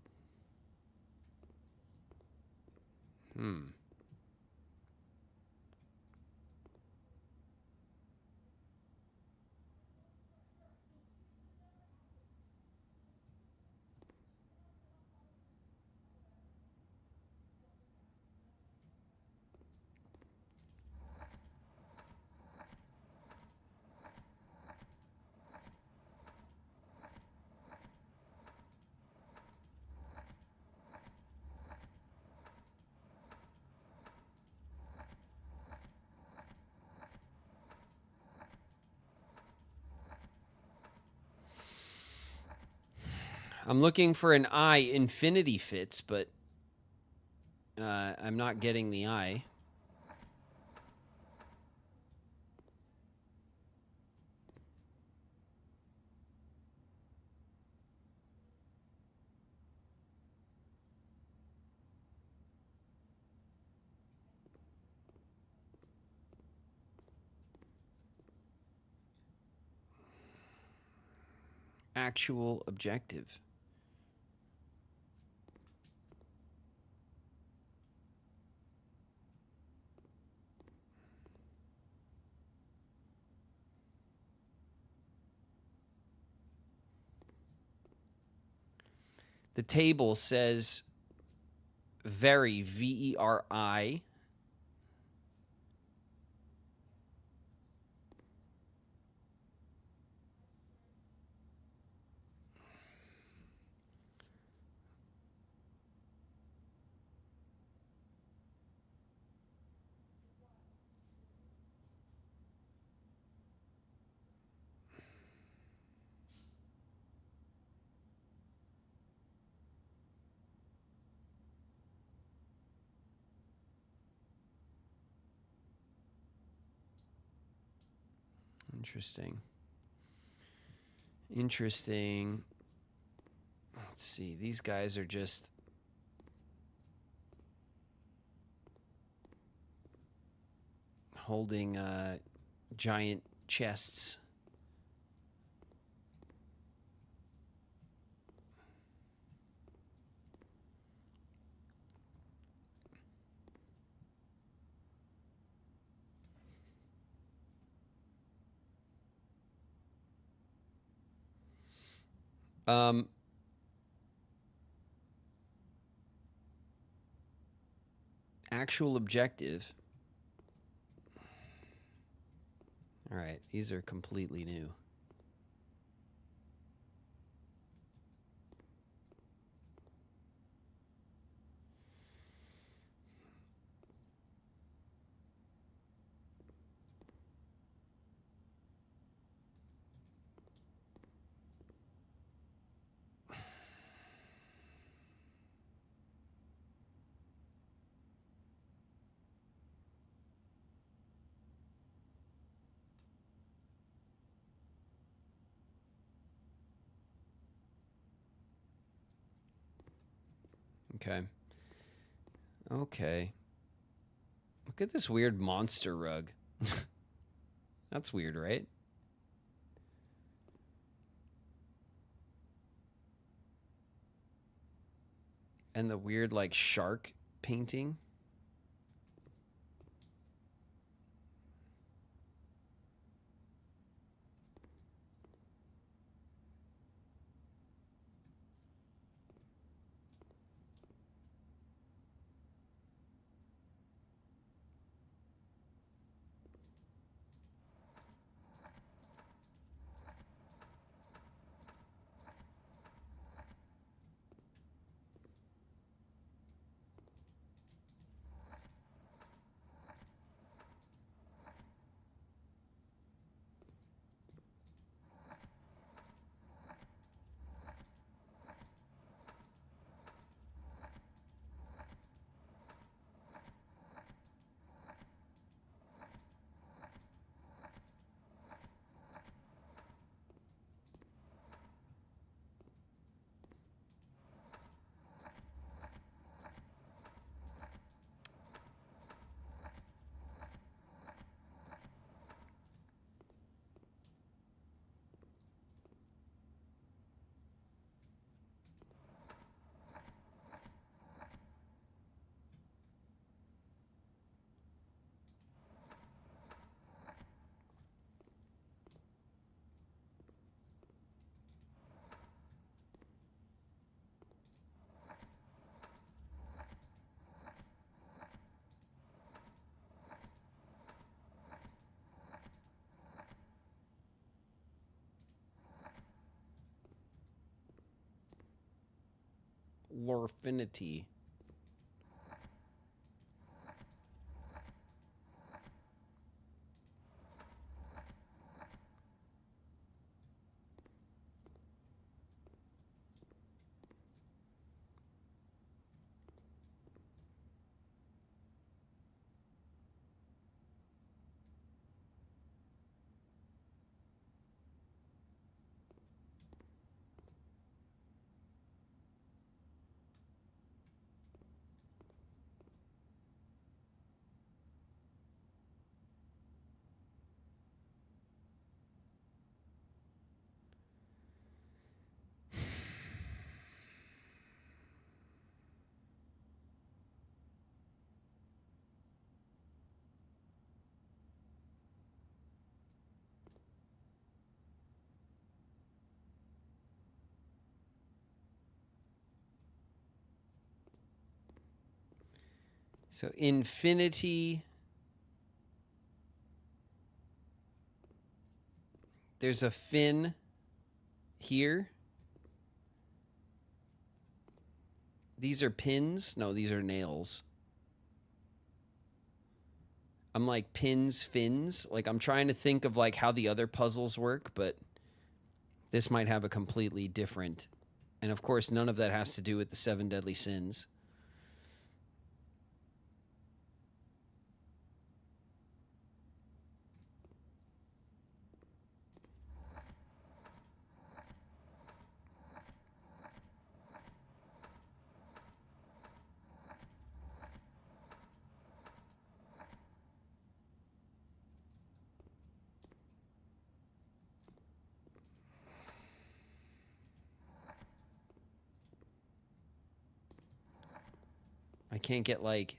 I'm looking for an eye. Infinity fits, but I'm not getting the eye. Actual objective. The table says very, V-E-R-I. Interesting. Interesting. Let's see. These guys are just holding giant chests. Actual objective. All right, these are completely new. Okay. Okay. Look at this weird monster rug. That's weird, right? And the weird, like, shark painting. Lorfinity. So infinity. There's a fin here. These are pins. No, these are nails. I'm like pins, fins. Like I'm trying to think of like how the other puzzles work, but this might have a completely different. And of course, none of that has to do with the 7 deadly sins. I can't get like...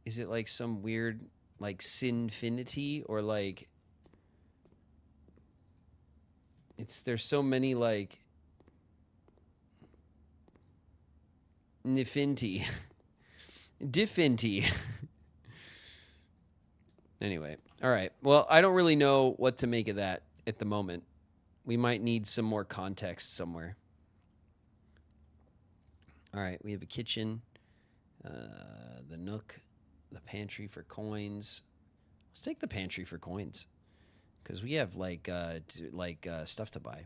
Is it like some weird like sinfinity or like... There's so many like... Nifinity. Diffinity. Anyway. All right. Well, I don't really know what to make of that at the moment. We might need some more context somewhere. All right. We have a kitchen. The nook. The pantry for coins. Let's take the pantry for coins. Because we have like stuff to buy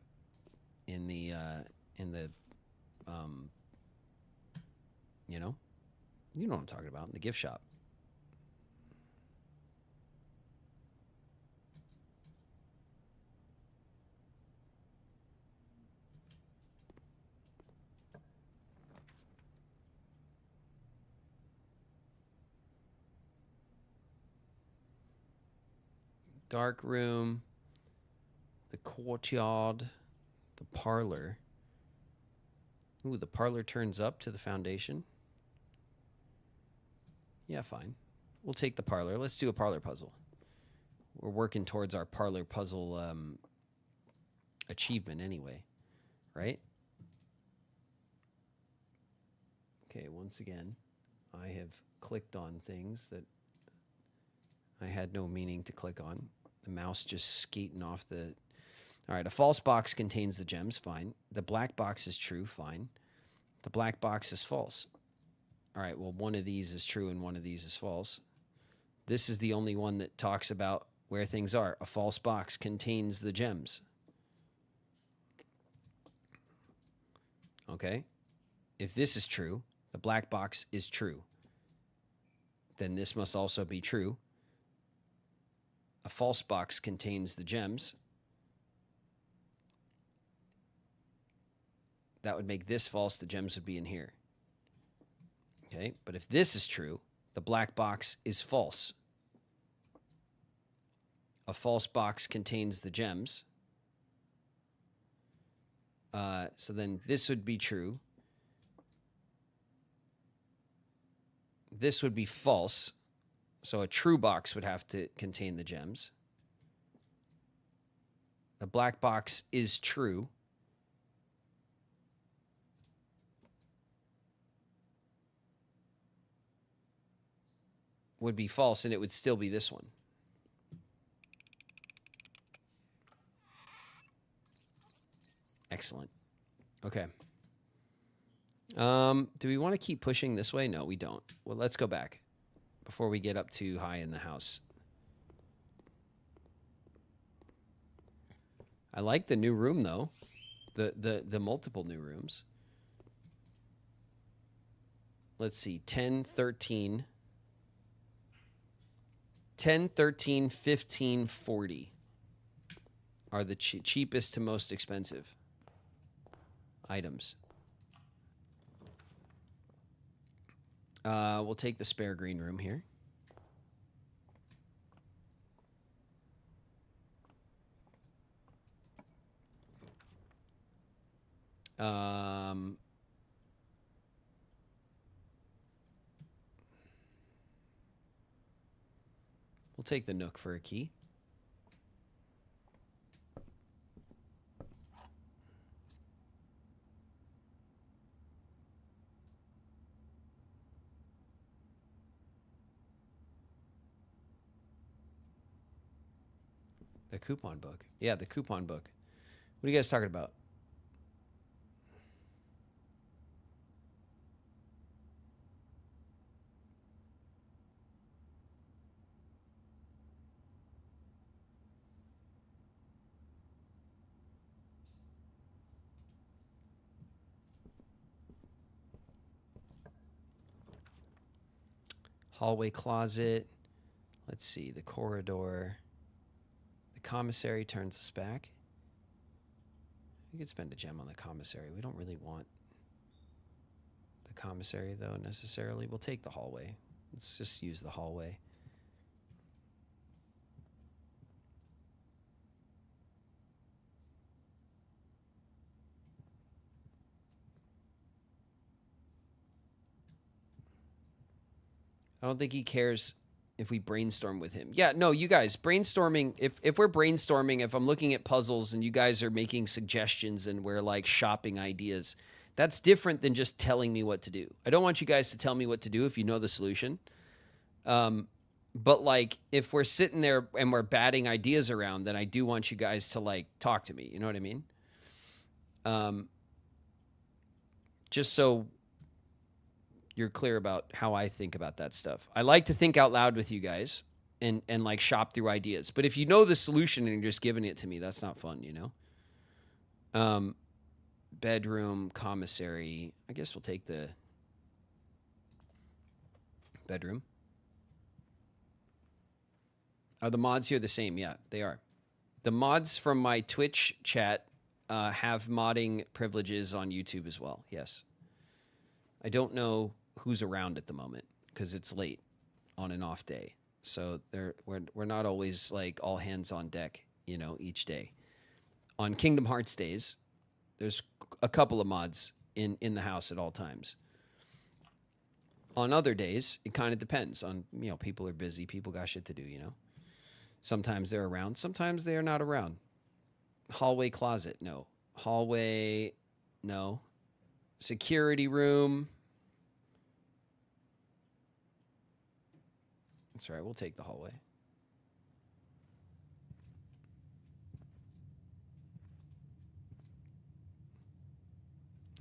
in the you know what I'm talking about, in the gift shop. Dark room, the courtyard, the parlor. Ooh, the parlor turns up to the foundation. Yeah, fine. We'll take the parlor. Let's do a parlor puzzle. We're working towards our parlor puzzle achievement anyway, right? Okay, once again, I have clicked on things that I had no meaning to click on. The mouse just skating off the... All right, a false box contains the gems, fine. The black box is true, fine. The black box is false. All right, well, one of these is true and one of these is false. This is the only one that talks about where things are. A false box contains the gems. Okay? If this is true, the black box is true. Then this must also be true. A false box contains the gems. That would make this false. The gems would be in here. Okay, but if this is true, the black box is false. A false box contains the gems. So then this would be true. This would be false. So a true box would have to contain the gems. The black box is true. Would be false, and it would still be this one. Excellent. Okay. Do we want to keep pushing this way? No, we don't. Well, let's go back before we get up too high in the house. I like the new room, though. The multiple new rooms. Let's see. 10, 13... 10, 13, 15, 40 are the cheapest to most expensive items. We'll take the spare green room here. We'll take the nook for a key. The coupon book. Yeah, the coupon book. What are you guys talking about? Hallway closet. Let's see. The corridor. The commissary turns us back. We could spend a gem on the commissary. We don't really want the commissary, though, necessarily. We'll take the hallway. Let's just use the hallway. I don't think he cares if we brainstorm with him. Yeah, no, you guys, brainstorming, if we're brainstorming, if I'm looking at puzzles and you guys are making suggestions and we're like shopping ideas, that's different than just telling me what to do. I don't want you guys to tell me what to do if you know the solution. But like if we're sitting there and we're batting ideas around, then I do want you guys to like talk to me. You know what I mean? Just so you're clear about how I think about that stuff. I like to think out loud with you guys and like shop through ideas. But if you know the solution and you're just giving it to me, that's not fun, you know? Bedroom, commissary. I guess we'll take the bedroom. Are the mods here the same? Yeah, they are. The mods from my Twitch chat have modding privileges on YouTube as well. Yes. I don't know who's around at the moment because it's late on an off day. So we're not always like all hands on deck, you know, each day. On Kingdom Hearts days, there's a couple of mods in the house at all times. On other days, it kind of depends on, you know, people are busy, people got shit to do, you know. Sometimes they're around, sometimes they are not around. Hallway closet, no. Hallway, no. Security room. That's all right, we'll take the hallway.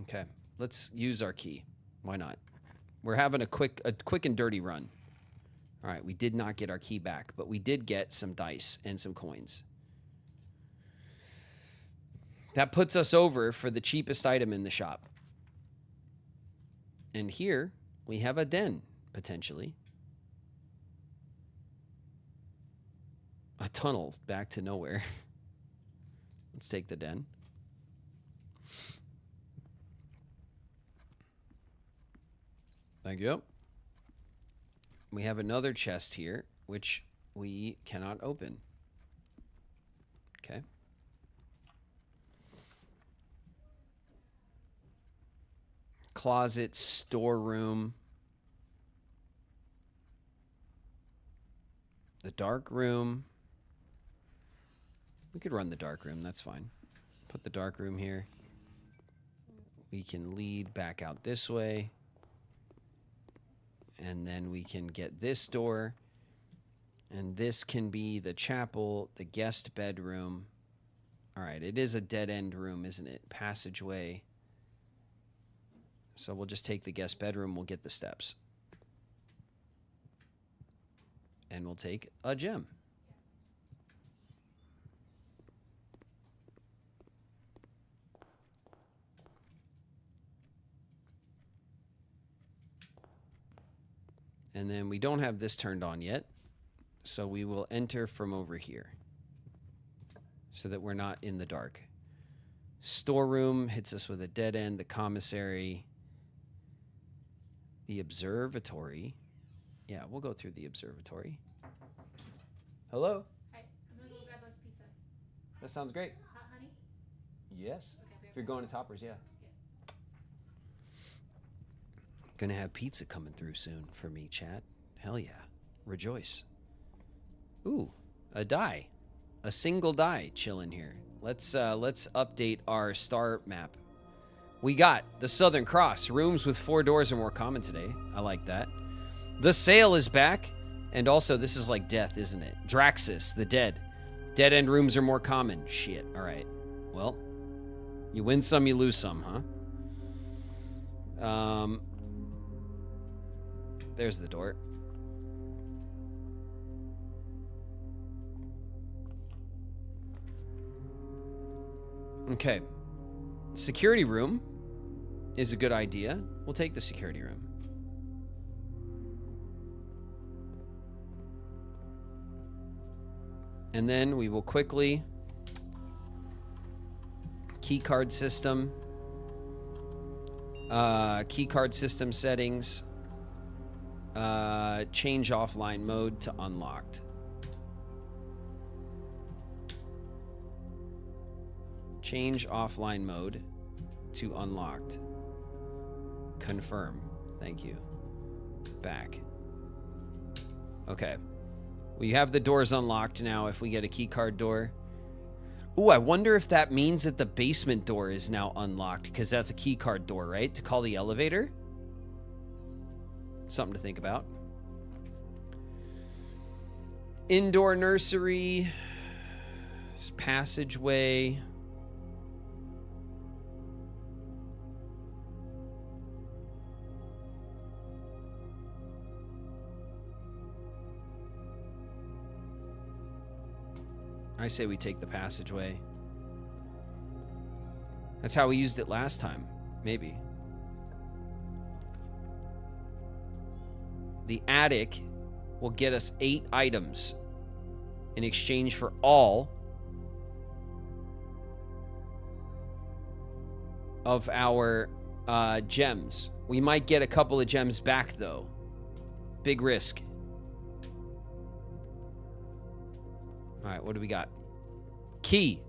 Okay, let's use our key. Why not? We're having a quick and dirty run. All right, we did not get our key back, but we did get some dice and some coins. That puts us over for the cheapest item in the shop. And here we have a den, potentially. A tunnel back to nowhere. Let's take the den. Thank you. We have another chest here, which we cannot open. Okay. Closet, storeroom. The dark room. We could run the dark room, that's fine. Put the dark room here. We can lead back out this way. And then we can get this door. And this can be the chapel, the guest bedroom. All right, it is a dead-end room, isn't it? Passageway. So we'll just take the guest bedroom, we'll get the steps. And we'll take a gem. And then we don't have this turned on yet, so we will enter from over here so that we're not in the dark. Storeroom hits us with a dead end, the commissary, the observatory. Yeah, we'll go through the observatory. Hello? Hi, I'm gonna go grab us pizza. That sounds great. Hot honey? Yes. Okay, If you're going to Toppers, yeah. Gonna have pizza coming through soon for me, chat. Hell yeah. Rejoice. Ooh, a die. A single die chilling here. Let's update our star map. We got the Southern Cross. Rooms with 4 doors are more common today. I like that. The Sail is back. And also, this is like death, isn't it? Draxus, the dead. Dead end rooms are more common. Shit. All right. Well, you win some, you lose some, huh? There's the door. Okay. Security room is a good idea. We'll take the security room. And then we will quickly keycard system. Keycard system settings. Change offline mode to unlocked. Change offline mode to unlocked. Confirm. Thank you. Back. Okay. We have the doors unlocked now if we get a keycard door. Ooh, I wonder if that means that the basement door is now unlocked, because that's a keycard door, right? To call the elevator? Something to think about. Indoor nursery. Passageway. I say we take the passageway. That's how we used it last time. Maybe. The attic will get us 8 items in exchange for all of our gems. We might get a couple of gems back, though. Big risk. All right, what do we got? Key.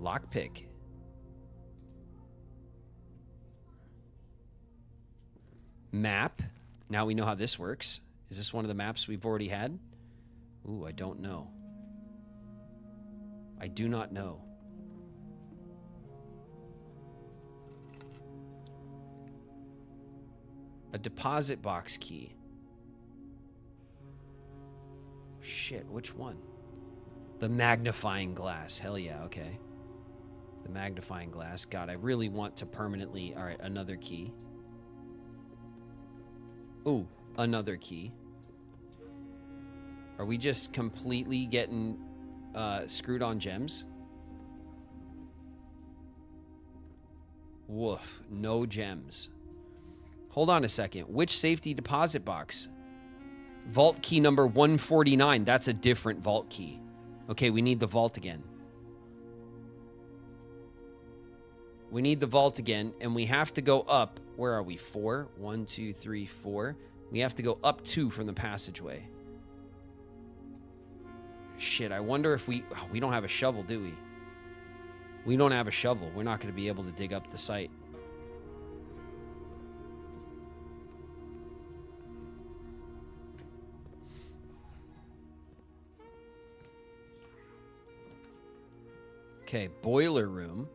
Lockpick. Map. Now we know how this works. Is this one of the maps we've already had? Ooh, I don't know. I do not know. A deposit box key. Shit, which one? The magnifying glass. Hell yeah, okay. The magnifying glass. God, I really want to permanently... All right, another key. Ooh, another key. Are we just completely getting screwed on gems? Woof, no gems. Hold on a second. Which safety deposit box? Vault key number 149. That's a different vault key. Okay, we need the vault again. We need the vault again, and we have to go up. Where are we? 4? 1, 2, 3, 4. We have to go up 2 from the passageway. Shit, I wonder if we... Oh, we don't have a shovel, do we? We don't have a shovel. We're not going to be able to dig up the site. Okay, boiler room.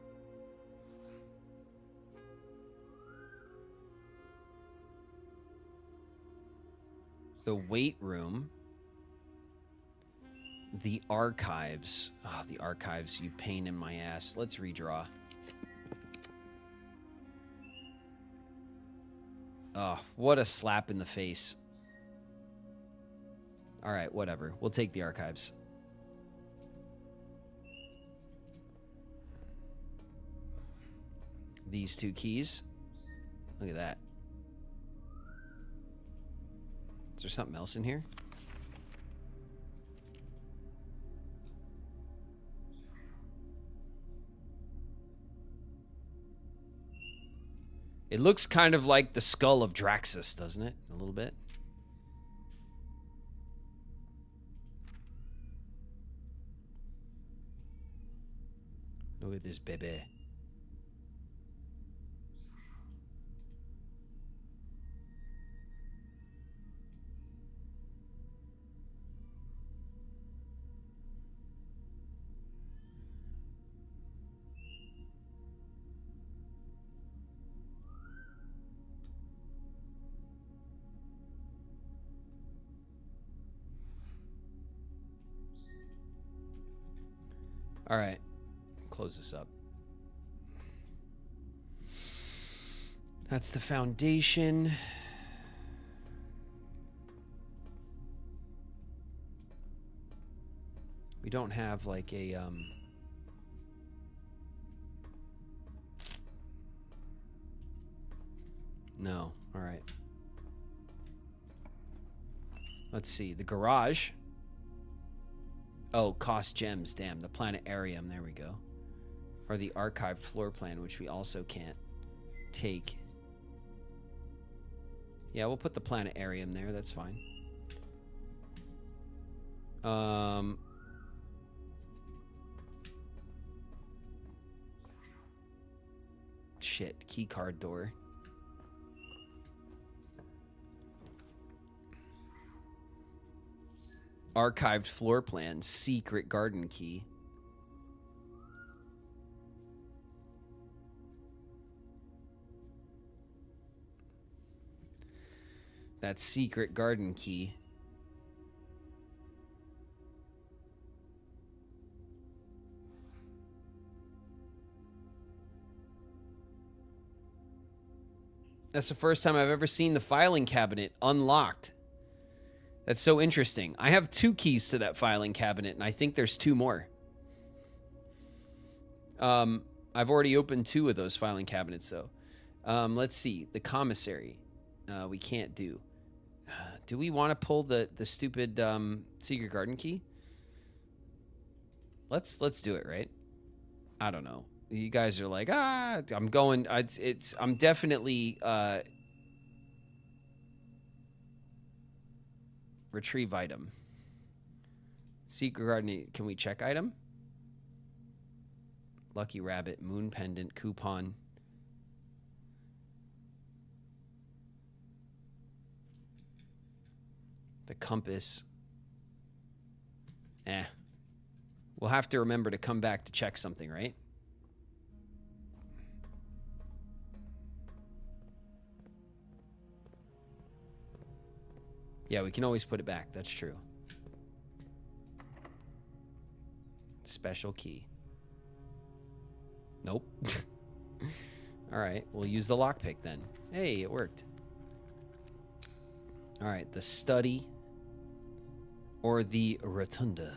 The weight room. The archives. Oh, the archives, you pain in my ass. Let's redraw. Oh, what a slap in the face. All right, whatever. We'll take the archives. These 2 keys. Look at that. Is there something else in here? It looks kind of like the skull of Draxus, doesn't it? A little bit. Look at this baby. All right. Close this up. That's the foundation. We don't have like a no. All right. Let's see. The garage. Oh, cost gems. Damn. The planetarium. There we go. Or the archived floor plan, which we also can't take. Yeah, we'll put the planetarium there. That's fine. Shit. Key card door. Archived floor plan. Secret garden key. That secret garden key. That's the first time I've ever seen the filing cabinet unlocked. That's so interesting. I have 2 keys to that filing cabinet, and I think there's 2 more. I've already opened 2 of those filing cabinets, though. Let's see. The commissary. We can't do. Do we want to pull the stupid secret garden key? Let's do it, right? I don't know. You guys are like, I'm going. I'm definitely retrieve item. Secret garden. Can we check item? Lucky rabbit, moon pendant, coupon. The compass. We'll have to remember to come back to check something, right? Yeah, we can always put it back. That's true. Special key. Nope. All right, we'll use the lockpick then. Hey, it worked. All right, the study or the rotunda.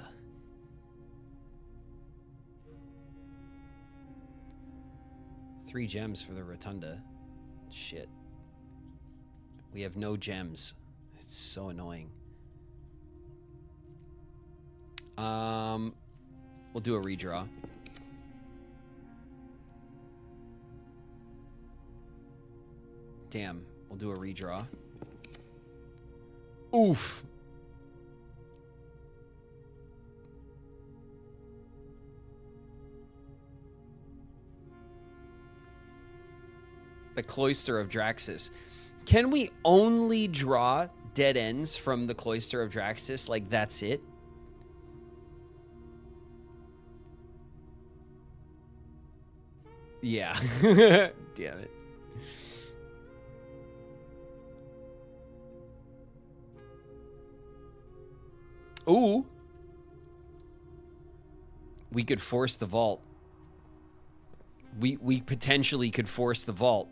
Three gems for the rotunda. Shit. We have no gems. It's so annoying. We'll do a redraw. Damn, we'll do a redraw. Oof. The Cloister of Draxus. Can we only draw dead ends from the Cloister of Draxus? Like, that's it? Yeah. Damn it. Ooh. We could force the vault. We potentially could force the vault.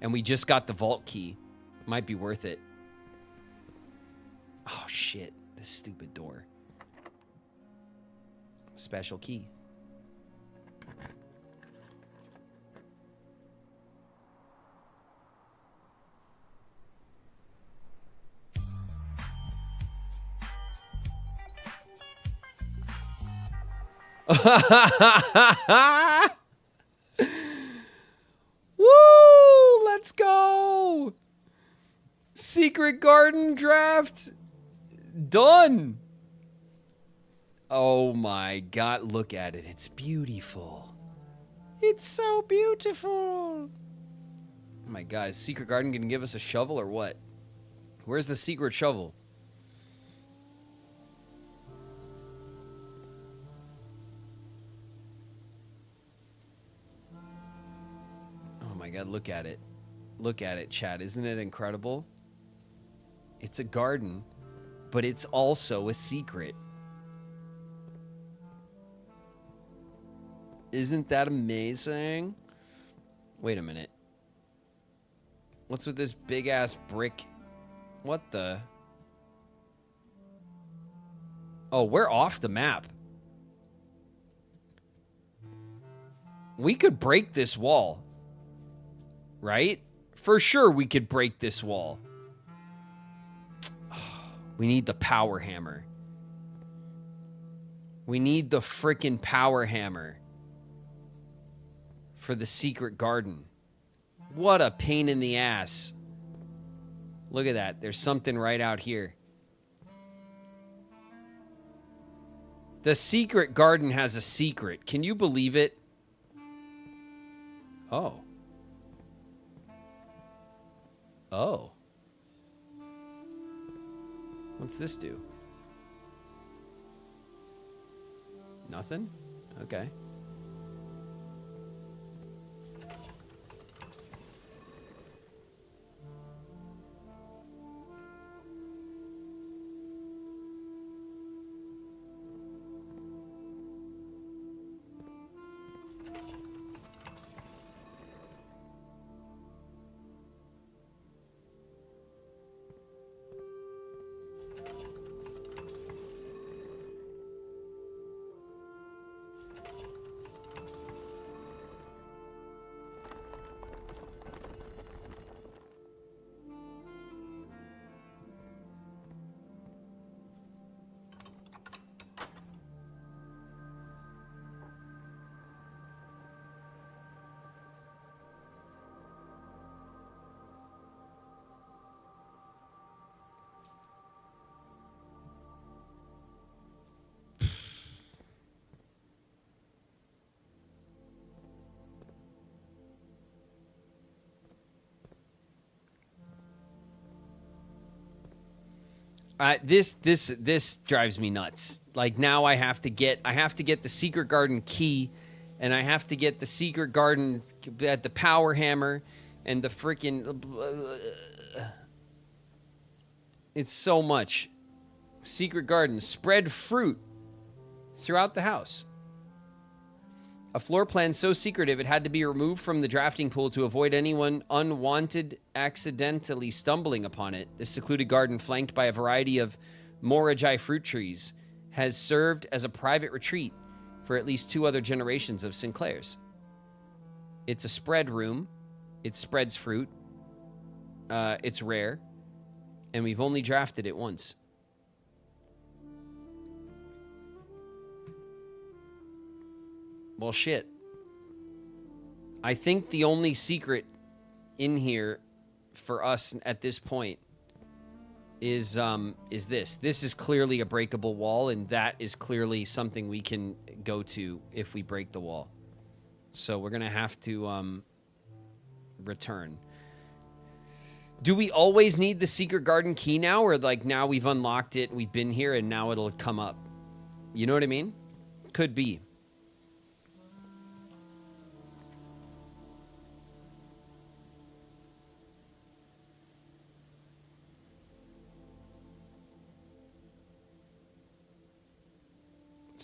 And we just got the vault key. Might be worth it. Oh, shit. This stupid door. Special key. Woo! Let's go! Secret Garden draft done. Oh my god, look at it. It's beautiful. It's so beautiful. Oh my god, is Secret Garden gonna give us a shovel or what? Where's the secret shovel? Oh my god, look at it. Look at it, chat. Isn't it incredible? It's a garden, but it's also a secret. Isn't that amazing? Wait a minute. What's with this big ass brick? What the? Oh, we're off the map. We could break this wall. Right? For sure we could break this wall. We need the power hammer. We need the frickin' power hammer for the secret garden. What a pain in the ass. Look at that. There's something right out here. The secret garden has a secret. Can you believe it? Oh. Oh. What's this do? Nothing? Okay. This drives me nuts. Like now I have to get the secret garden key, and I have to get the secret garden at the power hammer, and the freaking. It's so much. Secret garden, spread fruit throughout the house. A floor plan so secretive it had to be removed from the drafting pool to avoid anyone unwanted accidentally stumbling upon it. This secluded garden, flanked by a variety of Moragi fruit trees, has served as a private retreat for at least 2 other generations of Sinclairs. It's a spread room. It spreads fruit. It's rare. And we've only drafted it once. Well, shit. I think the only secret in here for us at this point is this. This is clearly a breakable wall, and that is clearly something we can go to if we break the wall. So we're gonna have to return. Do we always need the secret garden key now, or like now we've unlocked it, we've been here, and now it'll come up? You know what I mean? Could be.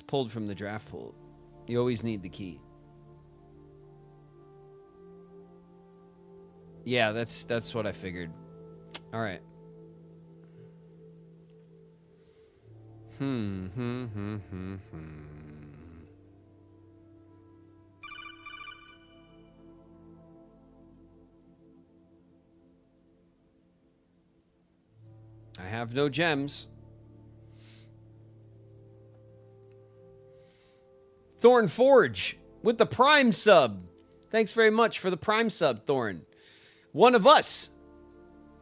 Pulled from the draft pool. You always need the key. Yeah, that's what I figured. All right. I have no gems. Thorn Forge with the Prime sub. Thanks very much for the Prime sub, Thorn. One of us.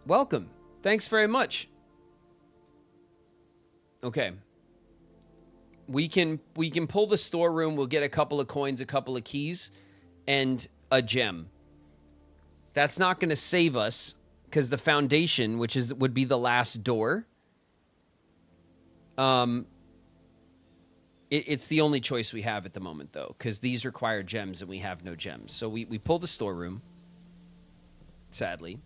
Welcome. Thanks very much. Okay. We can pull the storeroom. We'll get a couple of coins, a couple of keys, and a gem. That's not going to save us because the foundation, which would be the last door, it's the only choice we have at the moment, though, because these require gems and we have no gems. So we pull the storeroom, sadly.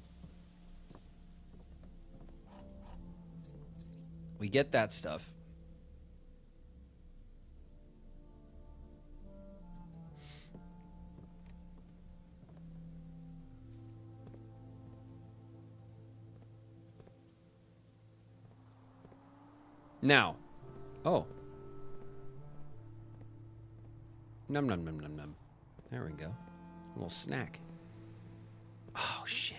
We get that stuff. Now. Oh. Num num num num num. There we go. A little snack. Oh, shit.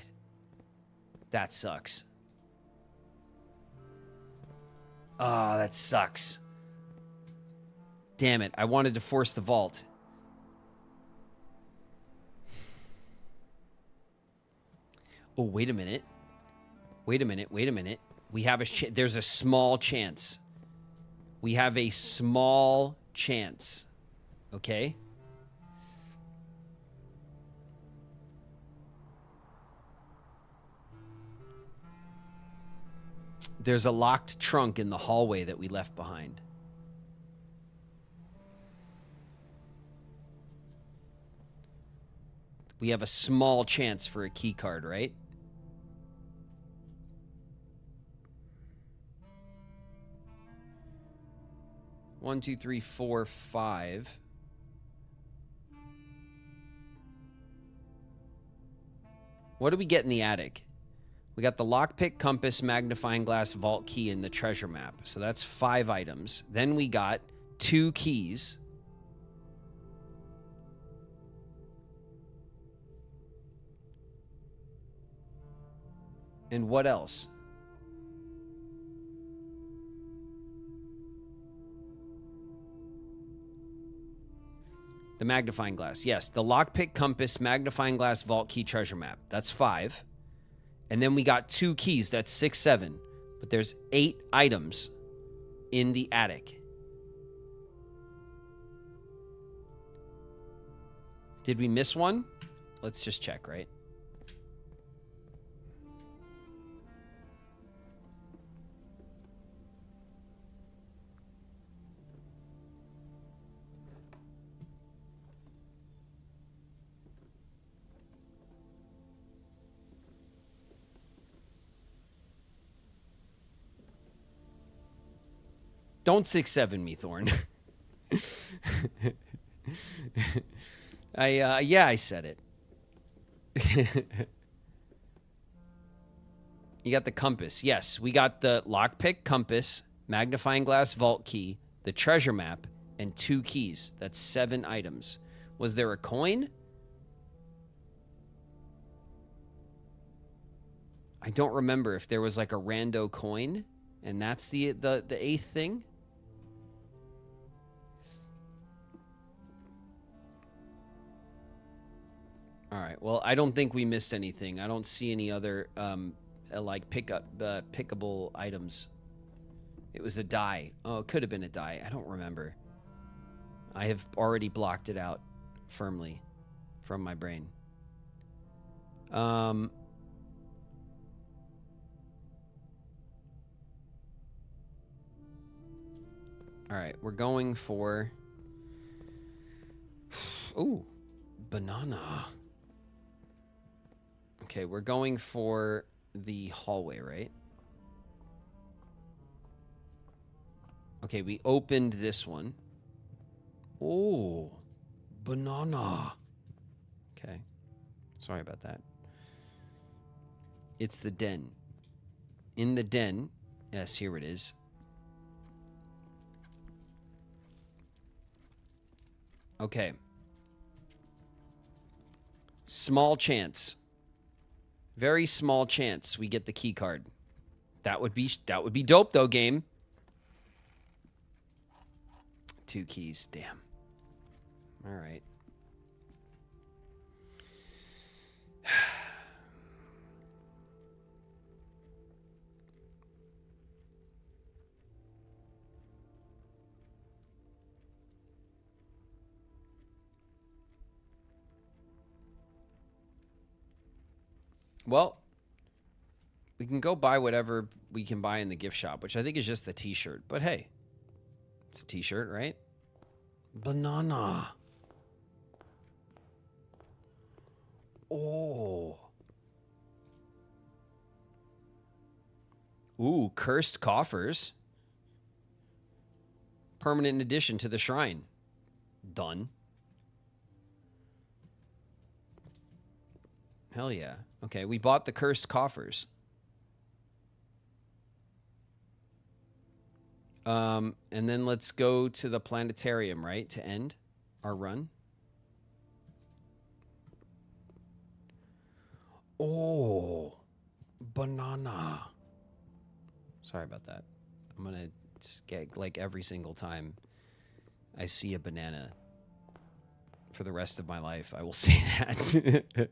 That sucks. Oh, that sucks. Damn it. I wanted to force the vault. Oh, wait a minute. Wait a minute. Wait a minute. We have a there's a small chance. We have a small chance. Okay? There's a locked trunk in the hallway that we left behind. We have a small chance for a key card, right? One, two, three, four, five. What do we get in the attic? We got the lockpick, compass, magnifying glass, vault key, and the treasure map. So that's 5 items. Then we got 2 keys. And what else? The magnifying glass. Yes, the lockpick, compass, magnifying glass, vault key, treasure map. That's 5. And then we got 2 keys. That's 6, 7. But there's 8 items in the attic. Did we miss one? Let's just check, right? Don't 6-7 me, Thorn. Yeah, I said it. You got the compass. Yes, we got the lockpick, compass, magnifying glass, vault key, the treasure map, and 2 keys. That's 7 items. Was there a coin? I don't remember if there was like a rando coin, and that's the 8th thing. All right. Well, I don't think we missed anything. I don't see any other like pickable items. It was a die. Oh, it could have been a die. I don't remember. I have already blocked it out firmly from my brain. All right, we're going for... Ooh, banana. Okay, we're going for the hallway, right? Okay, we opened this one. Oh, banana. Okay, sorry about that. It's the den. In the den, yes, here it is. Okay. Small chance. Very small chance we get the key card. That would be dope though, game. 2 keys, damn. All right. Well, we can go buy whatever we can buy in the gift shop, which I think is just the t-shirt. But hey, it's a t-shirt, right? Banana. Oh. Ooh, cursed coffers. Permanent addition to the shrine. Done. Hell yeah. Okay, we bought the cursed coffers. And then let's go to the planetarium, right? To end our run. Oh, banana. Sorry about that. I'm going to get like every single time I see a banana for the rest of my life. I will say that.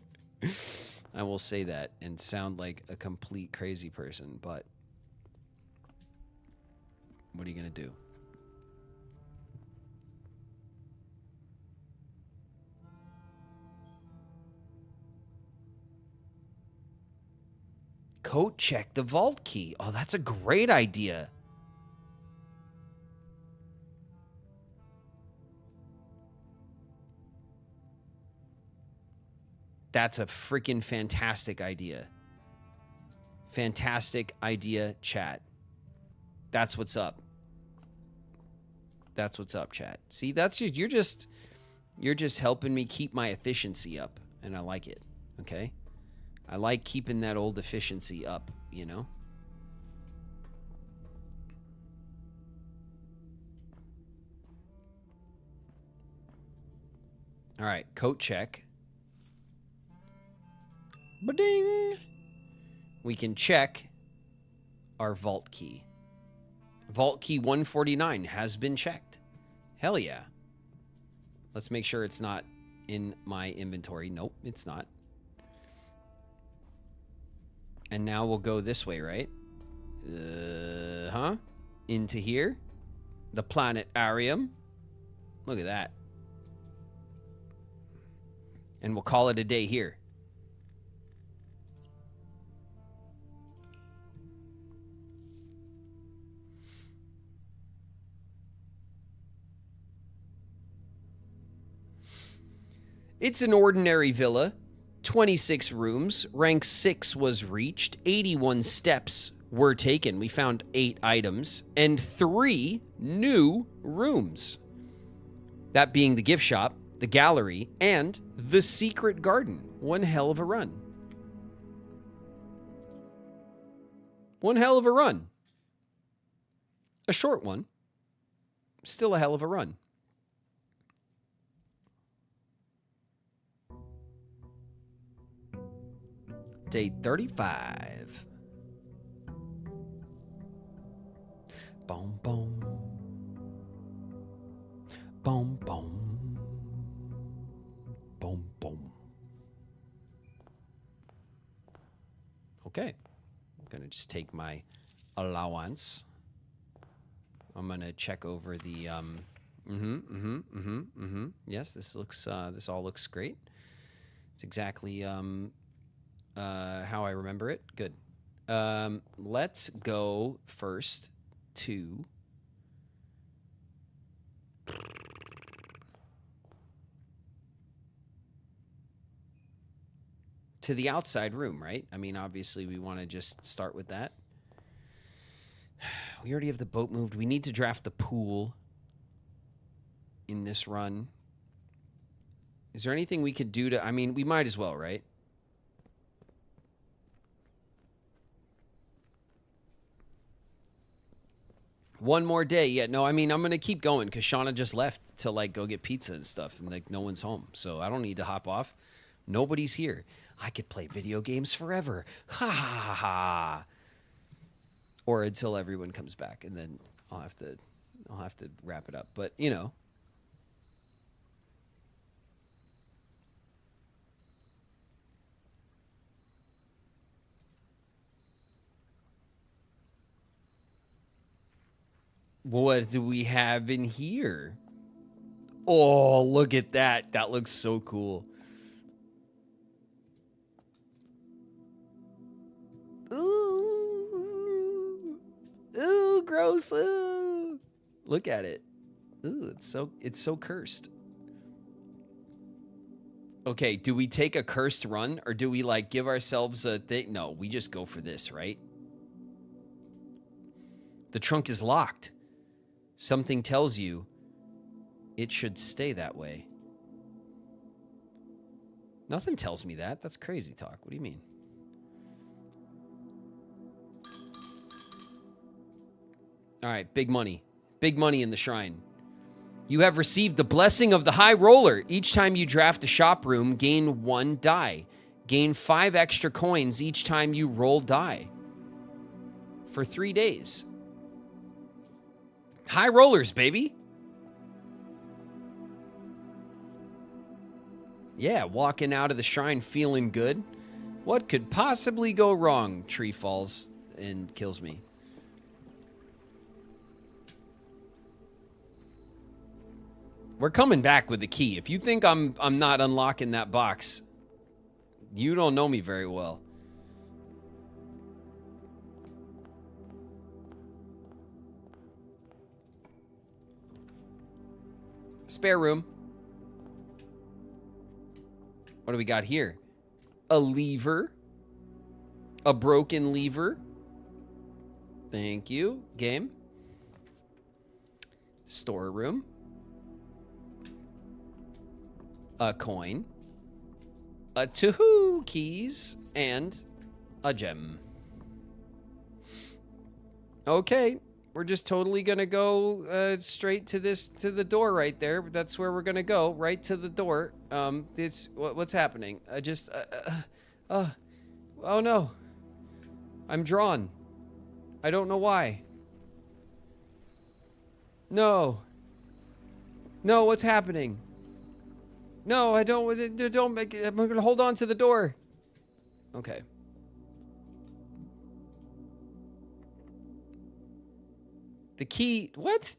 I will say that and sound like a complete crazy person, but what are you going to do? Coat check the vault key. Oh, that's a great idea. That's a freaking fantastic idea. Fantastic idea, chat. That's what's up. That's what's up, chat. See, that's just, you're just helping me keep my efficiency up, and I like it. Okay? I like keeping that old efficiency up, you know? All right, coat check. Ba-ding! We can check our vault key. Vault key 149 has been checked. Hell yeah. Let's make sure it's not in my inventory. Nope, it's not. And now we'll go this way, right? Into here. The planetarium. Look at that. And we'll call it a day here. It's an ordinary villa, 26 rooms, rank 6 was reached, 81 steps were taken. We found 8 items and 3 new rooms. That being the gift shop, the gallery, and the secret garden. One hell of a run. One hell of a run. A short one. Still a hell of a run. Day 35. Boom, boom. Boom, boom. Boom, boom. Okay. I'm going to just take my allowance. I'm going to check over the, Yes, this looks, this all looks great. It's exactly, how I remember it. Good. Let's go first to the outside room, right? I mean, obviously we want to just start with that. We already have the boat moved. We need to draft the pool in this run. Is there anything we could do to, I mean, we might as well, right? One more day. Yeah, no, I mean, I'm going to keep going because Shauna just left to, like, go get pizza and stuff, and, like, no one's home. So I don't need to hop off. Nobody's here. I could play video games forever. Ha, ha, ha, ha. Or until everyone comes back, and then I'll have to wrap it up. But, you know. What do we have in here? Oh, look at that. That looks so cool. Ooh. Ooh, gross. Ooh. Look at it. Ooh, it's so cursed. Okay, do we take a cursed run or do we like give ourselves a thing? No, we just go for this, right? The trunk is locked. Something tells you it should stay that way. Nothing tells me that. That's crazy talk. What do you mean? All right, big money. Big money in the shrine. You have received the blessing of the High Roller. Each time you draft a shop room, gain 1 die. Gain 5 extra coins each time you roll die. For 3 days. High Rollers, baby. Yeah, walking out of the shrine feeling good. What could possibly go wrong? Tree falls and kills me. We're coming back with the key. If you think I'm not unlocking that box, you don't know me very well. Spare room. What do we got here? A lever. A broken lever. Thank you. Game. Storeroom. A coin. A 2 keys. And a gem. Okay. We're just totally going to go straight to the door right there. That's where we're going to go. Right to the door. What's happening? Oh no. I'm drawn. I don't know why. No. No, what's happening? No, I don't make it. I'm going to hold on to the door. Okay. The key, what?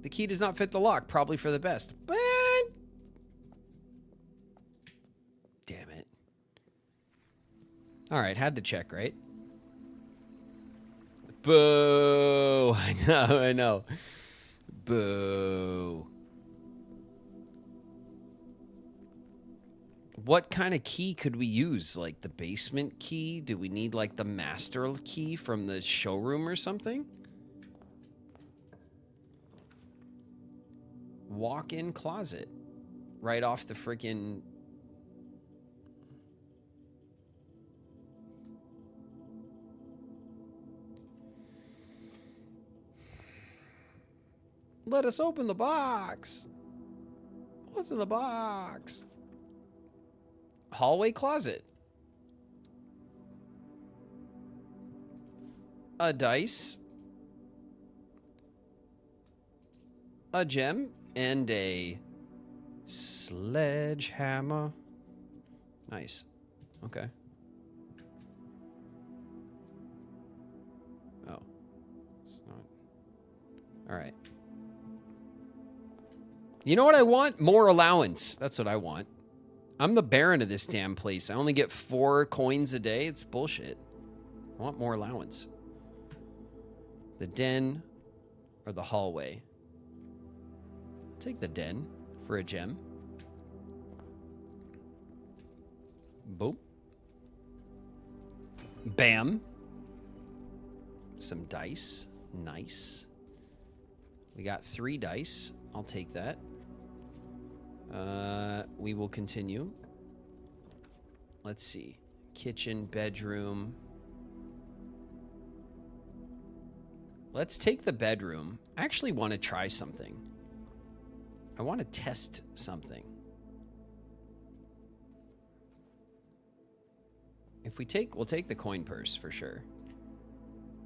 The key does not fit the lock, probably for the best. But damn it. All right, had to check, right? Boo. I know. Boo. What kind of key could we use? Like the basement key? Do we need like the master key from the showroom or something? Walk-in closet. Right off the freaking... Let us open the box. What's in the box? Hallway closet. A dice. A gem. And a sledgehammer. Nice. Okay. Oh. It's not. All right. You know what I want? More allowance. That's what I want. I'm the baron of this damn place. I only get 4 coins a day. It's bullshit. I want more allowance. The den or the hallway? Take the den for a gem. Boop. Bam. Some dice. Nice. We got 3 dice. I'll take that. We will continue. Let's see. Kitchen, bedroom. Let's take the bedroom. I actually want to try something. I want to test something. If we take, we'll take the coin purse for sure.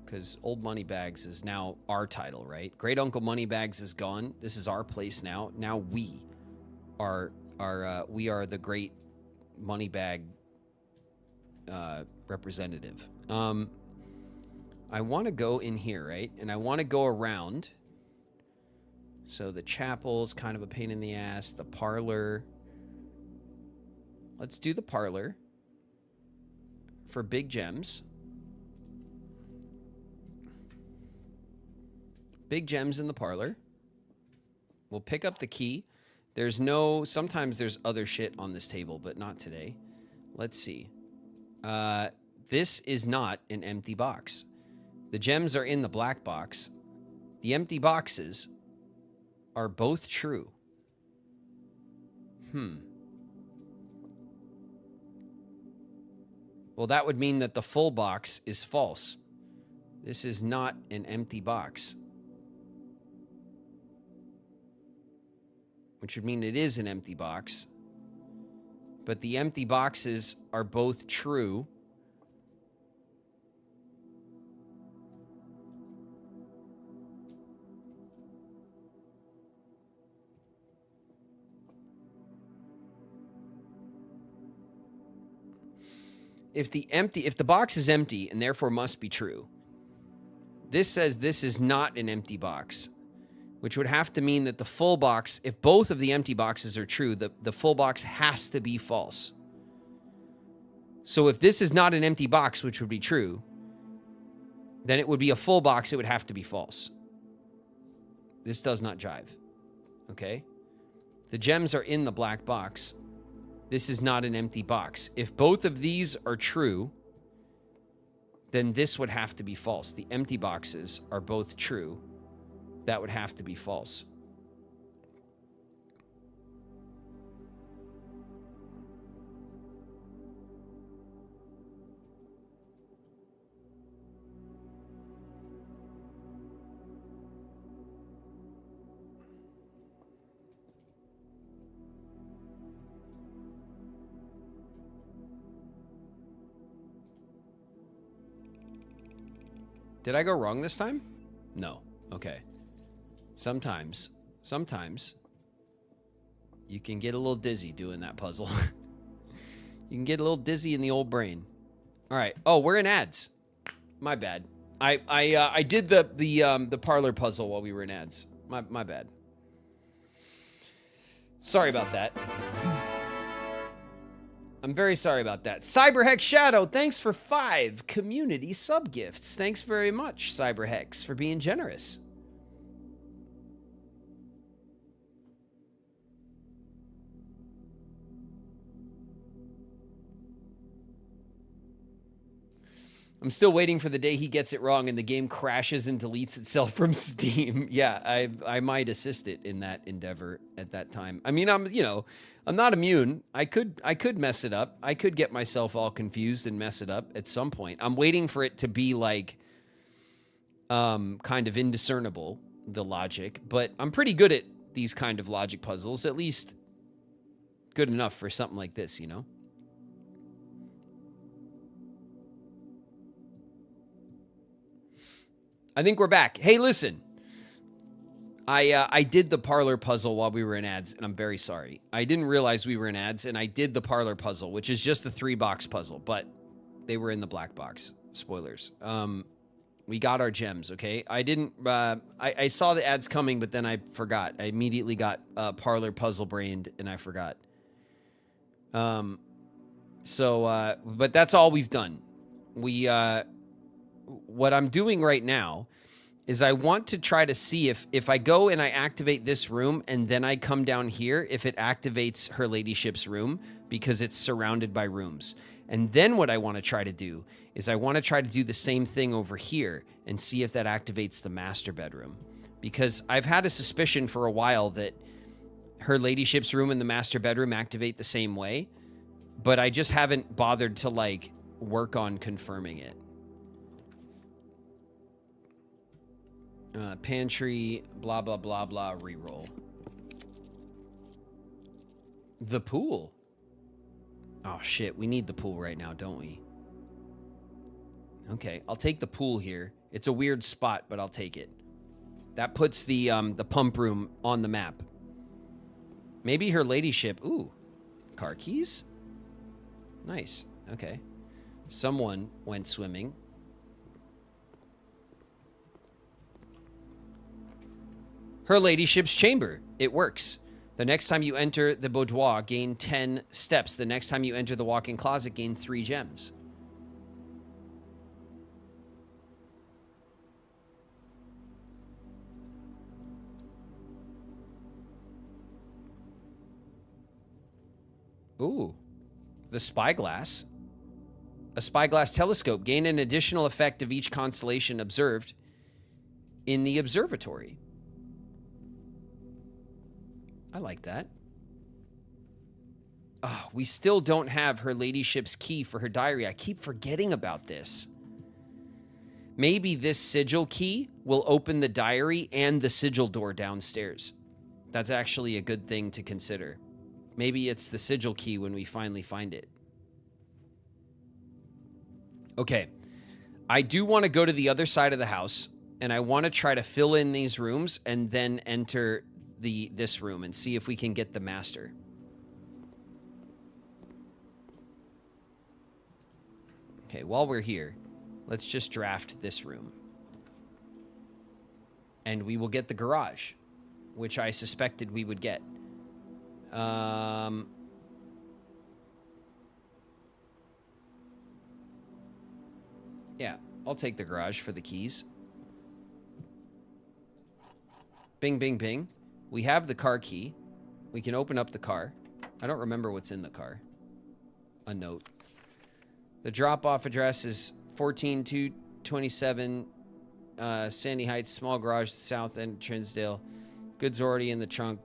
Because Old Moneybags is now our title, right? Great Uncle Moneybags is gone. This is our place now. Now we are the Great Moneybag representative. I want to go in here, right? And I want to go around. So the chapel's kind of a pain in the ass. The parlor. Let's do the parlor for big gems. Big gems in the parlor. We'll pick up the key. There's no... Sometimes there's other shit on this table, but not today. Let's see. This is not an empty box. The gems are in the black box. The empty boxes are both true. Well, that would mean that the full box is false. This is not an empty box. Which would mean it is an empty box. But the empty boxes are both true. If the box is empty and therefore must be true, this says this is not an empty box, which would have to mean that the full box, if both of the empty boxes are true, the full box has to be false. So if this is not an empty box, which would be true, then it would be a full box, it would have to be false. This does not jive. Okay? The gems are in the black box. This is not an empty box. If both of these are true, then this would have to be false. The empty boxes are both true. That would have to be false. Did I go wrong this time? No. Okay. Sometimes you can get a little dizzy doing that puzzle. You can get a little dizzy in the old brain. All right. Oh, we're in ads. My bad. I did the parlor puzzle while we were in ads. My bad. Sorry about that. I'm very sorry about that. Cyberhex Shadow, thanks for 5 community sub-gifts. Thanks very much, Cyberhex, for being generous. I'm still waiting for the day he gets it wrong and the game crashes and deletes itself from Steam. Yeah, I might assist it in that endeavor at that time. I mean, I'm not immune. I could mess it up. I could get myself all confused and mess it up at some point. I'm waiting for it to be like kind of indiscernible, the logic, but I'm pretty good at these kind of logic puzzles, at least good enough for something like this, you know? I think we're back. Hey, listen. I did the parlor puzzle while we were in ads, and I'm very sorry. I didn't realize we were in ads, and I did the parlor puzzle, which is just a 3-box puzzle, but they were in the black box. Spoilers. We got our gems, okay? I didn't... I saw the ads coming, but then I forgot. I immediately got parlor puzzle brained, and I forgot. But that's all we've done. What I'm doing right now is I want to try to see if I go and I activate this room and then I come down here, if it activates Her Ladyship's room, because it's surrounded by rooms. And then what I want to try to do is I want to try to do the same thing over here and see if that activates the master bedroom. Because I've had a suspicion for a while that Her Ladyship's room and the master bedroom activate the same way, but I just haven't bothered to, like, work on confirming it. Pantry, blah, blah, blah, blah, reroll. The pool. Oh, shit. We need the pool right now, don't we? Okay, I'll take the pool here. It's a weird spot, but I'll take it. That puts the pump room on the map. Maybe Her Ladyship. Ooh, car keys? Nice. Okay. Someone went swimming. Her Ladyship's chamber. It works. The next time you enter the boudoir, gain 10 steps. The next time you enter the walk-in closet, gain 3 gems. Ooh. The spyglass. A spyglass telescope. Gain an additional effect of each constellation observed in the observatory. I like that. Oh, we still don't have Her Ladyship's key for her diary. I keep forgetting about this. Maybe this sigil key will open the diary and the sigil door downstairs. That's actually a good thing to consider. Maybe it's the sigil key when we finally find it. Okay. I do want to go to the other side of the house, and I want to try to fill in these rooms and then enter this room and see if we can get the master. Okay, while we're here, let's just draft this room. And we will get the garage, which I suspected we would get. Yeah, I'll take the garage for the keys. Bing, bing, bing. We have the car key. We can open up the car. I don't remember what's in the car. A note. The drop-off address is 14227 Sandy Heights, small garage, south end, Trinsdale. Goods already in the trunk.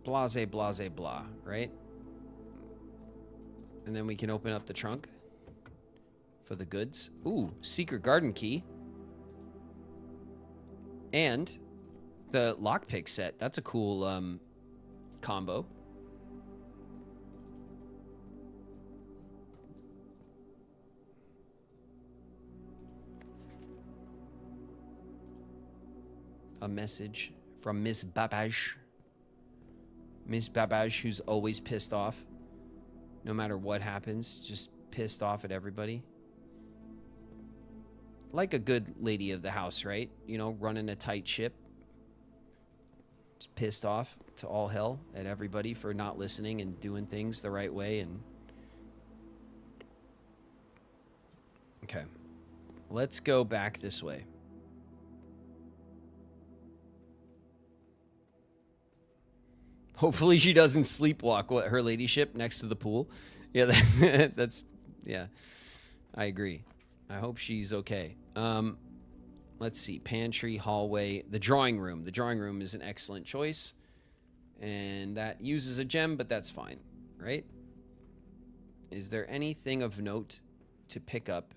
Blase, blase, blah, right? And then we can open up the trunk for the goods. Ooh, secret garden key. And the lockpick set. That's a cool combo. A message from Miss Babbage. Miss Babbage, who's always pissed off. No matter what happens, just pissed off at everybody. Like a good lady of the house, right? You know, running a tight ship. Just pissed off to all hell at everybody for not listening and doing things the right way. And okay. Let's go back this way. Hopefully she doesn't sleepwalk her ladyship next to the pool. Yeah, that's yeah. I agree. I hope she's okay. Let's see. Pantry, hallway, the drawing room. The drawing room is an excellent choice. And that uses a gem, but that's fine, right? Is there anything of note to pick up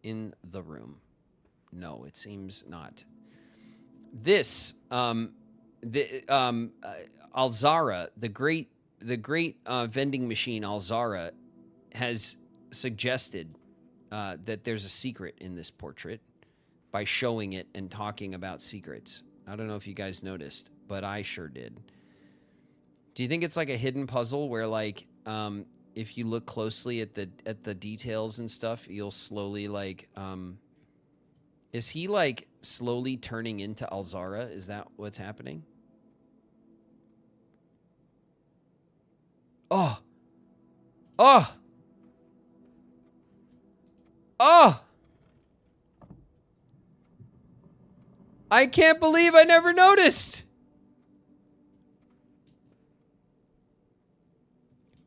in the room? No, it seems not. This Alzara, the great vending machine Alzara, has suggested that there's a secret in this portrait by showing it and talking about secrets. I don't know if you guys noticed, but I sure did. Do you think it's like a hidden puzzle where, like, if you look closely at the details and stuff, you'll slowly, like, is he, like, slowly turning into Alzara? Is that what's happening? Oh. Oh. Oh. I can't believe I never noticed.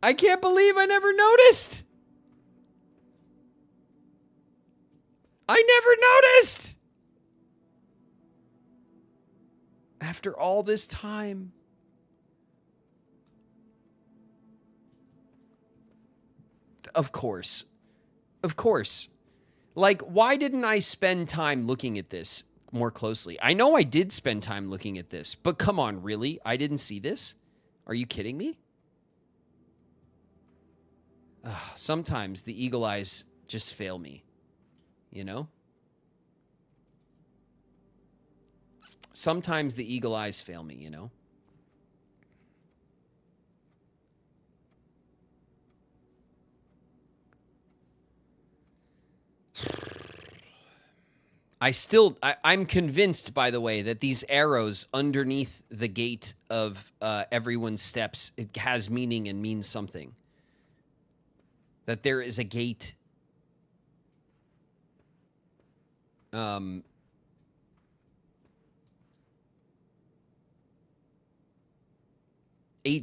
I can't believe I never noticed. I never noticed. After all this time. Of course. Of course. Like, why didn't I spend time looking at this more closely? I know I did spend time looking at this, but come on, really? I didn't see this? Are you kidding me? Sometimes the eagle eyes just fail me, you know? Sometimes the eagle eyes fail me, you know? I'm convinced, by the way, that these arrows underneath the gate of everyone's steps, it has meaning and means something. That there is a gate. 8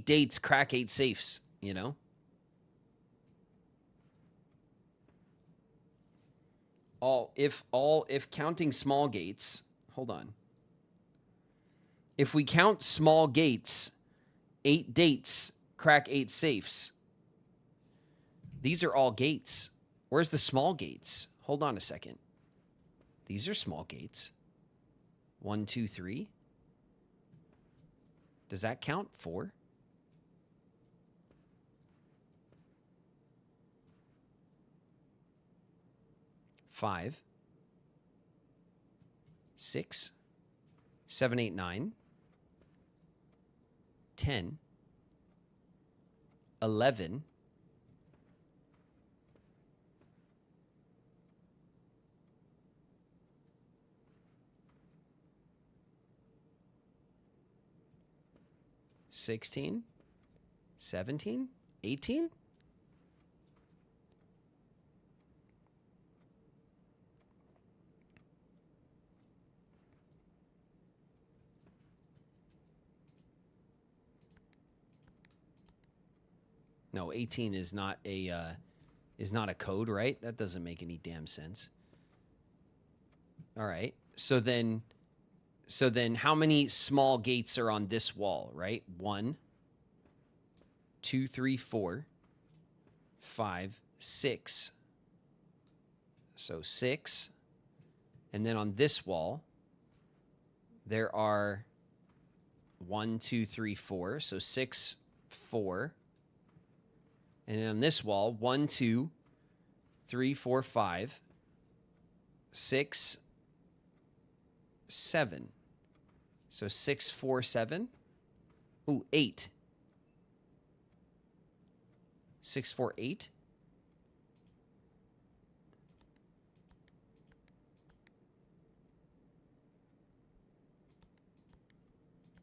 dates, crack 8 safes, you know? If counting small gates, hold on. If we count small gates, 8 dates, crack 8 safes, These are all gates. Where's the small gates? Hold on a second. These are small gates. 1, 2, 3. Does that count? 4? Five, 6, 7, 8, 9, 10, 11, 16, 17, 18? No, 18 is not a code, right? That doesn't make any damn sense. All right. So then how many small gates are on this wall, right? 1, 2, 3, 4, 5, 6. So 6. And then on this wall, there are 1, 2, 3, 4. So 6, 4. And then on this wall, 1, 2, 3, 4, 5, 6, 7. So 6, 4, 7. Ooh, 8. 6, 4, 8.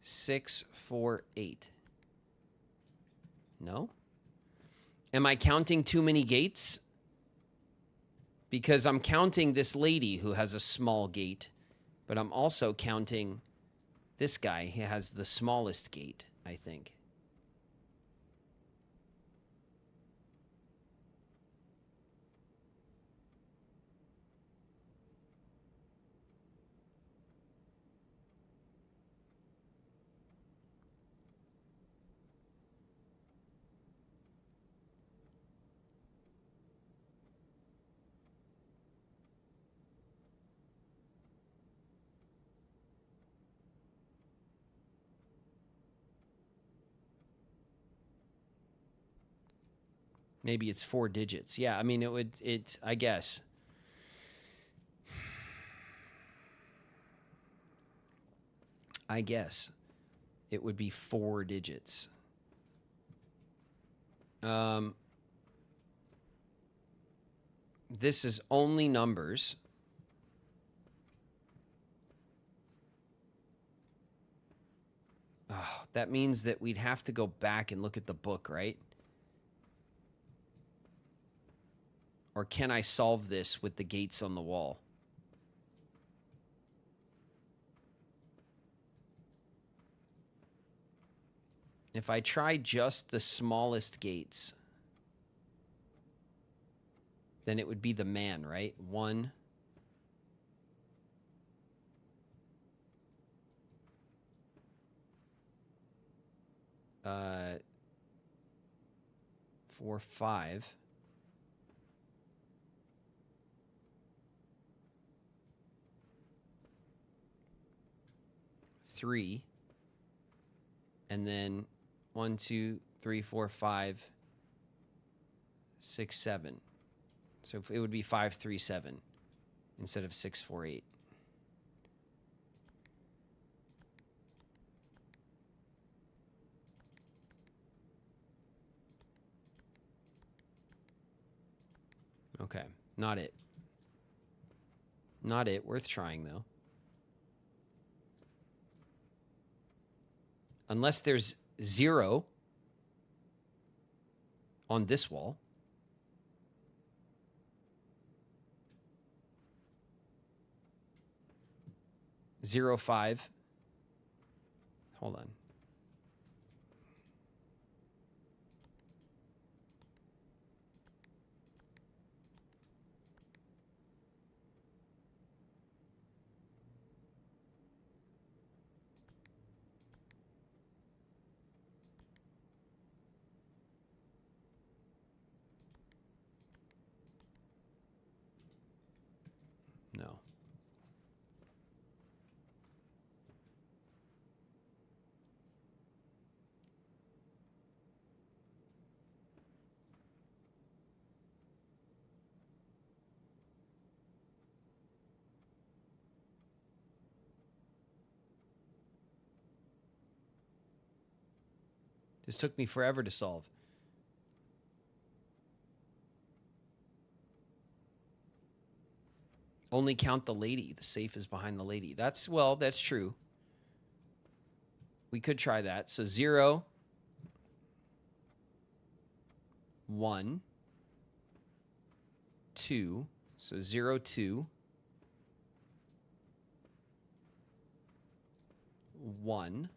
Six, 4, 8. No? Am I counting too many gates? Because I'm counting this lady who has a small gate, but I'm also counting this guy who has the smallest gate, I think. Maybe it's 4 digits. Yeah, I mean, I guess. I guess it would be 4 digits. This is only numbers. Oh, that means that we'd have to go back and look at the book, right? Or can I solve this with the gates on the wall? If I try just the smallest gates, then it would be the man, right? 1, 4, 5. 3, and then 1, 2, 3, 4, 5, 6, 7. So it would be 5, 3, 7 instead of 6, 4, 8. Okay, not it. Not it. Worth trying, though. Unless there's 0 on this wall. Zero, 5. Hold on. This took me forever to solve. Only count the lady. The safe is behind the lady. That's true. We could try that. So 0, 1, 2. So 0, 2, 1.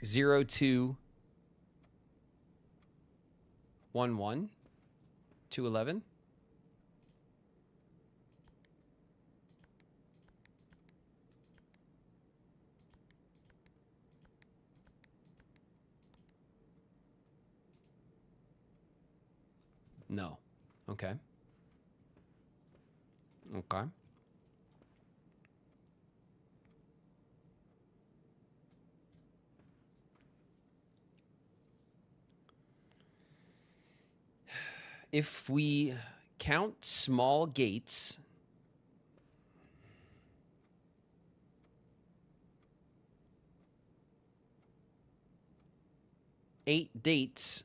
Zero, 2, 1, 1, 2, 11. No. Okay. Okay. If we count small gates, eight dates,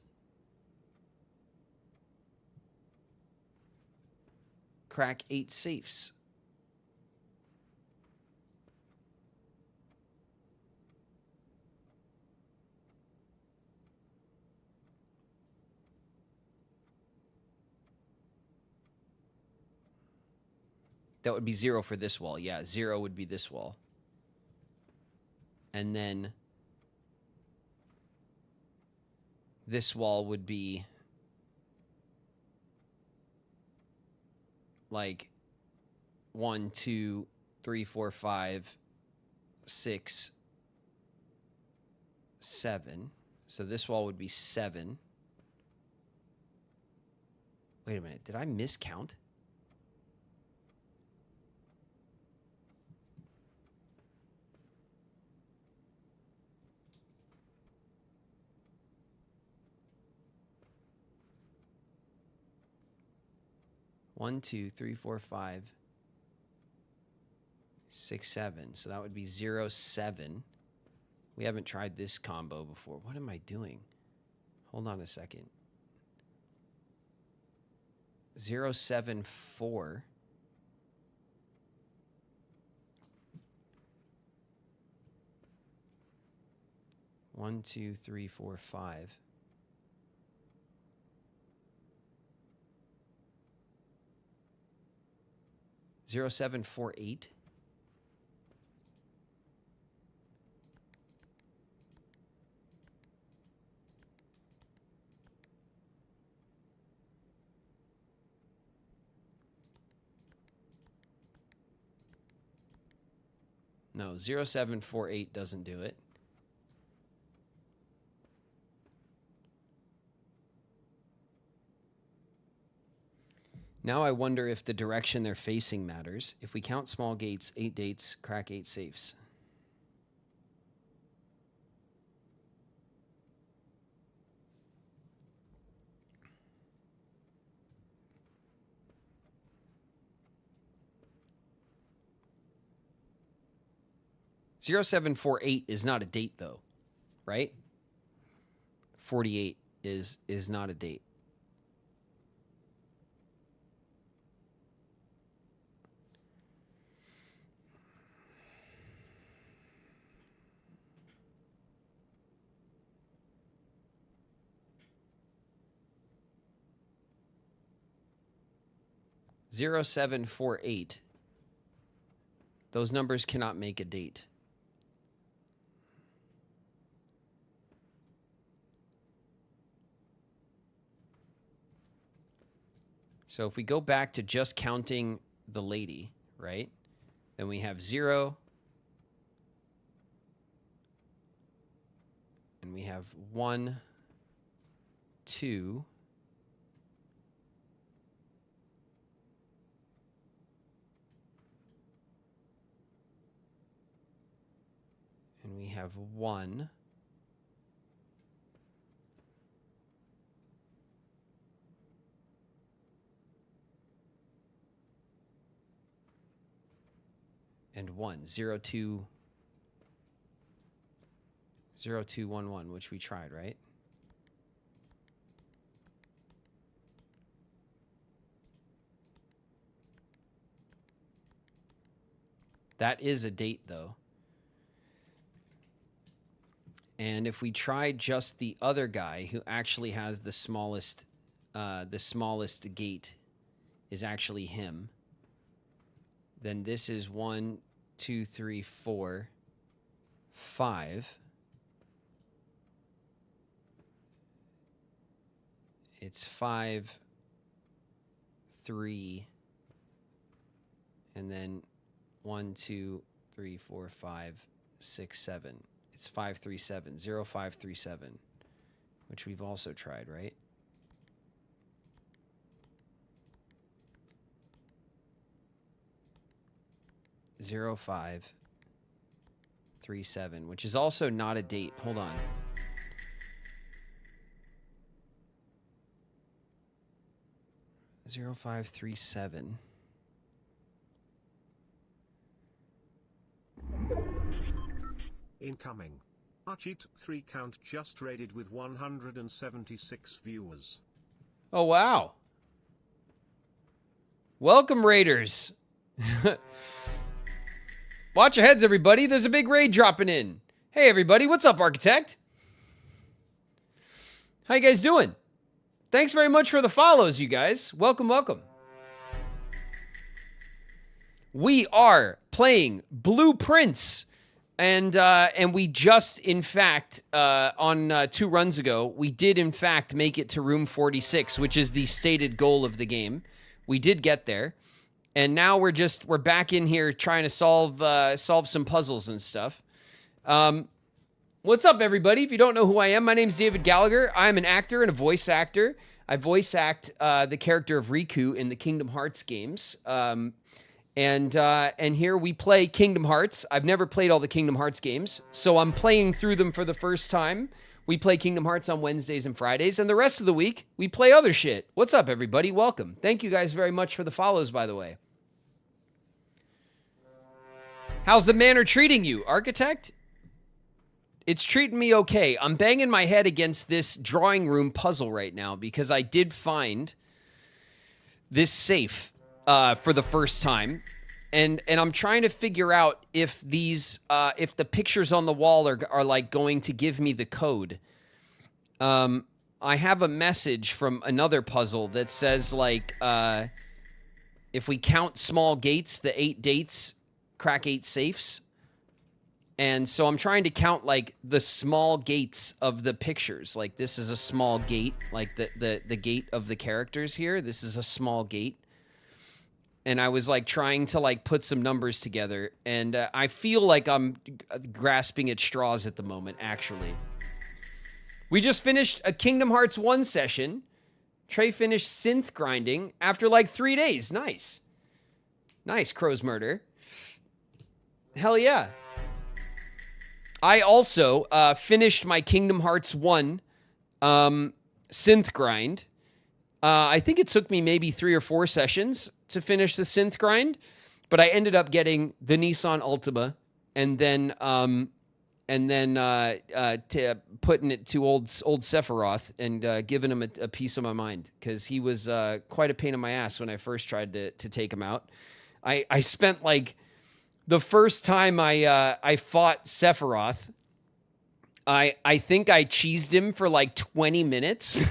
crack 8 safes. That would be 0 for this wall. Yeah, 0 would be this wall. And then this wall would be like 1, 2, 3, 4, 5, 6, 7. So this wall would be 7. Wait a minute. Did I miscount? One, 2, 3, 4, 5, 6, 7. So that would be 0, 7. We haven't tried this combo before. What am I doing? Hold on a second. 0, 7, 4. One, 2, 3, 4, 5. Zero, 7, 4, 8. No, 0, 7, 4, 8 doesn't do it. Now I wonder if the direction they're facing matters. If we count small gates, 8 dates, crack 8 safes. Zero, 7, 4, 8 is not a date though, right? 48 is not a date. Zero, 7, 4, 8. Those numbers cannot make a date. So if we go back to just counting the lady, right? Then we have 0. And we have 1, 2. And we have 1. and 1. 0, 2, 0, 2, 1, 1, which we tried, right? That is a date, though. And if we try just the other guy who actually has the smallest gate is actually him, then this is 1, 2, 3, 4, 5. It's 5, 3, and then 1, 2, 3, 4, 5, 6, 7. It's 5, 3, 7. 0, 5, 3, 7, which we've also tried, right? Zero 5 3 7, which is also not a date. Hold on. Zero 5 3 7. Incoming. Pt12 count just raided with 176 viewers. Oh, wow. Welcome, Raiders. Watch your heads, everybody. There's a big raid dropping in. Hey, everybody. What's up, Architect? How you guys doing? Thanks very much for the follows, you guys. Welcome, welcome. We are playing Blueprints. And we just, in fact, on 2 runs ago, we did, in fact, make it to room 46, which is the stated goal of the game. We did get there. And now we're back in here trying to solve some puzzles and stuff. What's up, everybody? If you don't know who I am, my name's David Gallagher. I'm an actor and a voice actor. I voice act the character of Riku in the Kingdom Hearts games. And here we play Kingdom Hearts. I've never played all the Kingdom Hearts games, so I'm playing through them for the first time. We play Kingdom Hearts on Wednesdays and Fridays, and the rest of the week, we play other shit. What's up, everybody? Welcome. Thank you guys very much for the follows, by the way. How's the manor treating you, Architect? It's treating me okay. I'm banging my head against this drawing room puzzle right now because I did find this safe for the first time. And I'm trying to figure out if these, if the pictures on the wall are like going to give me the code. I have a message from another puzzle that says like, if we count small gates, the 8 dates crack 8 safes. And so I'm trying to count like the small gates of the pictures. Like this is a small gate, like the gate of the characters here. This is a small gate. And I was like trying to like put some numbers together, and I feel like I'm grasping at straws at the moment, actually. We just finished a Kingdom Hearts 1 session. Trey finished synth grinding after like 3 days. Nice. Nice, Crow's Murder. Hell yeah. I also finished my Kingdom Hearts 1 synth grind. I think it took me maybe 3 or 4 sessions to finish the synth grind, but I ended up getting the Nissan Altima and then putting it to old Sephiroth and giving him a piece of my mind because he was quite a pain in my ass when I first tried to take him out. I spent like the first time I fought Sephiroth, I think I cheesed him for like 20 minutes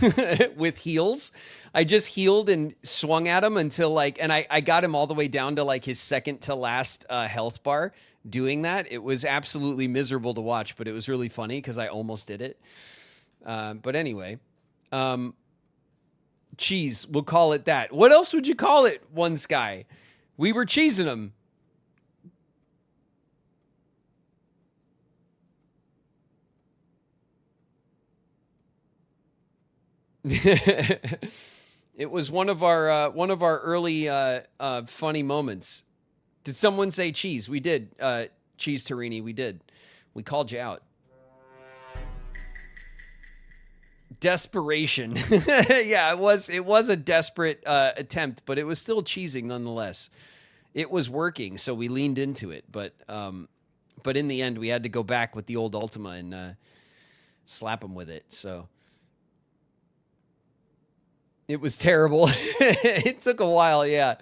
with heals. I just healed and swung at him until like, and I got him all the way down to like his second to last health bar doing that. It was absolutely miserable to watch, but it was really funny because I almost did it. But anyway, cheese, we'll call it that. What else would you call it, One Sky? We were cheesing him. It was one of our early funny moments. Did someone say cheese? We did. Cheese Torini, we did. We called you out. Desperation. Yeah, it was a desperate attempt, but it was still cheesing nonetheless. it was working, so we leaned into it. But in the end, we had to go back with the old Ultima and slap them with it. So it was terrible. It took a while, yeah.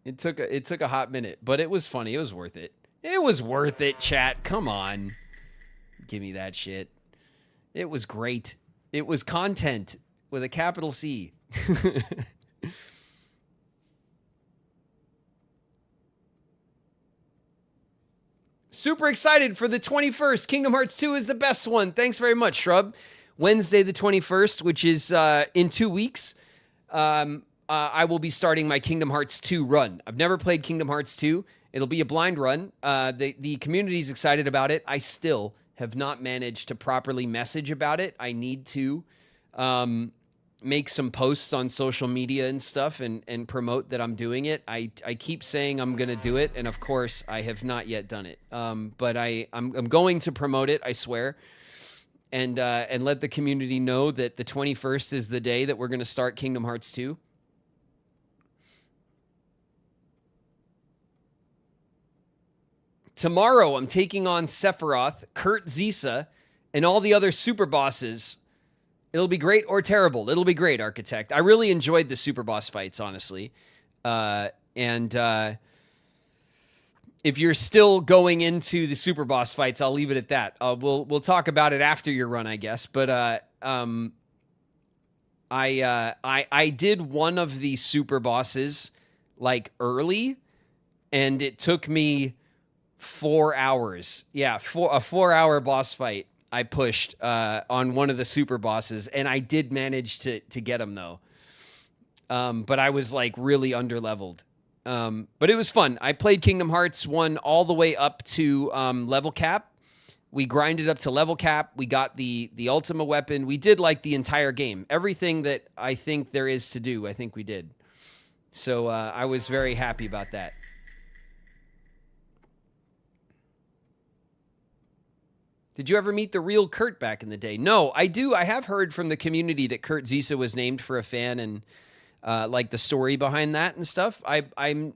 It took a hot minute, but it was funny. It was worth it. It was worth it, chat. Come on. Give me that shit. It was great. It was content with a capital C. Super excited for the 21st. Kingdom Hearts 2 is the best one. Thanks very much, Shrub. Wednesday the 21st, which is in 2 weeks, I will be starting my Kingdom Hearts 2 run. I've never played Kingdom Hearts 2. It'll be a blind run. The community's excited about it. I still have not managed to properly message about it. I need to make some posts on social media and stuff and promote that I'm doing it. I keep saying I'm going to do it, and of course, I have not yet done it. But I'm going to promote it, I swear, and let the community know that the 21st is the day that we're going to start Kingdom Hearts 2. Tomorrow, I'm taking on Sephiroth, Kurt Zisa, and all the other super bosses. It'll be great or terrible. It'll be great, Architect. I really enjoyed the super boss fights, honestly. And if you're still going into the super boss fights, I'll leave it at that. We'll talk about it after your run, I guess. But I did one of the super bosses like early, and it took me 4 hours. Yeah, a 4-hour boss fight I pushed on one of the super bosses, and I did manage to get him though. But I was like really underleveled. But it was fun. I played Kingdom Hearts 1 all the way up to level cap. We grinded up to level cap. We got the Ultima weapon. We did like the entire game. Everything that I think there is to do, I think we did. So I was very happy about that. Did you ever meet the real Kurt back in the day? No, I do. I have heard from the community that Kurt Zisa was named for a fan and like the story behind that and stuff. I'm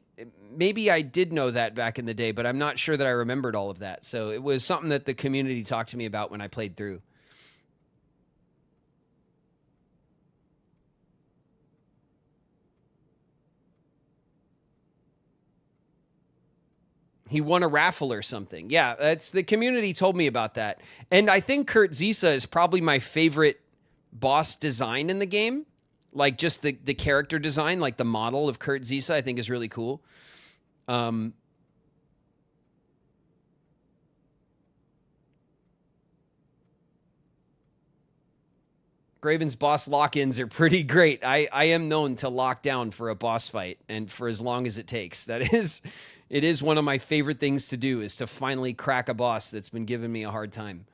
maybe I did know that back in the day, but I'm not sure that I remembered all of that. So it was something that the community talked to me about when I played through. He won a raffle or something. Yeah, that's the community told me about that. And I think Kurt Zisa is probably my favorite boss design in the game. Like just the character design, like the model of Kurt Zisa, I think is really cool. Graven's boss lock-ins are pretty great. I am known to lock down for a boss fight and for as long as it takes. It is one of my favorite things to do is to finally crack a boss that's been giving me a hard time.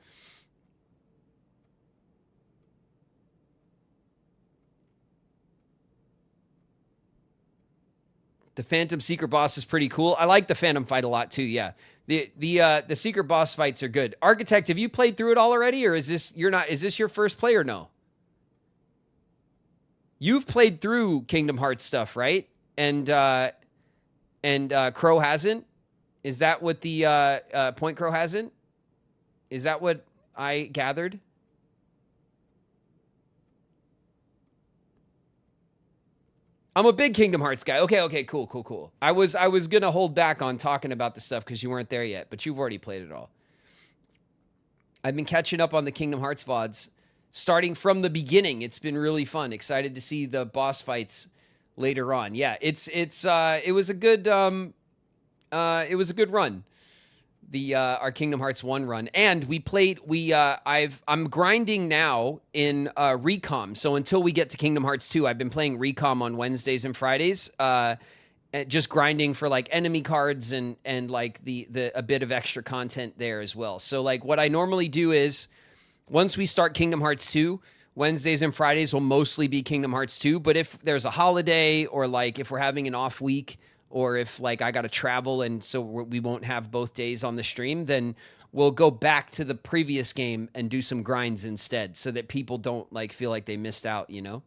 The Phantom Secret boss is pretty cool. I like the Phantom fight a lot too, yeah. The secret boss fights are good. Architect, have you played through it all already, or is this your first play or no? You've played through Kingdom Hearts stuff, right? And Crow hasn't? Is that what the Point Crow hasn't? Is that what I gathered? I'm a big Kingdom Hearts guy. Okay, cool. I was gonna hold back on talking about the stuff because you weren't there yet, but you've already played it all. I've been catching up on the Kingdom Hearts VODs, starting from the beginning. It's been really fun. Excited to see the boss fights later on. Yeah, it was a good run. Our Kingdom Hearts 1 run. And I'm grinding now in Recom. So until we get to Kingdom Hearts 2, I've been playing Recom on Wednesdays and Fridays. Just grinding for like enemy cards and like a bit of extra content there as well. So like what I normally do is once we start Kingdom Hearts 2, Wednesdays and Fridays will mostly be Kingdom Hearts 2. But if there's a holiday or like if we're having an off week, or if like I got to travel and so we won't have both days on the stream, then we'll go back to the previous game and do some grinds instead so that people don't like feel like they missed out, you know?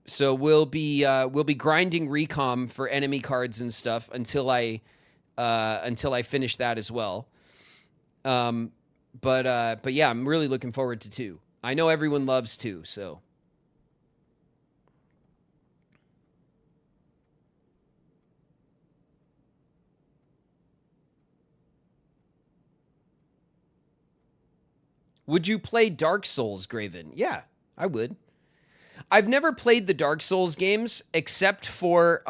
So we'll be grinding recom for enemy cards and stuff until I finish that as well. But yeah, I'm really looking forward to 2. I know everyone loves 2, so. Would you play Dark Souls, Graven? Yeah, I would. I've never played the Dark Souls games except for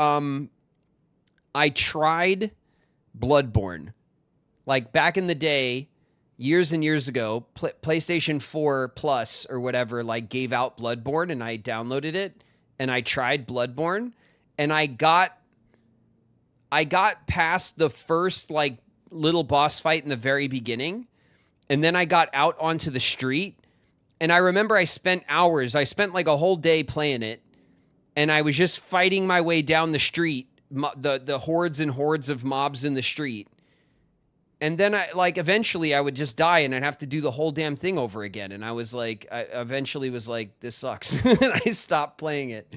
I tried Bloodborne. Like back in the day, years and years ago, PlayStation 4 Plus or whatever like gave out Bloodborne and I downloaded it and I tried Bloodborne and I got past the first like little boss fight in the very beginning. And then I got out onto the street, and I remember I spent hours. I spent like a whole day playing it, and I was just fighting my way down the street, the hordes and hordes of mobs in the street. And then eventually I would just die, and I'd have to do the whole damn thing over again. And I eventually was like, this sucks, and I stopped playing it.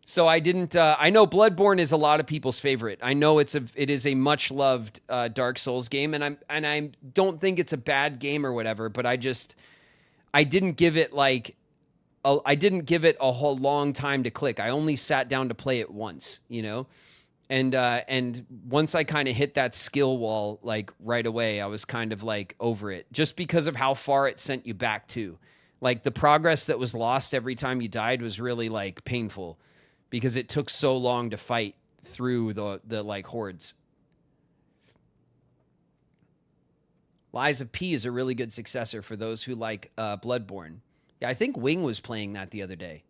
So I didn't. I know Bloodborne is a lot of people's favorite. I know it is a much loved Dark Souls game, and I don't think it's a bad game or whatever. But I didn't give it a whole long time to click. I only sat down to play it once, and once I kind of hit that skill wall like right away, I was kind of like over it, just because of how far it sent you back to. Like the progress that was lost every time you died was really like painful. Because it took so long to fight through the like hordes. Lies of P is a really good successor for those who like Bloodborne. Yeah, I think Wing was playing that the other day.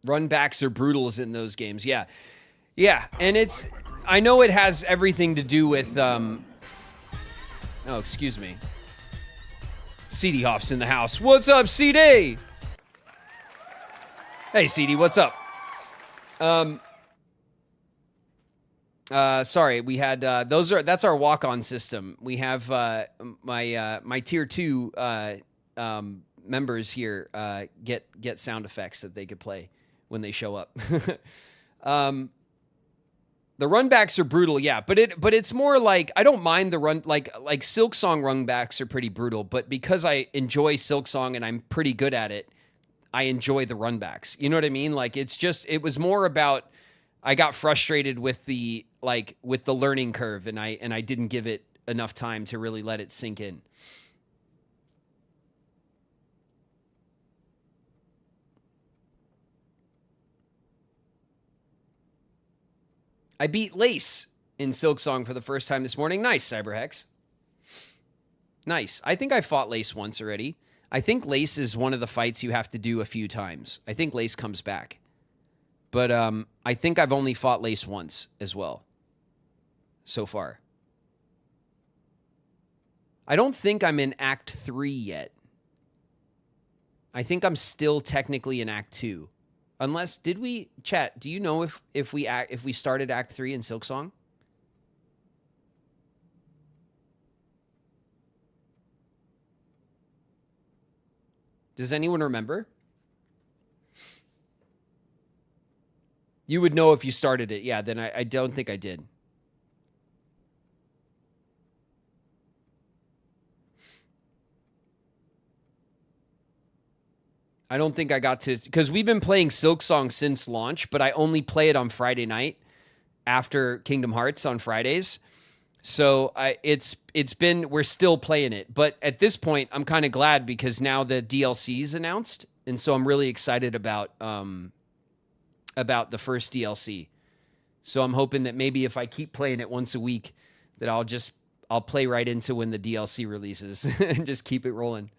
Runbacks are brutals in those games. Yeah. Yeah, and I know it has everything to do with oh, excuse me. CD Hoff's in the house. What's up, CD? Hey, CD, what's up? Sorry, we had that's our walk-on system. We have my tier 2 members here get sound effects that they could play when they show up. The runbacks are brutal, yeah, but it's more like I don't mind the run like Silksong runbacks are pretty brutal, but because I enjoy Silksong and I'm pretty good at it, I enjoy the runbacks. You know what I mean? Like it was more about I got frustrated with the learning curve and I didn't give it enough time to really let it sink in. I beat Lace in Silksong for the first time this morning. Nice, Cyberhex. Nice. I think I fought Lace once already. I think Lace is one of the fights you have to do a few times. I think Lace comes back. But I think I've only fought Lace once as well so far. I don't think I'm in Act 3 yet. I think I'm still technically in Act 2. Unless, did we, chat, do you know if we started Act 3 in Silksong? Does anyone remember? You would know if you started it. Yeah, then I don't think I did. I don't think I got to, because we've been playing Silksong since launch, but I only play it on Friday night after Kingdom Hearts on Fridays. So we're still playing it. But at this point, I'm kind of glad because now the DLC is announced. And so I'm really excited about the first DLC. So I'm hoping that maybe if I keep playing it once a week, that I'll play right into when the DLC releases and just keep it rolling.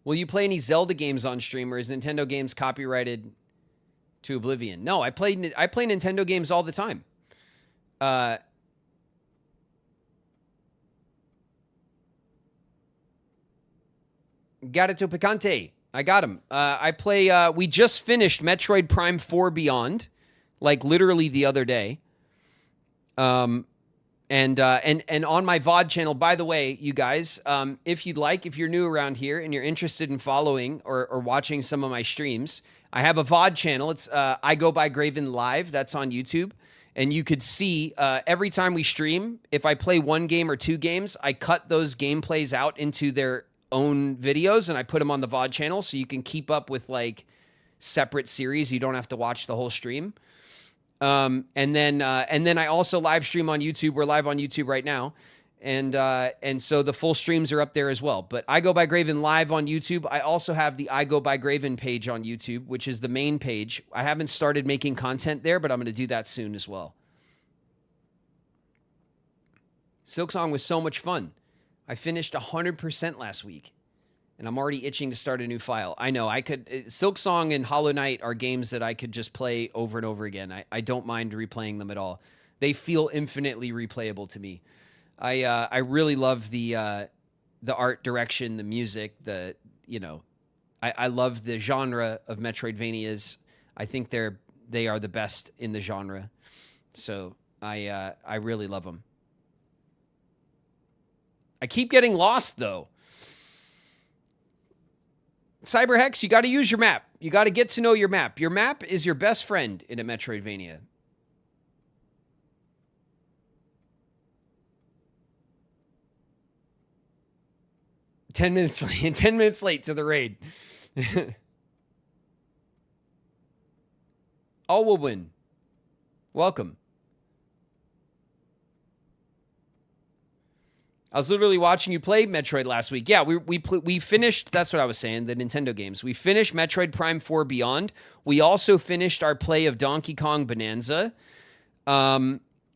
Will you play any Zelda games on stream, or is Nintendo games copyrighted to oblivion? No, I play Nintendo games all the time. Gato Picante. I got him. I play, we just finished Metroid Prime 4 Beyond. like literally the other day. And on my VOD channel, by the way, you guys, if you'd like, if you're new around here and you're interested in following or watching some of my streams, I have a VOD channel. It's I Go by Graven Live. That's on YouTube. And you could see every time we stream, if I play one game or two games, I cut those gameplays out into their own videos and I put them on the VOD channel so you can keep up with like separate series. You don't have to watch the whole stream. And then I also live stream on YouTube. We're live on YouTube right now. And so the full streams are up there as well. But I Go by Graven Live on YouTube. I also have the I Go by Graven page on YouTube, which is the main page. I haven't started making content there, but I'm going to do that soon as well. Silksong was so much fun. I finished 100% last week, and I'm already itching to start a new file. I know I could. Silksong and Hollow Knight are games that I could just play over and over again. I don't mind replaying them at all. They feel infinitely replayable to me. I really love the art direction, the music, I love the genre of Metroidvanias. I think they are the best in the genre. So I really love them. I keep getting lost though. Cyberhex, you got to use your map. You got to get to know your map. Your map is your best friend in a Metroidvania. Ten minutes late to the raid. All will win. Welcome. I was literally watching you play Metroid last week. Yeah, we finished, that's what I was saying, the Nintendo games. We finished Metroid Prime 4 Beyond. We also finished our play of Donkey Kong Bonanza.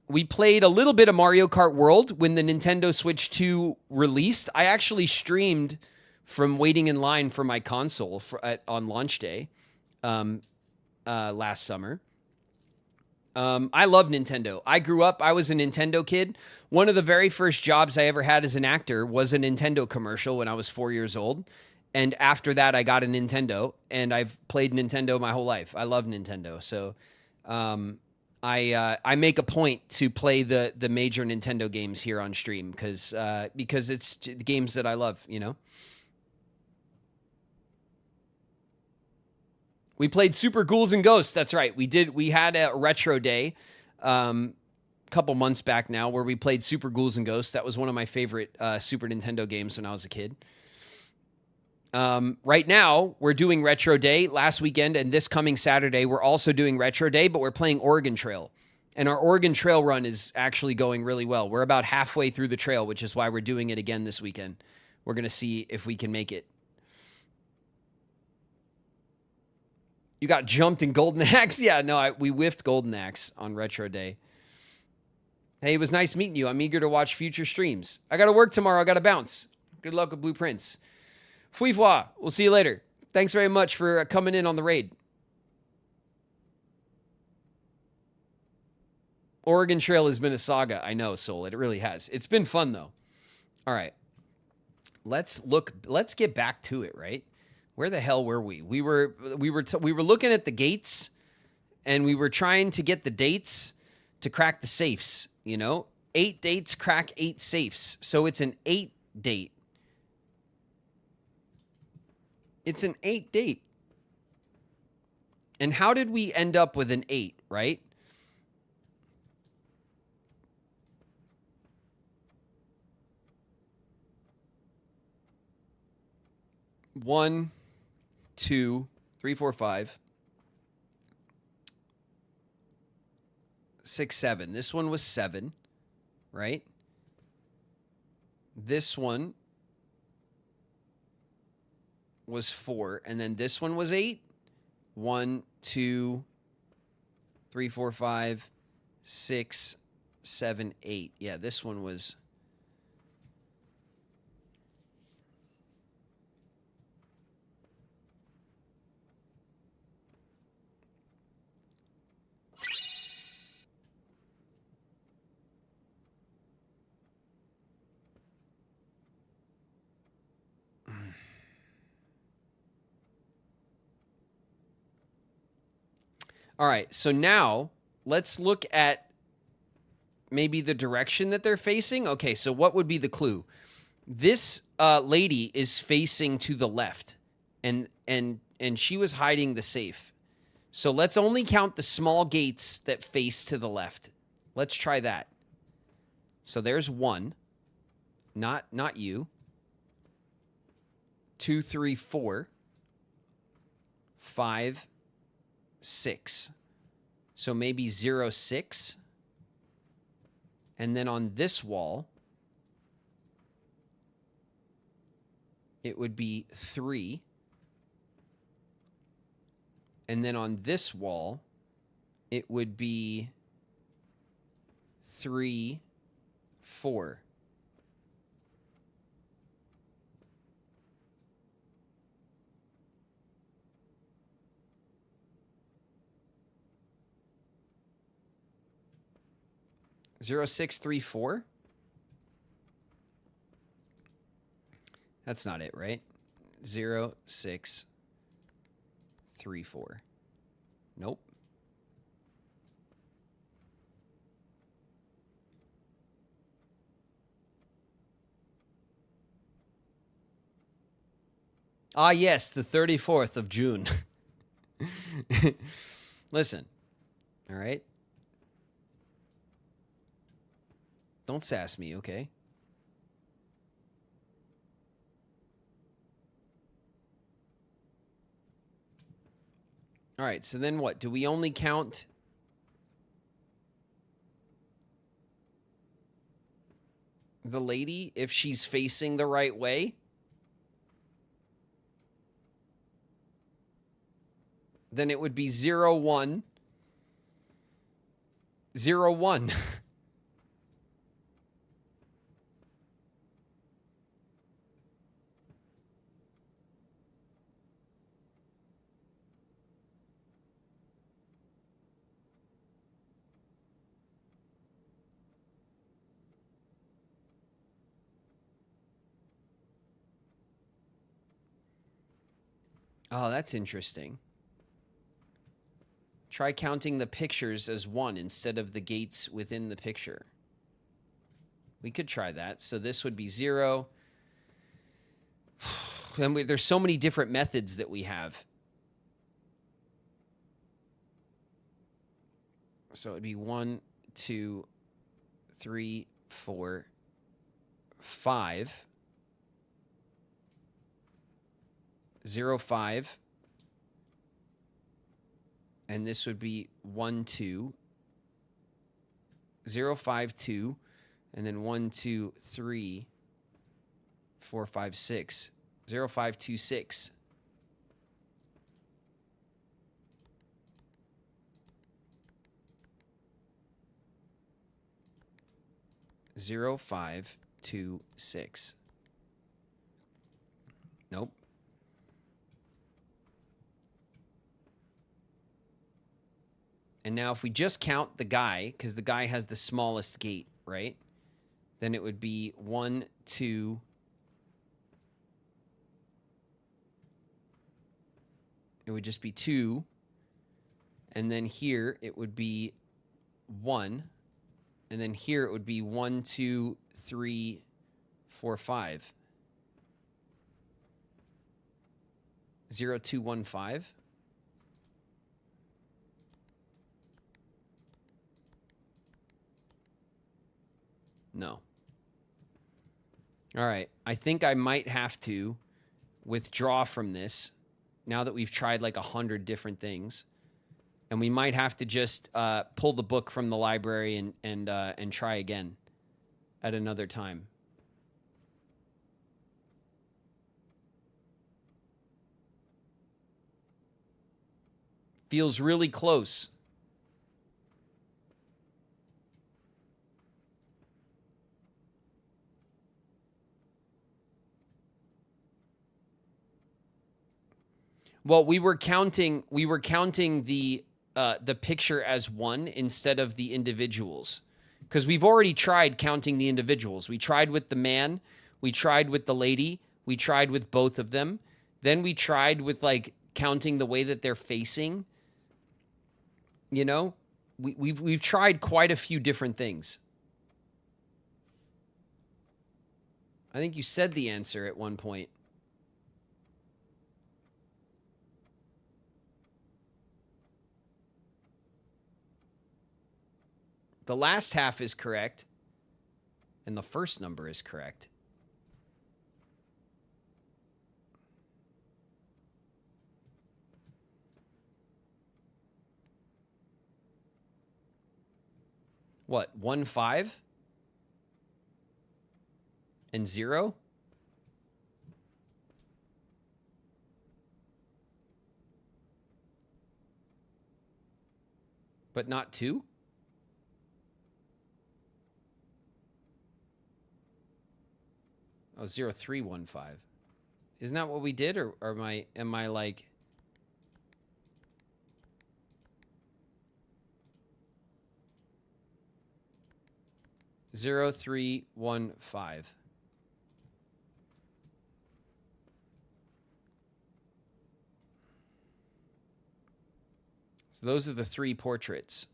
We played a little bit of Mario Kart World when the Nintendo Switch 2 released. I actually streamed from waiting in line for my console on launch day last summer. I love Nintendo. I grew up, I was a Nintendo kid. One of the very first jobs I ever had as an actor was a Nintendo commercial when I was 4 years old. And after that, I got a Nintendo, and I've played Nintendo my whole life. I love Nintendo. So I make a point to play the major Nintendo games here on stream because it's the games that I love, you know? We played Super Ghouls and Ghosts. That's right. We had a retro day a couple months back now where we played Super Ghouls and Ghosts. That was one of my favorite Super Nintendo games when I was a kid. Right now, we're doing Retro Day last weekend, and this coming Saturday, we're also doing Retro Day, but we're playing Oregon Trail. And our Oregon Trail run is actually going really well. We're about halfway through the trail, which is why we're doing it again this weekend. We're going to see if we can make it. You got jumped in Golden Axe? Yeah, no, we whiffed Golden Axe on Retro Day. Hey, it was nice meeting you. I'm eager to watch future streams. I got to work tomorrow. I got to bounce. Good luck with Blueprints. Fui foi. We'll see you later. Thanks very much for coming in on the raid. Oregon Trail has been a saga. I know, Soul. It really has. It's been fun, though. All right. Let's get back to it, right? Where the hell were we? We were looking at the gates, and we were trying to get the dates to crack the safes, you know? 8 dates crack 8 safes. So it's an 8 date. It's an 8 date. And how did we end up with an 8, right? One, 2, 3, 4, 5, 6, 7. This one was 7, right? This one was 4, and then this one was 8. 1, 2, 3, 4, 5, 6, 7, 8. Yeah, this one was. All right, so now let's look at maybe the direction that they're facing. Okay, so what would be the clue? This lady is facing to the left, and she was hiding the safe. So let's only count the small gates that face to the left. Let's try that. So there's 1. Not you. 2, 3, 4. 5, 6. So maybe 0, 6. And then on this wall, it would be 3. And then on this wall, it would be 3, 4. Zero, 6, 3, 4? That's not it, right? 0, 6, 3, 4. Nope. Ah, yes, the 34th of June. Listen, all right? Don't sass me, okay? All right, so then what? Do we only count the lady if she's facing the right way? Then it would be 0, 1. 0, 1. Oh, that's interesting. Try counting the pictures as 1 instead of the gates within the picture. We could try that. So this would be 0. And there's so many different methods that we have. So it'd be 1, 2, 3, 4, 5. 0, 5. And this would be 1, 2. 0, 5, 2. And then 1, 2, 3, 4, 5, 6. 0, 5, 2, 6. Zero, 5, 2, 6. Nope. And now if we just count the guy, because the guy has the smallest gate, right? Then it would be 1, 2. It would just be 2. And then here it would be 1. And then here it would be 1, 2, 3, 4, 5. 0, 2, 1, 5. No. All right. I think I might have to withdraw from this now that we've tried like 100 different things. And we might have to just pull the book from the library and try again at another time. Feels really close. Well, we were counting the picture as 1 instead of the individuals, because we've already tried counting the individuals. We tried with the man, we tried with the lady, we tried with both of them. Then we tried with like counting the way that they're facing. You know, we've tried quite a few different things. I think you said the answer at one point. The last half is correct, and the first number is correct. What, 1, 5? And 0? But not 2? Oh, 0, 3, 1, 5. Isn't that what we did? Or am I like... Zero, 3, 1, 5. So those are the 3 portraits.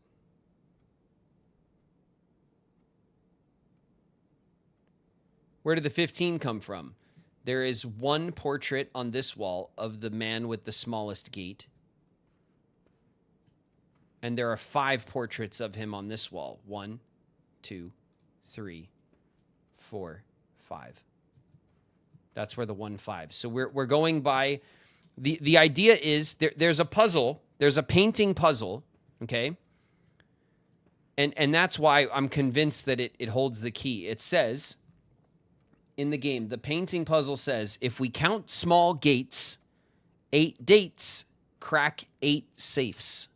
Where did the 15 come from? There is 1 portrait on this wall of the man with the smallest gait. And there are 5 portraits of him on this wall. 1, 2, 3, 4, 5. That's where the 1, 5. So we're going by the idea is there's a puzzle, there's a painting puzzle, okay? And that's why I'm convinced that it holds the key. It says in the game, the painting puzzle says, if we count small gates, 8 dates, crack 8 safes.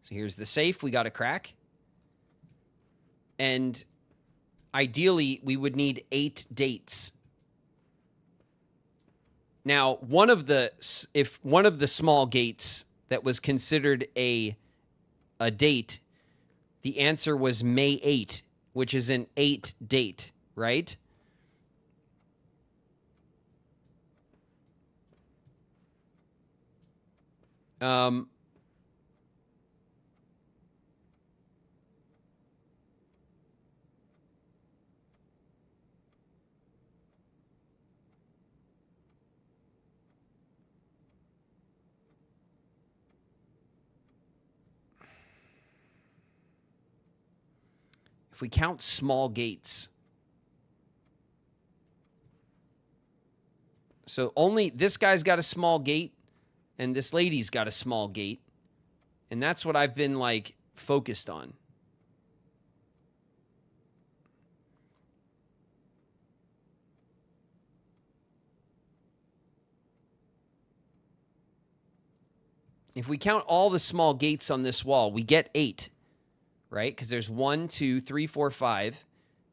So here's the safe we got to crack. And ideally, we would need 8 dates. Now, if one of the small gates that was considered a date, the answer was May 8, which is an 8 date, right? If we count small gates, so only this guy's got a small gate and this lady's got a small gate, and that's what I've been like focused on. If we count all the small gates on this wall, we get 8. Right? Because there's 1, 2, 3, 4, 5,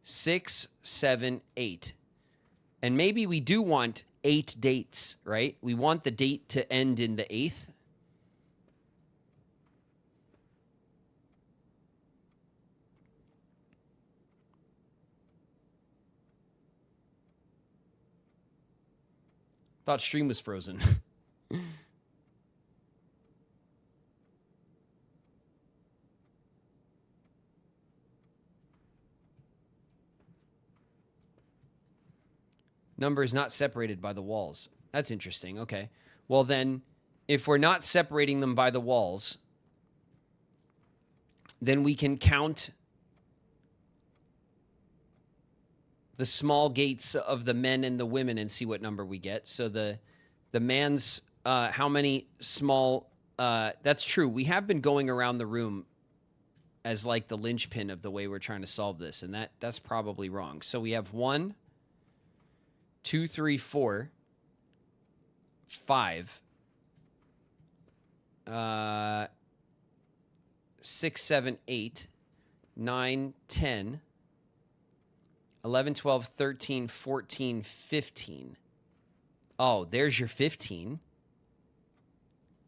6, 7, 8. And maybe we do want 8 dates, right? We want the date to end in the 8th. Thought stream was frozen. Number is not separated by the walls. That's interesting. Okay. Well, then, if we're not separating them by the walls, then we can count the small gates of the men and the women and see what number we get. So the man's, how many small, that's true. We have been going around the room as like the linchpin of the way we're trying to solve this, and that's probably wrong. So we have 1, 2, 3, 4, 5, 6, 7, 8, 9, 10, 11, 12, 13, 14, 15. Oh, there's your 15.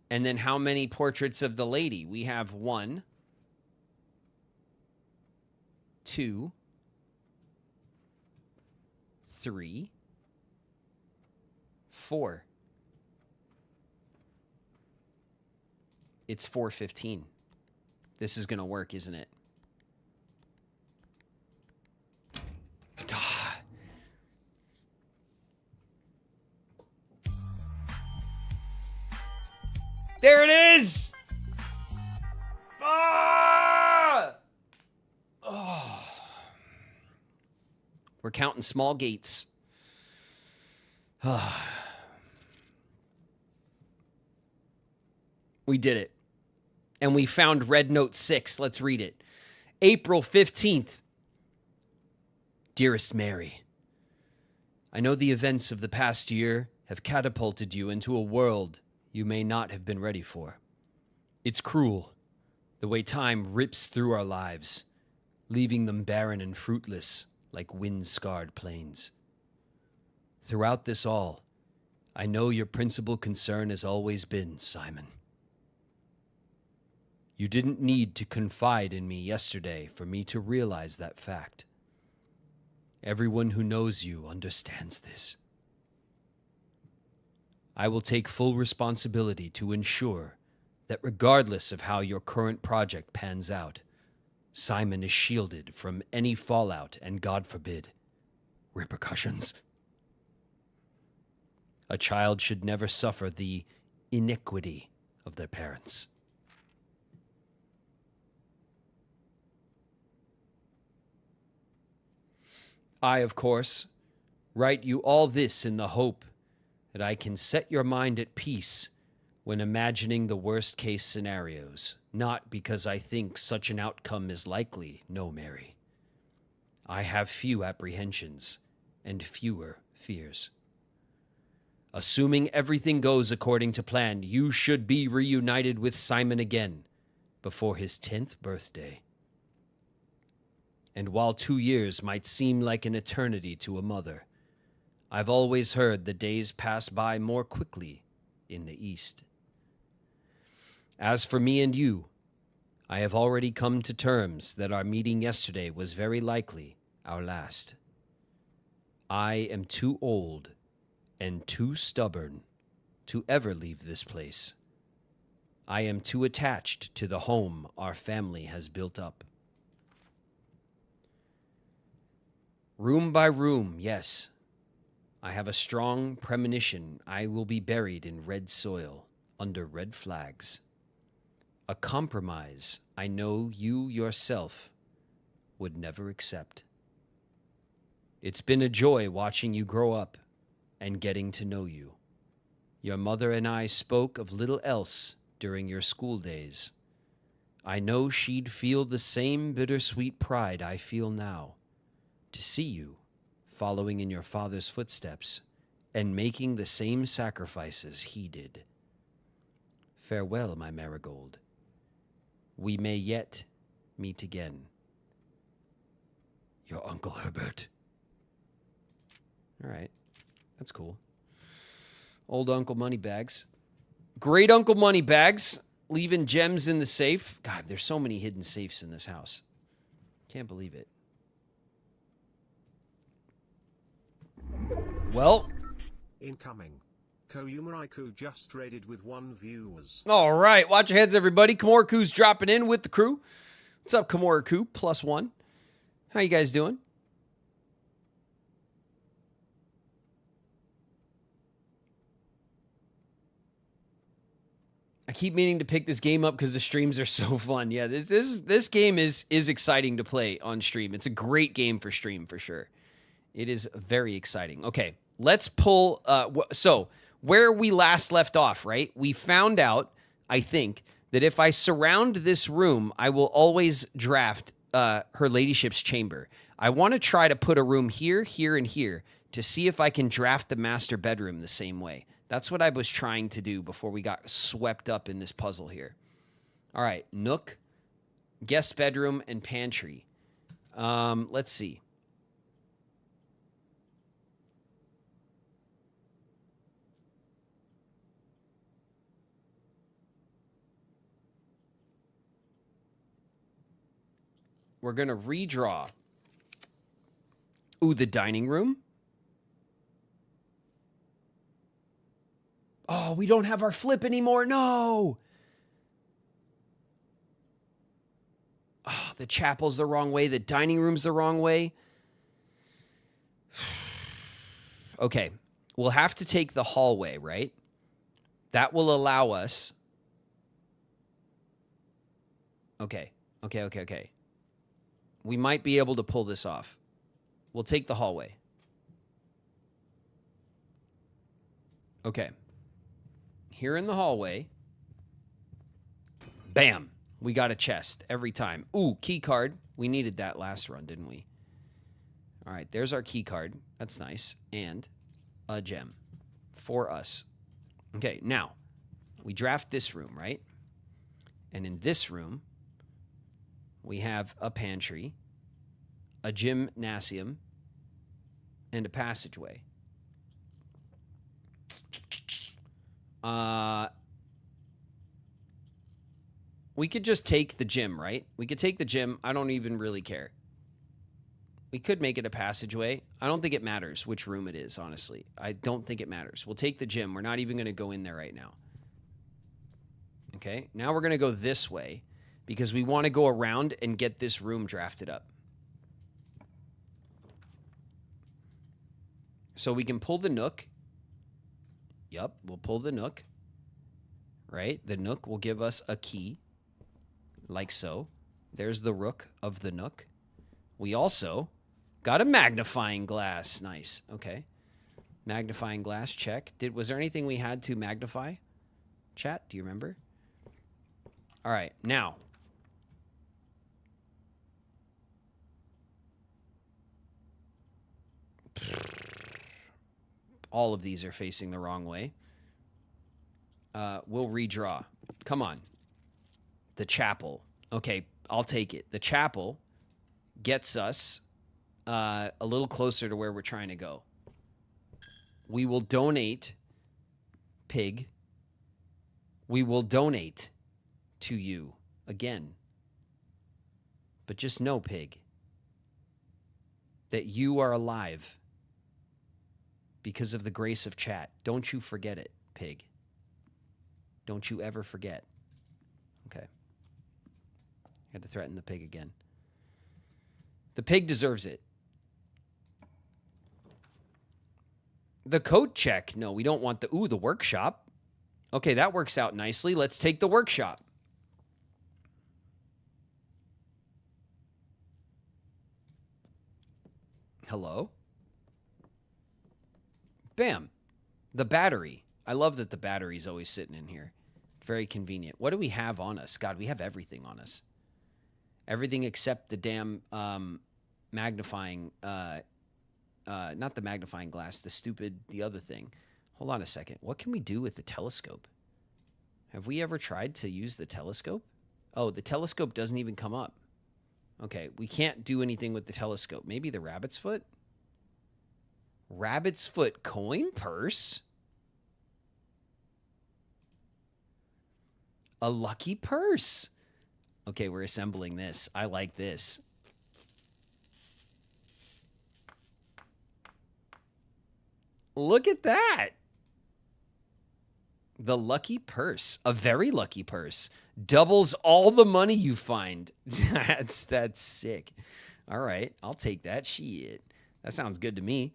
And then how many portraits of the lady? We have 1, 2, 3, 4. It's 415. this is going to work, isn't it? There it is! Ah! Oh. We're counting small gates. We did it. And we found Red Note 6. Let's read it. April 15th. Dearest Mary, I know the events of the past year have catapulted you into a world you may not have been ready for. It's cruel, the way time rips through our lives, leaving them barren and fruitless like wind-scarred plains. Throughout this all, I know your principal concern has always been Simon. You didn't need to confide in me yesterday for me to realize that fact. Everyone who knows you understands this. I will take full responsibility to ensure that regardless of how your current project pans out, Simon is shielded from any fallout and, God forbid, repercussions. A child should never suffer the iniquity of their parents. I, of course, write you all this in the hope that I can set your mind at peace when imagining the worst-case scenarios, not because I think such an outcome is likely, no, Mary. I have few apprehensions and fewer fears. Assuming everything goes according to plan, you should be reunited with Simon again before his 10th birthday. And while 2 years might seem like an eternity to a mother, I've always heard the days pass by more quickly in the East. As for me and you, I have already come to terms that our meeting yesterday was very likely our last. I am too old and too stubborn to ever leave this place. I am too attached to the home our family has built up. Room by room, yes. I have a strong premonition I will be buried in red soil under red flags. A compromise I know you yourself would never accept. It's been a joy watching you grow up and getting to know you. Your mother and I spoke of little else during your school days. I know she'd feel the same bittersweet pride I feel now to see you following in your father's footsteps and making the same sacrifices he did. Farewell, my marigold. We may yet meet again. Your Uncle Herbert. All right. That's cool. Old Uncle Moneybags. Great Uncle Moneybags. Leaving gems in the safe. God, there's so many hidden safes in this house. Can't believe it. Well. Incoming. Koyumaraiku just raided with 1 viewers. All right. Watch your heads, everybody. Kamoriku's dropping in with the crew. What's up, Kamoriku? +1. How you guys doing? I keep meaning to pick this game up because the streams are so fun. Yeah, this game is exciting to play on stream. It's a great game for stream, for sure. It is very exciting. Okay, let's pull... so, where we last left off, right? We found out, I think, that if I surround this room, I will always draft her ladyship's chamber. I want to try to put a room here, here, and here to see if I can draft the master bedroom the same way. That's what I was trying to do before we got swept up in this puzzle here. All right, nook, guest bedroom, and pantry. Let's see. We're going to redraw. Ooh, the dining room. Oh, we don't have our flip anymore. No. Oh, the chapel's the wrong way. The dining room's the wrong way. Okay. We'll have to take the hallway, right? That will allow us. Okay. We might be able to pull this off. We'll take the hallway. Okay. Here in the hallway. Bam. We got a chest every time. Ooh, key card. We needed that last run, didn't we? All right, there's our key card. That's nice. And a gem for us. Okay, now we draft this room, right? And in this room, we have a pantry, a gymnasium, and a passageway. We could just take the gym, right? We could take the gym. I don't even really care. We could make it a passageway. I don't think it matters which room it is, honestly. I don't think it matters. We'll take the gym. We're not even going to go in there right now. Okay, now we're going to go this way because we want to go around and get this room drafted up. So we can pull the nook. Yup, we'll pull the nook. Right? The nook will give us a key. Like so. There's the rook of the nook. We also got a magnifying glass. Nice. Okay. Magnifying glass, check. Was there anything we had to magnify? Chat, do you remember? All right, now. All of these are facing the wrong way. We'll redraw. Come on. The chapel. Okay, I'll take it. The chapel gets us a little closer to where we're trying to go. We will donate, Pig. We will donate to you again. But just know, Pig, that you are alive because of the grace of chat. Don't you forget it, Pig. Don't you ever forget. Okay. Had to threaten the pig again. The pig deserves it. The coat check. No, we don't want the workshop. Okay, that works out nicely. Let's take the workshop. Hello? Bam. The battery. I love that the battery's always sitting in here. Very convenient. What do we have on us? God, we have everything on us. Everything except the damn magnifying, not the magnifying glass, the other thing. Hold on a second. What can we do with the telescope? Have we ever tried to use the telescope? Oh, the telescope doesn't even come up. Okay, we can't do anything with the telescope. Maybe the rabbit's foot? Rabbit's foot coin purse? A lucky purse. Okay, we're assembling this. I like this. Look at that. The lucky purse. A very lucky purse. Doubles all the money you find. That's sick. All right, I'll take that. Shit. That sounds good to me.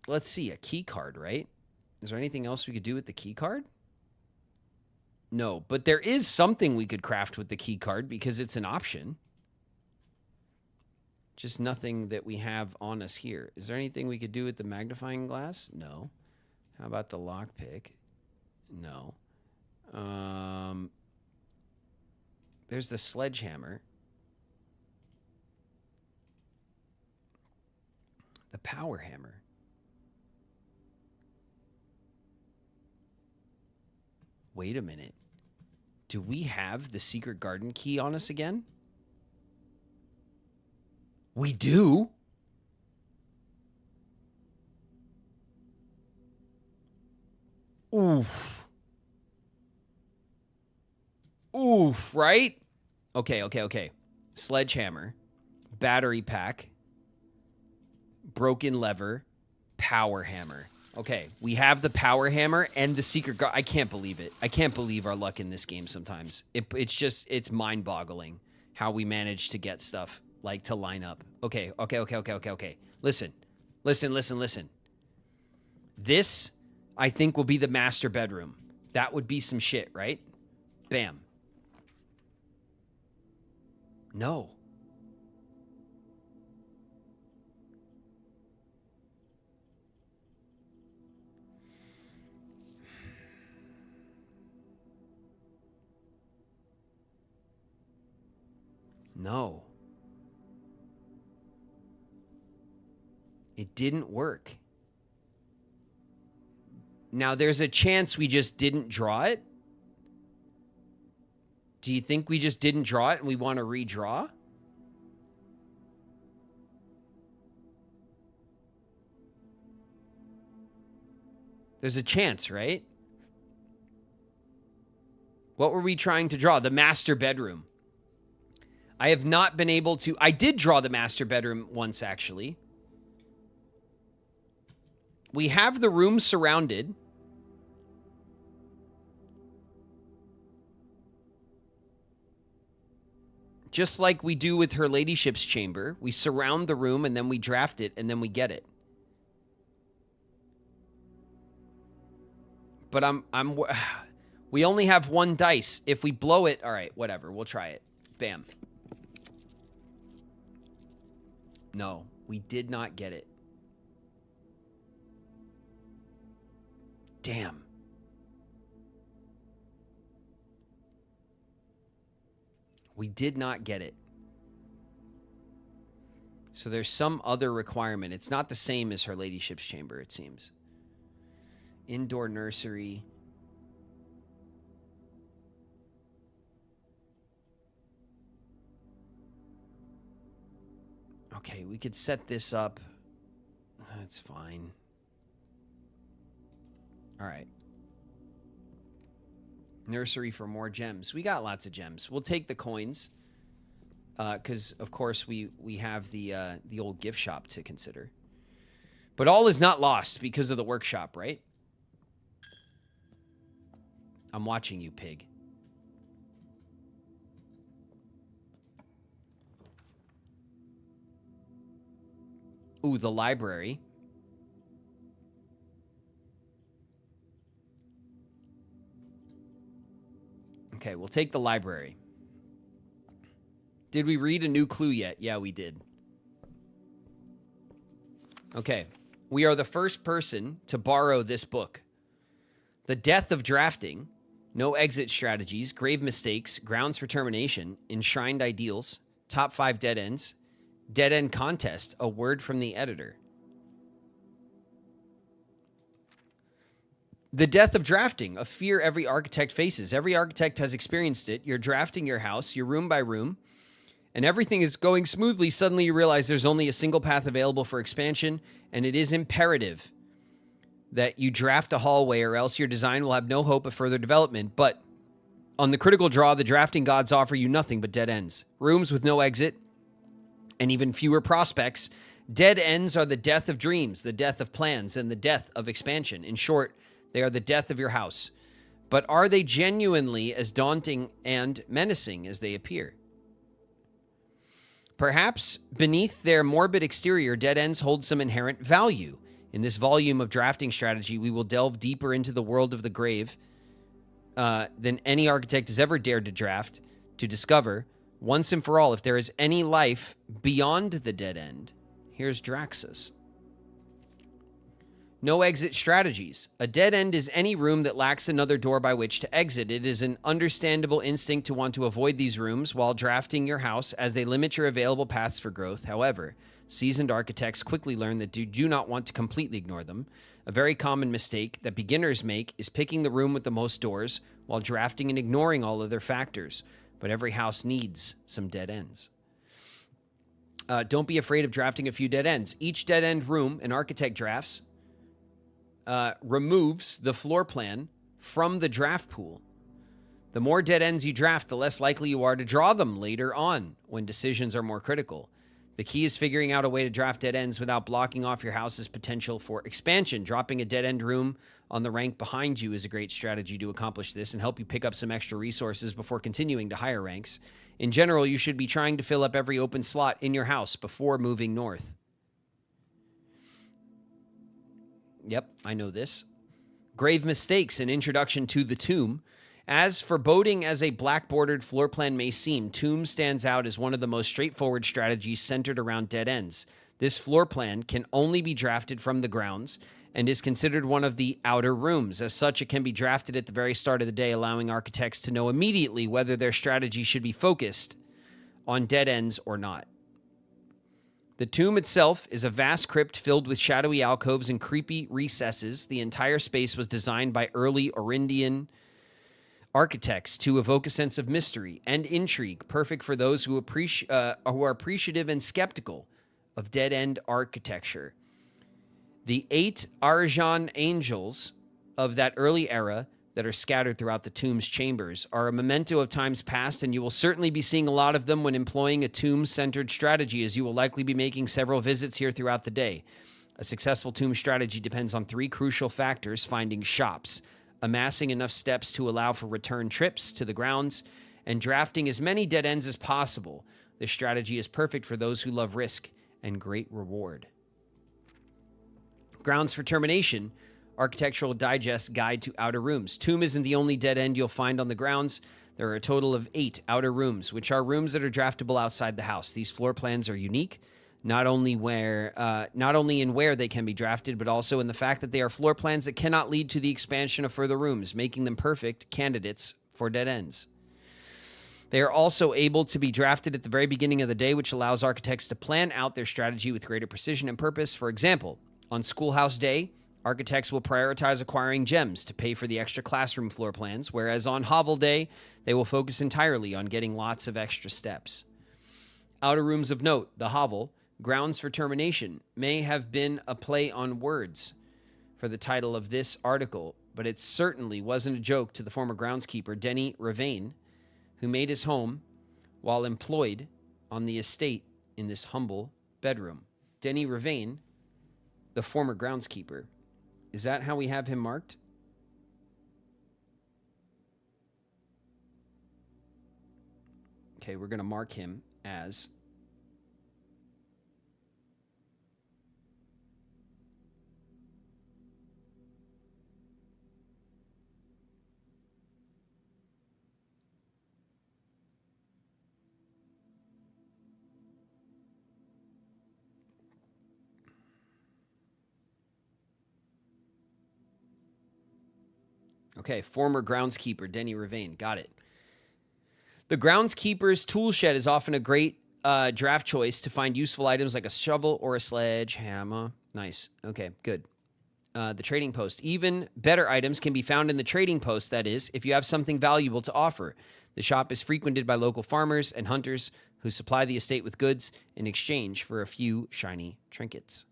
Let's see, a key card, right? Is there anything else we could do with the key card? No, but there is something we could craft with the key card because it's an option. Just nothing that we have on us here. Is there anything we could do with the magnifying glass? No. How about the lockpick? No. There's the sledgehammer. The power hammer. Wait a minute. Do we have the secret garden key on us again? We do. Oof. Oof, right? Okay. Sledgehammer, battery pack, broken lever, power hammer. Okay, we have the power hammer and the secret guard. I can't believe it. I can't believe our luck in this game sometimes. It's mind-boggling how we manage to get stuff, like, to line up. Okay. Listen. This, I think, will be the master bedroom. That would be some shit, right? Bam. No. No. It didn't work. Now, there's a chance we just didn't draw it. Do you think we just didn't draw it and we want to redraw? There's a chance, right? What were we trying to draw? The master bedroom. I have not been able to... I did draw the master bedroom once, actually. We have the room surrounded. Just like we do with Her Ladyship's chamber. We surround the room, and then we draft it, and then we get it. But we only have one dice. If we blow it... All right, whatever. We'll try it. Bam. No, we did not get it. Damn. We did not get it. So there's some other requirement. It's not the same as Her Ladyship's chamber, it seems. Indoor nursery. Okay, we could set this up. That's fine. All right. Nursery for more gems. We got lots of gems. We'll take the coins. Because, of course, we have the old gift shop to consider. But all is not lost because of the workshop, right? I'm watching you, pig. Ooh, the library. Okay, we'll take the library. Did we read a new clue yet? Yeah, we did. Okay, we are the first person to borrow this book. The Death of Drafting, No Exit Strategies, Grave Mistakes, Grounds for Termination, Enshrined Ideals, Top 5 Dead Ends, Dead End Contest, a word from the editor. The death of drafting, a fear every architect faces. Every architect has experienced it. You're drafting your house, you're room by room, and everything is going smoothly. Suddenly you realize there's only a single path available for expansion, and it is imperative that you draft a hallway or else your design will have no hope of further development. But on the critical draw, the drafting gods offer you nothing but dead ends. Rooms with no exit, and even fewer prospects. Dead ends are the death of dreams, the death of plans, and the death of expansion. In short, they are the death of your house. But are they genuinely as daunting and menacing as they appear? Perhaps beneath their morbid exterior, dead ends hold some inherent value. In this volume of drafting strategy, we will delve deeper into the world of the grave than any architect has ever dared to draft, to discover, once and for all, if there is any life beyond the dead end. Here's Draxus. No exit strategies. A dead end is any room that lacks another door by which to exit. It is an understandable instinct to want to avoid these rooms while drafting your house, as they limit your available paths for growth. However, seasoned architects quickly learn that you do not want to completely ignore them. A very common mistake that beginners make is picking the room with the most doors while drafting and ignoring all other factors. But every house needs some dead ends. Don't be afraid of drafting a few dead ends. Each dead end room an architect drafts removes the floor plan from the draft pool. The more dead ends you draft, the less likely you are to draw them later on when decisions are more critical. The key is figuring out a way to draft dead ends without blocking off your house's potential for expansion. Dropping a dead end room on the rank behind you is a great strategy to accomplish this and help you pick up some extra resources before continuing to higher ranks. In general, you should be trying to fill up every open slot in your house before moving north. Yep, I know this. Grave mistakes, an introduction to the tomb. As foreboding as a black-bordered floor plan may seem, Tomb stands out as one of the most straightforward strategies centered around dead ends. This floor plan can only be drafted from the grounds and is considered one of the outer rooms. As such, it can be drafted at the very start of the day, allowing architects to know immediately whether their strategy should be focused on dead ends or not. The tomb itself is a vast crypt filled with shadowy alcoves and creepy recesses. The entire space was designed by early Orindian architects to evoke a sense of mystery and intrigue, perfect for those who are appreciative and skeptical of dead-end architecture. The 8 Arjan angels of that early era that are scattered throughout the tomb's chambers are a memento of times past, and you will certainly be seeing a lot of them when employing a tomb-centered strategy, as you will likely be making several visits here throughout the day. A successful tomb strategy depends on 3 crucial factors: finding shops, amassing enough steps to allow for return trips to the grounds, and drafting as many dead ends as possible. This strategy is perfect for those who love risk and great reward. Grounds for Termination, Architectural Digest Guide to Outer Rooms. Tomb isn't the only dead end you'll find on the grounds. There are a total of 8 outer rooms, which are rooms that are draftable outside the house. These floor plans are unique, not only in where they can be drafted, but also in the fact that they are floor plans that cannot lead to the expansion of further rooms, making them perfect candidates for dead ends. They are also able to be drafted at the very beginning of the day, which allows architects to plan out their strategy with greater precision and purpose. For example, on Schoolhouse Day, architects will prioritize acquiring gems to pay for the extra classroom floor plans, whereas on Hovel Day, they will focus entirely on getting lots of extra steps. Outer rooms of note, the Hovel, Grounds for Termination, may have been a play on words for the title of this article, but it certainly wasn't a joke to the former groundskeeper, Denny Graven, who made his home while employed on the estate in this humble bedroom. Denny Graven, the former groundskeeper. Is that how we have him marked? Okay, we're going to mark him as former groundskeeper, Denny Graven. Got it. The groundskeeper's tool shed is often a great draft choice to find useful items like a shovel or a sledgehammer. Nice. Okay, good. The trading post. Even better items can be found in the trading post, that is, if you have something valuable to offer. The shop is frequented by local farmers and hunters who supply the estate with goods in exchange for a few shiny trinkets.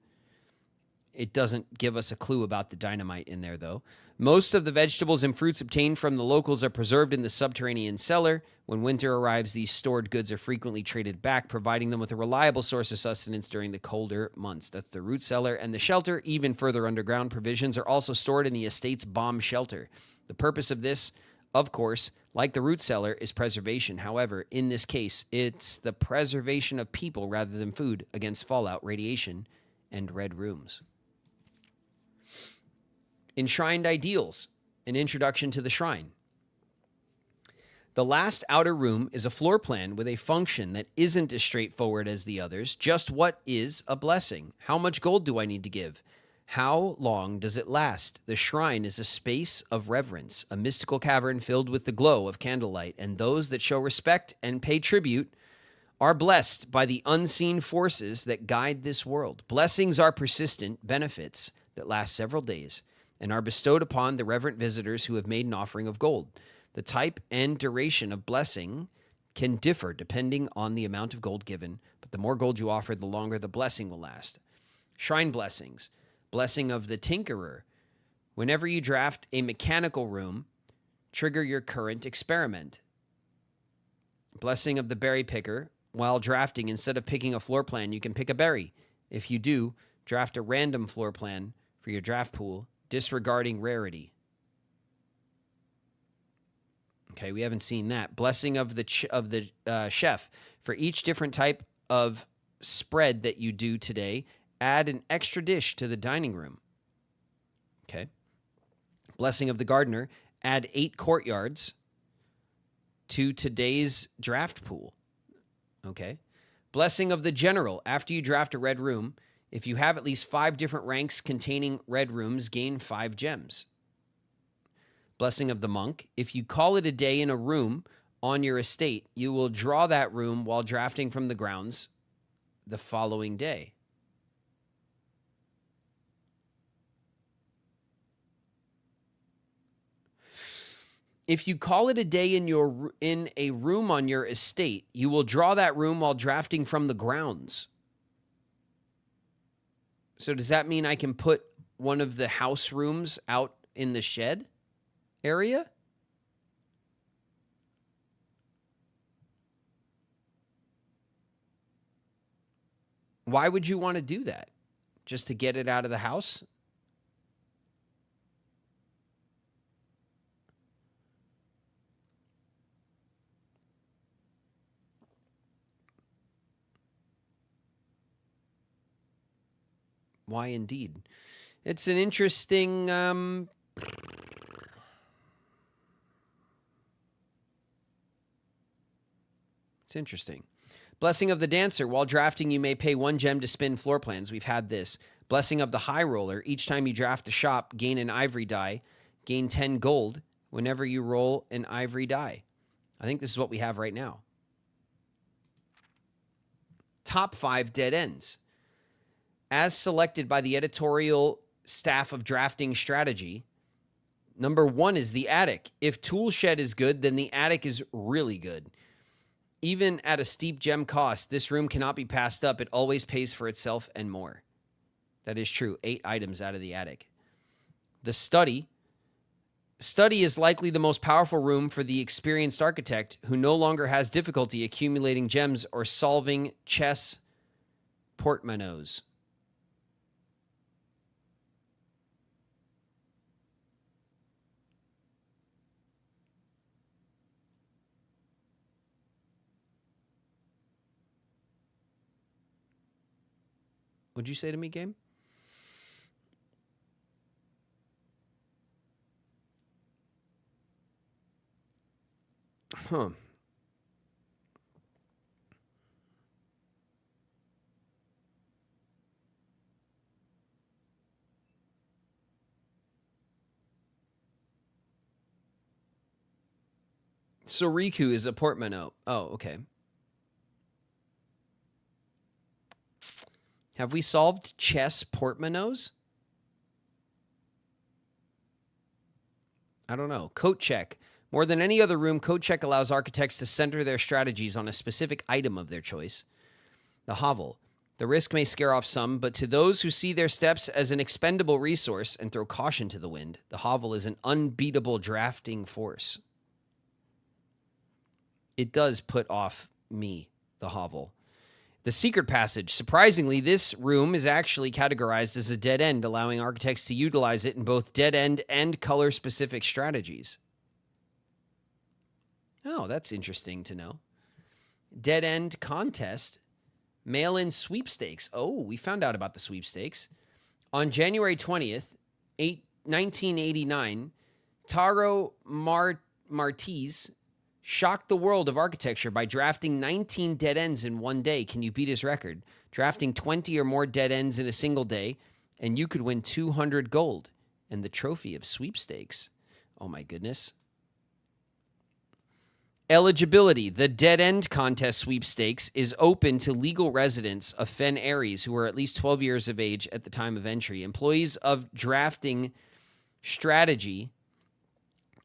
It doesn't give us a clue about the dynamite in there, though. Most of the vegetables and fruits obtained from the locals are preserved in the subterranean cellar. When winter arrives, these stored goods are frequently traded back, providing them with a reliable source of sustenance during the colder months. That's the root cellar and the shelter. Even further underground, provisions are also stored in the estate's bomb shelter. The purpose of this, of course, like the root cellar, is preservation. However, in this case, it's the preservation of people rather than food against fallout, radiation, and red rooms. Enshrined Ideals, an introduction to the shrine. The last outer room is a floor plan with a function that isn't as straightforward as the others. Just what is a blessing? How much gold do I need to give? How long does it last? The shrine is a space of reverence, a mystical cavern filled with the glow of candlelight, and those that show respect and pay tribute are blessed by the unseen forces that guide this world. Blessings are persistent benefits that last several days and are bestowed upon the reverent visitors who have made an offering of gold. The type and duration of blessing can differ depending on the amount of gold given, but the more gold you offer, the longer the blessing will last. Shrine blessings. Blessing of the Tinkerer. Whenever you draft a mechanical room, trigger your current experiment. Blessing of the Berry Picker. while drafting. Instead of picking a floor plan, you can pick a berry. If you do, draft a random floor plan for your draft pool, disregarding rarity. Okay, we haven't seen that. Blessing of the chef. For each different type of spread that you do today, add an extra dish to the dining room. Okay. Blessing of the gardener. Add 8 courtyards to today's draft pool. Okay. Blessing of the general. After you draft a red room, if you have at least 5 different ranks containing red rooms, gain 5 gems. Blessing of the monk. If you call it a day in a room on your estate, you will draw that room while drafting from the grounds the following day. If you call it a day in a room on your estate, you will draw that room while drafting from the grounds. So does that mean I can put one of the house rooms out in the shed area? Why would you want to do that? Just to get it out of the house? Why indeed? It's an interesting it's interesting. Blessing of the dancer. While drafting, you may pay 1 gem to spin floor plans. We've had this. Blessing of the high roller. Each time you draft a shop, gain an ivory die. Gain 10 gold whenever you roll an ivory die. I think this is what we have right now. Top 5 dead ends. As selected by the editorial staff of Drafting Strategy, number 1 is the attic. If tool shed is good, then the attic is really good. Even at a steep gem cost, this room cannot be passed up. It always pays for itself and more. That is true. 8 items out of the attic. The study. Study is likely the most powerful room for the experienced architect who no longer has difficulty accumulating gems or solving chess portmanteaus. What'd you say to me, game? Huh. So Riku is a portmanteau. Oh, okay. Have we solved chess portmanteaus? I don't know. Coat check. More than any other room, coat check allows architects to center their strategies on a specific item of their choice. The hovel. The risk may scare off some, but to those who see their steps as an expendable resource and throw caution to the wind, the hovel is an unbeatable drafting force. It does put off me, the hovel. The secret passage. Surprisingly, this room is actually categorized as a dead end, allowing architects to utilize it in both dead end and color-specific strategies. Oh, that's interesting to know. Dead end contest. Mail-in sweepstakes. Oh, we found out about the sweepstakes. On January 20th, 1989, Taro Martiz shocked the world of architecture by drafting 19 dead ends in one day. Can you beat his record? Drafting 20 or more dead ends in a single day, and you could win 200 gold and the trophy of sweepstakes. Oh my goodness. Eligibility. The Dead End Contest sweepstakes is open to legal residents of Fen Ares who are at least 12 years of age at the time of entry. Employees of Drafting Strategy,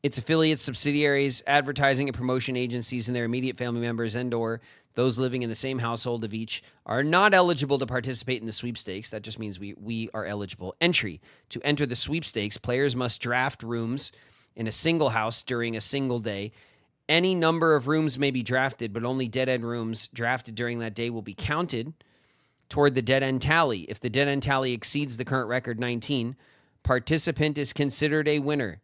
its affiliates, subsidiaries, advertising and promotion agencies, and their immediate family members and or those living in the same household of each are not eligible to participate in the sweepstakes. That just means we are eligible. Entry. To enter the sweepstakes, players must draft rooms in a single house during a single day Any number of rooms may be drafted, but only dead-end rooms drafted during that day will be counted toward the dead-end tally. If the dead-end tally exceeds the current record 19, participant is considered a winner.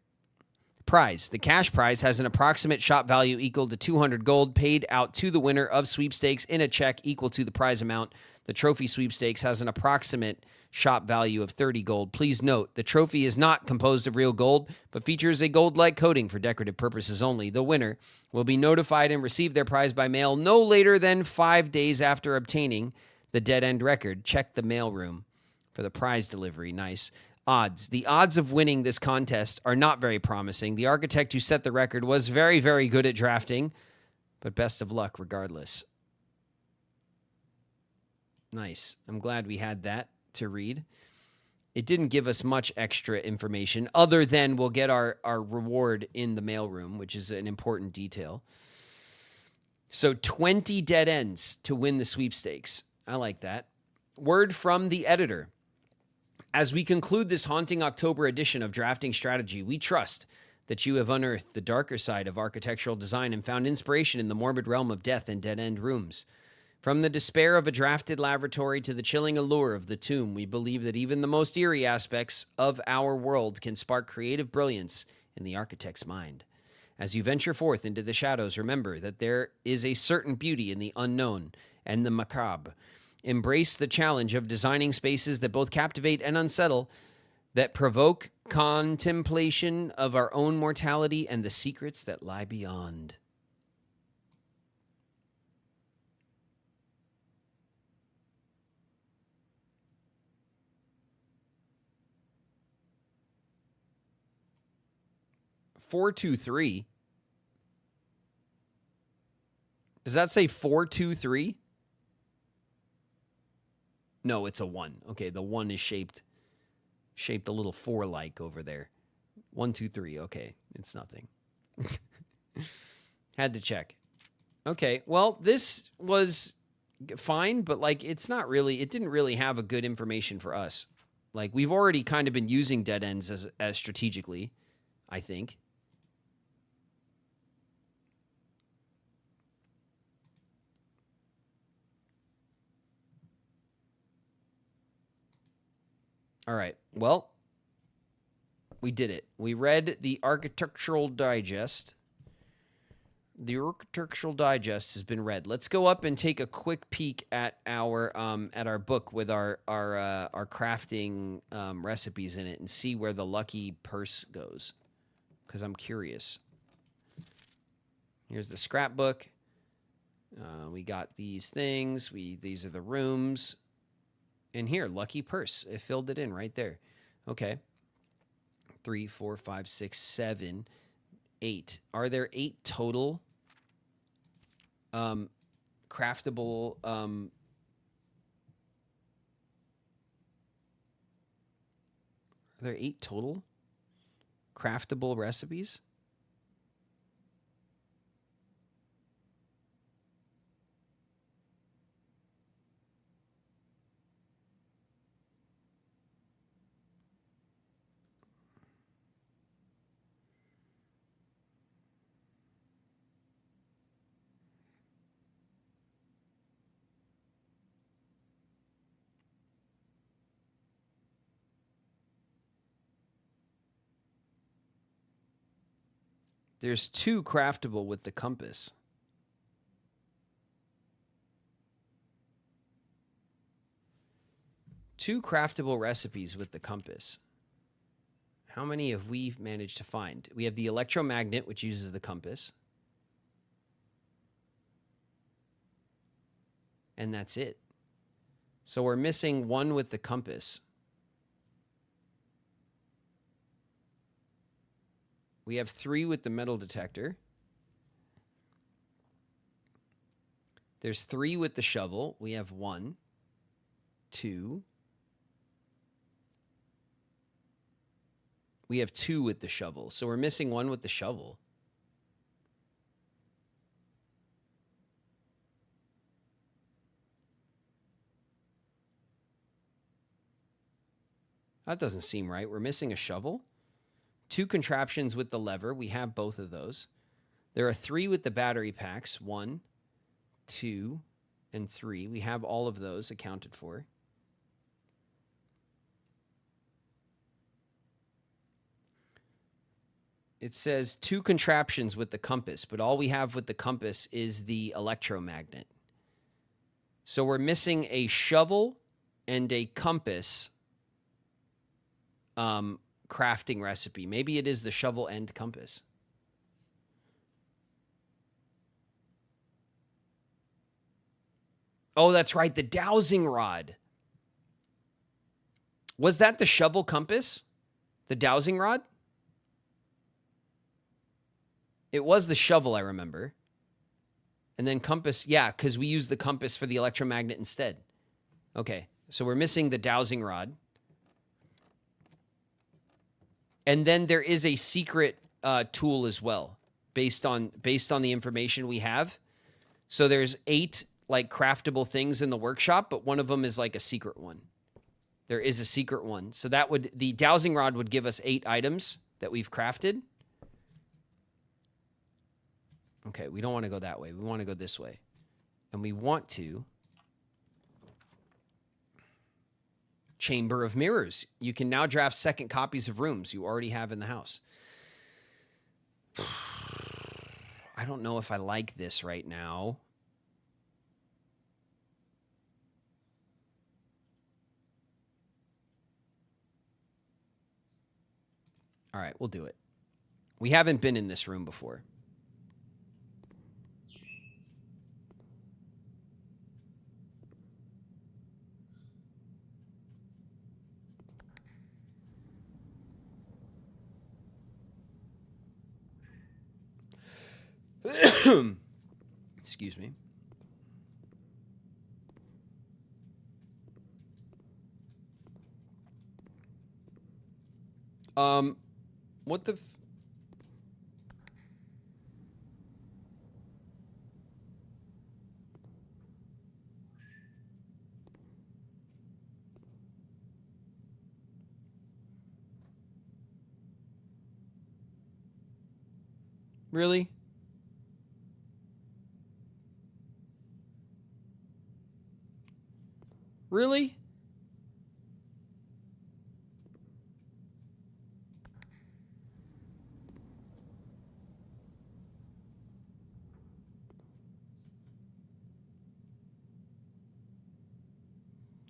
Prize. The cash prize has an approximate shop value equal to 200 gold paid out to the winner of sweepstakes in a check equal to the prize amount. The trophy sweepstakes has an approximate shop value of 30 gold. Please note, the trophy is not composed of real gold, but features a gold-like coating for decorative purposes only. The winner will be notified and receive their prize by mail no later than 5 days after obtaining the dead-end record. Check the mailroom for the prize delivery. Nice. Odds. The odds of winning this contest are not very promising. The architect who set the record was very, very good at drafting, but best of luck regardless. Nice. I'm glad we had that to read. It didn't give us much extra information other than we'll get our reward in the mailroom, which is an important detail. So 20 dead ends to win the sweepstakes. I like that. Word from the editor. As we conclude this haunting October edition of Drafting Strategy, we trust that you have unearthed the darker side of architectural design and found inspiration in the morbid realm of death and dead-end rooms. From the despair of a drafted laboratory to the chilling allure of the tomb, we believe that even the most eerie aspects of our world can spark creative brilliance in the architect's mind. As you venture forth into the shadows, remember that there is a certain beauty in the unknown and the macabre. Embrace the challenge of designing spaces that both captivate and unsettle, that provoke contemplation of our own mortality and the secrets that lie beyond. "423." Does that say 423? No, it's a 1. Okay, the 1 is shaped a little 4-like over there. 1, 2, 3. Okay, it's nothing. Had to check. Okay, well, this was fine, but like it didn't really have a good information for us. Like we've already kind of been using dead ends as strategically, I think. All right. Well, we did it. We read the Architectural Digest. The Architectural Digest has been read. Let's go up and take a quick peek at our book with our crafting recipes in it and see where the lucky purse goes, because I'm curious. Here's the scrapbook. We got these things. These are the rooms. And here, lucky purse. It filled it in right there. Okay. 3, 4, 5, 6, 7, 8. Are there 8 total craftable are there 8 total craftable recipes? There's 2 craftable with the compass. Two craftable recipes with the compass. How many have we managed to find? We have the electromagnet, which uses the compass. And that's it. So we're missing 1 with the compass. We have 3 with the metal detector. There's 3 with the shovel. We have 1, 2. We have 2 with the shovel. So we're missing 1 with the shovel. That doesn't seem right. We're missing a shovel. 2 contraptions with the lever. We have both of those. There are 3 with the battery packs. 1, 2, and 3. We have all of those accounted for. It says 2 contraptions with the compass, but all we have with the compass is the electromagnet. So we're missing a shovel and a compass crafting recipe. Maybe it is the shovel and compass. Oh, that's right. The dowsing rod. Was that the shovel compass? The dowsing rod? It was the shovel, I remember. And then compass, yeah, because we used the compass for the electromagnet instead. Okay, so we're missing the dowsing rod. And then there is a secret tool as well, based on the information we have. So there's 8 like craftable things in the workshop, but one of them is like a secret one. There is a secret one. So that would, the dowsing rod would give us 8 items that we've crafted. Okay, we don't want to go that way. We want to go this way. And we want to... Chamber of Mirrors. You can now draft second copies of rooms you already have in the house. I don't know if I like this right now. All right, we'll do it. We haven't been in this room before. Excuse me. What the... Really? Really?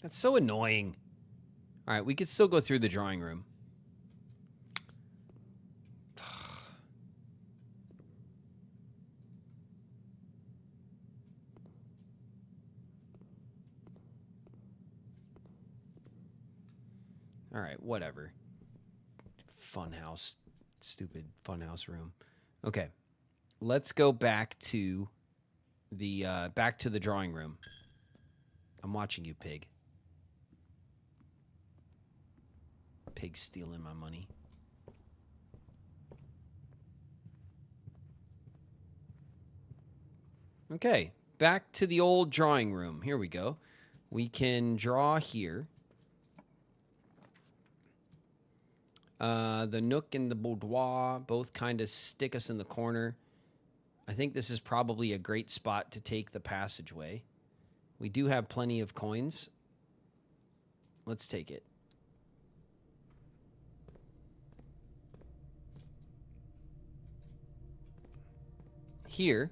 That's so annoying. All right, we could still go through the drawing room. All right, whatever. Funhouse, stupid funhouse room. Okay, let's go back to the drawing room. I'm watching you, pig. Pig stealing my money. Okay, back to the old drawing room. Here we go. We can draw here. The nook and the boudoir both kind of stick us in the corner. I think this is probably a great spot to take the passageway. We do have plenty of coins. Let's take it. Here,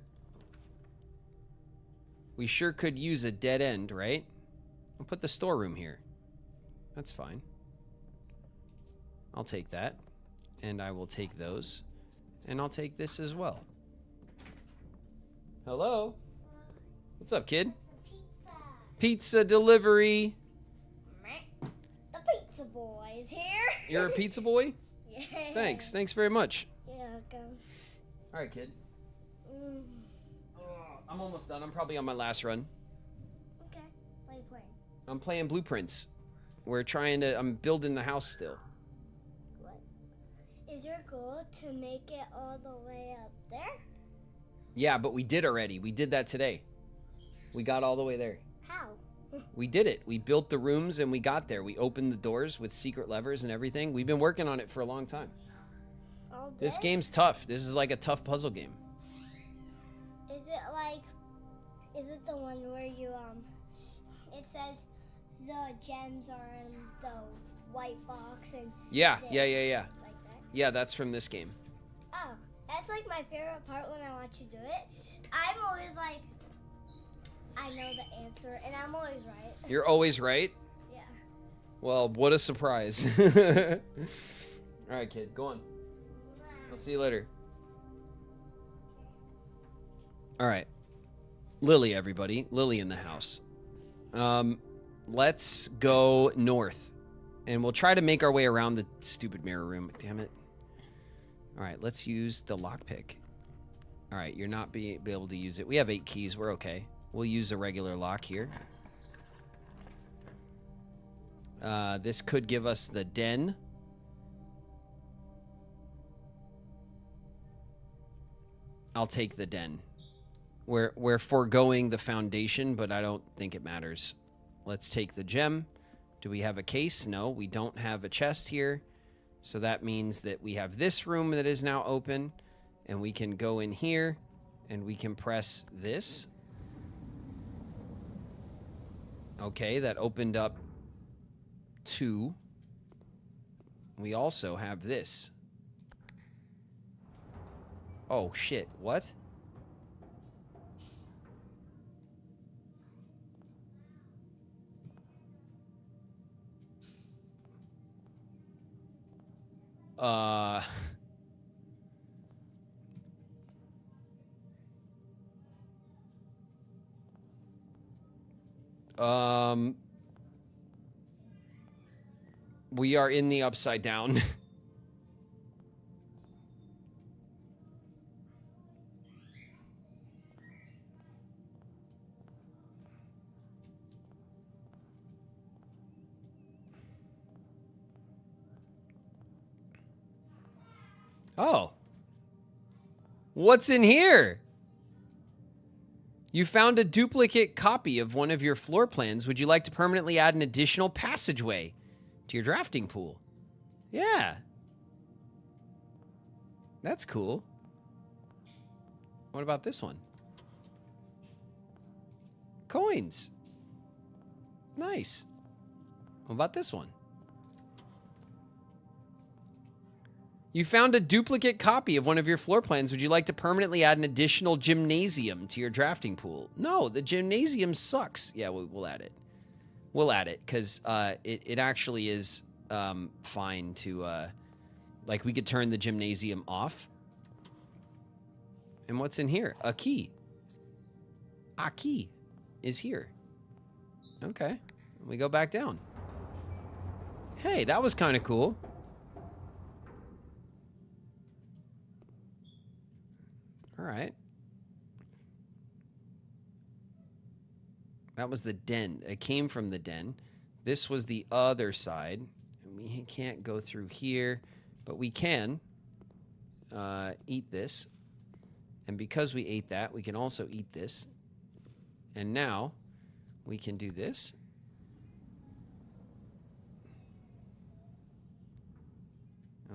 we sure could use a dead end, right? I'll put the storeroom here. That's fine. I'll take that. And I will take those. And I'll take this as well. Hello? What's up, kid? Pizza delivery. The pizza boy is here. You're a pizza boy? Yeah. Thanks. Thanks very much. You're welcome. All right, kid. I'm almost done. I'm probably on my last run. Okay. What are you playing? I'm playing Blueprints. I'm building the house still. What? Is your goal to make it all the way up there? Yeah, but we did already. We did that today. We got all the way there. How? We did it. We built the rooms and we got there. We opened the doors with secret levers and everything. We've been working on it for a long time. All This day? game's tough. This is like a tough puzzle game. is it the one where you, it says the gems are in the white box and... Yeah. Like that? Yeah, that's from this game. Oh, that's like my favorite part when I watch you do it. I'm always like, I know the answer, and I'm always right. You're always right? Yeah. Well, what a surprise. All right, kid, go on. I'll see you later. All right. Lily, everybody. Lily in the house. Let's go north. And we'll try to make our way around the stupid mirror room. Damn it. All right, let's use the lockpick. All right, you're not be able to use it. We have 8 keys. We're okay. We'll use a regular lock here. This could give us the den. I'll take the den. We're foregoing the foundation, but I don't think it matters. Let's take the gem. Do we have a case? No, we don't have a chest here. So that means that we have this room that is now open, and we can go in here, and we can press this. Okay, that opened up 2. We also have this. Oh, shit. What? We are in the upside down. Oh. What's in here? You found a duplicate copy of one of your floor plans. Would you like to permanently add an additional passageway to your drafting pool? Yeah. That's cool. What about this one? Coins. Nice. What about this one? You found a duplicate copy of one of your floor plans. Would you like to permanently add an additional gymnasium to your drafting pool? No, the gymnasium sucks. Yeah, we'll add it. We'll add it because it actually is fine to, like, we could turn the gymnasium off. And what's in here? A key. A key is here. Okay. We go back down. Hey, that was kind of cool. All right. That was the den. It came from the den. This was the other side. We can't go through here, but we can eat this. And because we ate that, we can also eat this. And now we can do this.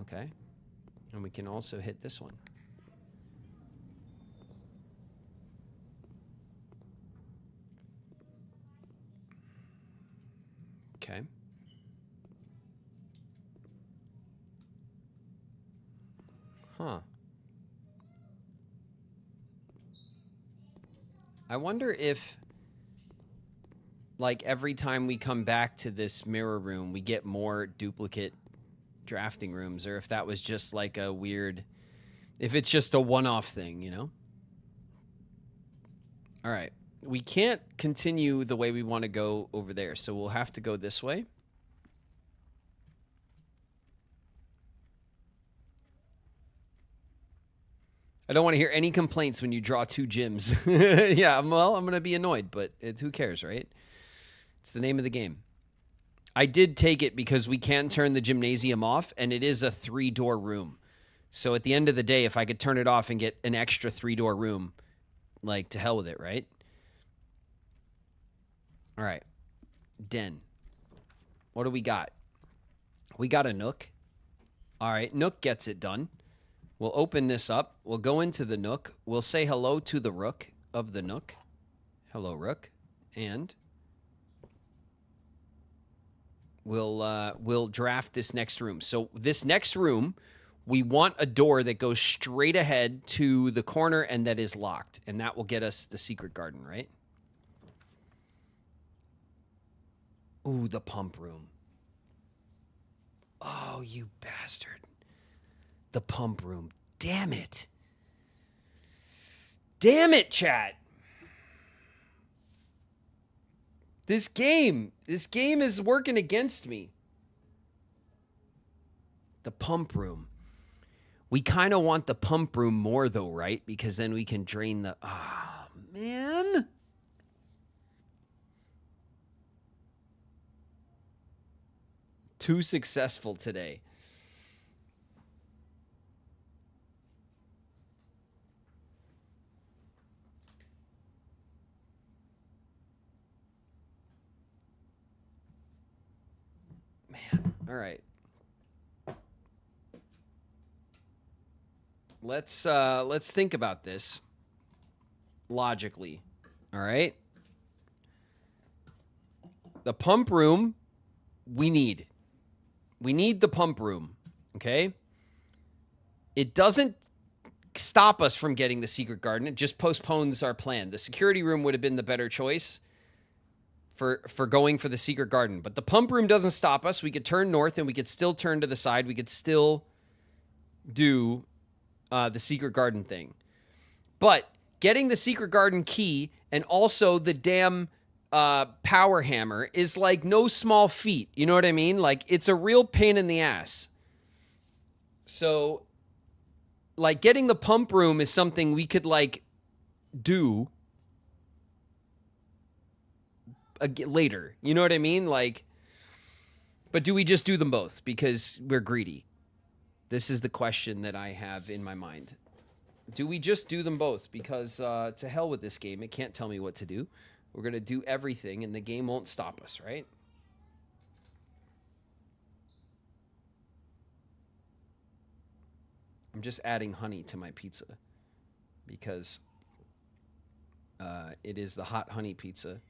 Okay. And we can also hit this one. Okay. Huh. I wonder if, like, every time we come back to this mirror room, we get more duplicate drafting rooms, or if that was just like a weird, if it's just a one-off thing, you know? All right. We can't continue the way we want to go over there, so we'll have to go this way. I don't want to hear any complaints when you draw 2 gyms. Yeah, well, I'm going to be annoyed, but who cares, right? It's the name of the game. I did take it because we can turn the gymnasium off, and it is a 3-door room. So at the end of the day, if I could turn it off and get an extra 3-door room, like, to hell with it, right? All right. Den. What do we got? We got a Nook. All right, Nook gets it done. We'll open this up. We'll go into the Nook. We'll say hello to the Rook. of the Nook. Hello, Rook. And we'll draft this next room. So this next room, we want a door that goes straight ahead to the corner and that is locked. And that will get us the secret garden, right? Ooh, the pump room. Oh, you bastard. The pump room. Damn it. Damn it, chat. This game is working against me. The pump room. We kind of want the pump room more though, right? Because then we can drain the... Ah, man. Too successful today. Man, all right. Let's think about this logically. All right? The pump room we need. We need the pump room, okay? It doesn't stop us from getting the secret garden. It just postpones our plan. The security room would have been the better choice for going for the secret garden. But the pump room doesn't stop us. We could turn north and we could still turn to the side. We could still do the secret garden thing. But getting the secret garden key and also the damn power hammer is like no small feat. You know what I mean? Like, it's a real pain in the ass. So, like, getting the pump room is something we could, like, do later. You know what I mean? Like, but do we just do them both because we're greedy? This is the question that I have in my mind. Do we just do them both? Because to hell with this game. It can't tell me what to do. We're going to do everything, and the game won't stop us, right? I'm just adding honey to my pizza because it is the hot honey pizza.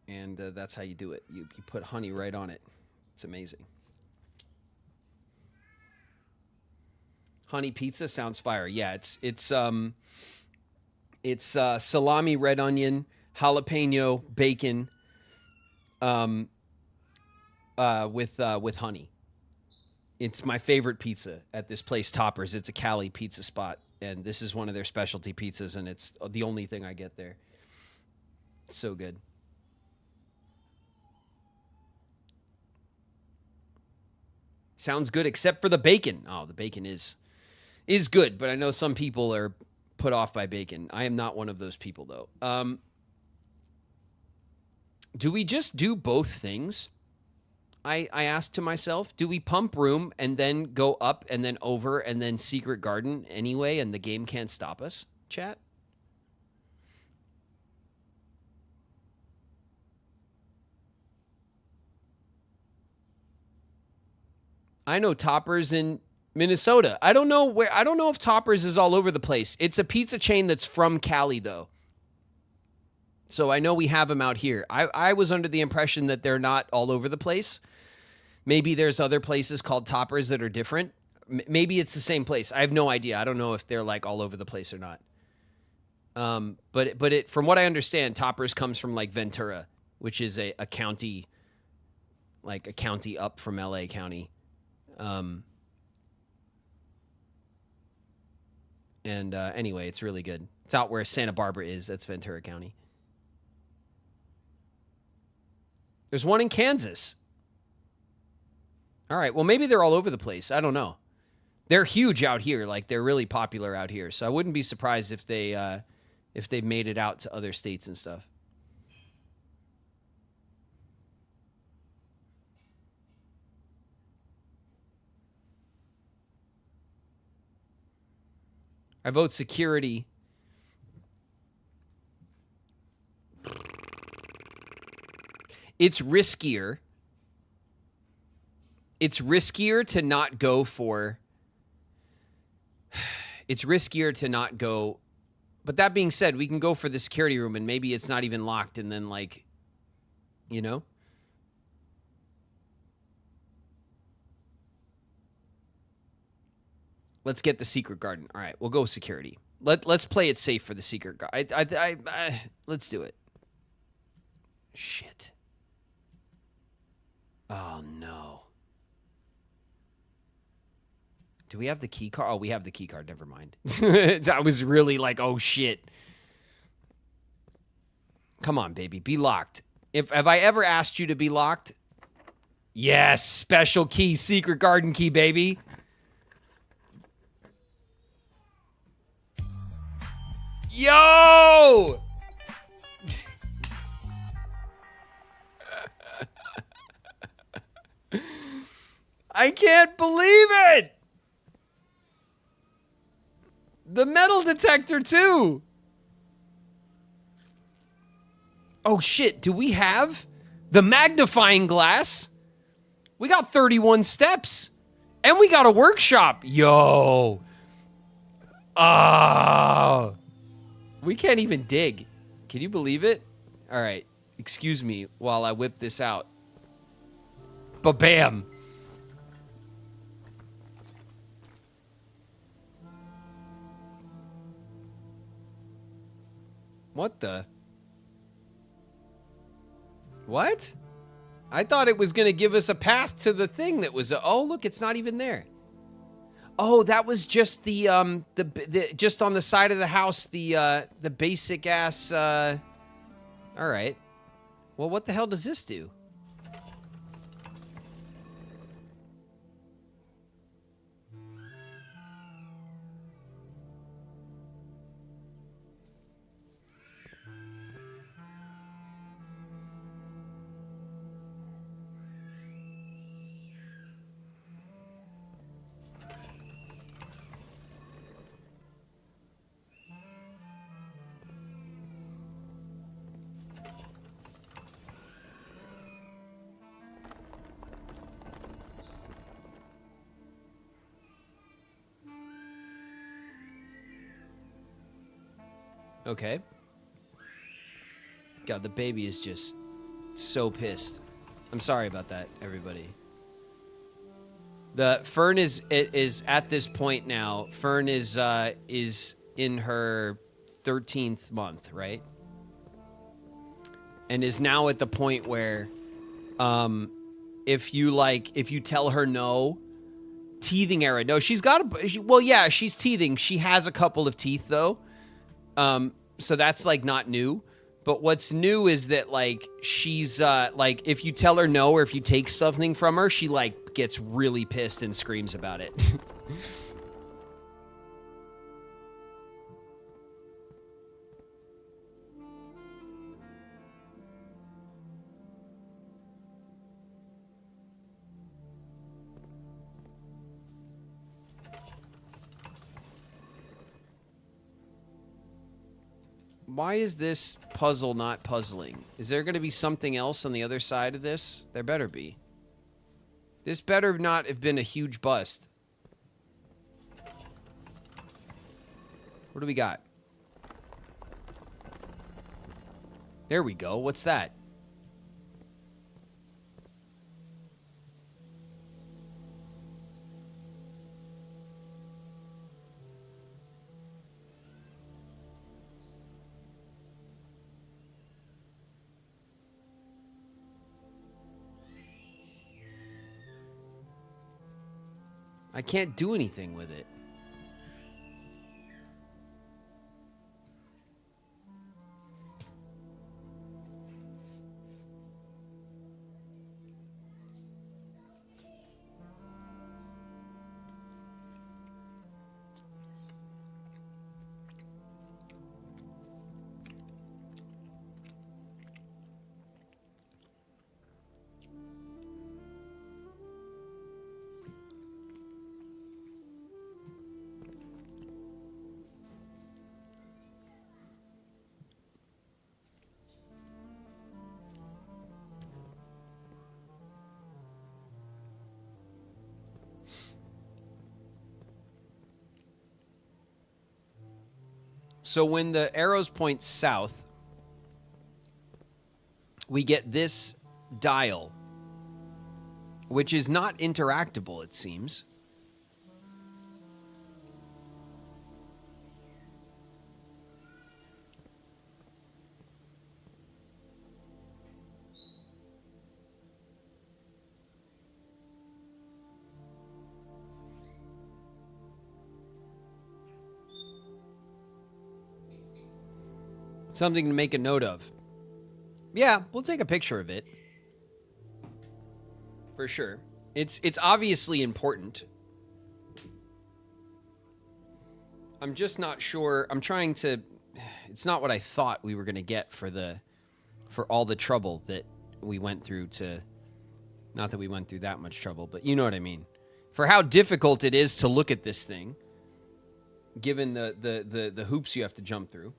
And that's how you do it. You put honey right on it. It's amazing. Honey pizza sounds fire. Yeah, it's salami, red onion, jalapeno, bacon, with honey. It's my favorite pizza at this place, Toppers. It's a Cali pizza spot, and this is one of their specialty pizzas, and it's the only thing I get there. It's so good. Sounds good, except for the bacon. Oh, the bacon is good, but I know some people are put off by bacon. I am not one of those people, though. Do we just do both things? I asked to myself. Do we pump room and then go up and then over and then secret garden anyway, and the game can't stop us, chat? I know Toppers in Minnesota. I don't know if Toppers is all over the place. It's a pizza chain that's from Cali, though. So I know we have them out here. I was under the impression that they're not all over the place. Maybe there's other places called Toppers that are different. Maybe it's the same place. I have no idea. I don't know if they're like all over the place or not. But from what I understand, Toppers comes from like Ventura, which is a county, like a county up from LA County. Anyway, it's really good. It's out where Santa Barbara is. That's Ventura County. There's one in Kansas. All right. Well, maybe they're all over the place. I don't know. They're huge out here. Like, they're really popular out here. So I wouldn't be surprised if they made it out to other states and stuff. I vote security. It's riskier. It's riskier to not go for... it's riskier to not go. But that being said, we can go for the security room and maybe it's not even locked and then like, you know? Let's get the secret garden. All right, we'll go security. Let's play it safe for the secret garden. Let's do it. Shit. Oh, no. Do we have the key card? Oh, we have the key card. Never mind. I was really like, oh, shit. Come on, baby. Be locked. Have I ever asked you to be locked? Yes. Special key. Secret garden key, baby. Yo! I can't believe it! The metal detector, too. Oh, shit. Do we have the magnifying glass? We got 31 steps. And we got a workshop. Yo. Oh. We can't even dig. Can you believe it? All right. Excuse me while I whip this out. Ba-bam. What the? What? I thought it was going to give us a path to the thing that was... oh, look, it's not even there. Oh, that was just the just on the side of the house, the basic ass... all right. Well, what the hell does this do? Okay. God, the baby is just so pissed. I'm sorry about that, everybody. The Fern is at this point now. Fern is in her 13th month, right? And is now at the point where, if you tell her no, teething era. No, she's got well, yeah, she's teething. She has a couple of teeth though. So that's like not new, but what's new is that like, she's, like if you tell her no, or if you take something from her, she like gets really pissed and screams about it. Why is this puzzle not puzzling? Is there going to be something else on the other side of this? There better be. This better not have been a huge bust. What do we got? There we go. What's that? I can't do anything with it. So when the arrows point south, we get this dial, which is not interactable, it seems. Something to make a note of. Yeah, we'll take a picture of it. For sure. It's obviously important. I'm just not sure. I'm trying to... It's not what I thought we were going to get for all the trouble that we went through to... Not that we went through that much trouble, but you know what I mean. For how difficult it is to look at this thing, given the hoops you have to jump through.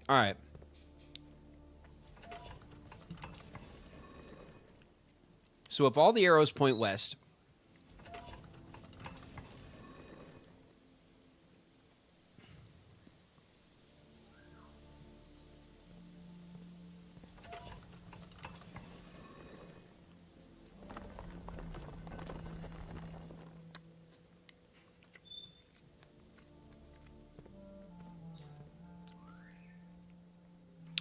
All right. So if all the arrows point west,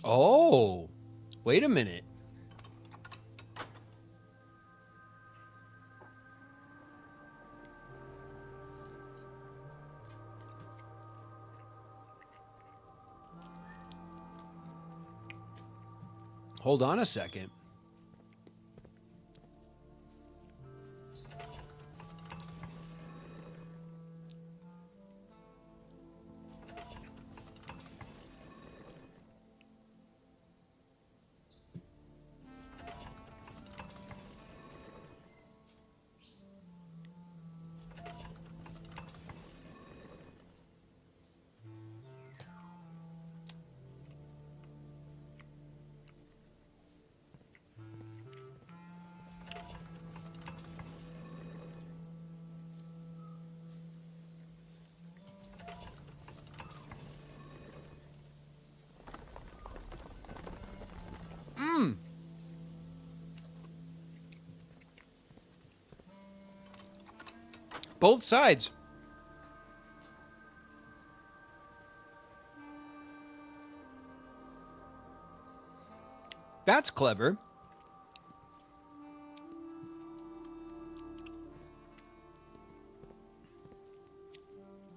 oh, wait a minute. Hold on a second. Both sides. That's clever.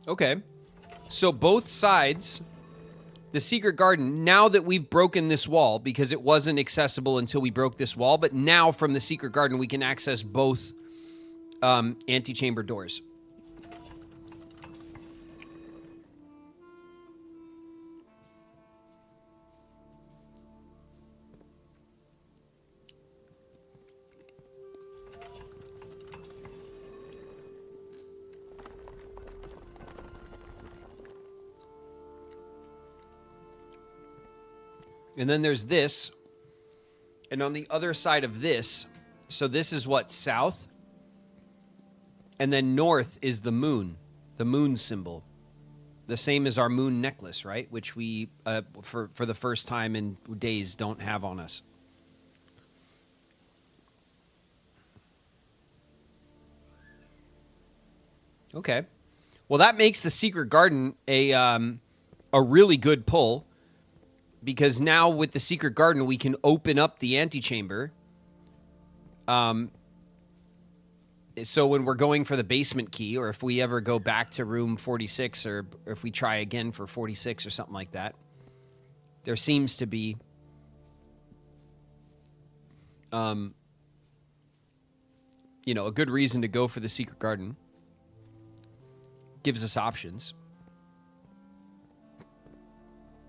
Okay. So both sides, the secret garden, now that we've broken this wall, because it wasn't accessible until we broke this wall, but now from the secret garden we can access both antechamber doors. And then there's this. And on the other side of this, so this is what, south? And then north is the moon symbol. The same as our moon necklace, right? Which we, for the first time in days, don't have on us. Okay. Well, that makes the secret garden a really good pull, because now with the secret garden, we can open up the antechamber. So when we're going for the basement key, or if we ever go back to room 46, or if we try again for 46 or something like that, there seems to be a good reason to go for the secret garden. Gives us options.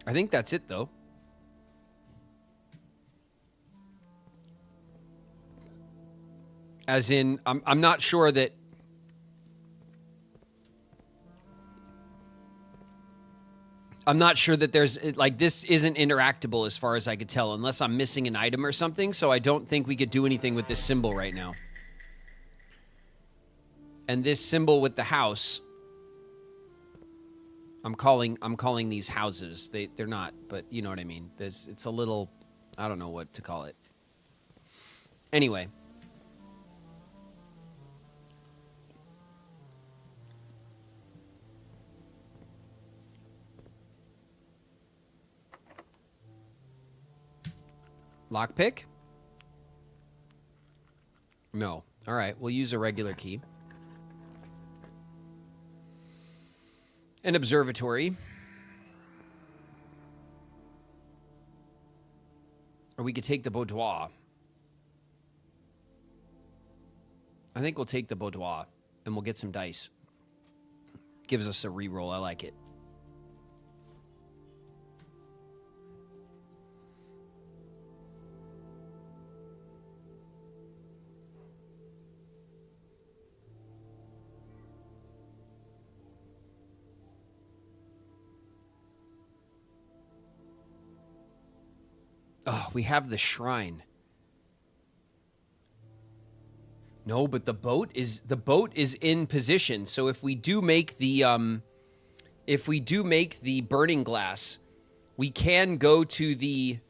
I think that's it, though. As in, I'm not sure that... I'm not sure that there's, like, this isn't interactable as far as I could tell, unless I'm missing an item or something, so I don't think we could do anything with this symbol right now. And this symbol with the house, I'm calling these houses. They're not, but you know what I mean. It's a little, I don't know what to call it. Anyway. Lockpick? No. All right, we'll use a regular key. An observatory. Or we could take the boudoir. I think we'll take the boudoir, and we'll get some dice. Gives us a reroll. I like it. Oh, we have the shrine. No, but the boat is in position. So if we do make the burning glass, we can go to the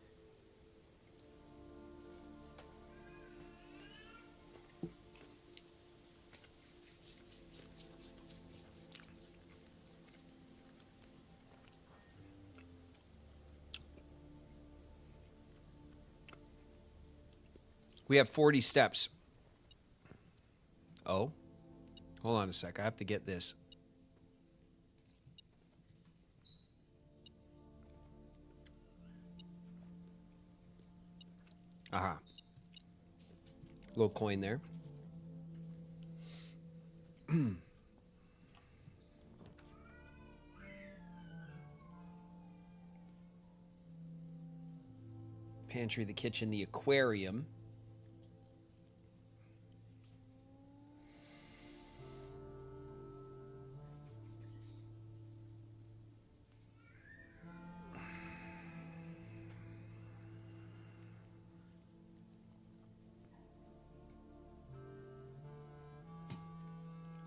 We have 40 steps. Oh. Hold on a sec. I have to get this. Aha. Little coin there. Pantry, the kitchen, the aquarium.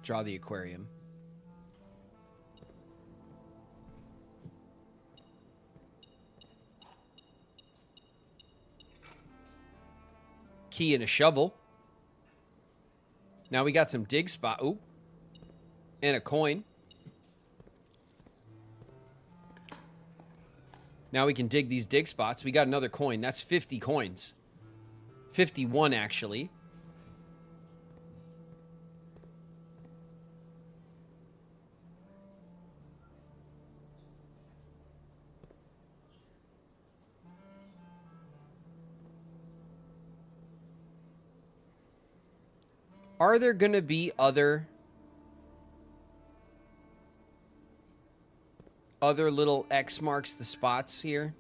Draw the aquarium. Key and a shovel. Now we got some dig spot. Ooh. And a coin. Now we can dig these dig spots. We got another coin. That's 50 coins. 51, actually. Are there going to be other little X marks the spots here?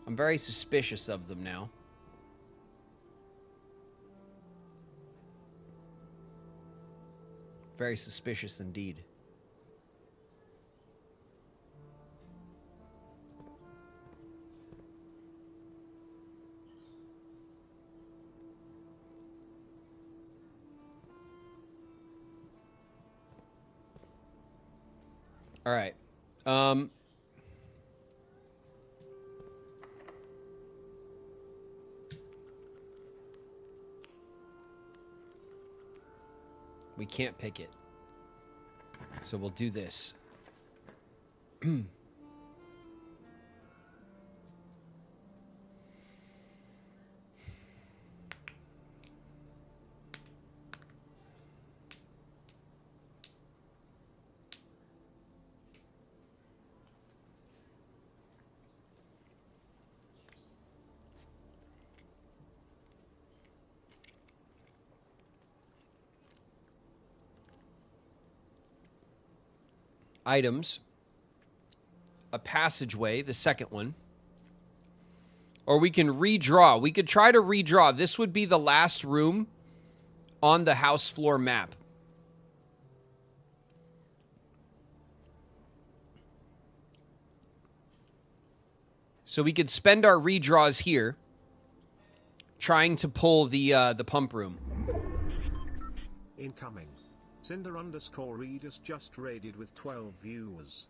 I'm very suspicious of them now. Very suspicious indeed. All right. We can't pick it. So we'll do this. Items, a passageway, the second one, or we can redraw. We could try to redraw. This would be the last room on the house floor map. So we could spend our redraws here trying to pull the pump room. Incoming. Cinder_Reed is just raided with 12 viewers.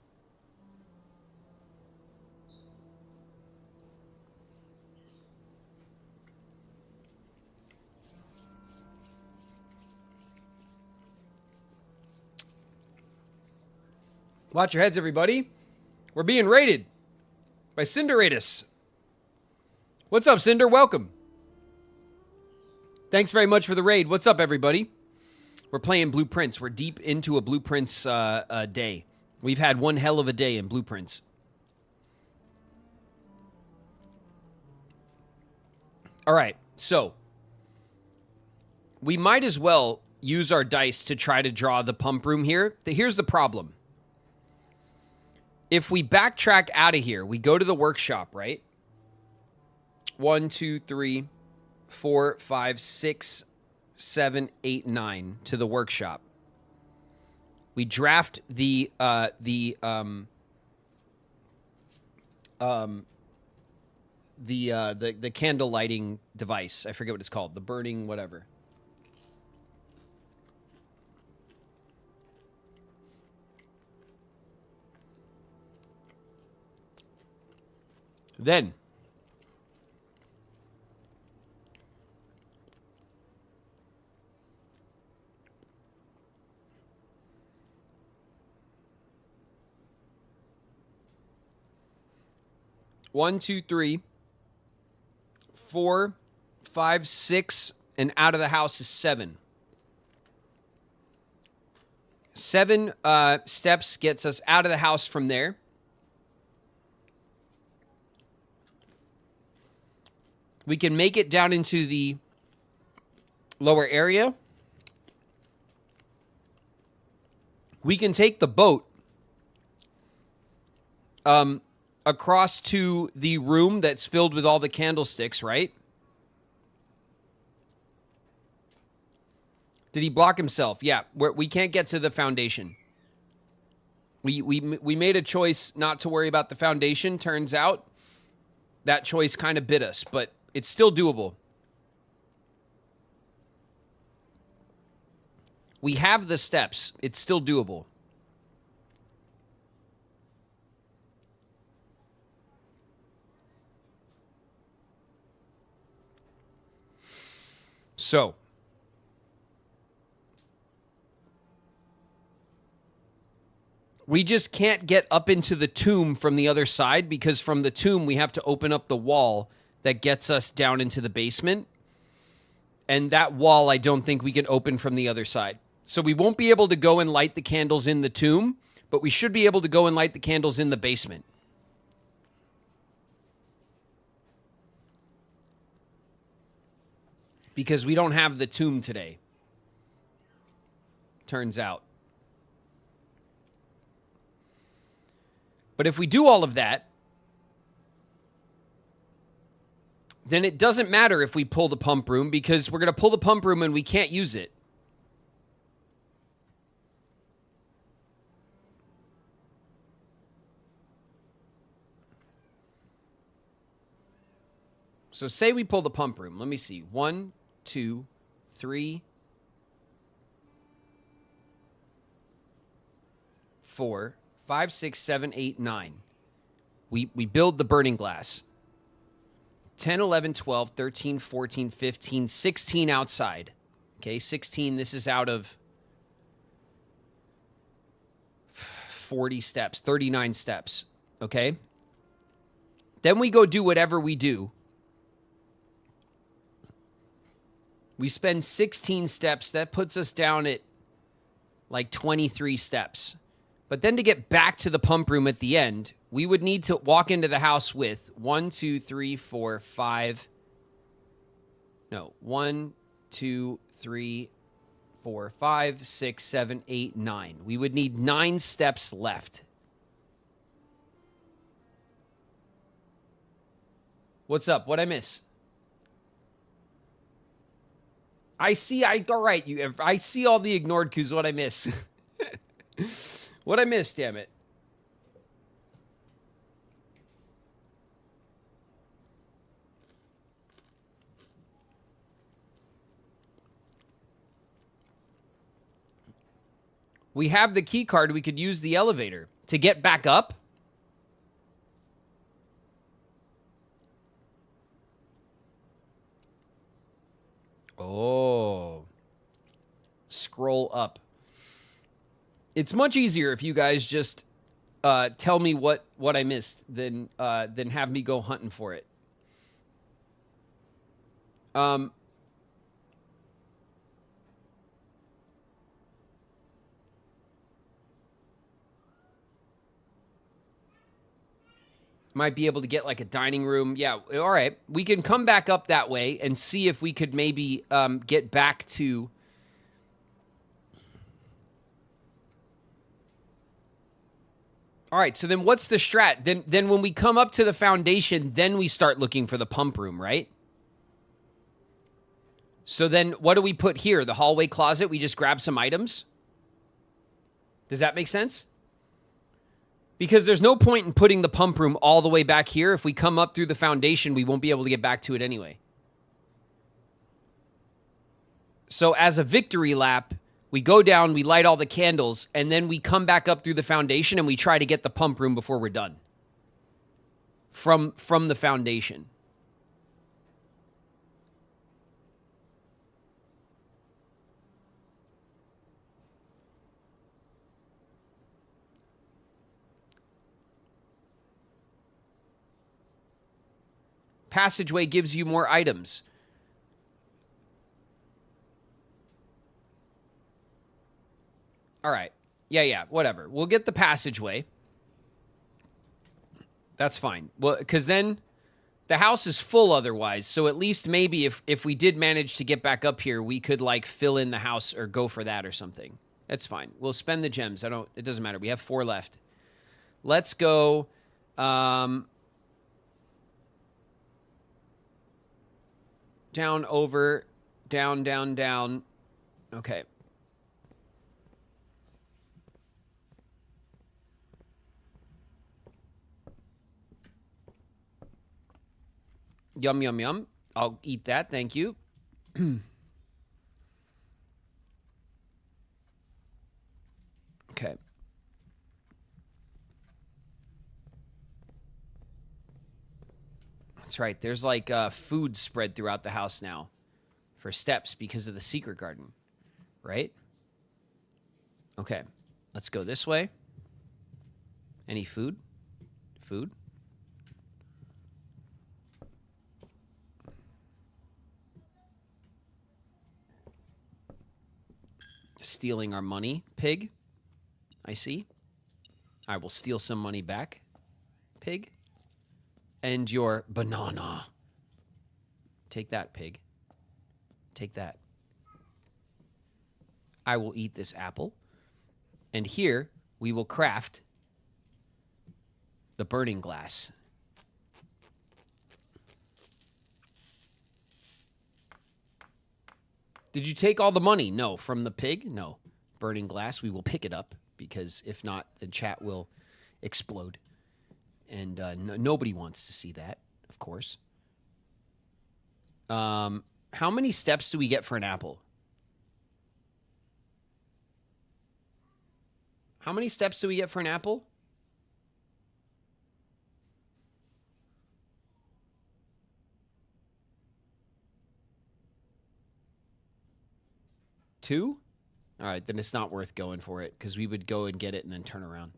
Watch your heads, everybody. We're being raided by Cinderatus. What's up, Cinder? Welcome. Thanks very much for the raid. What's up, everybody? We're playing Blueprints. We're deep into a Blueprints day. We've had one hell of a day in Blueprints. All right, so we might as well use our dice to try to draw the pump room here. Here's the problem. If we backtrack out of here, we go to the workshop, right? 1, 2, 3, 4, 5, 6, 7, 8, 9 to the workshop. We draft the candle lighting device. I forget what it's called. The burning whatever. Then one, 2, 3, 4, 5, 6, and out of the house is 7. 7 steps gets us out of the house from there. We can make it down into the lower area. We can take the boat across to the room that's filled with all the candlesticks, right? Did he block himself? Yeah, we can't get to the foundation. We made a choice not to worry about the foundation. Turns out that choice kind of bit us, but it's still doable. We have the steps. It's still doable. So, we just can't get up into the tomb from the other side because from the tomb we have to open up the wall that gets us down into the basement. And that wall I don't think we can open from the other side. So we won't be able to go and light the candles in the tomb, but we should be able to go and light the candles in the basement. Because we don't have the tomb today. Turns out. But if we do all of that, then it doesn't matter if we pull the pump room because we're going to pull the pump room and we can't use it. So say we pull the pump room. Let me see. 1, 2, 3, 4, 5, 6, 7, 8, 9. We build the burning glass. 10, 11, 12, 13, 14, 15, 16 outside. Okay, 16, this is out of 40 steps, 39 steps. Okay? Then we go do whatever we do. We spend 16 steps. That puts us down at like 23 steps. But then to get back to the pump room at the end, we would need to walk into the house with 1, 2, 3, 4, 5. No, 1, 2, 3, 4, 5, 6, 7, 8, 9. We would need 9 steps left. What's up? What'd I miss? I see all the ignored cues. What'd I miss? What'd I miss, damn it? We have the key card. We could use the elevator to get back up. Oh. Scroll up. It's much easier if you guys just tell me what I missed than have me go hunting for it. Might be able to get like a dining room. Yeah, all right. We can come back up that way and see if we could maybe get back to... All right, so then what's the strat? Then when we come up to the foundation, then we start looking for the pump room, right? So then what do we put here? The hallway closet? We just grab some items? Does that make sense? Because there's no point in putting the pump room all the way back here. If we come up through the foundation, we won't be able to get back to it anyway. So as a victory lap, we go down, we light all the candles, and then we come back up through the foundation and we try to get the pump room before we're done. From the foundation. Passageway gives you more items. All right. Yeah, whatever. We'll get the passageway. That's fine. Well, because then the house is full otherwise. So at least maybe if we did manage to get back up here, we could like fill in the house or go for that or something. That's fine. We'll spend the gems. It doesn't matter. We have 4 left. Let's go. Down, over, down, down, down. Okay. Yum, yum, yum. I'll eat that. Thank you. Okay. That's right. There's like food spread throughout the house now for steps because of the secret garden, right? Okay. Let's go this way. Any food? Food? Stealing our money, pig. I see. I will steal some money back, pig. And your banana. Take that, pig. Take that. I will eat this apple. And here we will craft the burning glass. Did you take all the money? No. From the pig? No. Burning glass. We will pick it up because if not, the chat will explode. And nobody wants to see that, of course. How many steps do we get for an apple? How many steps do we get for an apple? Two? All right, then it's not worth going for it because we would go and get it and then turn around.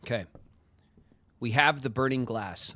Okay. We have the burning glass.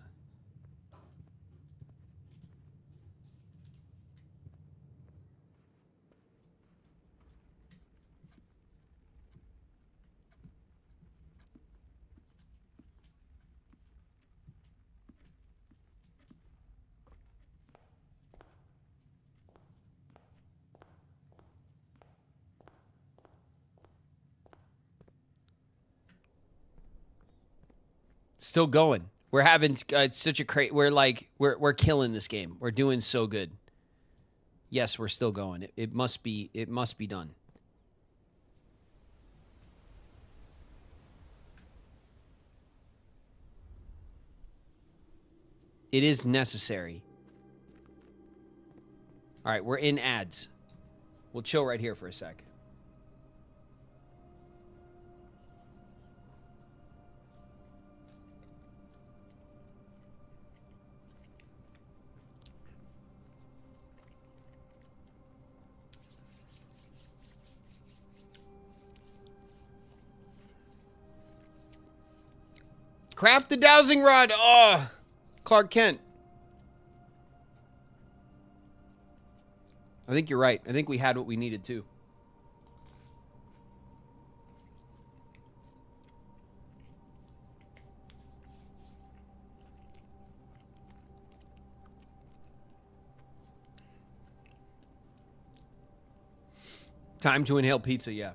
Still going. We're having such a we're killing this game. We're doing so good. Yes, we're still going. It must be done. It is necessary. All right, we're in ads. We'll chill right here for a sec. Craft the dowsing rod. Oh, Clark Kent. I think you're right. I think we had what we needed too. Time to inhale pizza, yeah.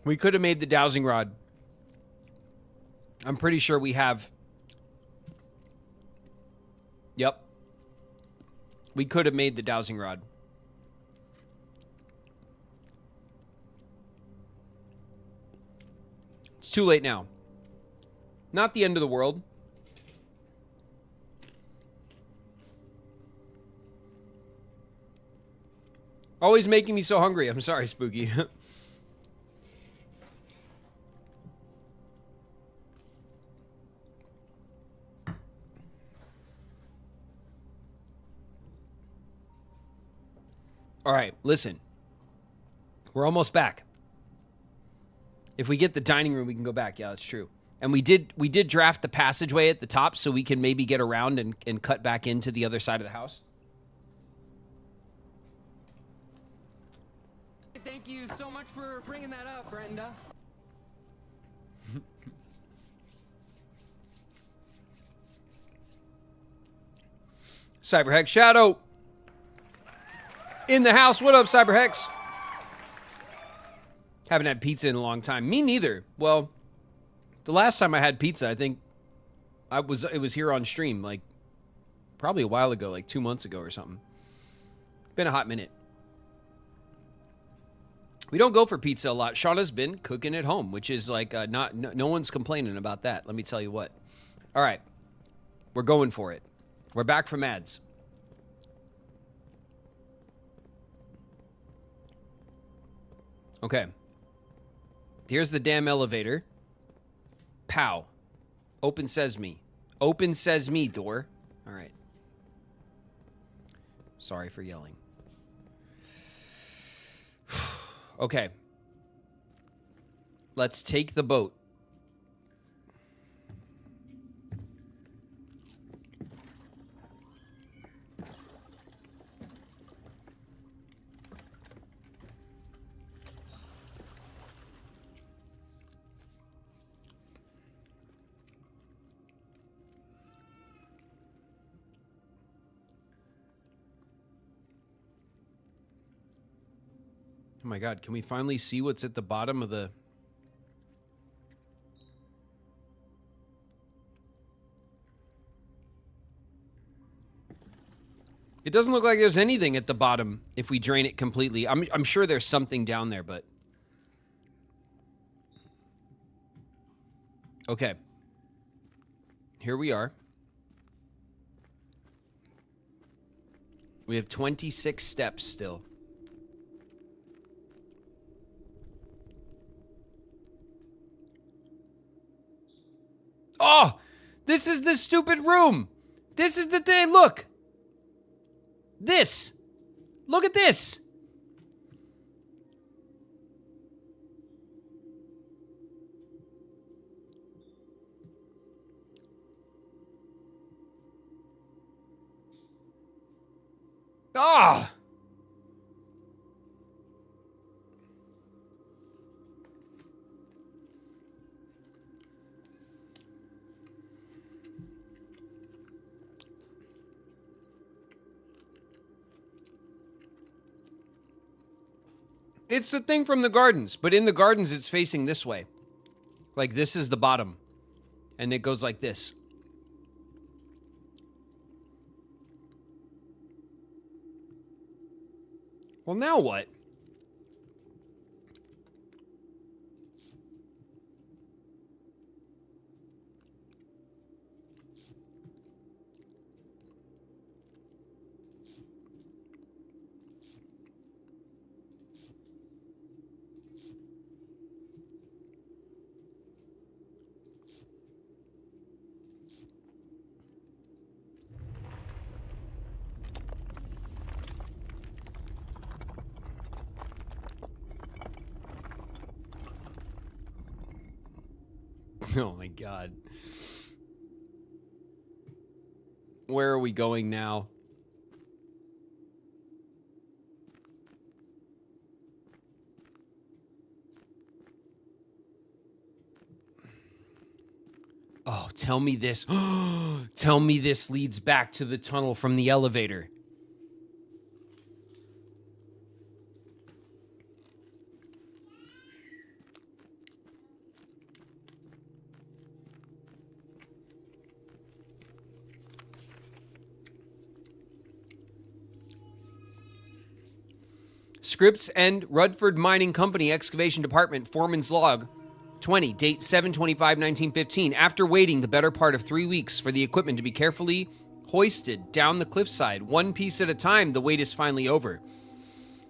We could have made the dowsing rod. I'm pretty sure we have. Yep. We could have made the dowsing rod. It's too late now. Not the end of the world. Always making me so hungry. I'm sorry, Spooky. All right, listen. We're almost back. If we get the dining room, we can go back. Yeah, that's true. And we did draft the passageway at the top so we can maybe get around and cut back into the other side of the house. Thank you so much for bringing that up, Brenda. Cyberhex Shadow. In the house. What up, Cyberhex? Haven't had pizza in a long time. Me neither. Well, the last time I had pizza, I think it was here on stream, like probably a while ago, like 2 months ago or something. Been a hot minute. We don't go for pizza a lot. Shauna's been cooking at home, which is like no one's complaining about that. Let me tell you what. All right. We're going for it. We're back from ads. Okay. Here's the damn elevator. Pow. Open sesame. Open sesame door. All right. Sorry for yelling. Okay. Let's take the boat. Oh my God, can we finally see what's at the bottom of the... It doesn't look like there's anything at the bottom if we drain it completely. I'm sure there's something down there, but... Okay. Here we are. We have 26 steps still. Oh, this is the stupid room. This is the thing. Look. This. Look at this. Ah. It's the thing from the gardens, but in the gardens, it's facing this way. Like this is the bottom. And it goes like this. Well, now what? Oh my god. Where are we going now? Oh, tell me this. Tell me this leads back to the tunnel from the elevator. Scripts and Rutherford Mining Company Excavation Department Foreman's Log 20, date 7/25/1915. After waiting the better part of 3 weeks for the equipment to be carefully hoisted down the cliffside, one piece at a time, the wait is finally over.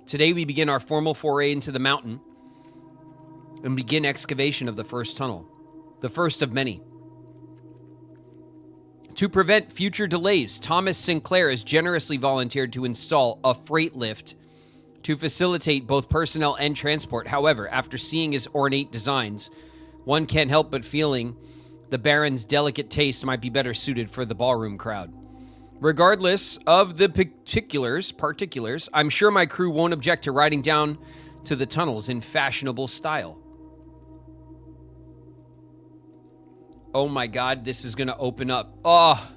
Today we begin our formal foray into the mountain and begin excavation of the first tunnel, the first of many. To prevent future delays, Thomas Sinclair has generously volunteered to install a freight lift to facilitate both personnel and transport. However, after seeing his ornate designs, one can't help but feeling the Baron's delicate taste might be better suited for the ballroom crowd. Regardless of the particulars, I'm sure my crew won't object to riding down to the tunnels in fashionable style. Oh my god, this is gonna open up. Oh.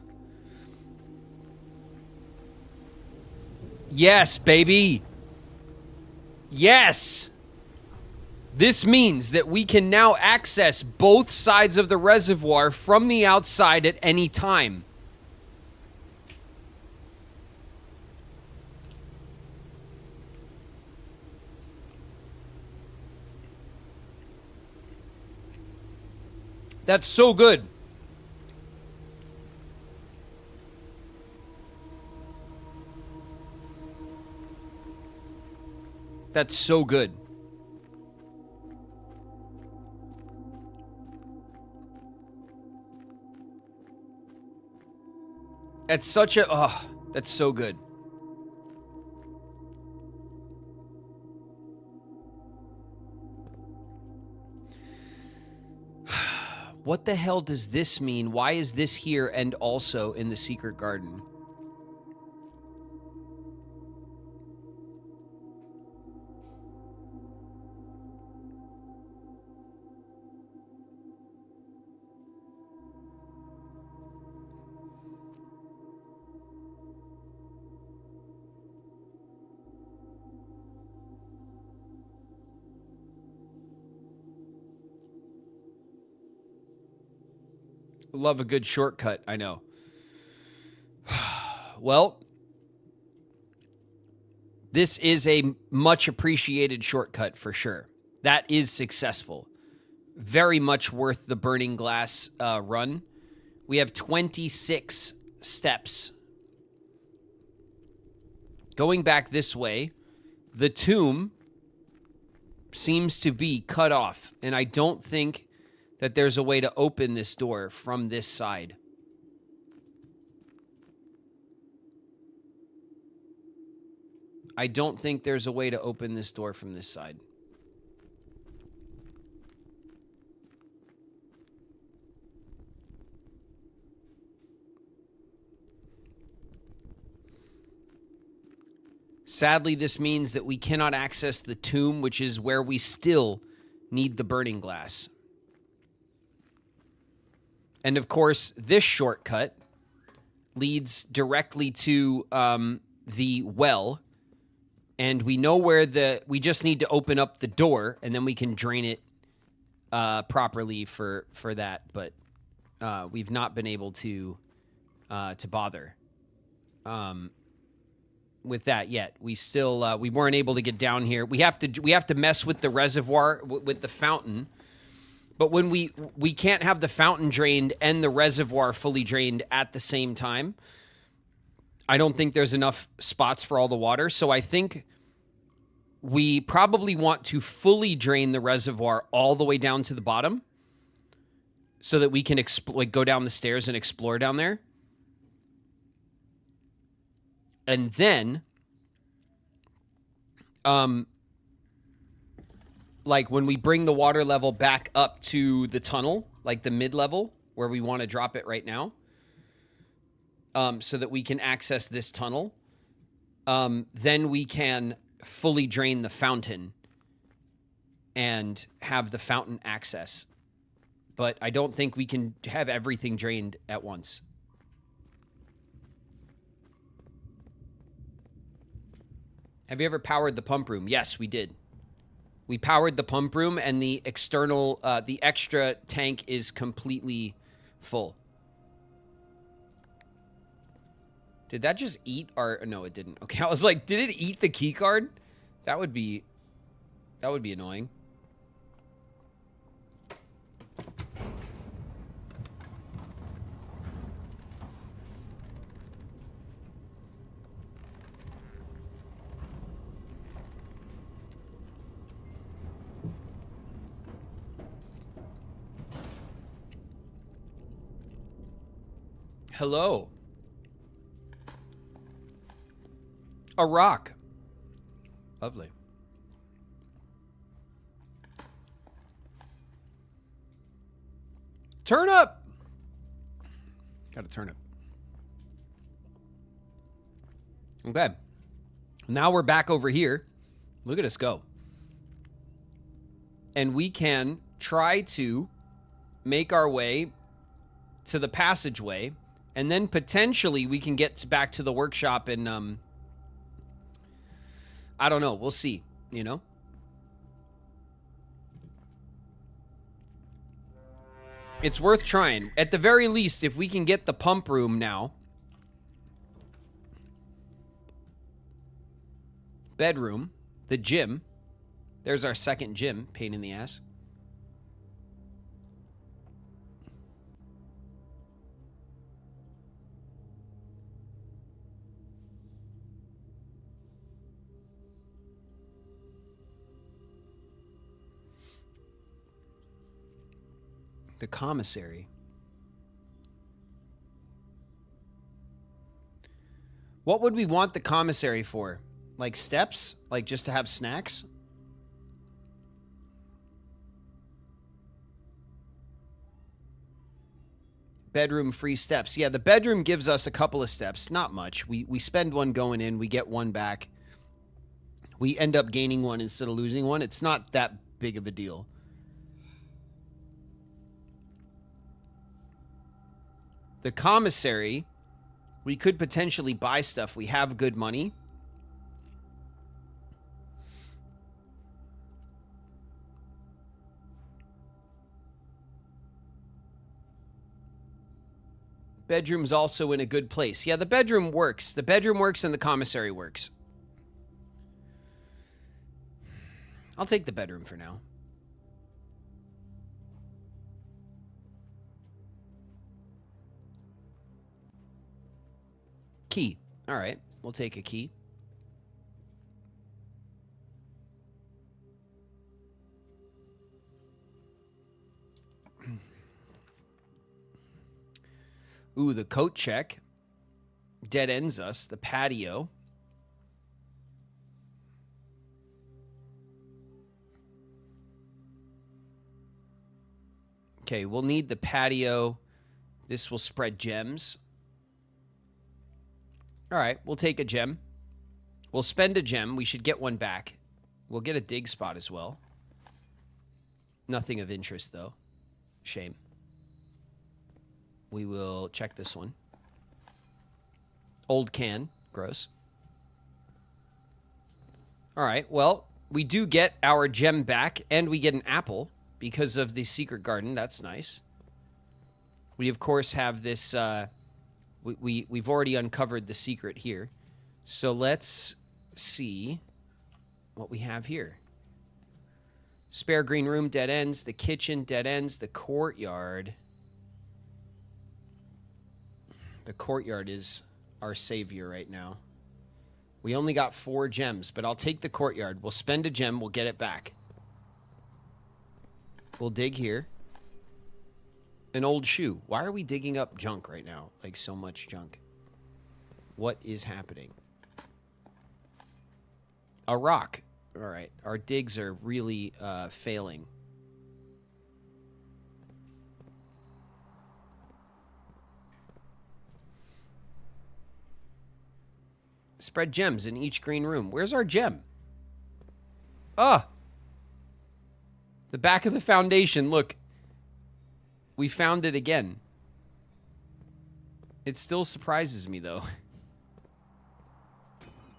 Yes, baby. Yes! This means that we can now access both sides of the reservoir from the outside at any time. That's so good. That's so good. That's such a... Oh, that's so good. What the hell does this mean? Why is this here and also in the secret garden? Love a good shortcut, I know. Well, this is a much appreciated shortcut for sure. That is successful. Very much worth the Burning Glass run. We have 26 steps. Going back this way, the tomb seems to be cut off, and I don't think that there's a way to open this door from this side. I don't think there's a way to open this door from this side. Sadly, this means that we cannot access the tomb, which is where we still need the Burning Glass. And of course, this shortcut leads directly to the well. And we know where we just need to open up the door, and then we can drain it properly for that. But we've not been able to bother with that yet. We still we weren't able to get down here. We have to mess with the reservoir with the fountain. But when we can't have the fountain drained and the reservoir fully drained at the same time. I don't think there's enough spots for all the water. So I think we probably want to fully drain the reservoir all the way down to the bottom so that we can go down the stairs and explore down there. And then, like when we bring the water level back up to the tunnel, like the mid-level where we want to drop it right now, so that we can access this tunnel, then we can fully drain the fountain and have the fountain access. But I don't think we can have everything drained at once. Have you ever powered the pump room? Yes, we did. We powered the pump room, and the external, the extra tank is completely full. Did that just eat our... No, it didn't. Okay, I was like, did it eat the key card? That would be annoying. Hello. A rock. Lovely. Turnip. Got a turnip. Okay. Now we're back over here. Look at us go. And we can try to make our way to the passageway, and then potentially we can get back to the workshop and I don't know. We'll see, you know? It's worth trying. At the very least, if we can get the pump room now. Bedroom. The gym. There's our second gym. Pain in the ass. The commissary. What would we want the commissary for? Like steps? Like just to have snacks? Bedroom free steps. Yeah, the bedroom gives us a couple of steps. Not much. We spend one going in. We get one back. We end up gaining one instead of losing one. It's not that big of a deal. The commissary, we could potentially buy stuff. We have good money. Bedroom's also in a good place. Yeah, the bedroom works. The bedroom works and the commissary works. I'll take the bedroom for now. Key. All right, we'll take a key. Ooh, the coat check. Dead ends us. The patio. Okay, we'll need the patio. This will spread gems. All right, we'll take a gem. We'll spend a gem. We should get one back. We'll get a dig spot as well. Nothing of interest, though. Shame. We will check this one. Old can. Gross. All right, well, we do get our gem back, and we get an apple because of the secret garden. That's nice. We, of course, have this... We've already uncovered the secret here. So let's see what we have here. Spare green room, dead ends. The kitchen, dead ends. The courtyard. The courtyard is our savior right now. We only got 4 gems, but I'll take the courtyard. We'll spend a gem. We'll get it back. We'll dig here. An old shoe. Why are we digging up junk right now? Like so much junk. What is happening? A rock. All right. Our digs are really failing. Spread gems in each green room. Where's our gem? Ah! The back of the foundation. Look. We found it again. It still surprises me, though.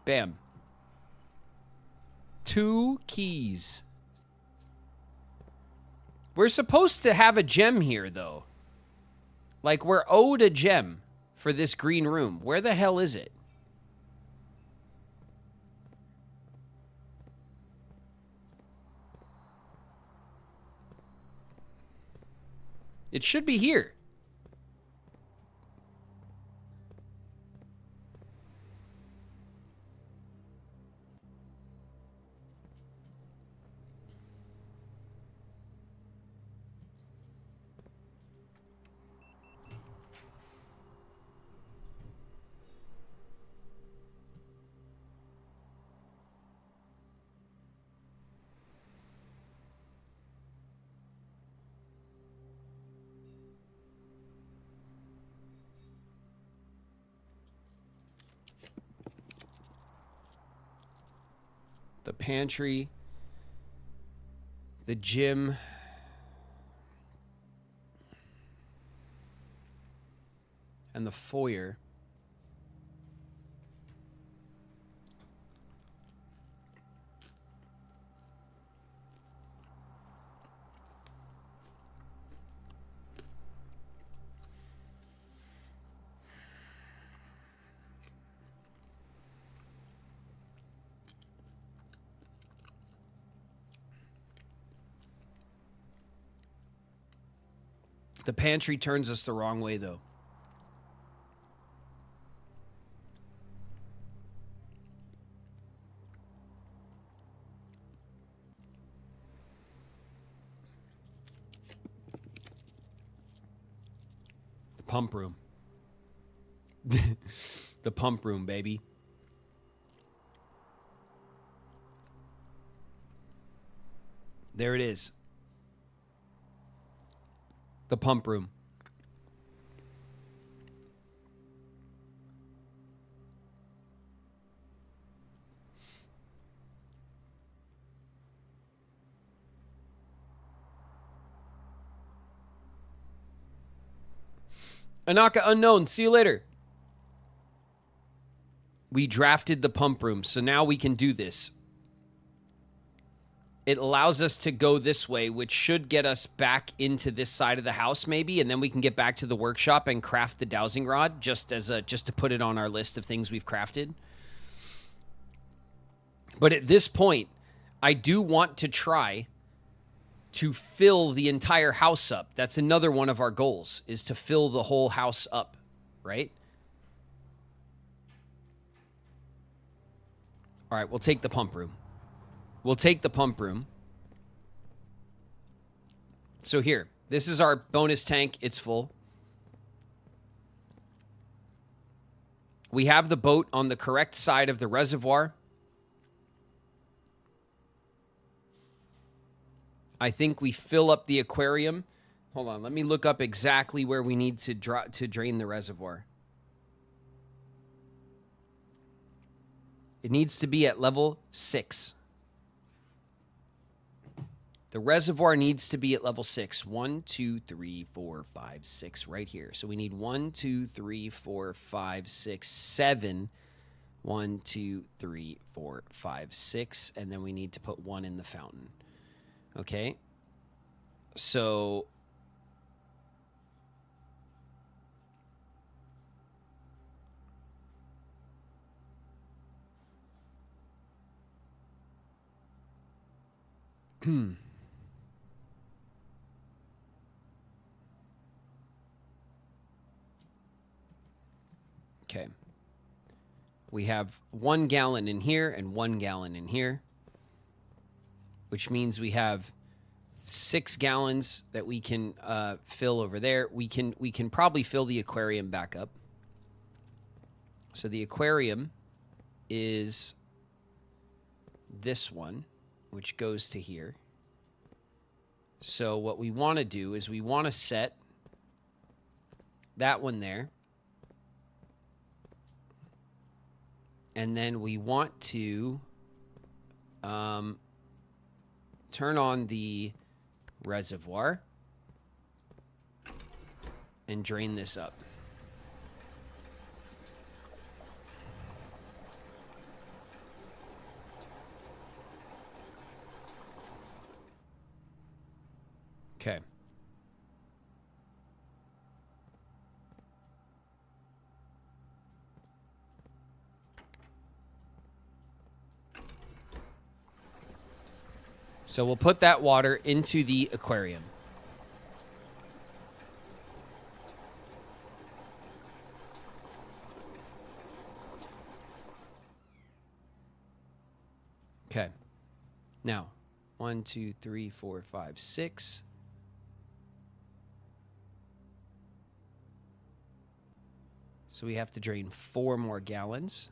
Bam. 2 keys. We're supposed to have a gem here, though. Like, we're owed a gem for this green room. Where the hell is it? It should be here. The pantry, the gym, and the foyer. The pantry turns us the wrong way, though. The pump room. The pump room, baby. There it is. The pump room. Anaka unknown. See you later. We drafted the pump room, so now we can do this. It allows us to go this way, which should get us back into this side of the house, maybe, and then we can get back to the workshop and craft the dowsing rod, just to put it on our list of things we've crafted. But at this point, I do want to try to fill the entire house up. That's another one of our goals, is to fill the whole house up, right? All right, we'll take the pump room. We'll take the pump room. So here, this is our bonus tank. It's full. We have the boat on the correct side of the reservoir. I think we fill up the aquarium. Hold on, let me look up exactly where we need to drain the reservoir. It needs to be at level 6. The reservoir needs to be at level 6. 1, 2, 3, 4, 5, 6 right here. So we need 1, 2, 3, 4, 5, 6, 7. 1, 2, 3, 4, 5, 6. And then we need to put 1 in the fountain. Okay. So Okay. We have 1 gallon in here and 1 gallon in here, which means we have 6 gallons that we can fill over there. We can probably fill the aquarium back up. So the aquarium is this one, which goes to here. So what we want to do is we want to set that one there. And then we want to turn on the reservoir and drain this up. Okay. So we'll put that water into the aquarium. Okay. Now, 1, 2, 3, 4, 5, 6. So we have to drain 4 more gallons.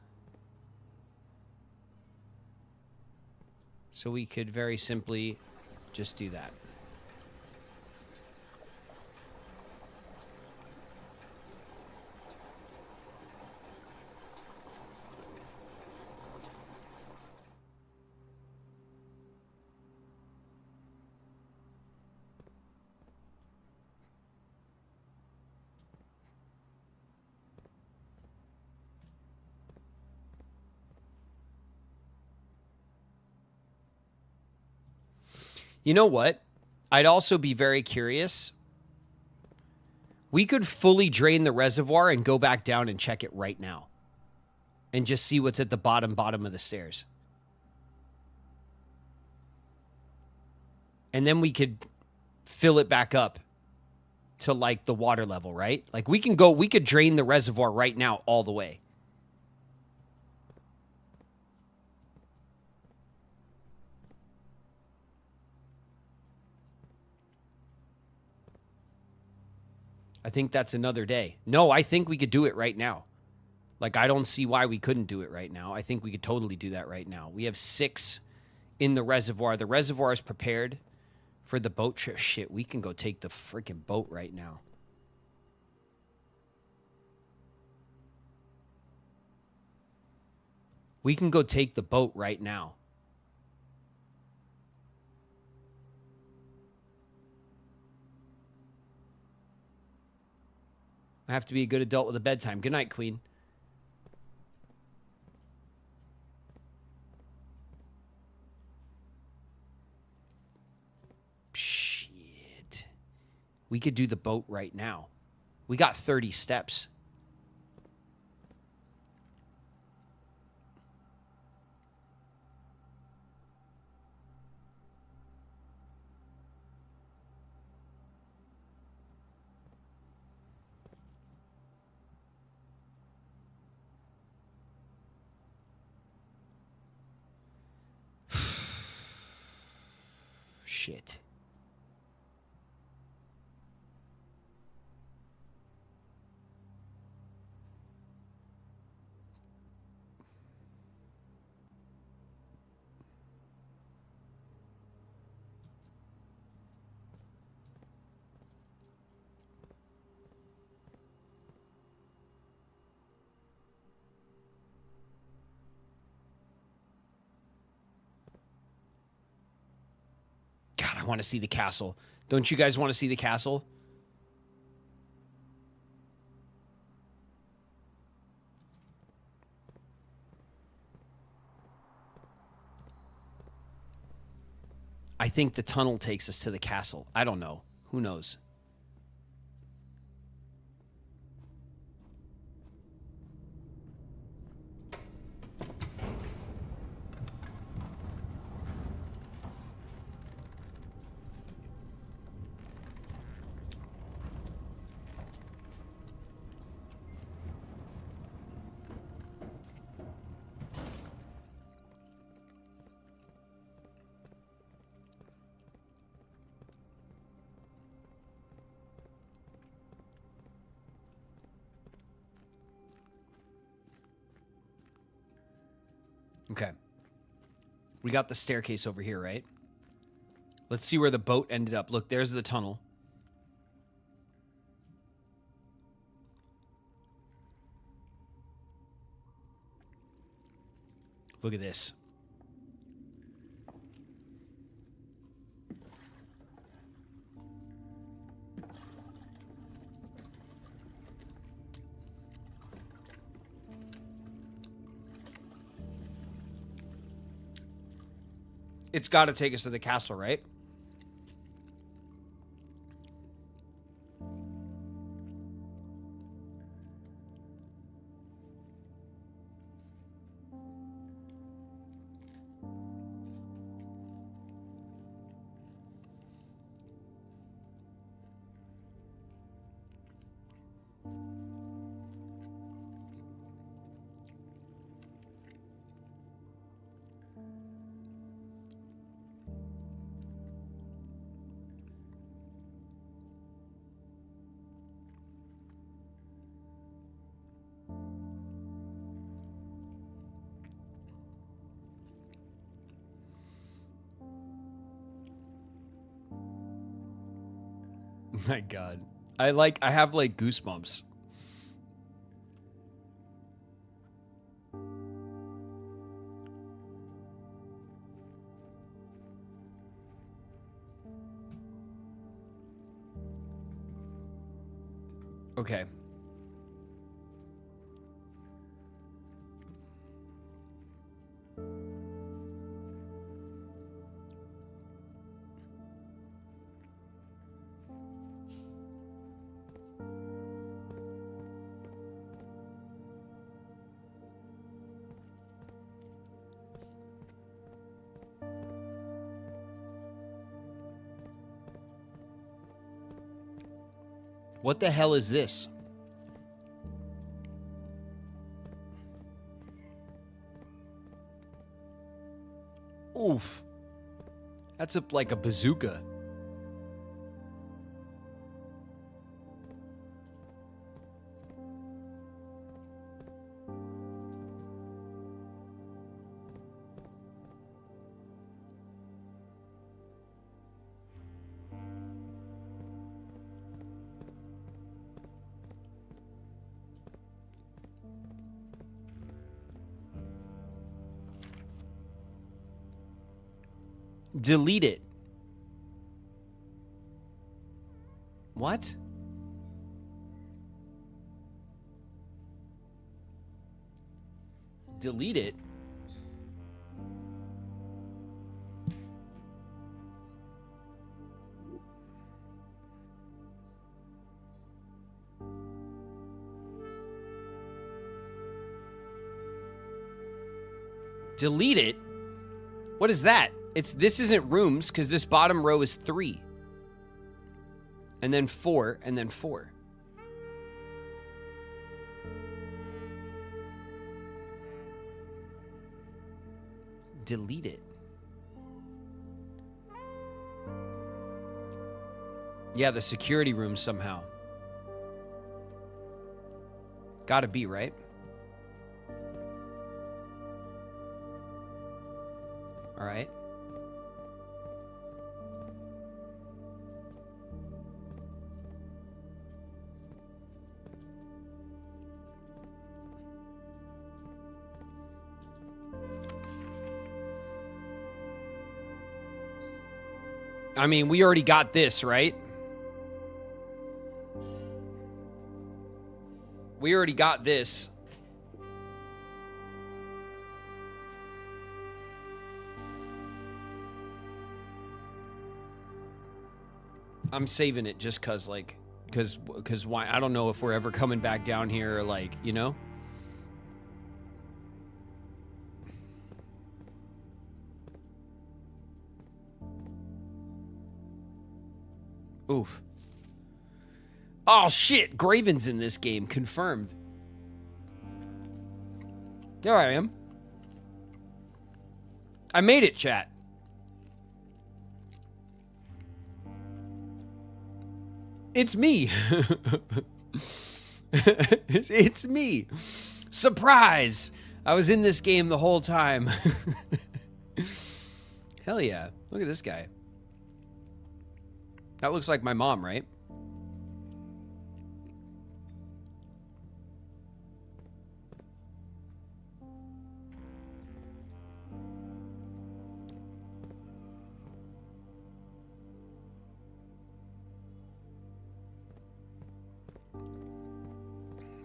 So we could very simply just do that. You know what? I'd also be very curious. We could fully drain the reservoir and go back down and check it right now. And just see what's at the bottom of the stairs. And then we could fill it back up to like the water level, right? Like we could drain the reservoir right now all the way. I think that's another day. No, I think we could do it right now. Like, I don't see why we couldn't do it right now. I think we could totally do that right now. We have 6 in the reservoir. The reservoir is prepared for the boat trip. Shit, we can go take the freaking boat right now. We can go take the boat right now. I have to be a good adult with a bedtime. Good night, Queen. Shit. We could do the boat right now. We got 30 steps. Shit. God, I want to see the castle. Don't you guys want to see the castle? I think the tunnel takes us to the castle. I don't know. Who knows? Okay. We got the staircase over here, right? Let's see where the boat ended up. Look, there's the tunnel. Look at this. It's got to take us to the castle, right? My God. I have like goosebumps. Okay. What the hell is this? Oof. That's like a bazooka. Delete it. What? Delete it? Delete it? What is that? This isn't rooms, because this bottom row is 3. And then 4, and then 4. Delete it. Yeah, the security room somehow. Gotta be, right? All right. I mean, we already got this, right? We already got this. I'm saving it just cause why? I don't know if we're ever coming back down here, or like, you know? Oof. Oh shit, Graven's in this game, confirmed. There I am. I made it, chat. It's me. It's me. Surprise. I was in this game the whole time. Hell yeah. Look at this guy. That looks like my mom, right?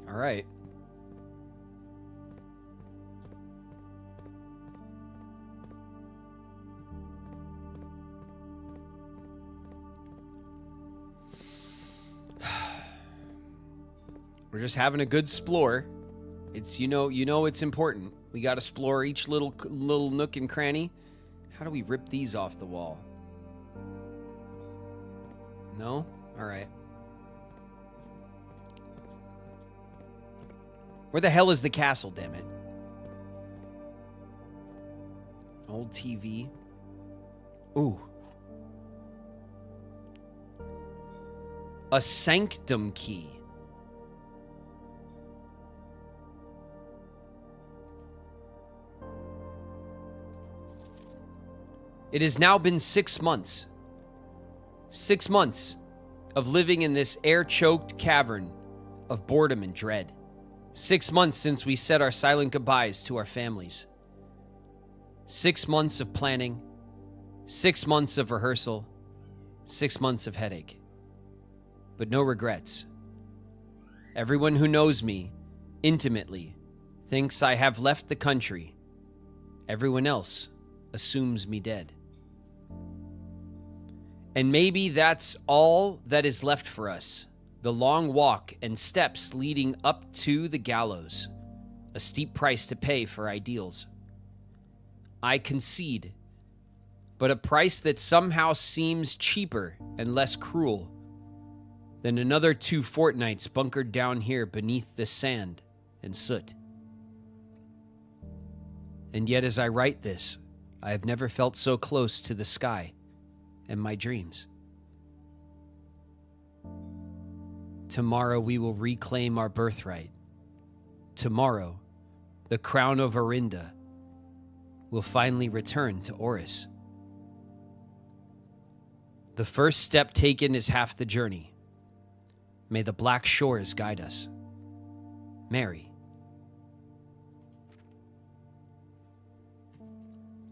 All right. We're just having a good explore. It's you know it's important. We got to explore each little nook and cranny. How do we rip these off the wall? No? All right. Where the hell is the castle, damn it? Old TV. Ooh. A sanctum key. It has now been 6 months. 6 months of living in this air-choked cavern of boredom and dread. 6 months since we said our silent goodbyes to our families. 6 months of planning. 6 months of rehearsal. 6 months of headache. But no regrets. Everyone who knows me intimately thinks I have left the country. Everyone else assumes me dead. And maybe that's all that is left for us. The long walk and steps leading up to the gallows. A steep price to pay for ideals. I concede, but a price that somehow seems cheaper and less cruel than another 2 fortnights bunkered down here beneath the sand and soot. And yet as I write this, I have never felt so close to the sky and my dreams. Tomorrow we will reclaim our birthright. Tomorrow, the crown of Orinda will finally return to Oris. The first step taken is half the journey. May the black shores guide us. Mary.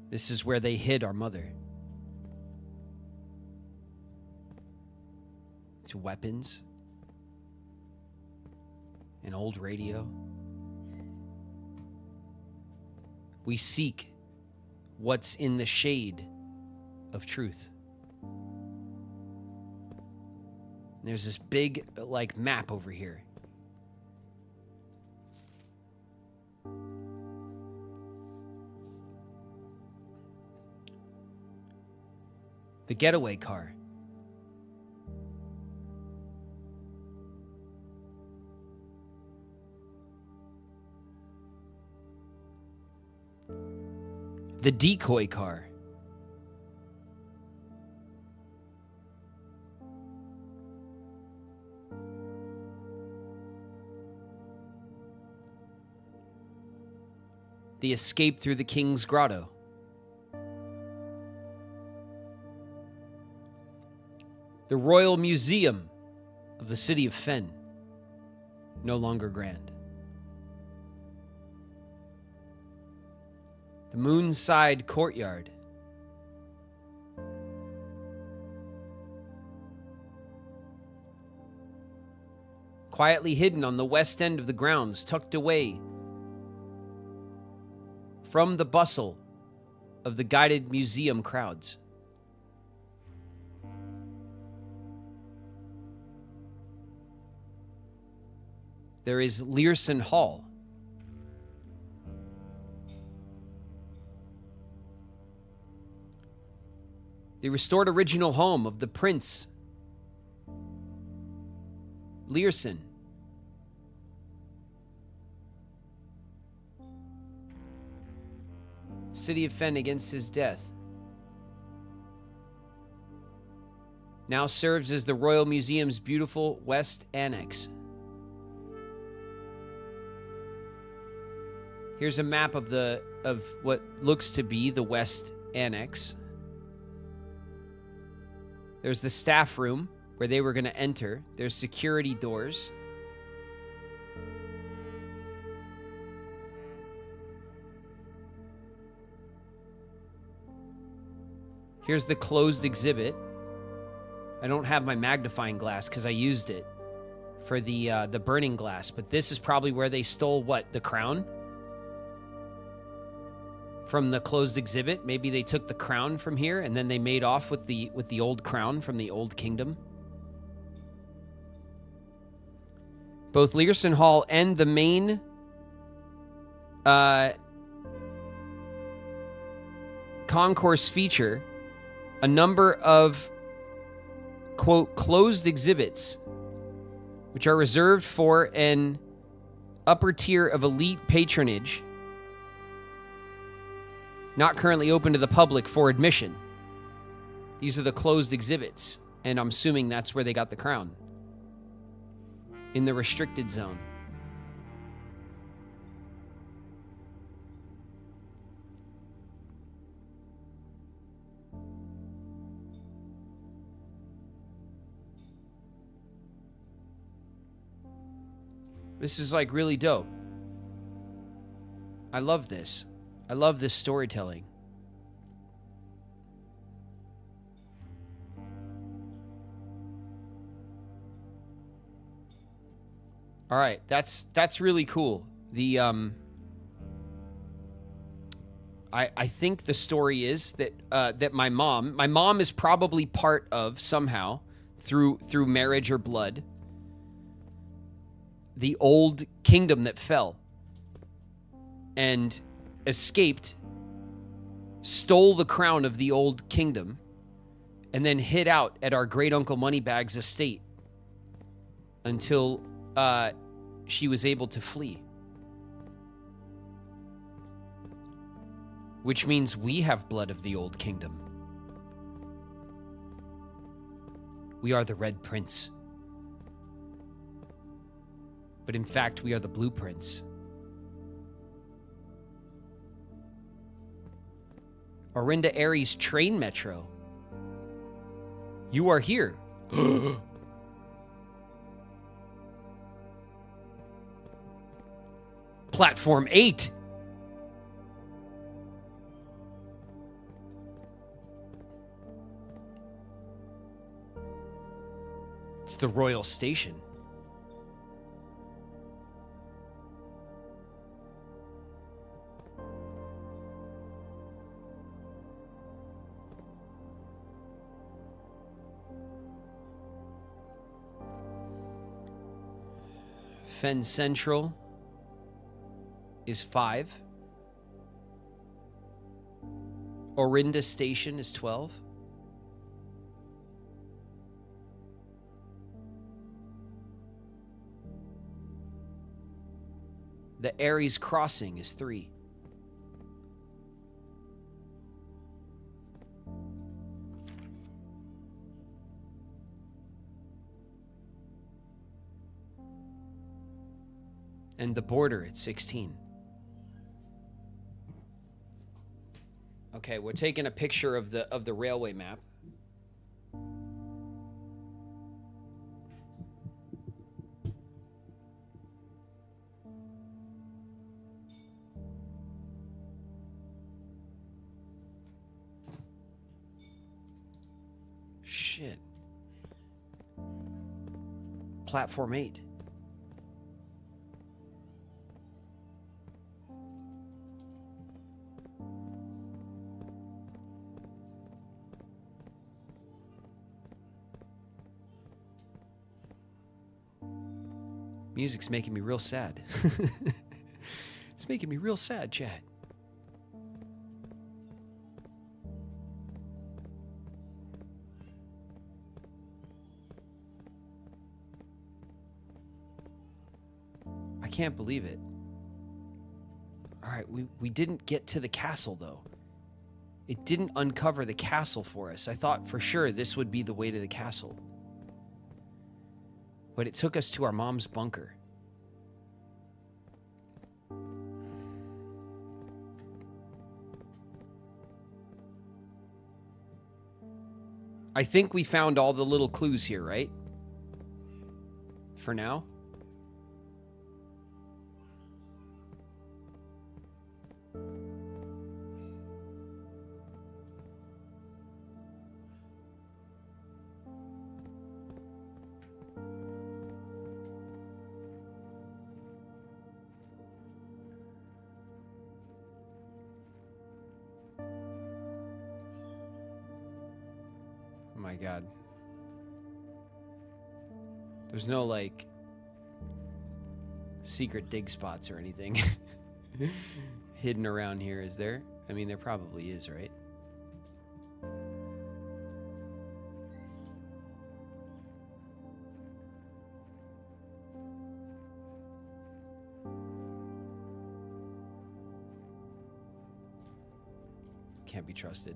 This is where they hid our mother. To weapons. An old radio. We seek what's in the shade of truth. There's this big, map over here. The getaway car. The decoy car. The escape through the King's Grotto. The Royal Museum of the City of Fen. No longer grand. The Moonside Courtyard. Quietly hidden on the west end of the grounds, tucked away from the bustle of the guided museum crowds. There is Learson Hall. The restored original home of the Prince Learson. City of Fen against his death. Now serves as the Royal Museum's beautiful West Annex. Here's a map of what looks to be the West Annex. There's the staff room where they were going to enter. There's security doors. Here's the closed exhibit. I don't have my magnifying glass because I used it for the burning glass, but this is probably where they stole what? The crown? From the closed exhibit. Maybe they took the crown from here and then they made off with the old crown from the old kingdom. Both Learson Hall and the main concourse feature a number of, quote, closed exhibits, which are reserved for an upper tier of elite patronage, not currently open to the public for admission. These are the closed exhibits, and I'm assuming that's where they got the crown. In the restricted zone. This is like really dope. I love this. I love this storytelling. All right, that's really cool. The I think the story is that that my mom is probably part of somehow through marriage or blood the old kingdom that fell and escaped, stole the crown of the old kingdom, and then hid out at our great uncle Moneybags' estate until she was able to flee. Which means we have blood of the old kingdom. We are the Red Prince. But in fact, we are the Blue Prince. Orinda Aries train metro. You are here. Platform 8. It's the Royal Station. Fen Central is 5. Orinda Station is 12. The Aries Crossing is 3. And the border at 16. Okay, we're taking a picture of the railway map. Shit. Platform 8. Music's making me real sad. It's making me real sad, chat. I can't believe it. All right, we didn't get to the castle, though. It didn't uncover the castle for us. I thought for sure this would be the way to the castle. But it took us to our mom's bunker. I think we found all the little clues here, right? For now. Oh my God. There's no, like, secret dig spots or anything hidden around here, is there? I mean, there probably is, right? Can't be trusted.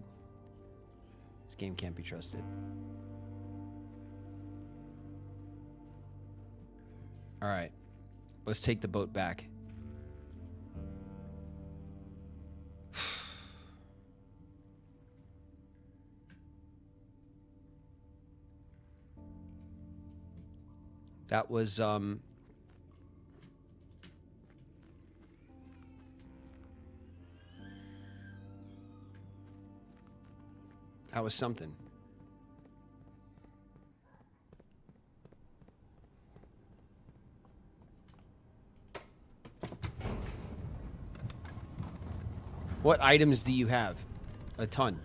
This game can't be trusted. All right. Let's take the boat back. That was that was something. What items do you have? A ton.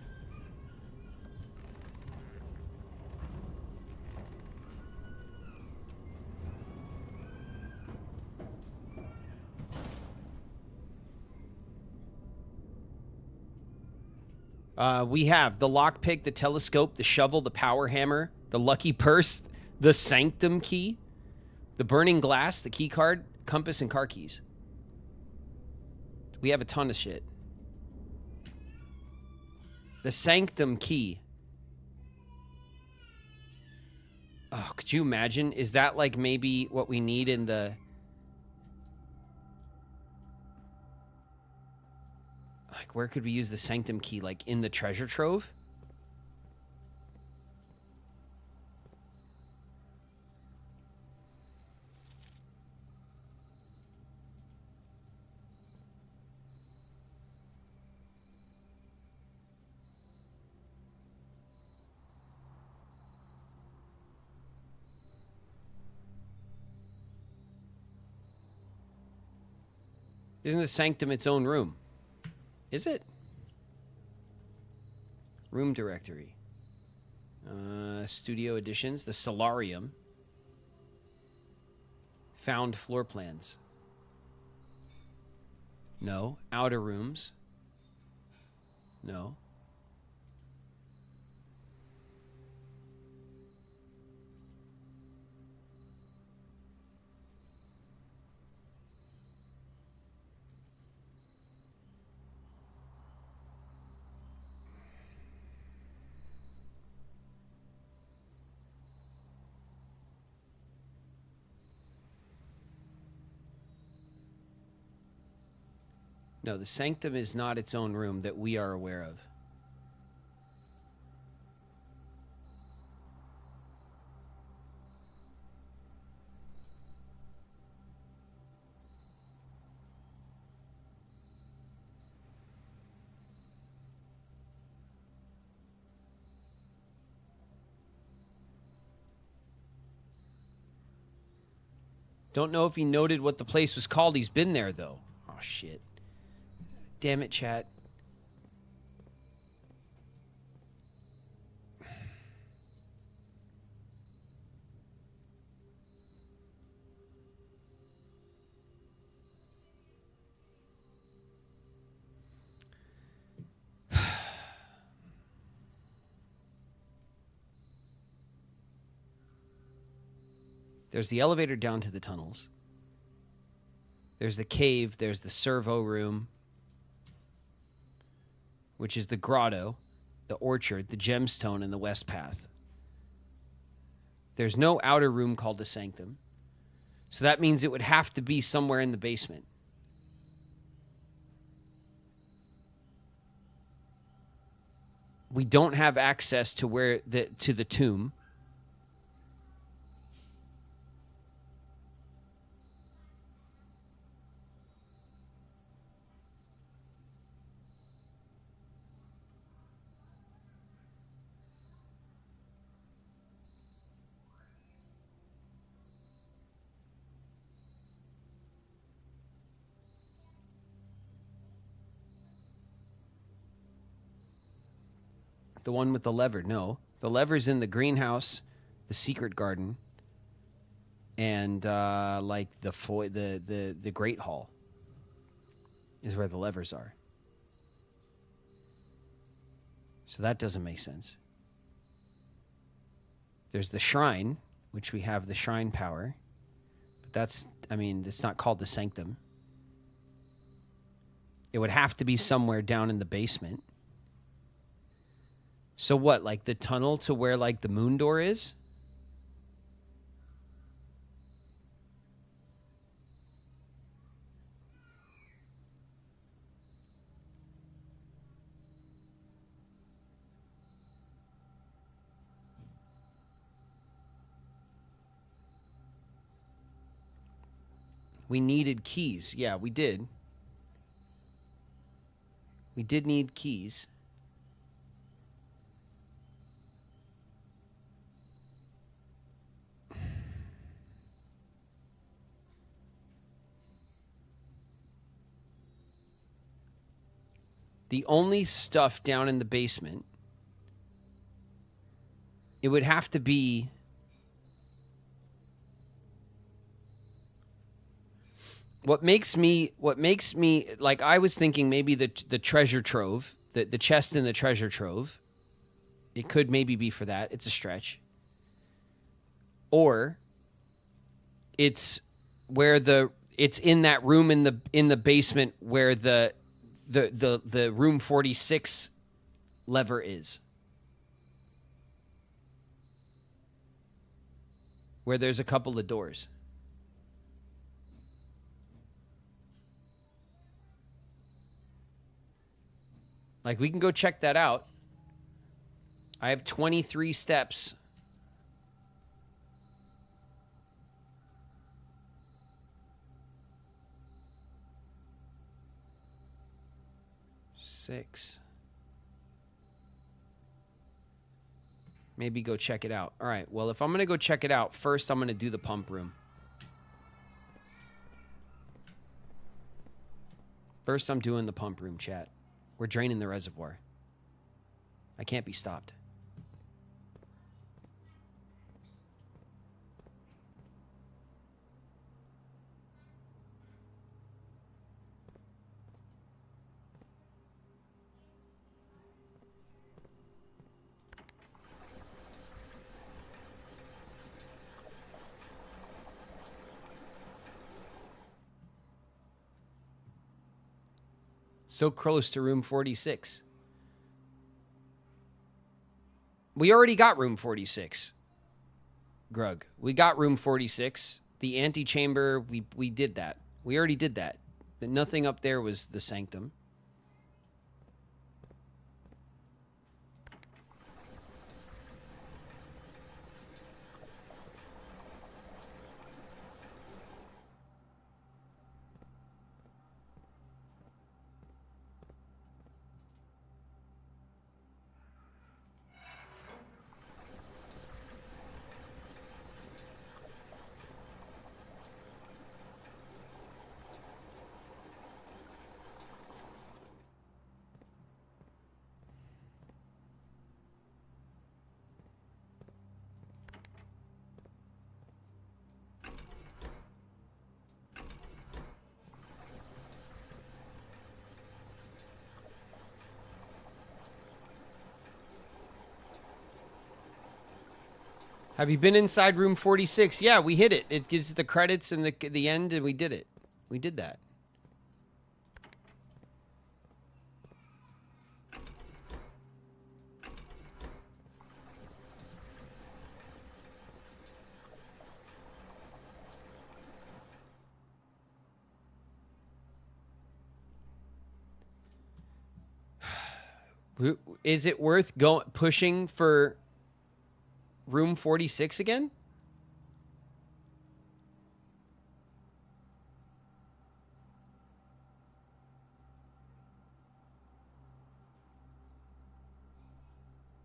We have the lockpick, the telescope, the shovel, the power hammer, the lucky purse, the sanctum key, the burning glass, the key card, compass, and car keys. We have a ton of shit. The sanctum key. Oh, could you imagine? Is that like maybe what we need in the... Like, where could we use the sanctum key? Like, in the treasure trove? Isn't the sanctum its own room? Is it? Room directory. Studio editions. The solarium. Found floor plans. No. Outer rooms. No. No, the sanctum is not its own room that we are aware of. Don't know if he noted what the place was called. He's been there, though. Oh, shit. Damn it, chat. There's the elevator down to the tunnels. There's the cave. There's the servo room, which is the grotto, the orchard, the gemstone, and the west path. There's no outer room called the sanctum. So that means it would have to be somewhere in the basement. We don't have access to the tomb. The one with the lever. No. The lever's in the greenhouse, the secret garden, and like the Great Hall is where the levers are. So that doesn't make sense. There's the shrine, which we have the shrine power. But that's, I mean, it's not called the sanctum. It would have to be somewhere down in the basement. So what, like the tunnel to where like the moon door is? We needed keys. Yeah, we did. We did need keys. The only stuff down in the basement, it would have to be what makes me like, I was thinking maybe the treasure trove, the chest in the treasure trove. It could maybe be for that. It's a stretch. Or it's where it's in that room in the basement where the room 46 lever is. Where there's a couple of doors. Like, we can go check that out. I have 23 steps. Maybe go check it out. All right, well, if I'm going to go check it out, first I'm going to do the pump room. First I'm doing the pump room, chat. We're draining the reservoir. I can't be stopped. So close to room 46. We already got room 46. Grug. We got room 46. The antechamber, we did that. We already did that. Nothing up there was the sanctum. Have you been inside room 46? Yeah, we hit it. It gives the credits and the end, and we did it. We did that. Is it worth pushing for room 46 again?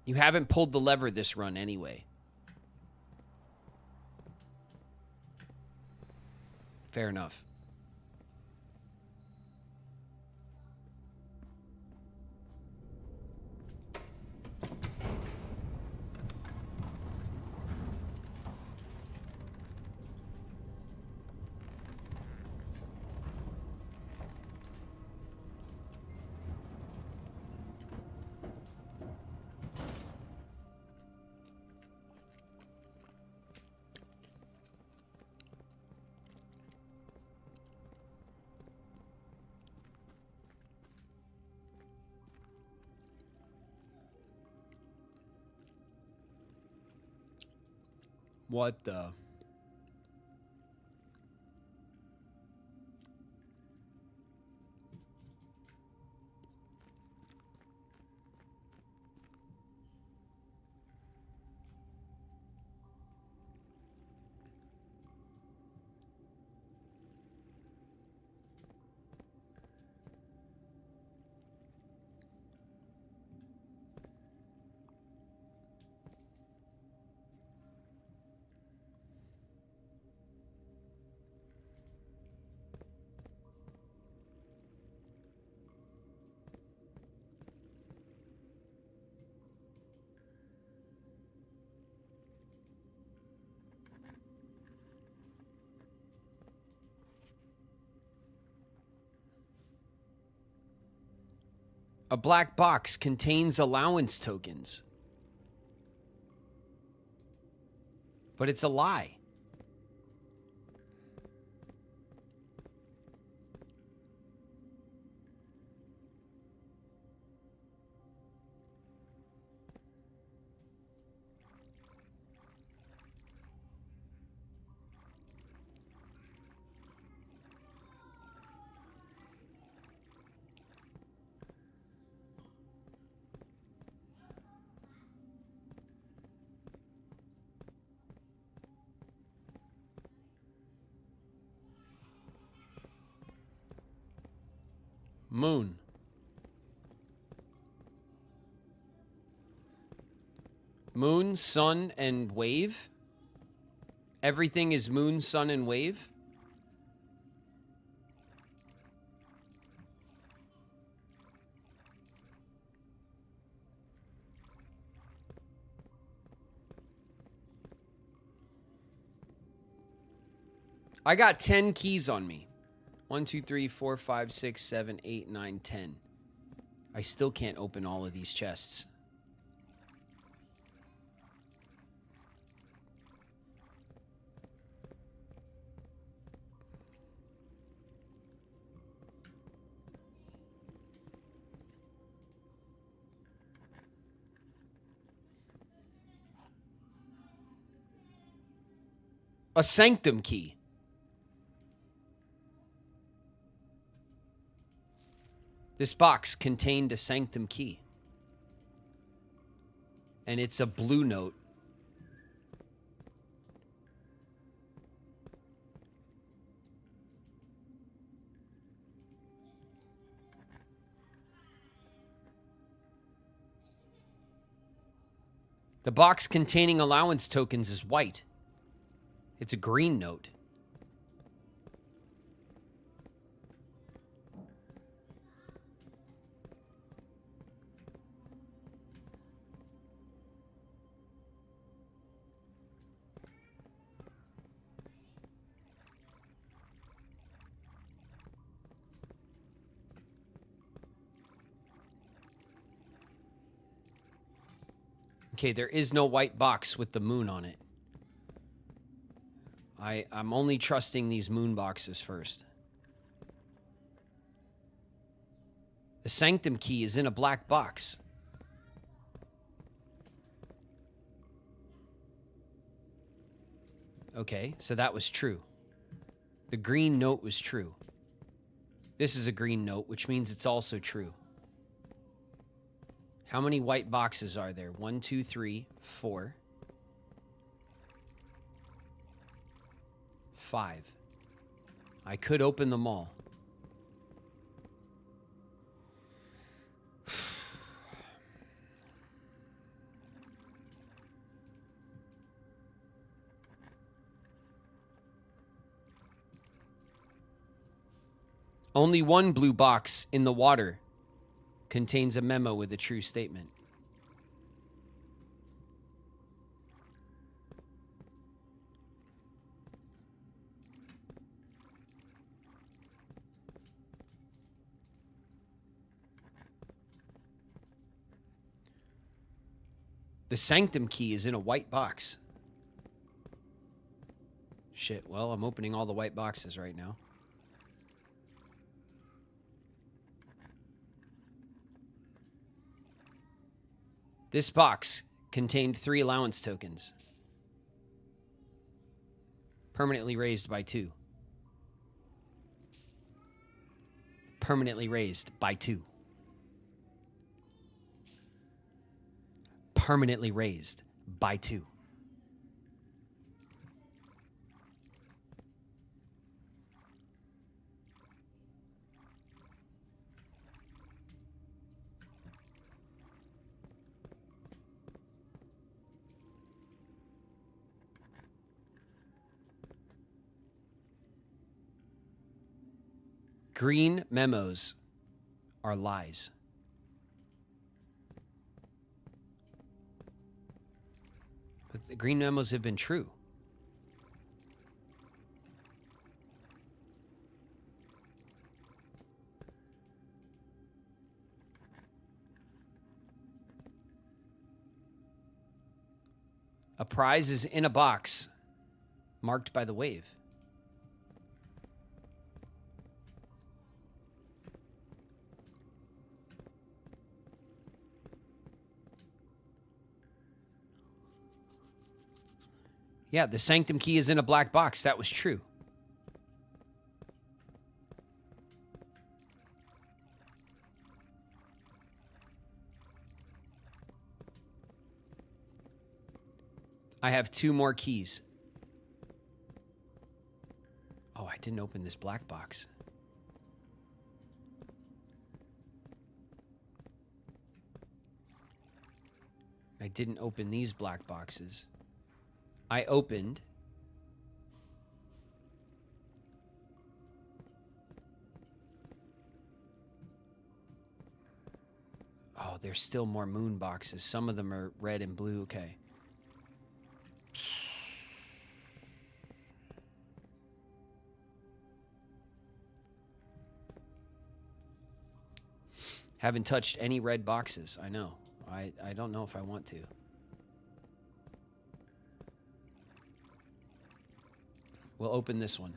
You haven't pulled the lever this run anyway. Fair enough. What the? A black box contains allowance tokens. But it's a lie. Moon. Moon, sun, and wave? Everything is moon, sun, and wave? I got 10 keys on me. 1, 2, 3, 4, 5, 6, 7, 8, 9, 10. I still can't open all of these chests. A sanctum key. This box contained a sanctum key. And it's a blue note. The box containing allowance tokens is white. It's a green note. Okay, there is no white box with the moon on it. I'm only trusting these moon boxes first. The sanctum key is in a black box. Okay, so that was true. The green note was true. This is a green note, which means it's also true. How many white boxes are there? 1, 2, 3, 4, 5. I could open them all. Only one blue box in the water contains a memo with a true statement. The sanctum key is in a white box. Shit, well, I'm opening all the white boxes right now. This box contained 3 allowance tokens. Permanently raised by 2. Permanently raised by 2. Permanently raised by 2. Green memos are lies. But the green memos have been true. A prize is in a box marked by the wave. Yeah, the sanctum key is in a black box. That was true. I have 2 more keys. Oh, I didn't open this black box. I didn't open these black boxes. I opened oh, there's still more moon boxes. Some of them are red and blue. Okay. Haven't touched any red boxes. I know. I don't know if I want to. We'll open this one.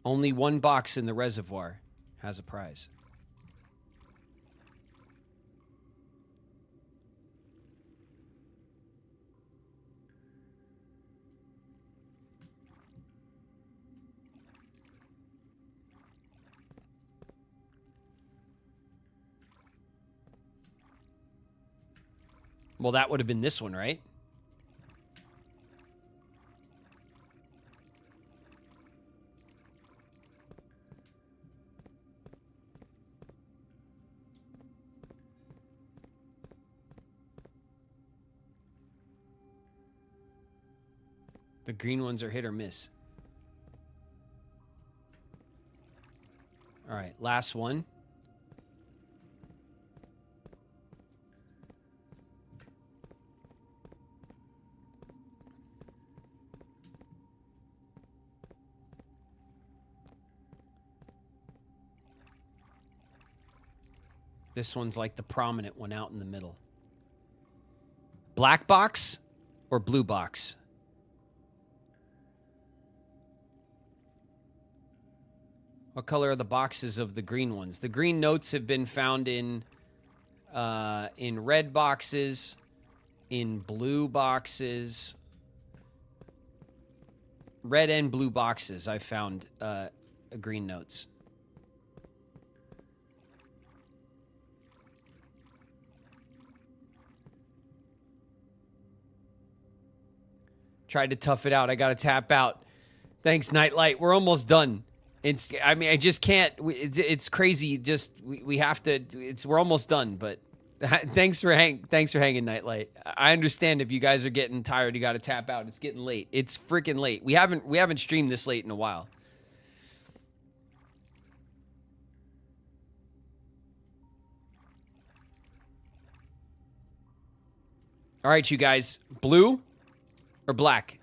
Only one box in the reservoir has a prize. Well, that would have been this one, right? The green ones are hit or miss. All right, last one. This one's like the prominent one out in the middle. Black box or blue box? What color are the boxes of the green ones? The green notes have been found in red boxes, in blue boxes, red and blue boxes. I found green notes. Tried to tough it out. I got to tap out. Thanks, Nightlight. We're almost done. I mean, I just can't. It's crazy. Just we have to. We're almost done. But thanks for hanging, Nightlight. I understand if you guys are getting tired. You got to tap out. It's getting late. It's freaking late. We haven't streamed this late in a while. All right, you guys. Blue or black?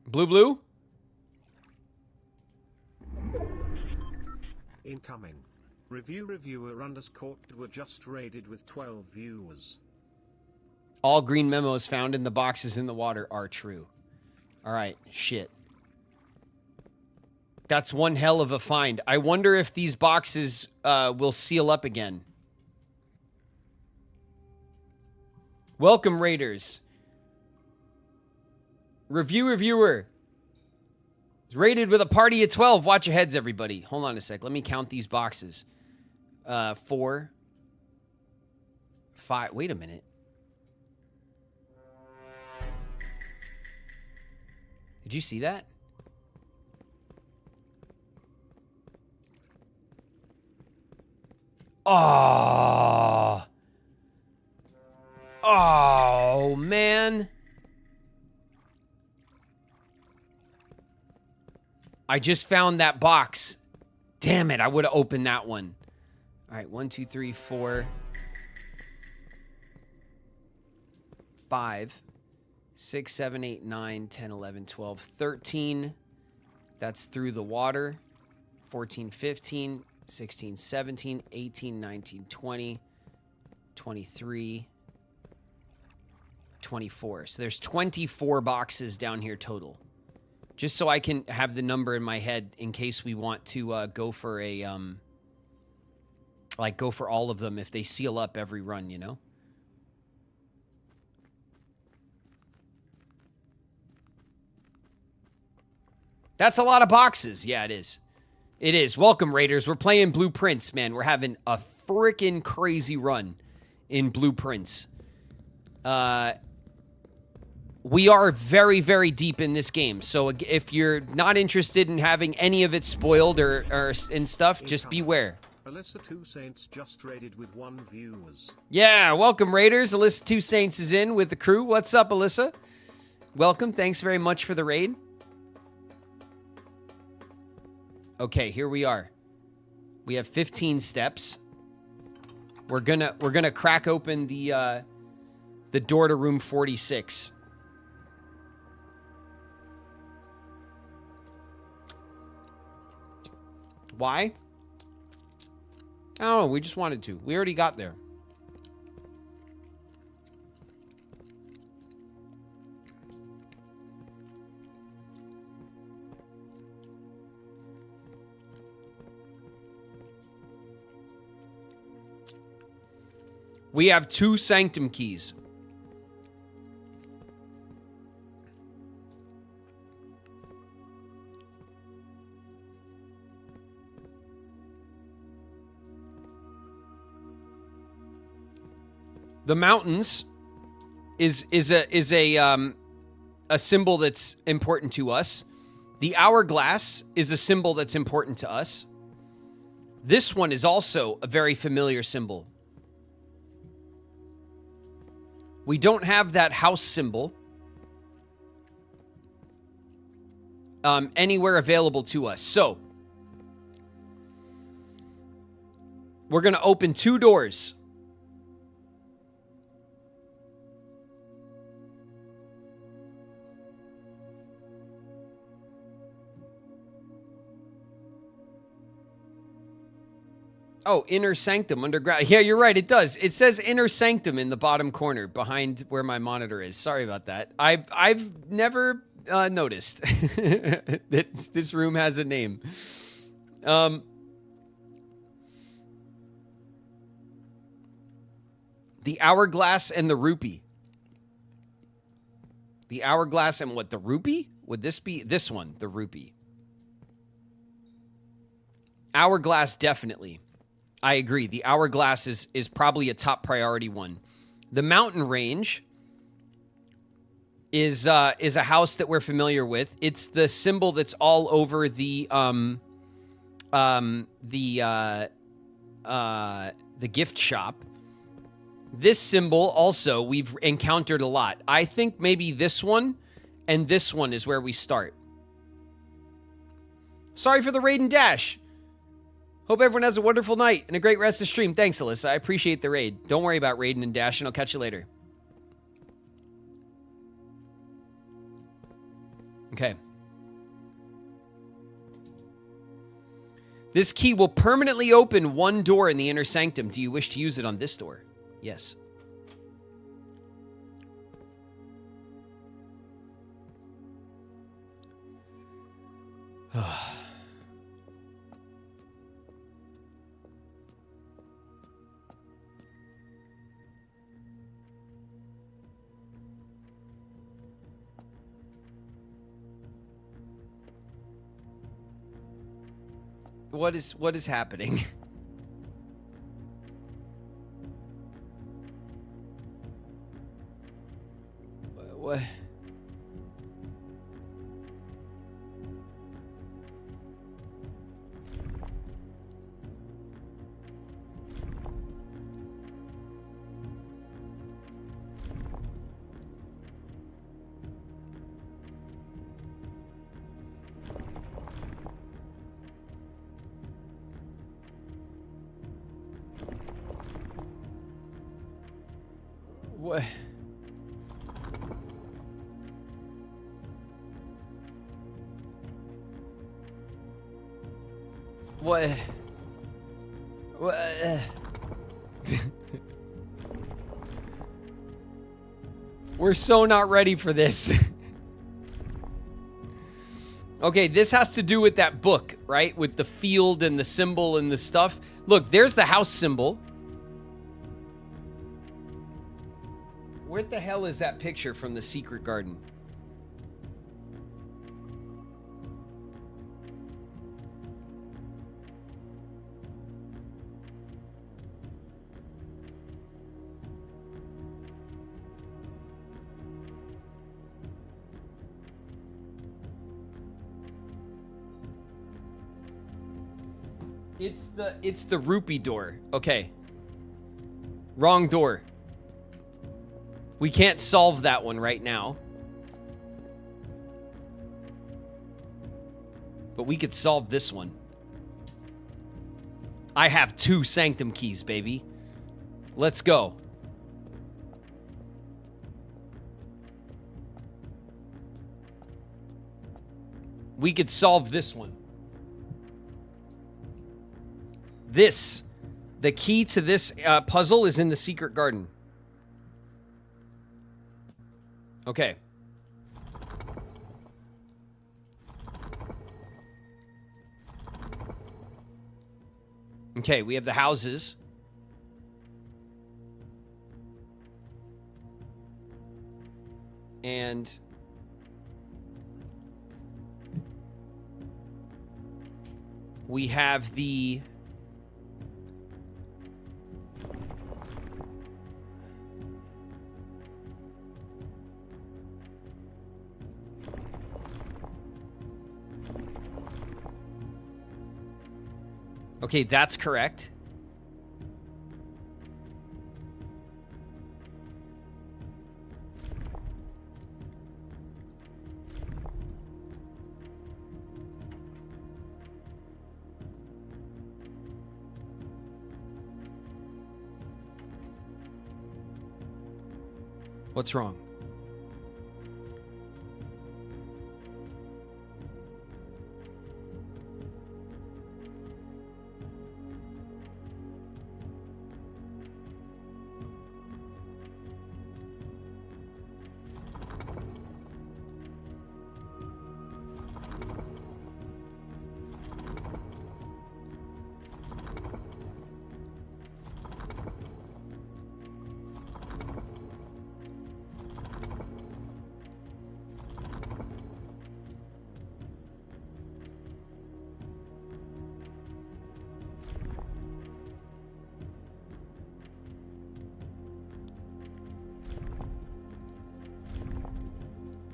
Blue? Incoming. Reviewer _ were just raided with 12 viewers. All green memos found in the boxes in the water are true. All right, shit. That's one hell of a find. I wonder if these boxes will seal up again. Welcome, Raiders. Reviewer. It's raided with a party of 12. Watch your heads, everybody. Hold on a sec. Let me count these boxes. 4, 5. Wait a minute. Did you see that? Oh, man. I just found that box. Damn it, I would have opened that one. All right, 1, 2, 3, 4, 5, 6, 7, 8, 9, 10, 11, 12, 13. That's through the water. 14, 15, 16, 17, 18, 19, 20, 23, 24. So there's 24 boxes down here total. Just so I can have the number in my head in case we want to go for a, go for all of them if they seal up every run, you know? That's a lot of boxes. Yeah, it is. It is. Welcome, Raiders. We're playing Blueprints, man. We're having a freaking crazy run in Blueprints. We are very, very deep in this game. So if you're not interested in having any of it spoiled or in stuff, just beware. Alyssa 2 Saints just raided with 1 viewers. Yeah, welcome, Raiders. Alyssa 2 Saints is in with the crew. What's up, Alyssa? Welcome. Thanks very much for the raid. Okay, here we are. We have 15 steps. We're gonna crack open the door to room 46. Why? I don't know. We just wanted to. We already got there. We have 2 sanctum keys. The mountains is a symbol that's important to us. The hourglass is a symbol that's important to us. This one is also a very familiar symbol. We don't have that house symbol anywhere available to us. So we're going to open 2 doors. Oh, inner sanctum underground. Yeah, you're right. It does. It says inner sanctum in the bottom corner behind where my monitor is. Sorry about that. I've never noticed that this room has a name. The hourglass and the rupee. The hourglass and what? The rupee? Would this be this one? The rupee. Hourglass, definitely. I agree. The hourglass is probably a top priority one. The mountain range is a house that we're familiar with. It's the symbol that's all over the gift shop. This symbol also we've encountered a lot. I think maybe this one and this one is where we start. Sorry for the raid and dash. Hope everyone has a wonderful night and a great rest of stream. Thanks, Alyssa. I appreciate the raid. Don't worry about raiding and dash, and I'll catch you later. Okay. This key will permanently open one door in the inner sanctum. Do you wish to use it on this door? Yes. What is happening? What? What? What? What? We're so not ready for this. Okay, this has to do with that book, right? With the field and the symbol and the stuff. Look, there's the house symbol. Where the hell is that picture from the secret garden? It's the rupee door. Okay. Wrong door. We can't solve that one right now. But we could solve this one. I have 2 sanctum keys, baby. Let's go. We could solve this one. The key to this puzzle is in the secret garden. Okay. Okay, we have the houses. And we have the Okay, that's correct. What's wrong?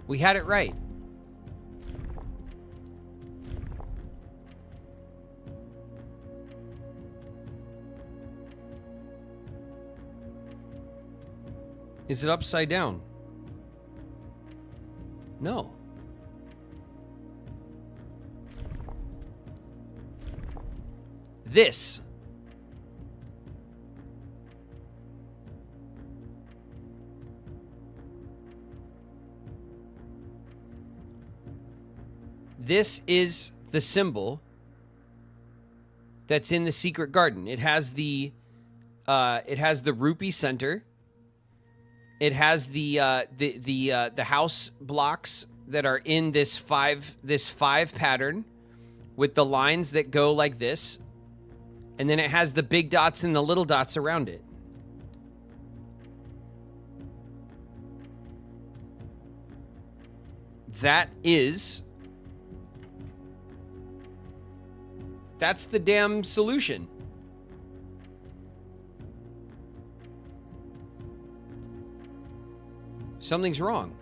We had it right. Is it upside down? No. This. This is the symbol that's in the secret garden. It has the rupee center. It has the house blocks that are in this five pattern with the lines that go like this. And then it has the big dots and the little dots around it. That's the damn solution. Something's wrong.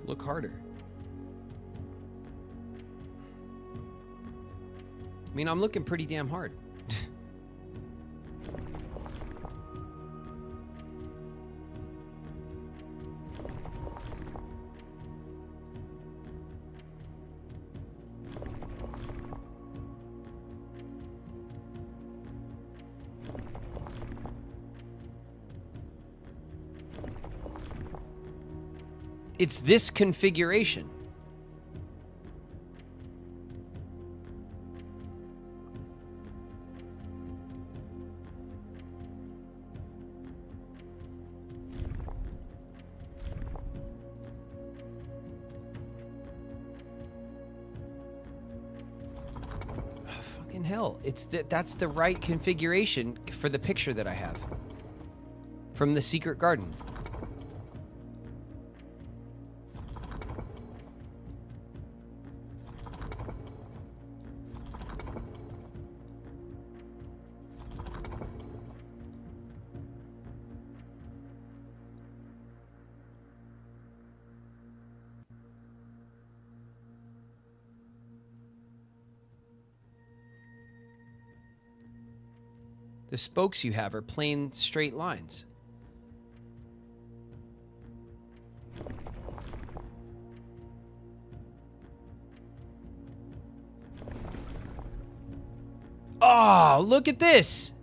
Look harder. I mean, I'm looking pretty damn hard. It's this configuration. Oh, fucking hell. That's the right configuration for the picture that I have from the secret garden. The spokes you have are plain straight lines. Oh, look at this.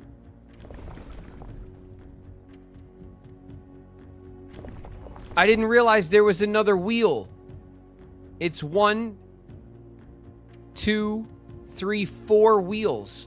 I didn't realize there was another wheel. It's 1, 2, 3, 4 wheels.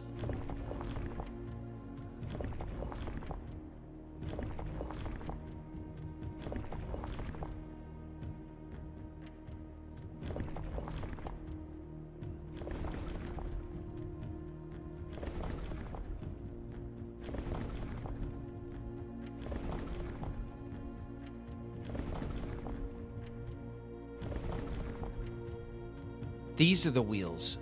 These are the wheels.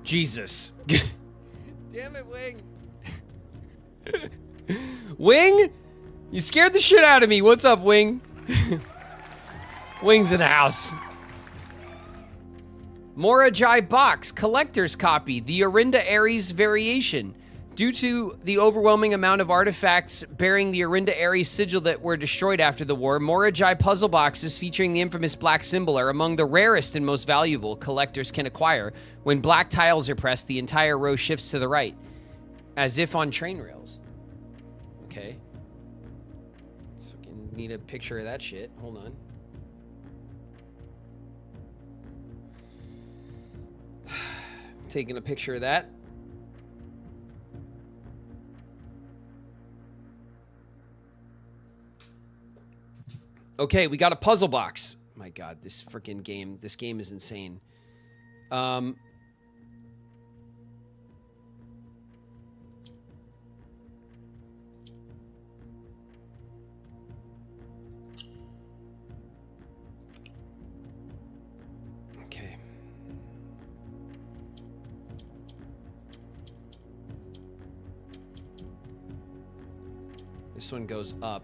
Jesus. Damn it, Wing. Wing? You scared the shit out of me. What's up, Wing? Wing's in the house. Morajai box, collector's copy, the Orinda Ares variation. Due to the overwhelming amount of artifacts bearing the Arinda Ares sigil that were destroyed after the war, Morajai puzzle boxes featuring the infamous black symbol are among the rarest and most valuable collectors can acquire. When black tiles are pressed, the entire row shifts to the right, as if on train rails. Okay. So need a picture of that shit. Hold on. Taking a picture of that. Okay, we got a puzzle box. My God, this freaking game. This game is insane. Okay. This one goes up.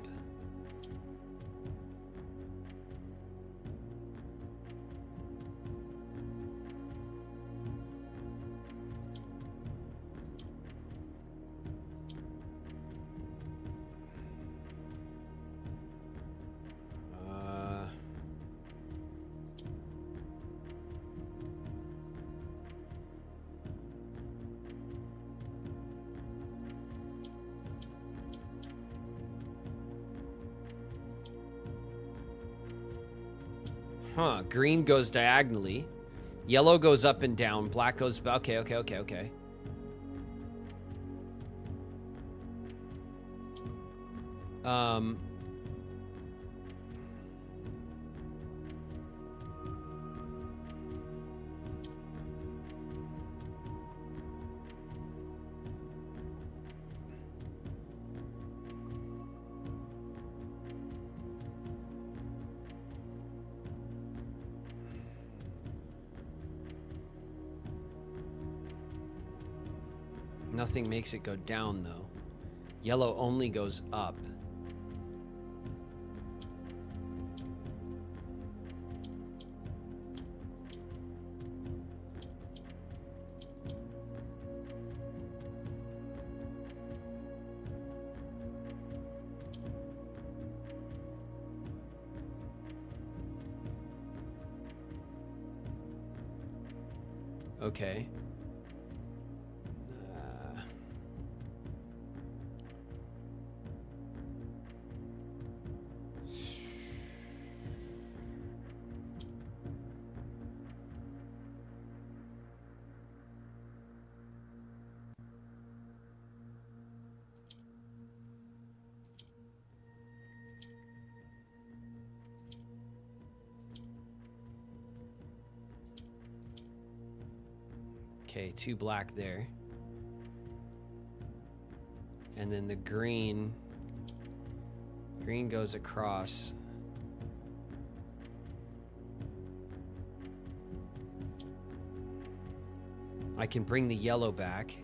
Huh, green goes diagonally. Yellow goes up and down. Black goes... Okay. Nothing makes it go down, though. Yellow only goes up. Okay. Okay, 2 black there. And then the green goes across. I can bring the yellow back.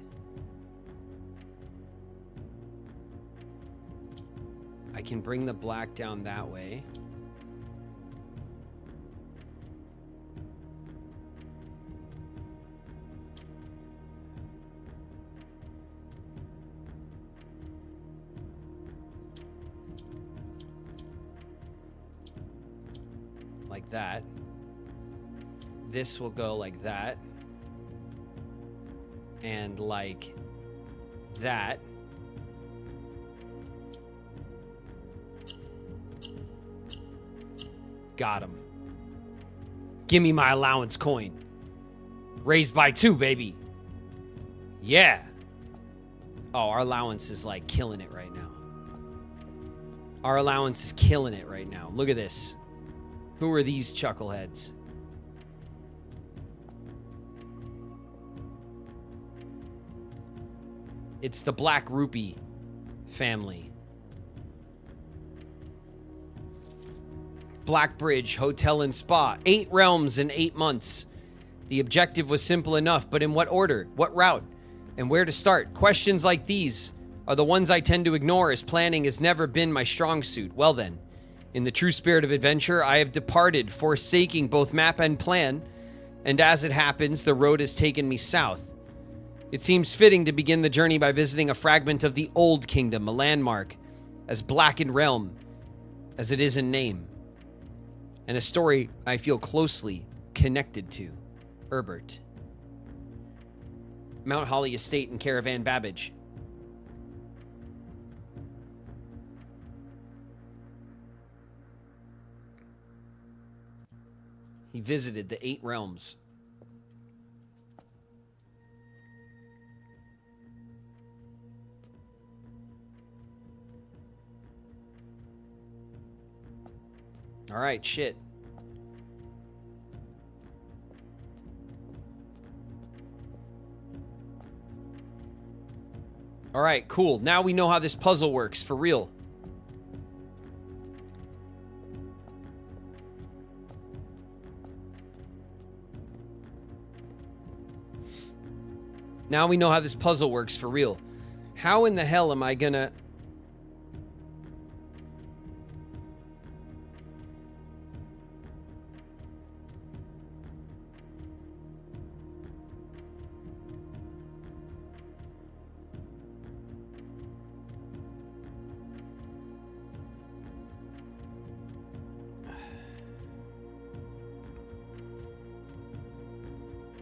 I can bring the black down that way. Like that. This will go like that. And like that. Got him. Give me my allowance coin. Raised by 2, baby. Yeah. Oh, our allowance is like killing it right now. Our allowance is killing it right now. Look at this. Who are these chuckleheads? It's the Black Rupee family. Blackbridge Hotel and Spa. 8 realms in 8 months. The objective was simple enough, but in what order? What route? And where to start? Questions like these are the ones I tend to ignore, as planning has never been my strong suit. Well then, in the true spirit of adventure, I have departed, forsaking both map and plan, and as it happens, the road has taken me south. It seems fitting to begin the journey by visiting a fragment of the Old Kingdom, a landmark as black in realm as it is in name, and a story I feel closely connected to. Herbert. Mount Holly Estate and Caravan Babbage. He visited the 8 realms. All right, shit. All right, cool. Now we know how this puzzle works, for real. Now we know how this puzzle works, for real. How in the hell am I gonna...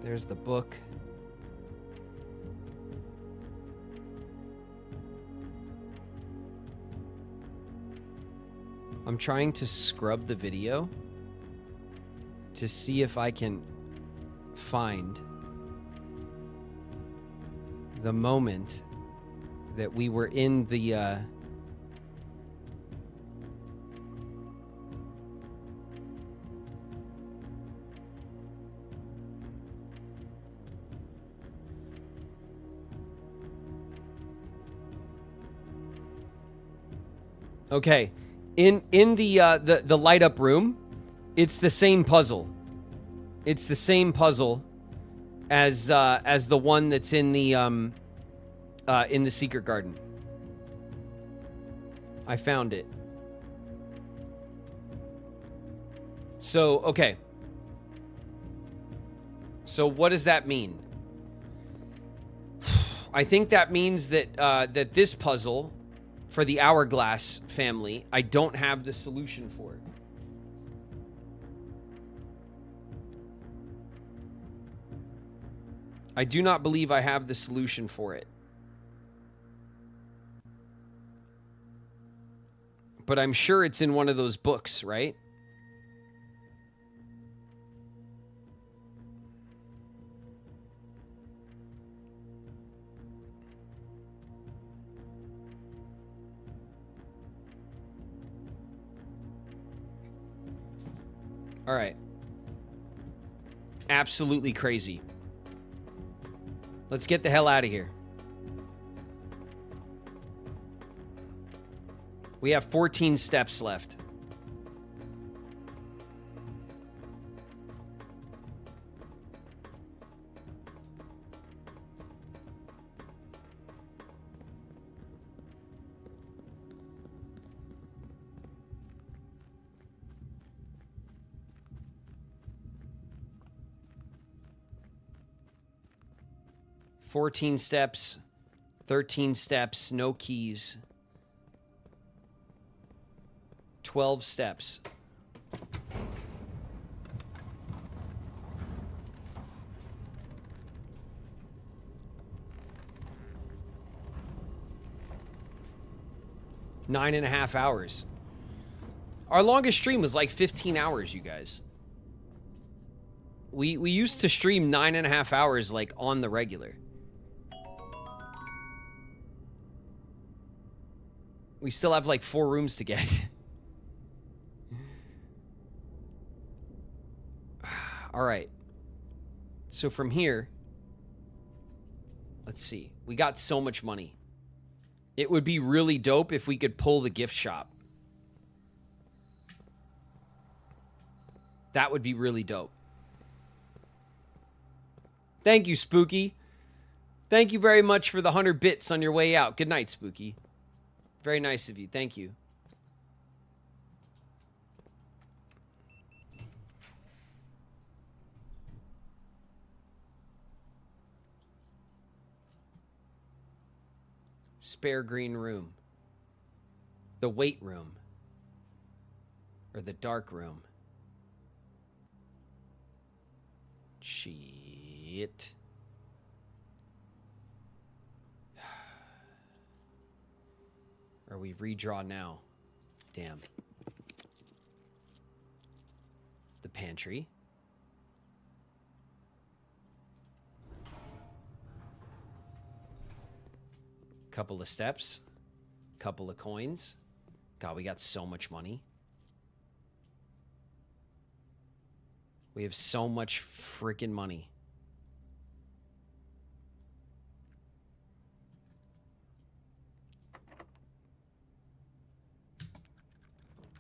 There's the book. I'm trying to scrub the video to see if I can find the moment that we were in the Okay. In the light up room, it's the same puzzle. It's the same puzzle as the one that's in the secret garden. I found it. So, okay. So what does that mean? I think that means that that this puzzle for the Hourglass family, I don't have the solution for it. I do not believe I have the solution for it. But I'm sure it's in one of those books, right? All right. Absolutely crazy. Let's get the hell out of here. We have 14 steps left. Fourteen steps, 13 steps, no keys. 12 steps. Nine and a half hours. Our longest stream was like 15 hours, you guys. We used to stream 9.5 hours like on the regular. We still have like 4 rooms to get. All right. So from here, let's see. We got so much money. It would be really dope if we could pull the gift shop. That would be really dope. Thank you, Spooky. Thank you very much for the 100 bits on your way out. Good night, Spooky. Very nice of you. Thank you. Spare green room. The weight room. Or the dark room. Shit. Or we redraw now. Damn. The pantry. Couple of steps. Couple of coins. God, we got so much money. We have so much freaking money.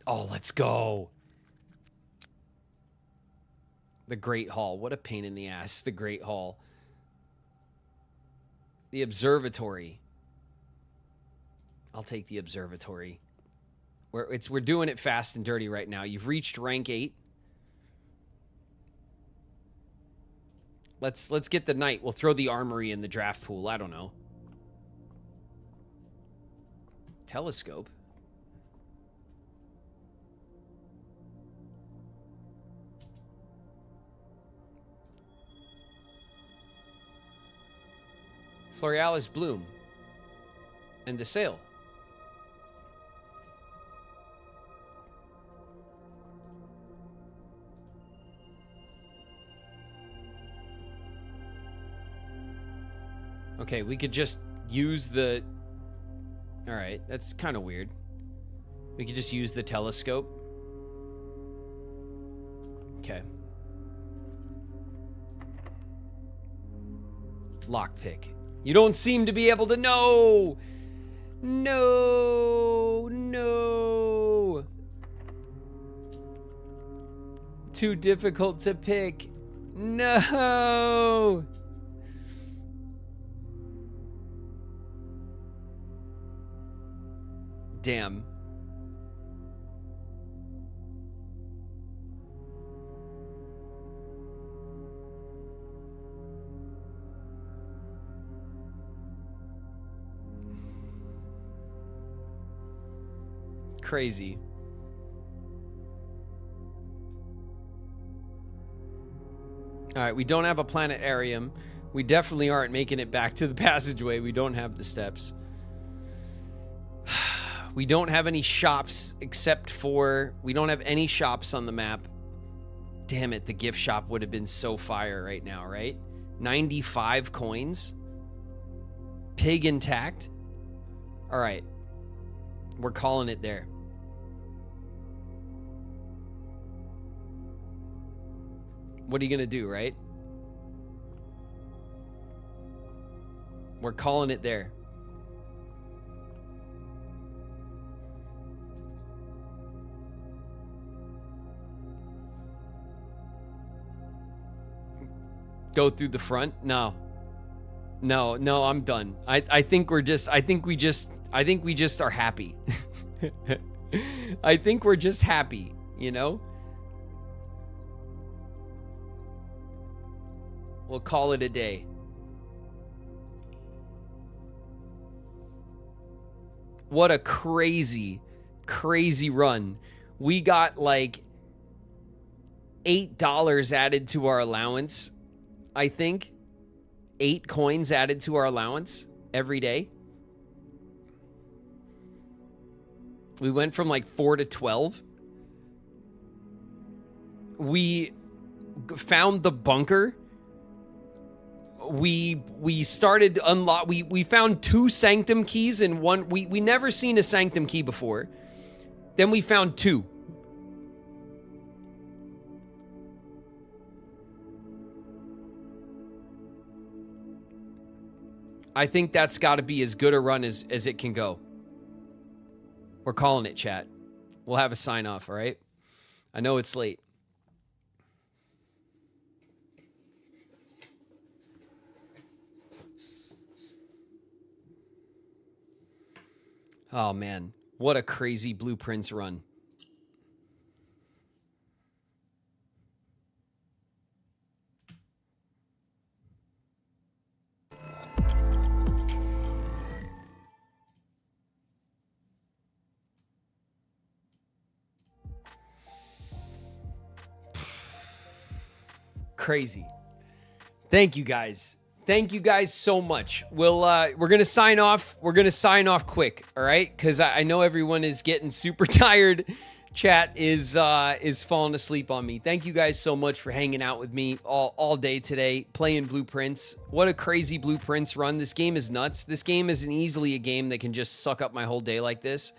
Oh, let's go. The Great Hall. What a pain in the ass, the Great Hall. The observatory. I'll take the observatory. We're doing it fast and dirty right now. You've reached rank 8. Let's get the knight. We'll throw the armory in the draft pool. I don't know. Telescope. Florealis bloom. And the sail. Okay, we could just use the... Alright, that's kind of weird. We could just use the telescope. Okay. Lockpick. You don't seem to be able to know! No! No! Too difficult to pick. No! Damn. Crazy. All right, we don't have a planetarium. We definitely aren't making it back to the passageway. We don't have the steps. We don't have any shops except for... We don't have any shops on the map. Damn it, the gift shop would have been so fire right now, right? 95 coins. Pig intact. All right. We're calling it there. What are you going to do, right? We're calling it there. Go through the front? No. No, I'm done. I think we just are happy. I think we're just happy, you know? We'll call it a day. What a crazy, crazy run. We got like $8 added to our allowance. I think 8 coins added to our allowance every day. We went from like 4 to 12. We found the bunker. We started unlock. We found 2 sanctum keys and one. We never seen a sanctum key before. Then we found 2. I think that's got to be as good a run as it can go. We're calling it, chat. We'll have a sign off, all right? I know it's late. Oh, man. What a crazy Blueprints run. Crazy. Thank you guys. Thank you guys so much. We're gonna sign off. We're gonna sign off quick, all right? Because I know everyone is getting super tired. Chat is falling asleep on me. Thank you guys so much for hanging out with me all day today, playing Blueprints. What a crazy Blueprints run. This game is nuts. This game isn't easily a game that can just suck up my whole day like this.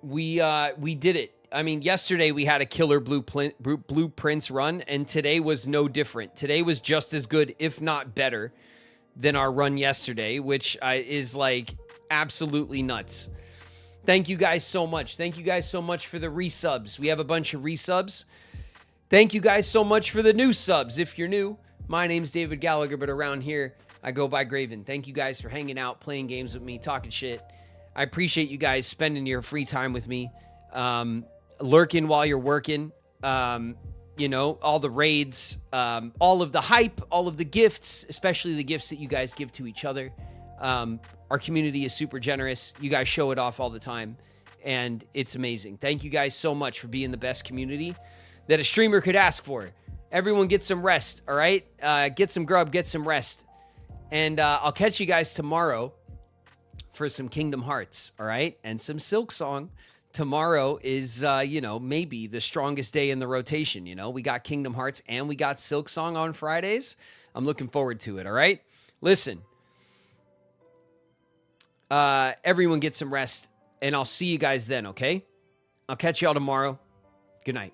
We did it. I mean, yesterday we had a killer Blueprints run, and today was no different. Today was just as good, if not better, than our run yesterday, which is like absolutely nuts. Thank you guys so much. Thank you guys so much for the resubs. We have a bunch of resubs. Thank you guys so much for the new subs. If you're new, my name's David Gallagher, but around here, I go by Graven. Thank you guys for hanging out, playing games with me, talking shit. I appreciate you guys spending your free time with me, lurking while you're working, you know, all the raids, all of the hype, all of the gifts, especially the gifts that you guys give to each other. Our community is super generous. You guys show it off all the time, and it's amazing. Thank you guys so much for being the best community that a streamer could ask for. Everyone get some rest, all right? Get some grub, get some rest. And I'll catch you guys tomorrow for some Kingdom Hearts, all right? And some Silk Song. Tomorrow is, you know, maybe the strongest day in the rotation, you know? We got Kingdom Hearts and we got Silk Song on Fridays. I'm looking forward to it, all right? Listen. Everyone get some rest, and I'll see you guys then, okay? I'll catch y'all tomorrow. Good night.